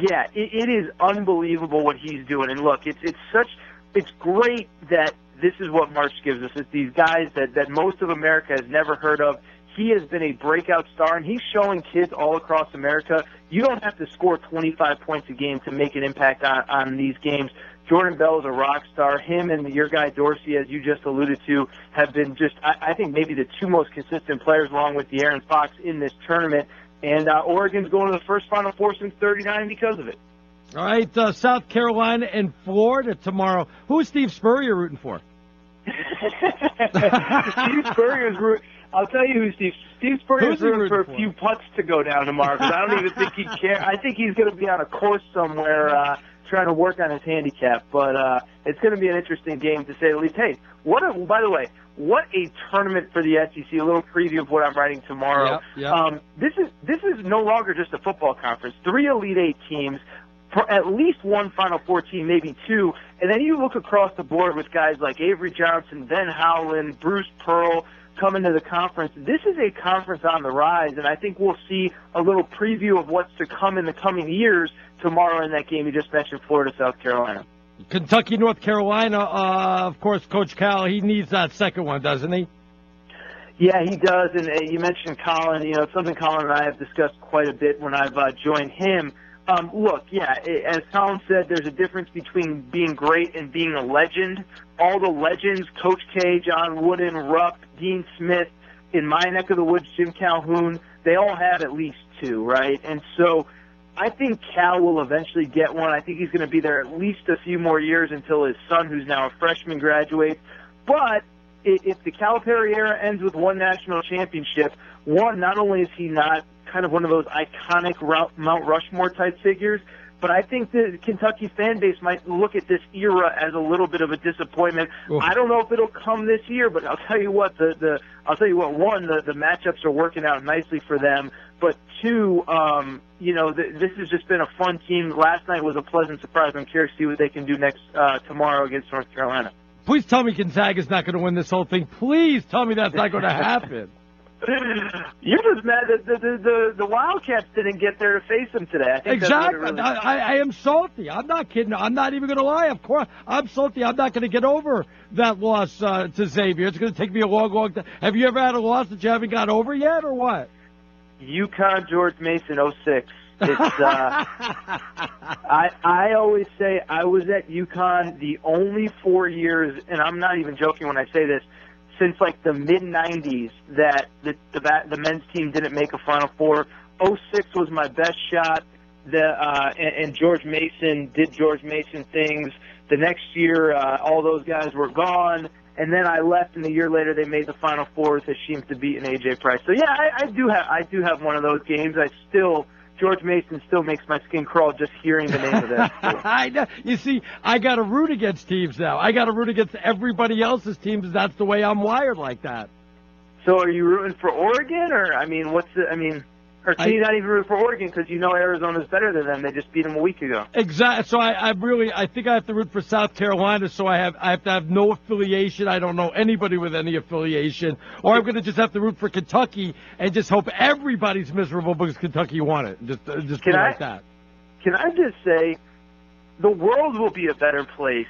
yeah, it is unbelievable what he's doing. And look, it's great that this is what March gives us. It's these guys that most of America has never heard of. He has been a breakout star, and he's showing kids all across America you don't have to score 25 points a game to make an impact on these games. Jordan Bell is a rock star. Him and your guy Dorsey, as you just alluded to, have been just, I think, maybe the 2 most consistent players, along with De'Aaron Fox, in this tournament. And Oregon's going to the first Final Four since '39 because of it. All right, South Carolina and Florida tomorrow. Who's Steve Spurrier rooting for? Steve Spurrier's rooting. I'll tell you who Steve Spurrier's rooting for a few putts to go down tomorrow, because I don't even think he cares. I think he's going to be on a course somewhere trying to work on his handicap. But it's going to be an interesting game, to say the least. Hey, by the way, what a tournament for the SEC. A little preview of what I'm writing tomorrow. Yep. This is no longer just a football conference. 3 Elite Eight teams. for at least one Final Four team, maybe two. And then you look across the board with guys like Avery Johnson, Ben Howland, Bruce Pearl coming to the conference. This is a conference on the rise, and I think we'll see a little preview of what's to come in the coming years tomorrow in that game you just mentioned, Florida, South Carolina. Kentucky, North Carolina, of course, Coach Cal, he needs that second one, doesn't he? Yeah, he does, and you mentioned Colin. You know, it's something Colin and I have discussed quite a bit when I've joined him. Look, yeah, as Colin said, there's a difference between being great and being a legend. All the legends, Coach K, John Wooden, Rupp, Dean Smith, in my neck of the woods, Jim Calhoun, they all have at least two, right? And so I think Cal will eventually get one. I think he's going to be there at least a few more years until his son, who's now a freshman, graduates. But if the Calipari era ends with one national championship, one, not only is he not kind of one of those iconic Mount Rushmore type figures, but I think the Kentucky fan base might look at this era as a little bit of a disappointment. Ooh. I don't know if it'll come this year, but I'll tell you what, one, the matchups are working out nicely for them, but two, this has just been a fun team. Last night was a pleasant surprise. I'm curious to see what they can do tomorrow against North Carolina. Please tell me Gonzaga's not going to win this whole thing. Please tell me that's not going to happen. You're just mad that the Wildcats didn't get there to face them today. I think exactly. I am salty. I'm not kidding. I'm not even going to lie. Of course, I'm salty. I'm not going to get over that loss to Xavier. It's going to take me a long, long time. Have you ever had a loss that you haven't got over yet, or what? UConn, George Mason, 06. It's, I always say I was at UConn the only 4 years, and I'm not even joking when I say this, since like the mid-'90s that the men's team didn't make a Final Four. 06 was my best shot. And George Mason did George Mason things. The next year, all those guys were gone. And then I left, and a year later they made the Final Four with Hashim Thabit and A.J. Price. So yeah, I do have one of those games. George Mason still makes my skin crawl just hearing the name of that. I know. You see, I got to root against teams now. I got to root against everybody else's teams. That's the way I'm wired like that. So are you rooting for Oregon, or or can you not even root for Oregon because you know Arizona's better than them? They just beat them a week ago. Exactly. So I think I have to root for South Carolina. So I have to have no affiliation. I don't know anybody with any affiliation, or I'm going to just have to root for Kentucky and just hope everybody's miserable because Kentucky won it. Just be like that. Can I just say, the world will be a better place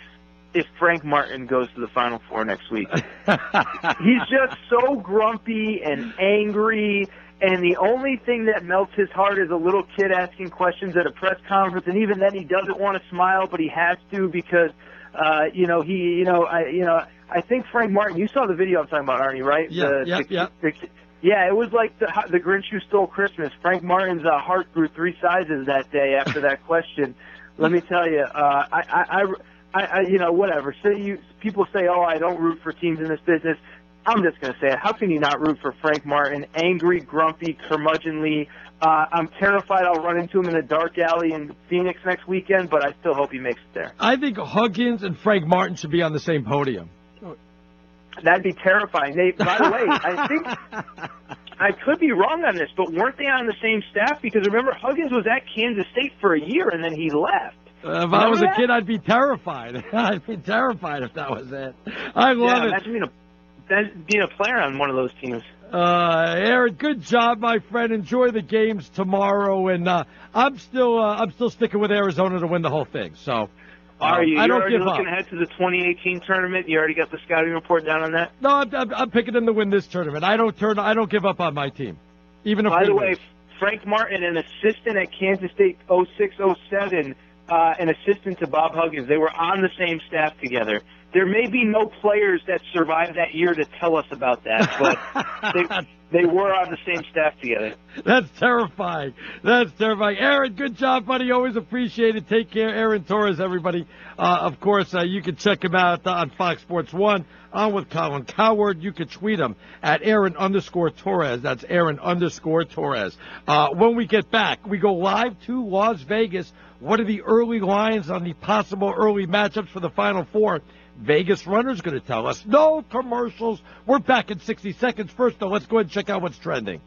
if Frank Martin goes to the Final Four next week. He's just so grumpy and angry. And the only thing that melts his heart is a little kid asking questions at a press conference, and even then he doesn't want to smile, but he has to because, I think Frank Martin. You saw the video I'm talking about, Arnie, right? Yeah. Yeah, it was like the Grinch Who Stole Christmas. Frank Martin's heart grew 3 sizes that day after that question. Let me tell you, whatever. So people say, oh, I don't root for teams in this business. I'm just going to say it. How can you not root for Frank Martin? Angry, grumpy, curmudgeonly. I'm terrified I'll run into him in a dark alley in Phoenix next weekend, but I still hope he makes it there. I think Huggins and Frank Martin should be on the same podium. That'd be terrifying. By the way, I think I could be wrong on this, but weren't they on the same staff? Because remember, Huggins was at Kansas State for a year, and then he left. If I was a kid, I'd be terrified. I'd be terrified if that was it. I love it. Imagine being a player on one of those teams. Aaron, good job, my friend. Enjoy the games tomorrow, and I'm still sticking with Arizona to win the whole thing. So, are you? I don't already give looking up. ahead to the 2018 tournament? You already got the scouting report down on that? No, I'm picking them to win this tournament. I don't give up on my team, even if. By the way, Frank Martin, an assistant at Kansas State 06-07, an assistant to Bob Huggins. They were on the same staff together. There may be no players that survived that year to tell us about that, but they were on the same staff together. That's terrifying. Aaron, good job, buddy. Always appreciate it. Take care. Aaron Torres, everybody. Of course, you can check him out on Fox Sports 1. On with Colin Cowherd. You can tweet him at Aaron_Torres. That's Aaron_Torres. When we get back, we go live to Las Vegas. What are the early lines on the possible early matchups for the Final Four? Vegas Runner's going to tell us. No commercials. We're back in 60 seconds. First, though, let's go ahead and check out what's trending.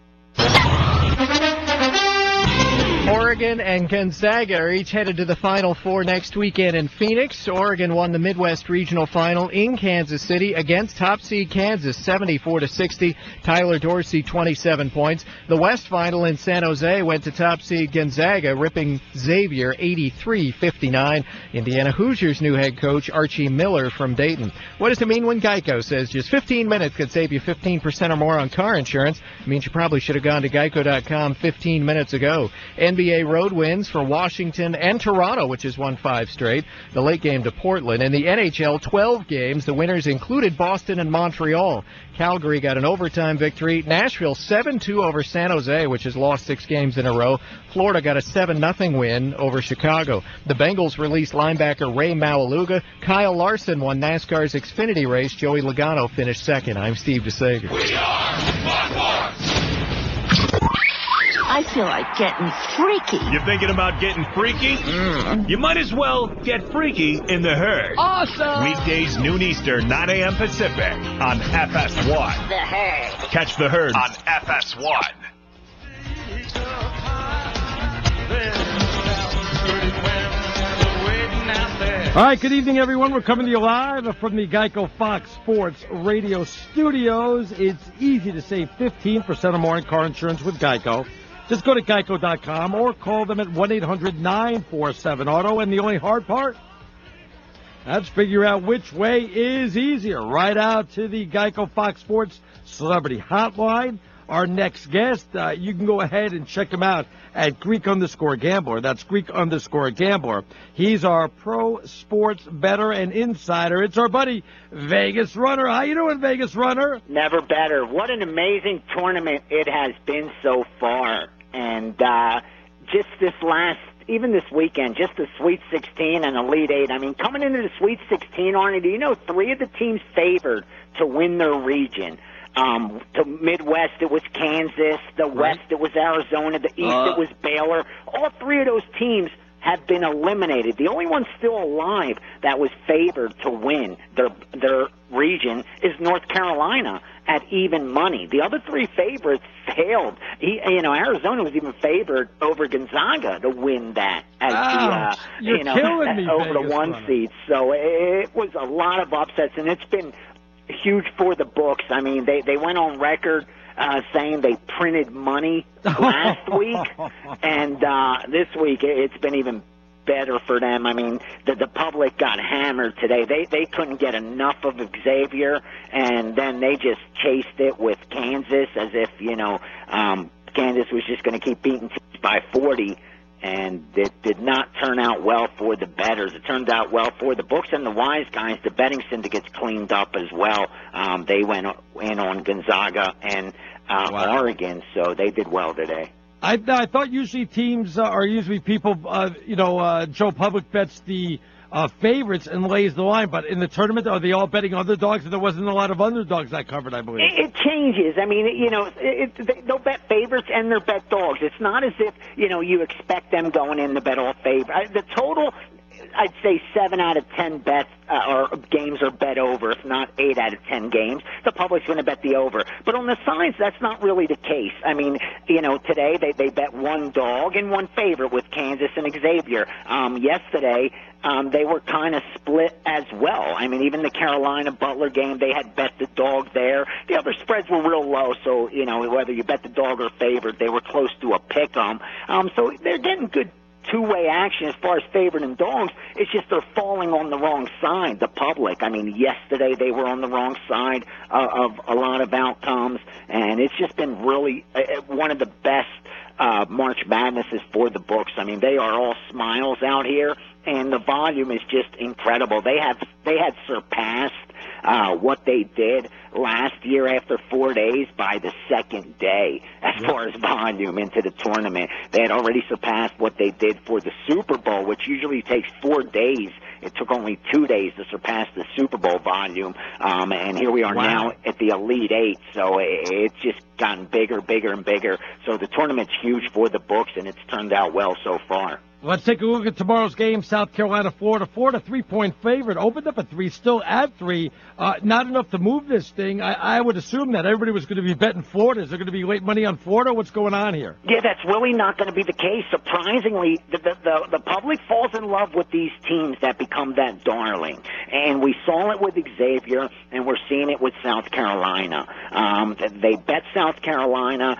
Oregon and Gonzaga are each headed to the Final Four next weekend in Phoenix. Oregon won the Midwest Regional Final in Kansas City against top seed Kansas, 74-60. Tyler Dorsey, 27 points. The West Final in San Jose went to top seed Gonzaga, ripping Xavier 83-59. Indiana Hoosiers' new head coach, Archie Miller from Dayton. What does it mean when Geico says just 15 minutes could save you 15% or more on car insurance? It means you probably should have gone to geico.com 15 minutes ago. NBA road wins for Washington and Toronto, which has won 5 straight. The late game to Portland. In the NHL, 12 games. The winners included Boston and Montreal. Calgary got an overtime victory. Nashville 7-2 over San Jose, which has lost 6 games in a row. Florida got a 7-0 win over Chicago. The Bengals released linebacker Ray Maualuga. Kyle Larson won NASCAR's Xfinity race. Joey Logano finished second. I'm Steve DeSager. We are I feel like getting freaky. You thinking about getting freaky? You might as well get freaky in the Herd. Awesome! Weekdays noon Eastern, 9 a.m. Pacific on FS1. The Herd. Catch the Herd on FS1. All right, good evening, everyone. We're coming to you live from the Geico Fox Sports Radio studios. It's easy to save 15% or more in car insurance with Geico. Just go to geico.com or call them at 1-800-947-AUTO. And the only hard part? That's figure out which way is easier. Right out to the Geico Fox Sports Celebrity Hotline. Our next guest, you can go ahead and check him out at Greek_Gambler. That's Greek_Gambler. He's our pro sports bettor and insider. It's our buddy, Vegas Runner. How you doing, Vegas Runner? Never better. What an amazing tournament it has been so far. And just even this weekend, just the Sweet 16 and Elite 8. I mean, coming into the Sweet 16, Arnie, do you know 3 of the teams favored to win their region? The Midwest, it was Kansas. The West, it was Arizona. The East, it was Baylor. All 3 of those teams have been eliminated. The only one still alive that was favored to win their region is North Carolina at even money. The other 3 favorites failed. Arizona was even favored over Gonzaga to win that as over the 1 seed. So it was a lot of upsets, and it's been huge for the books. I mean, they went on record saying they printed money last week, and this week it's been even better for them. I mean, the public got hammered today. They couldn't get enough of Xavier, and then they just chased it with Kansas as if, Kansas was just going to keep beating teams by 40. And it did not turn out well for the bettors. It turned out well for the books and the wise guys. The betting syndicates cleaned up as well. They went in on Gonzaga and Oregon, so they did well today. I thought usually teams are usually people, Joe Public bets the favorites and lays the line, but in the tournament, are they all betting underdogs? And there wasn't a lot of underdogs that covered, I believe. It changes. I mean, they'll bet favorites and they'll bet dogs. It's not as if, you expect them going in to bet all favorites. The total, I'd say 7 out of 10 bets or games are bet over, if not 8 out of 10 games. The public's going to bet the over. But on the sides, that's not really the case. I mean, today they bet 1 dog and 1 favorite with Kansas and Xavier. Yesterday, they were kind of split as well. I mean, even the Carolina-Butler game, they had bet the dog there. The other spreads were real low, so, whether you bet the dog or favored, they were close to a pick-em. So they're getting good two-way action as far as favorite and dogs. It's just they're falling on the wrong side, the public. I mean, yesterday they were on the wrong side of a lot of outcomes, and it's just been really one of the best March Madnesses for the books. I mean, they are all smiles out here, and the volume is just incredible. They had surpassed what they did last year after 4 days by the second day as far as volume into the tournament. They had already surpassed what they did for the Super Bowl, which usually takes 4 days. It took only 2 days to surpass the Super Bowl volume, and here we are now at the Elite 8, so it's just gotten bigger, bigger, and bigger. So the tournament's huge for the books, and it's turned out well so far. Let's take a look at tomorrow's game. South Carolina, Florida. Florida, 3-point favorite. Opened up at 3, still at 3. Not enough to move this thing. I would assume that everybody was going to be betting Florida. Is there going to be late money on Florida? What's going on here? Yeah, that's really not going to be the case. Surprisingly, the public falls in love with these teams that become that darling. And we saw it with Xavier, and we're seeing it with South Carolina. They bet South Carolina.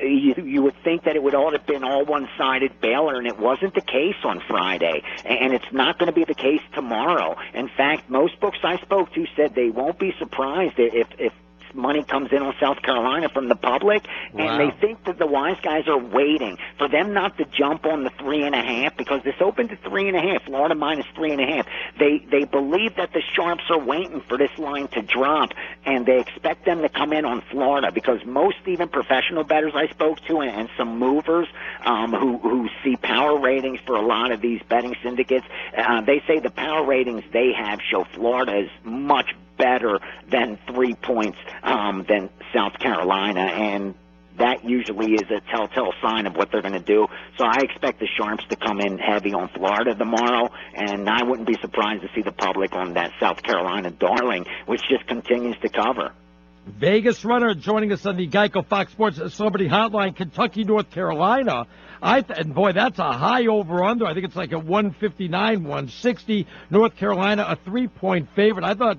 You would think that it would all have been all one-sided Baylor, and it wasn't the case on Friday, and it's not going to be the case tomorrow. In fact, most books I spoke to said they won't be surprised if money comes in on South Carolina from the public, and they think that the wise guys are waiting for them not to jump on the 3.5, because this opened at 3.5, Florida minus 3.5. They believe that the sharps are waiting for this line to drop, and they expect them to come in on Florida, because most even professional bettors I spoke to and some movers who see power ratings for a lot of these betting syndicates, they say the power ratings they have show Florida is much better than 3 points than South Carolina, and that usually is a telltale sign of what they're going to do. So I expect the Sharps to come in heavy on Florida tomorrow, and I wouldn't be surprised to see the public on that South Carolina darling, which just continues to cover. Vegas runner joining us on the Geico Fox Sports Celebrity Hotline, Kentucky, North Carolina. And boy, that's a high over-under. I think it's like a 159, 160. North Carolina, a 3-point favorite. I thought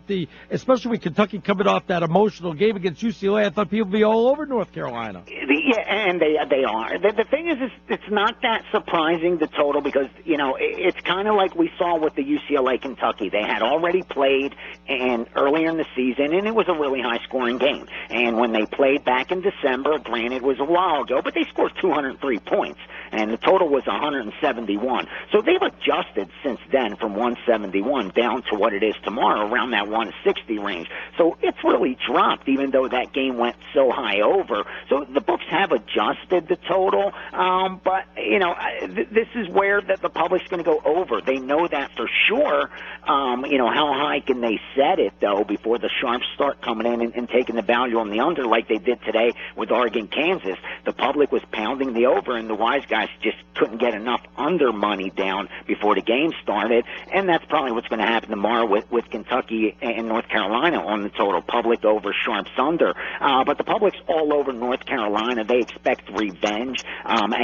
especially with Kentucky coming off that emotional game against UCLA, I thought people would be all over North Carolina. Yeah, and they are. The thing is it's not that surprising, the total, because, it's kind of like we saw with the UCLA-Kentucky. They had already played earlier in the season, and it was a really high-scoring game. And when they played back in December, granted it was a while ago, but they scored 203 points. And the total was 171. So they've adjusted since then from 171 down to what it is tomorrow, around that 160 range. So it's really dropped, even though that game went so high over. So the books have adjusted the total. But, this is where the public's going to go over. They know that for sure. How high can they set it, though, before the Sharps start coming in and taking the value on the under like they did today with Oregon, Kansas? The public was pounding the over, and the wise guys just couldn't get enough under money down before the game started, and that's probably what's going to happen tomorrow with Kentucky and North Carolina on the total. Public over, Sharps under. But the public's all over North Carolina. They expect revenge.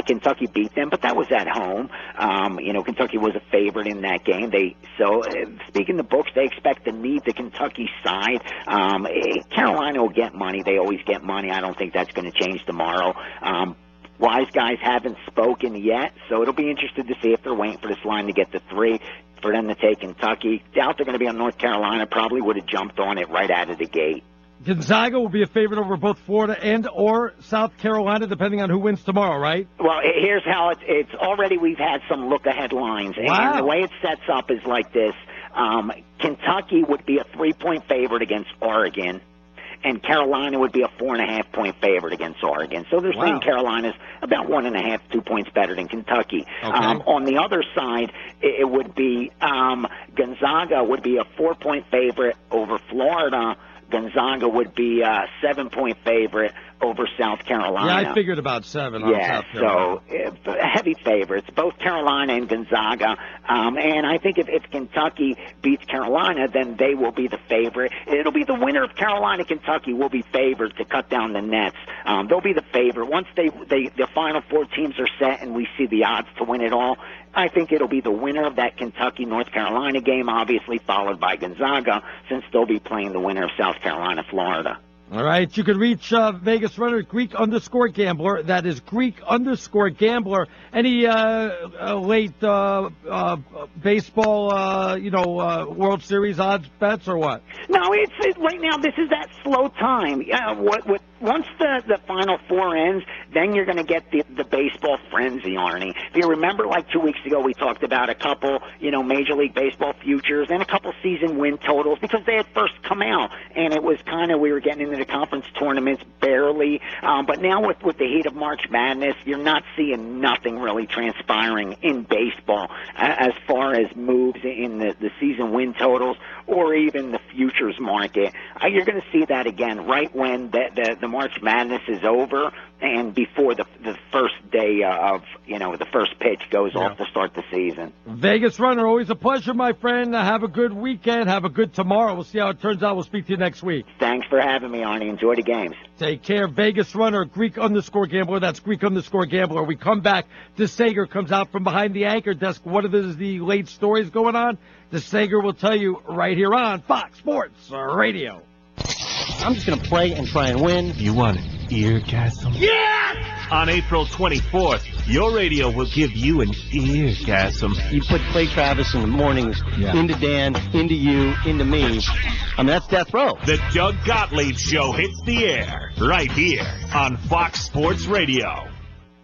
Kentucky beat them, but that was at home. Kentucky was a favorite in that game. Speaking of books, they expect to need the Kentucky side. Carolina will get money. They always get money. I don't think that's going to change tomorrow. Wise guys haven't spoken yet, so it'll be interesting to see if they're waiting for this line to get to 3 for them to take Kentucky. Doubt they're going to be on North Carolina. Probably would have jumped on it right out of the gate. Gonzaga will be a favorite over both Florida or South Carolina, depending on who wins tomorrow, right? Well, here's how it's already. We've had some look-ahead lines, wow. And the way it sets up is like this. Kentucky would be a 3-point favorite against Oregon, and Carolina would be a 4.5-point favorite against Oregon. So they're saying Carolina's about 1.5, 2 points better than Kentucky. Okay. On the other side, it would be Gonzaga would be a 4-point favorite over Florida. Gonzaga would be a 7-point favorite over South Carolina. Yeah, I figured about 7 on South Carolina. So heavy favorites, both Carolina and Gonzaga. And I think if Kentucky beats Carolina, then they will be the favorite. It'll be the winner of Carolina-Kentucky will be favored to cut down the nets. They'll be the favorite. Once the final 4 teams are set and we see the odds to win it all, I think it'll be the winner of that Kentucky-North Carolina game, obviously followed by Gonzaga, since they'll be playing the winner of South Carolina-Florida. All right, you can reach Vegas runner Greek_Gambler. That is Greek_Gambler. Any late baseball, World Series odds bets or what? No, it's right now. This is that slow time. Once the Final Four ends, then you're going to get the baseball frenzy, Arnie. If you remember, like 2 weeks ago, we talked about a couple, Major League Baseball futures and a couple season win totals because they had first come out, and it was kind of we were getting into the conference tournaments barely. But now with the heat of March Madness, you're not seeing nothing really transpiring in baseball as far as moves in the season win totals or even the futures market. You're going to see that again right when the March Madness is over and before the the first day of, the first pitch goes off to start the season. Vegas Runner, always a pleasure, my friend. Have a good weekend. Have a good tomorrow. We'll see how it turns out. We'll speak to you next week. Thanks for having me, Arnie. Enjoy the games. Take care. Vegas Runner, Greek_Gambler. That's Greek_Gambler. We come back. DeSager comes out from behind the anchor desk. What are the late stories going on? DeSager will tell you right here on Fox Sports Radio. I'm just going to play and try and win. You want eargasm? Yeah! On April 24th, your radio will give you an eargasm. You put Clay Travis in the mornings, into Dan, into you, into me. I mean, that's death row. The Doug Gottlieb Show hits the air right here on Fox Sports Radio.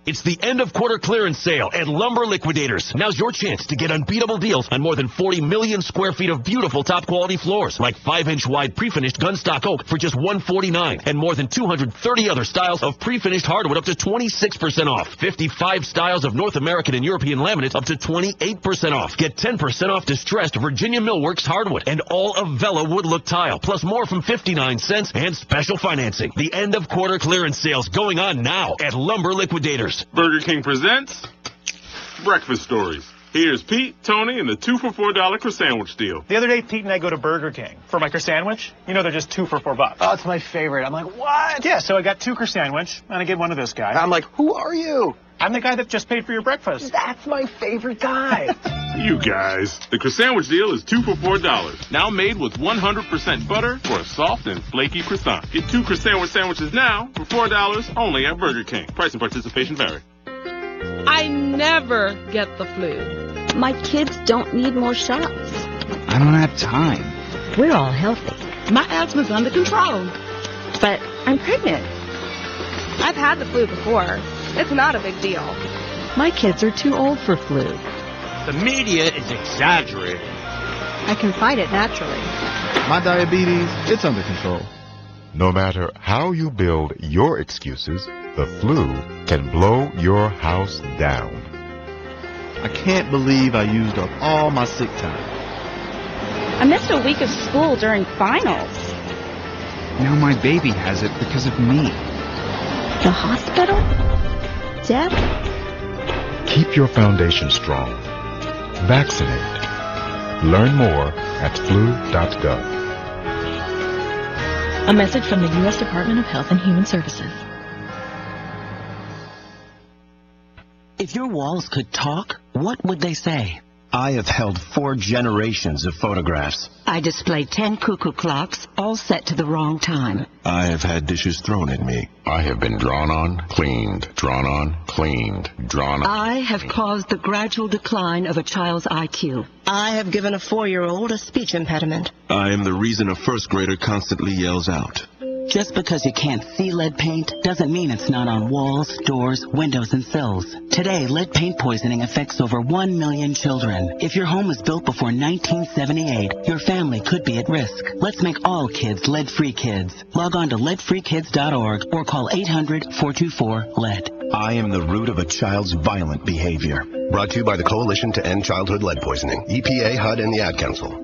It's the end of quarter clearance sale at Lumber Liquidators. Now's your chance to get unbeatable deals on more than 40 million square feet of beautiful top-quality floors, like 5-inch wide pre-finished gunstock oak for just $149, and more than 230 other styles of pre-finished hardwood up to 26% off. 55 styles of North American and European laminate up to 28% off. Get 10% off distressed Virginia Millworks hardwood and all of Vela wood look tile, plus more from 59 cents and special financing. The end of quarter clearance sales going on now at Lumber Liquidators. Burger King presents Breakfast Stories. Here's Pete, Tony, and the 2 for $4 croissant deal. The other day, Pete and I go to Burger King for my croissant. They're just 2 for $4. Oh, it's my favorite. I'm like, what? Yeah, so I got 2 croissant, and I get one of this guy. I'm like, who are you? I'm the guy that just paid for your breakfast. That's my favorite guy. You guys. The croissant deal is 2 for $4. Now made with 100% butter for a soft and flaky croissant. Get 2 croissant sandwiches now for $4 only at Burger King. Price and participation vary. I never get the flu. My kids don't need more shots. I don't have time. We're all healthy. My asthma's under control. But I'm pregnant. I've had the flu before. It's not a big deal. My kids are too old for flu. The media is exaggerating. I can fight it naturally. My diabetes, it's under control. No matter how you build your excuses, the flu can blow your house down. I can't believe I used up all my sick time. I missed a week of school during finals. Now my baby has it because of me. The hospital? Death? Keep your foundation strong. Vaccinate. Learn more at flu.gov. A message from the U.S. Department of Health and Human Services. If your walls could talk, what would they say? I have held 4 generations of photographs. I display 10 cuckoo clocks, all set to the wrong time. I have had dishes thrown at me. I have been drawn on, cleaned, drawn on, cleaned, drawn on. I have caused the gradual decline of a child's IQ. I have given a 4-year-old a speech impediment. I am the reason a first grader constantly yells out. Just because you can't see lead paint doesn't mean it's not on walls, doors, windows, and sills. Today, lead paint poisoning affects over 1 million children. If your home was built before 1978, your family could be at risk. Let's make all kids lead-free kids. Log on to leadfreekids.org or call 800-424-LEAD. I am the root of a child's violent behavior. Brought to you by the Coalition to End Childhood Lead Poisoning, EPA, HUD, and the Ad Council.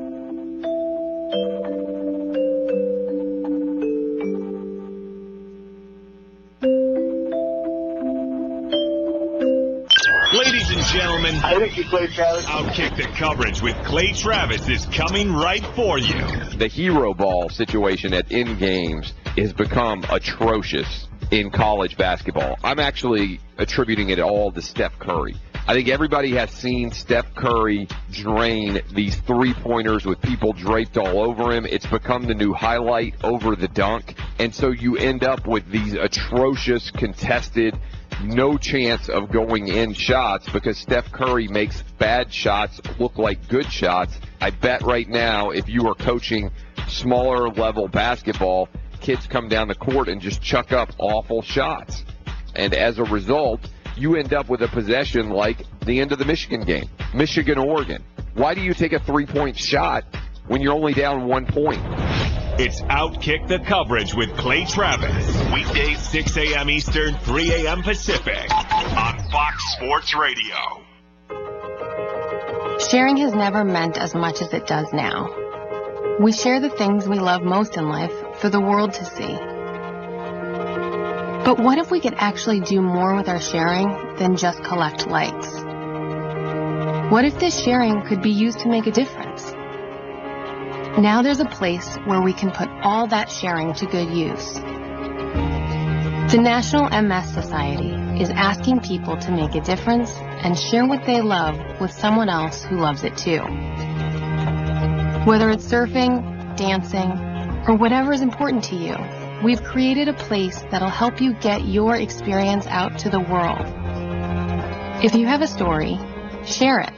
Ladies and gentlemen, I think you Clay Travis. Outkick the coverage with Clay Travis is coming right for you. The hero ball situation at end games has become atrocious in college basketball. I'm actually attributing it all to Steph Curry. I think everybody has seen Steph Curry drain these three-pointers with people draped all over him. It's become the new highlight over the dunk. And so you end up with these atrocious, contested, no chance of going in shots because Steph Curry makes bad shots look like good shots. I bet right now if you are coaching smaller level basketball, kids come down the court and just chuck up awful shots. And as a result, you end up with a possession like the end of the Michigan game, Michigan-Oregon. Why do you take a three-point shot when you're only down 1 point? It's Outkick the coverage with Clay Travis. Weekdays 6 a.m. Eastern, 3 a.m. Pacific on Fox Sports Radio. Sharing has never meant as much as it does now. We share the things we love most in life for the world to see. But what if we could actually do more with our sharing than just collect likes? What if this sharing could be used to make a difference? Now there's a place where we can put all that sharing to good use. The National MS Society is asking people to make a difference and share what they love with someone else who loves it too. Whether it's surfing, dancing, or whatever is important to you, we've created a place that'll help you get your experience out to the world. If you have a story, share it.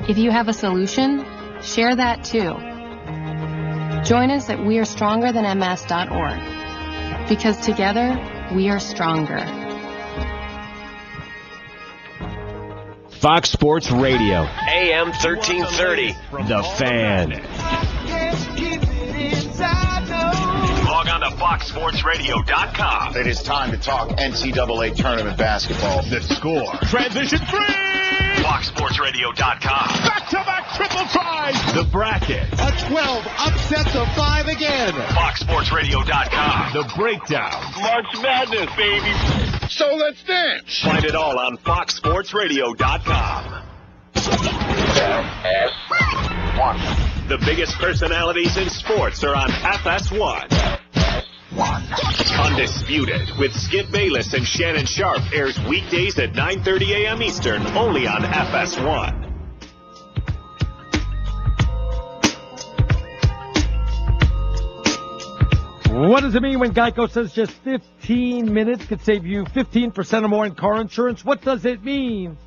If you have a solution, share that too. Join us at wearestrongerthanms.org, because together we are stronger. Fox Sports Radio, AM 1330, The Fan. Log on to foxsportsradio.com. It is time to talk NCAA tournament basketball. The Score. Transition 3! foxsportsradio.com. Back-to-back triple tries! The Bracket. A 12 upsets a 5 again. foxsportsradio.com. The Breakdown. March Madness, baby. So let's dance! Find it all on foxsportsradio.com. FS1. The biggest personalities in sports are on FS1. Undisputed with Skip Bayless and Shannon Sharp airs weekdays at 9:30 a.m. Eastern only on FS1. What does it mean when Geico says just 15 minutes could save you 15% or more in car insurance? What does it mean?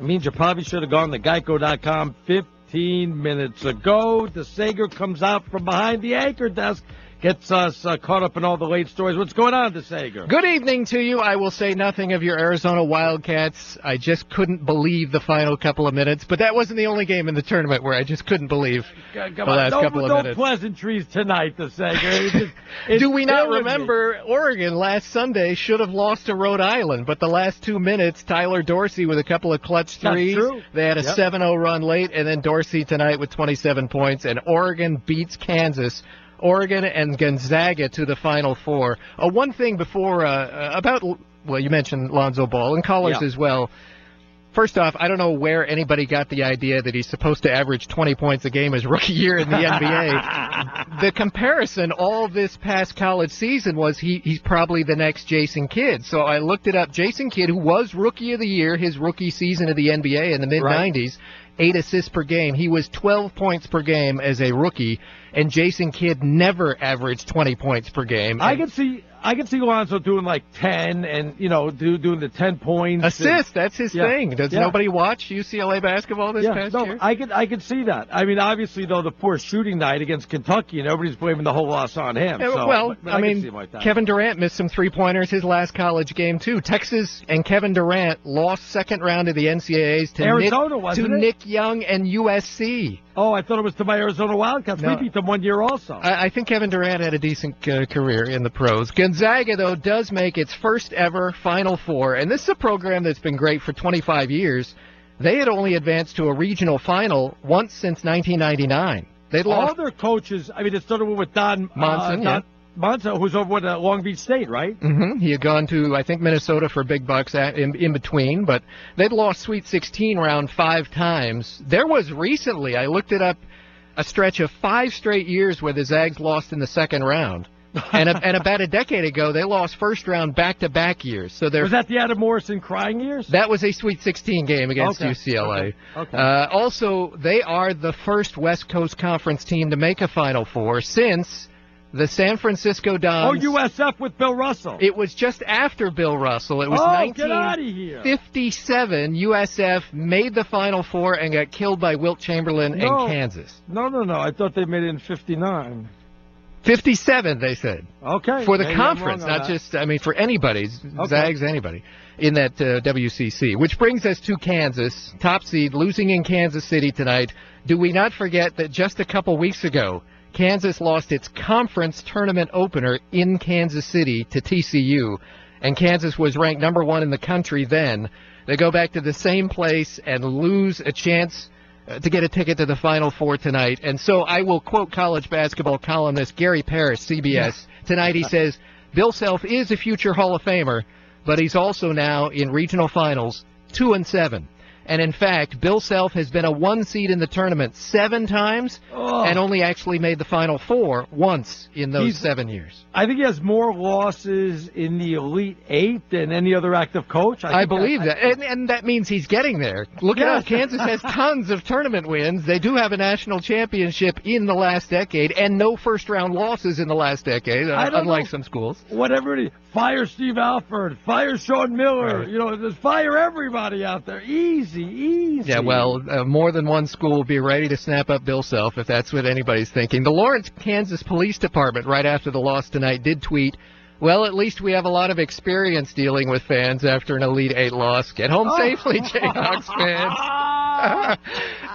It means you probably should have gone to geico.com 15 minutes ago. DeSager comes out from behind the anchor desk, gets us caught up in all the late stories. What's going on, DeSager? Good evening to you. I will say nothing of your Arizona Wildcats. I just couldn't believe the final couple of minutes. But that wasn't the only game in the tournament where I just couldn't believe the last couple of minutes. No pleasantries tonight, DeSager. Do we not remember Oregon last Sunday should have lost to Rhode Island? But the last 2 minutes, Tyler Dorsey with a couple of clutch threes. That's true. They had a 7-0 run late, and then Dorsey tonight with 27 points. And Oregon beats Kansas. Oregon and Gonzaga to the Final Four. One thing before you mentioned Lonzo Ball and Collars as well. First off, I don't know where anybody got the idea that he's supposed to average 20 points a game his rookie year in the NBA. The comparison all this past college season was he's probably the next Jason Kidd. So I looked it up. Jason Kidd, who was Rookie of the Year his rookie season of the NBA in the mid-'90s, 8 assists per game. He was 12 points per game as a rookie, and Jason Kidd never averaged 20 points per game. I can see Lonzo doing like 10 and, doing the 10 points. Assists, that's his thing. Does nobody watch UCLA basketball this past year? I could see that. I mean, obviously, though, the poor shooting night against Kentucky, nobody's blaming the whole loss on him. Kevin Durant missed some three-pointers his last college game, too. Texas and Kevin Durant lost second round of the NCAAs to Arizona, Nick Young and USC. Oh, I thought it was to my Arizona Wildcats. No. We beat them 1 year also. I think Kevin Durant had a decent career in the pros. Gonzaga, though, does make its first ever Final Four, and this is a program that's been great for 25 years. They had only advanced to a regional final once since 1999. They'd lost all their coaches. I mean, it started with Don Monson, Monson, who's over at Long Beach State, right? Mm-hmm. He had gone to, I think, Minnesota for big bucks in between, but they'd lost Sweet 16 round 5 times. There was recently, I looked it up, a stretch of 5 straight years where the Zags lost in the second round. And about a decade ago, they lost first round back-to-back years. So was that the Adam Morrison crying years? That was a Sweet 16 game against UCLA. Okay. Also, they are the first West Coast Conference team to make a Final Four since the San Francisco Dons. Oh, USF with Bill Russell. It was just after Bill Russell. It was 1957. USF made the Final Four and got killed by Wilt Chamberlain and Kansas. No. I thought they made it in 59. 57, they said. Okay. For the conference, not just, for anybody, Zags, anybody, in that WCC. Which brings us to Kansas, top seed, losing in Kansas City tonight. Do we not forget that just a couple weeks ago, Kansas lost its conference tournament opener in Kansas City to TCU, and Kansas was ranked number 1 in the country then. They go back to the same place and lose a chance to get a ticket to the Final Four tonight. And so I will quote college basketball columnist Gary Parrish, CBS. Tonight he says, Bill Self is a future Hall of Famer, but he's also now in regional finals 2-7. And in fact, Bill Self has been a 1 seed in the tournament 7 times and only actually made the Final Four once in those 7 years. I think he has more losses in the Elite 8 than any other active coach. I believe that. And that means he's getting there. Look at how Kansas has tons of tournament wins. They do have a national championship in the last decade and no first-round losses in the last decade, unlike some schools. Whatever it is. Fire Steve Alford. Fire Sean Miller. Right. You know, just fire everybody out there. Easy. Yeah, well, more than one school will be ready to snap up Bill Self if that's what anybody's thinking. The Lawrence, Kansas Police Department, right after the loss tonight, did tweet, well, at least we have a lot of experience dealing with fans after an Elite 8 loss. Get home safely, Jayhawks fans.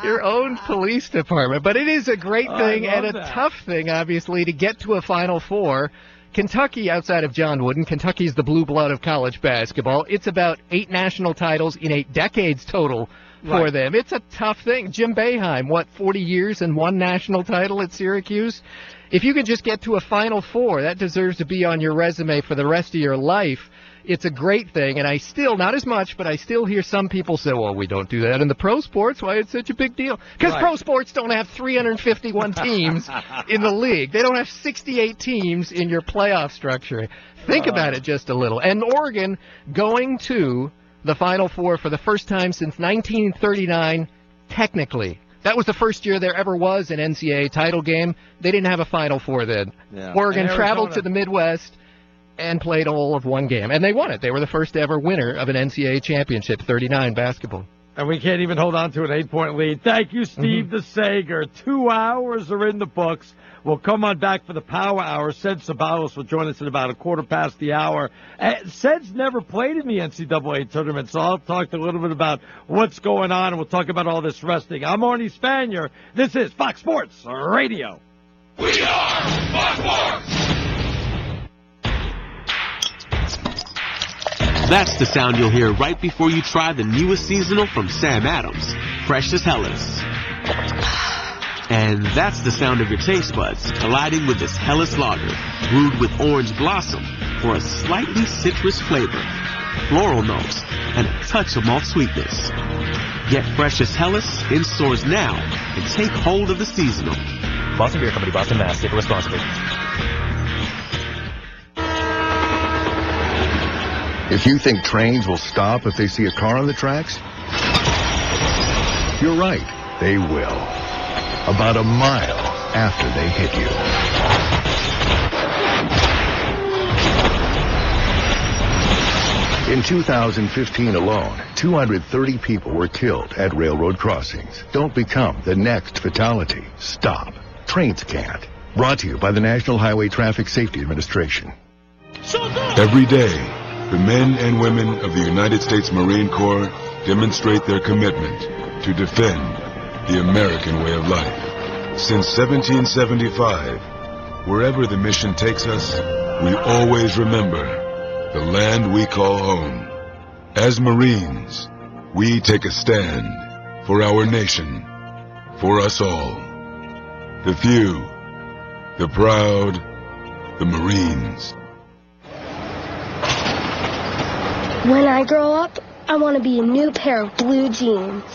Your own police department. But it is a great thing and a tough thing, obviously, to get to a Final Four. Kentucky, outside of John Wooden, Kentucky's the blue blood of college basketball. It's about 8 national titles in 8 decades total for them. It's a tough thing. Jim Boeheim, 40 years and 1 national title at Syracuse? If you can just get to a Final Four, that deserves to be on your resume for the rest of your life. It's a great thing, and I still, not as much, but I still hear some people say, well, we don't do that in the pro sports. Why it's such a big deal? Because pro sports don't have 351 teams in the league. They don't have 68 teams in your playoff structure. Think about it just a little. And Oregon going to the Final Four for the first time since 1939, technically. That was the first year there ever was an NCAA title game. They didn't have a Final Four then. Yeah. Oregon traveled to the Midwest and played all of 1 game. And they won it. They were the first ever winner of an NCAA championship, 39 basketball. And we can't even hold on to an 8-point lead. Thank you, Steve DeSager. 2 hours are in the books. We'll come on back for the Power Hour. Sid Sabalos will join us at about 1/4 the hour. Sid's never played in the NCAA tournament, so I'll talk a little bit about what's going on, and we'll talk about all this resting. I'm Arnie Spanier. This is Fox Sports Radio. We are Fox Sports! That's the sound you'll hear right before you try the newest seasonal from Sam Adams, Fresh as Hellas. And that's the sound of your taste buds colliding with this Hellas lager, brewed with orange blossom for a slightly citrus flavor, floral notes, and a touch of malt sweetness. Get Fresh as Hellas in stores now and take hold of the seasonal. Boston Beer Company, Boston, Mass. Take responsibly. If you think trains will stop if they see a car on the tracks, you're right, they will. About a mile after they hit you. In 2015 alone, 230 people were killed at railroad crossings. Don't become the next fatality. Stop. Trains can't. Brought to you by the National Highway Traffic Safety Administration. Every day, the men and women of the United States Marine Corps demonstrate their commitment to defend the American way of life. Since 1775, wherever the mission takes us, we always remember the land we call home. As Marines, we take a stand for our nation, for us all. The few, the proud, the Marines. When I grow up, I want to be a new pair of blue jeans.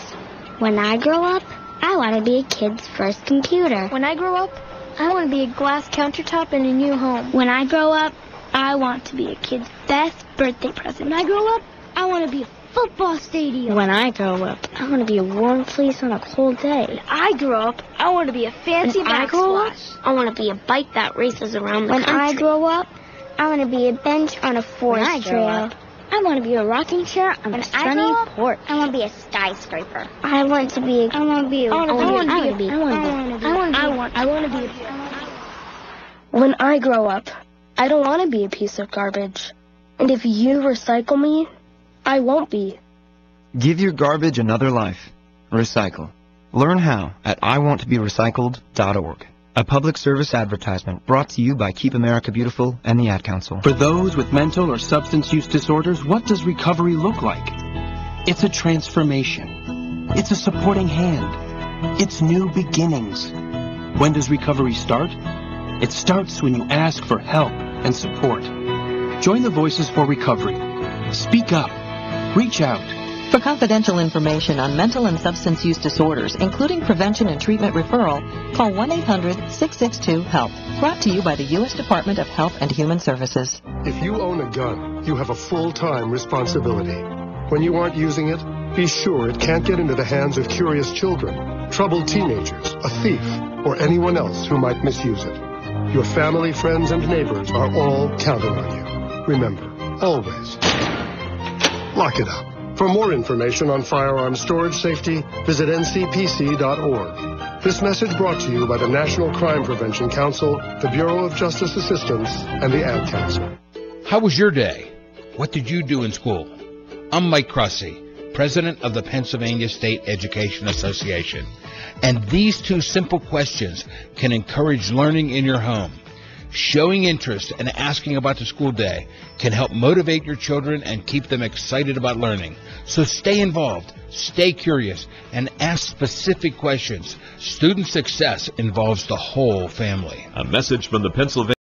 When I grow up, I want to be a kid's first computer. When I grow up, I want to be a glass countertop in a new home. When I grow up, I want to be a kid's best birthday present. When I grow up, I want to be a football stadium. When I grow up, I want to be a warm place on a cold day. When I grow up, I want to be a fancy backsplash. I want to be a bike that races around the country. When I grow up, I want to be a bench on a forest trail. I want to be a rocking chair on a sunny porch. I want to be a skyscraper. I want to be a When I grow up, I don't want to be a piece of garbage. And if you recycle me, I won't be. Give your garbage another life. Recycle. Learn how at iwanttoberecycled.org. A public service advertisement brought to you by Keep America Beautiful and the Ad Council. For those with mental or substance use disorders, what does recovery look like? It's a transformation. It's a supporting hand. It's new beginnings. When does recovery start? It starts when you ask for help and support. Join the Voices for Recovery. Speak up. Reach out. For confidential information on mental and substance use disorders, including prevention and treatment referral, call 1-800-662-HELP. Brought to you by the U.S. Department of Health and Human Services. If you own a gun, you have a full-time responsibility. When you aren't using it, be sure it can't get into the hands of curious children, troubled teenagers, a thief, or anyone else who might misuse it. Your family, friends, and neighbors are all counting on you. Remember, always, lock it up. For more information on firearms storage safety, visit ncpc.org. This message brought to you by the National Crime Prevention Council, the Bureau of Justice Assistance, and the Ad Council. How was your day? What did you do in school? I'm Mike Crusty, president of the Pennsylvania State Education Association. And these two simple questions can encourage learning in your home. Showing interest and asking about the school day can help motivate your children and keep them excited about learning. So stay involved, stay curious, and ask specific questions. Student success involves the whole family. A message from the Pennsylvania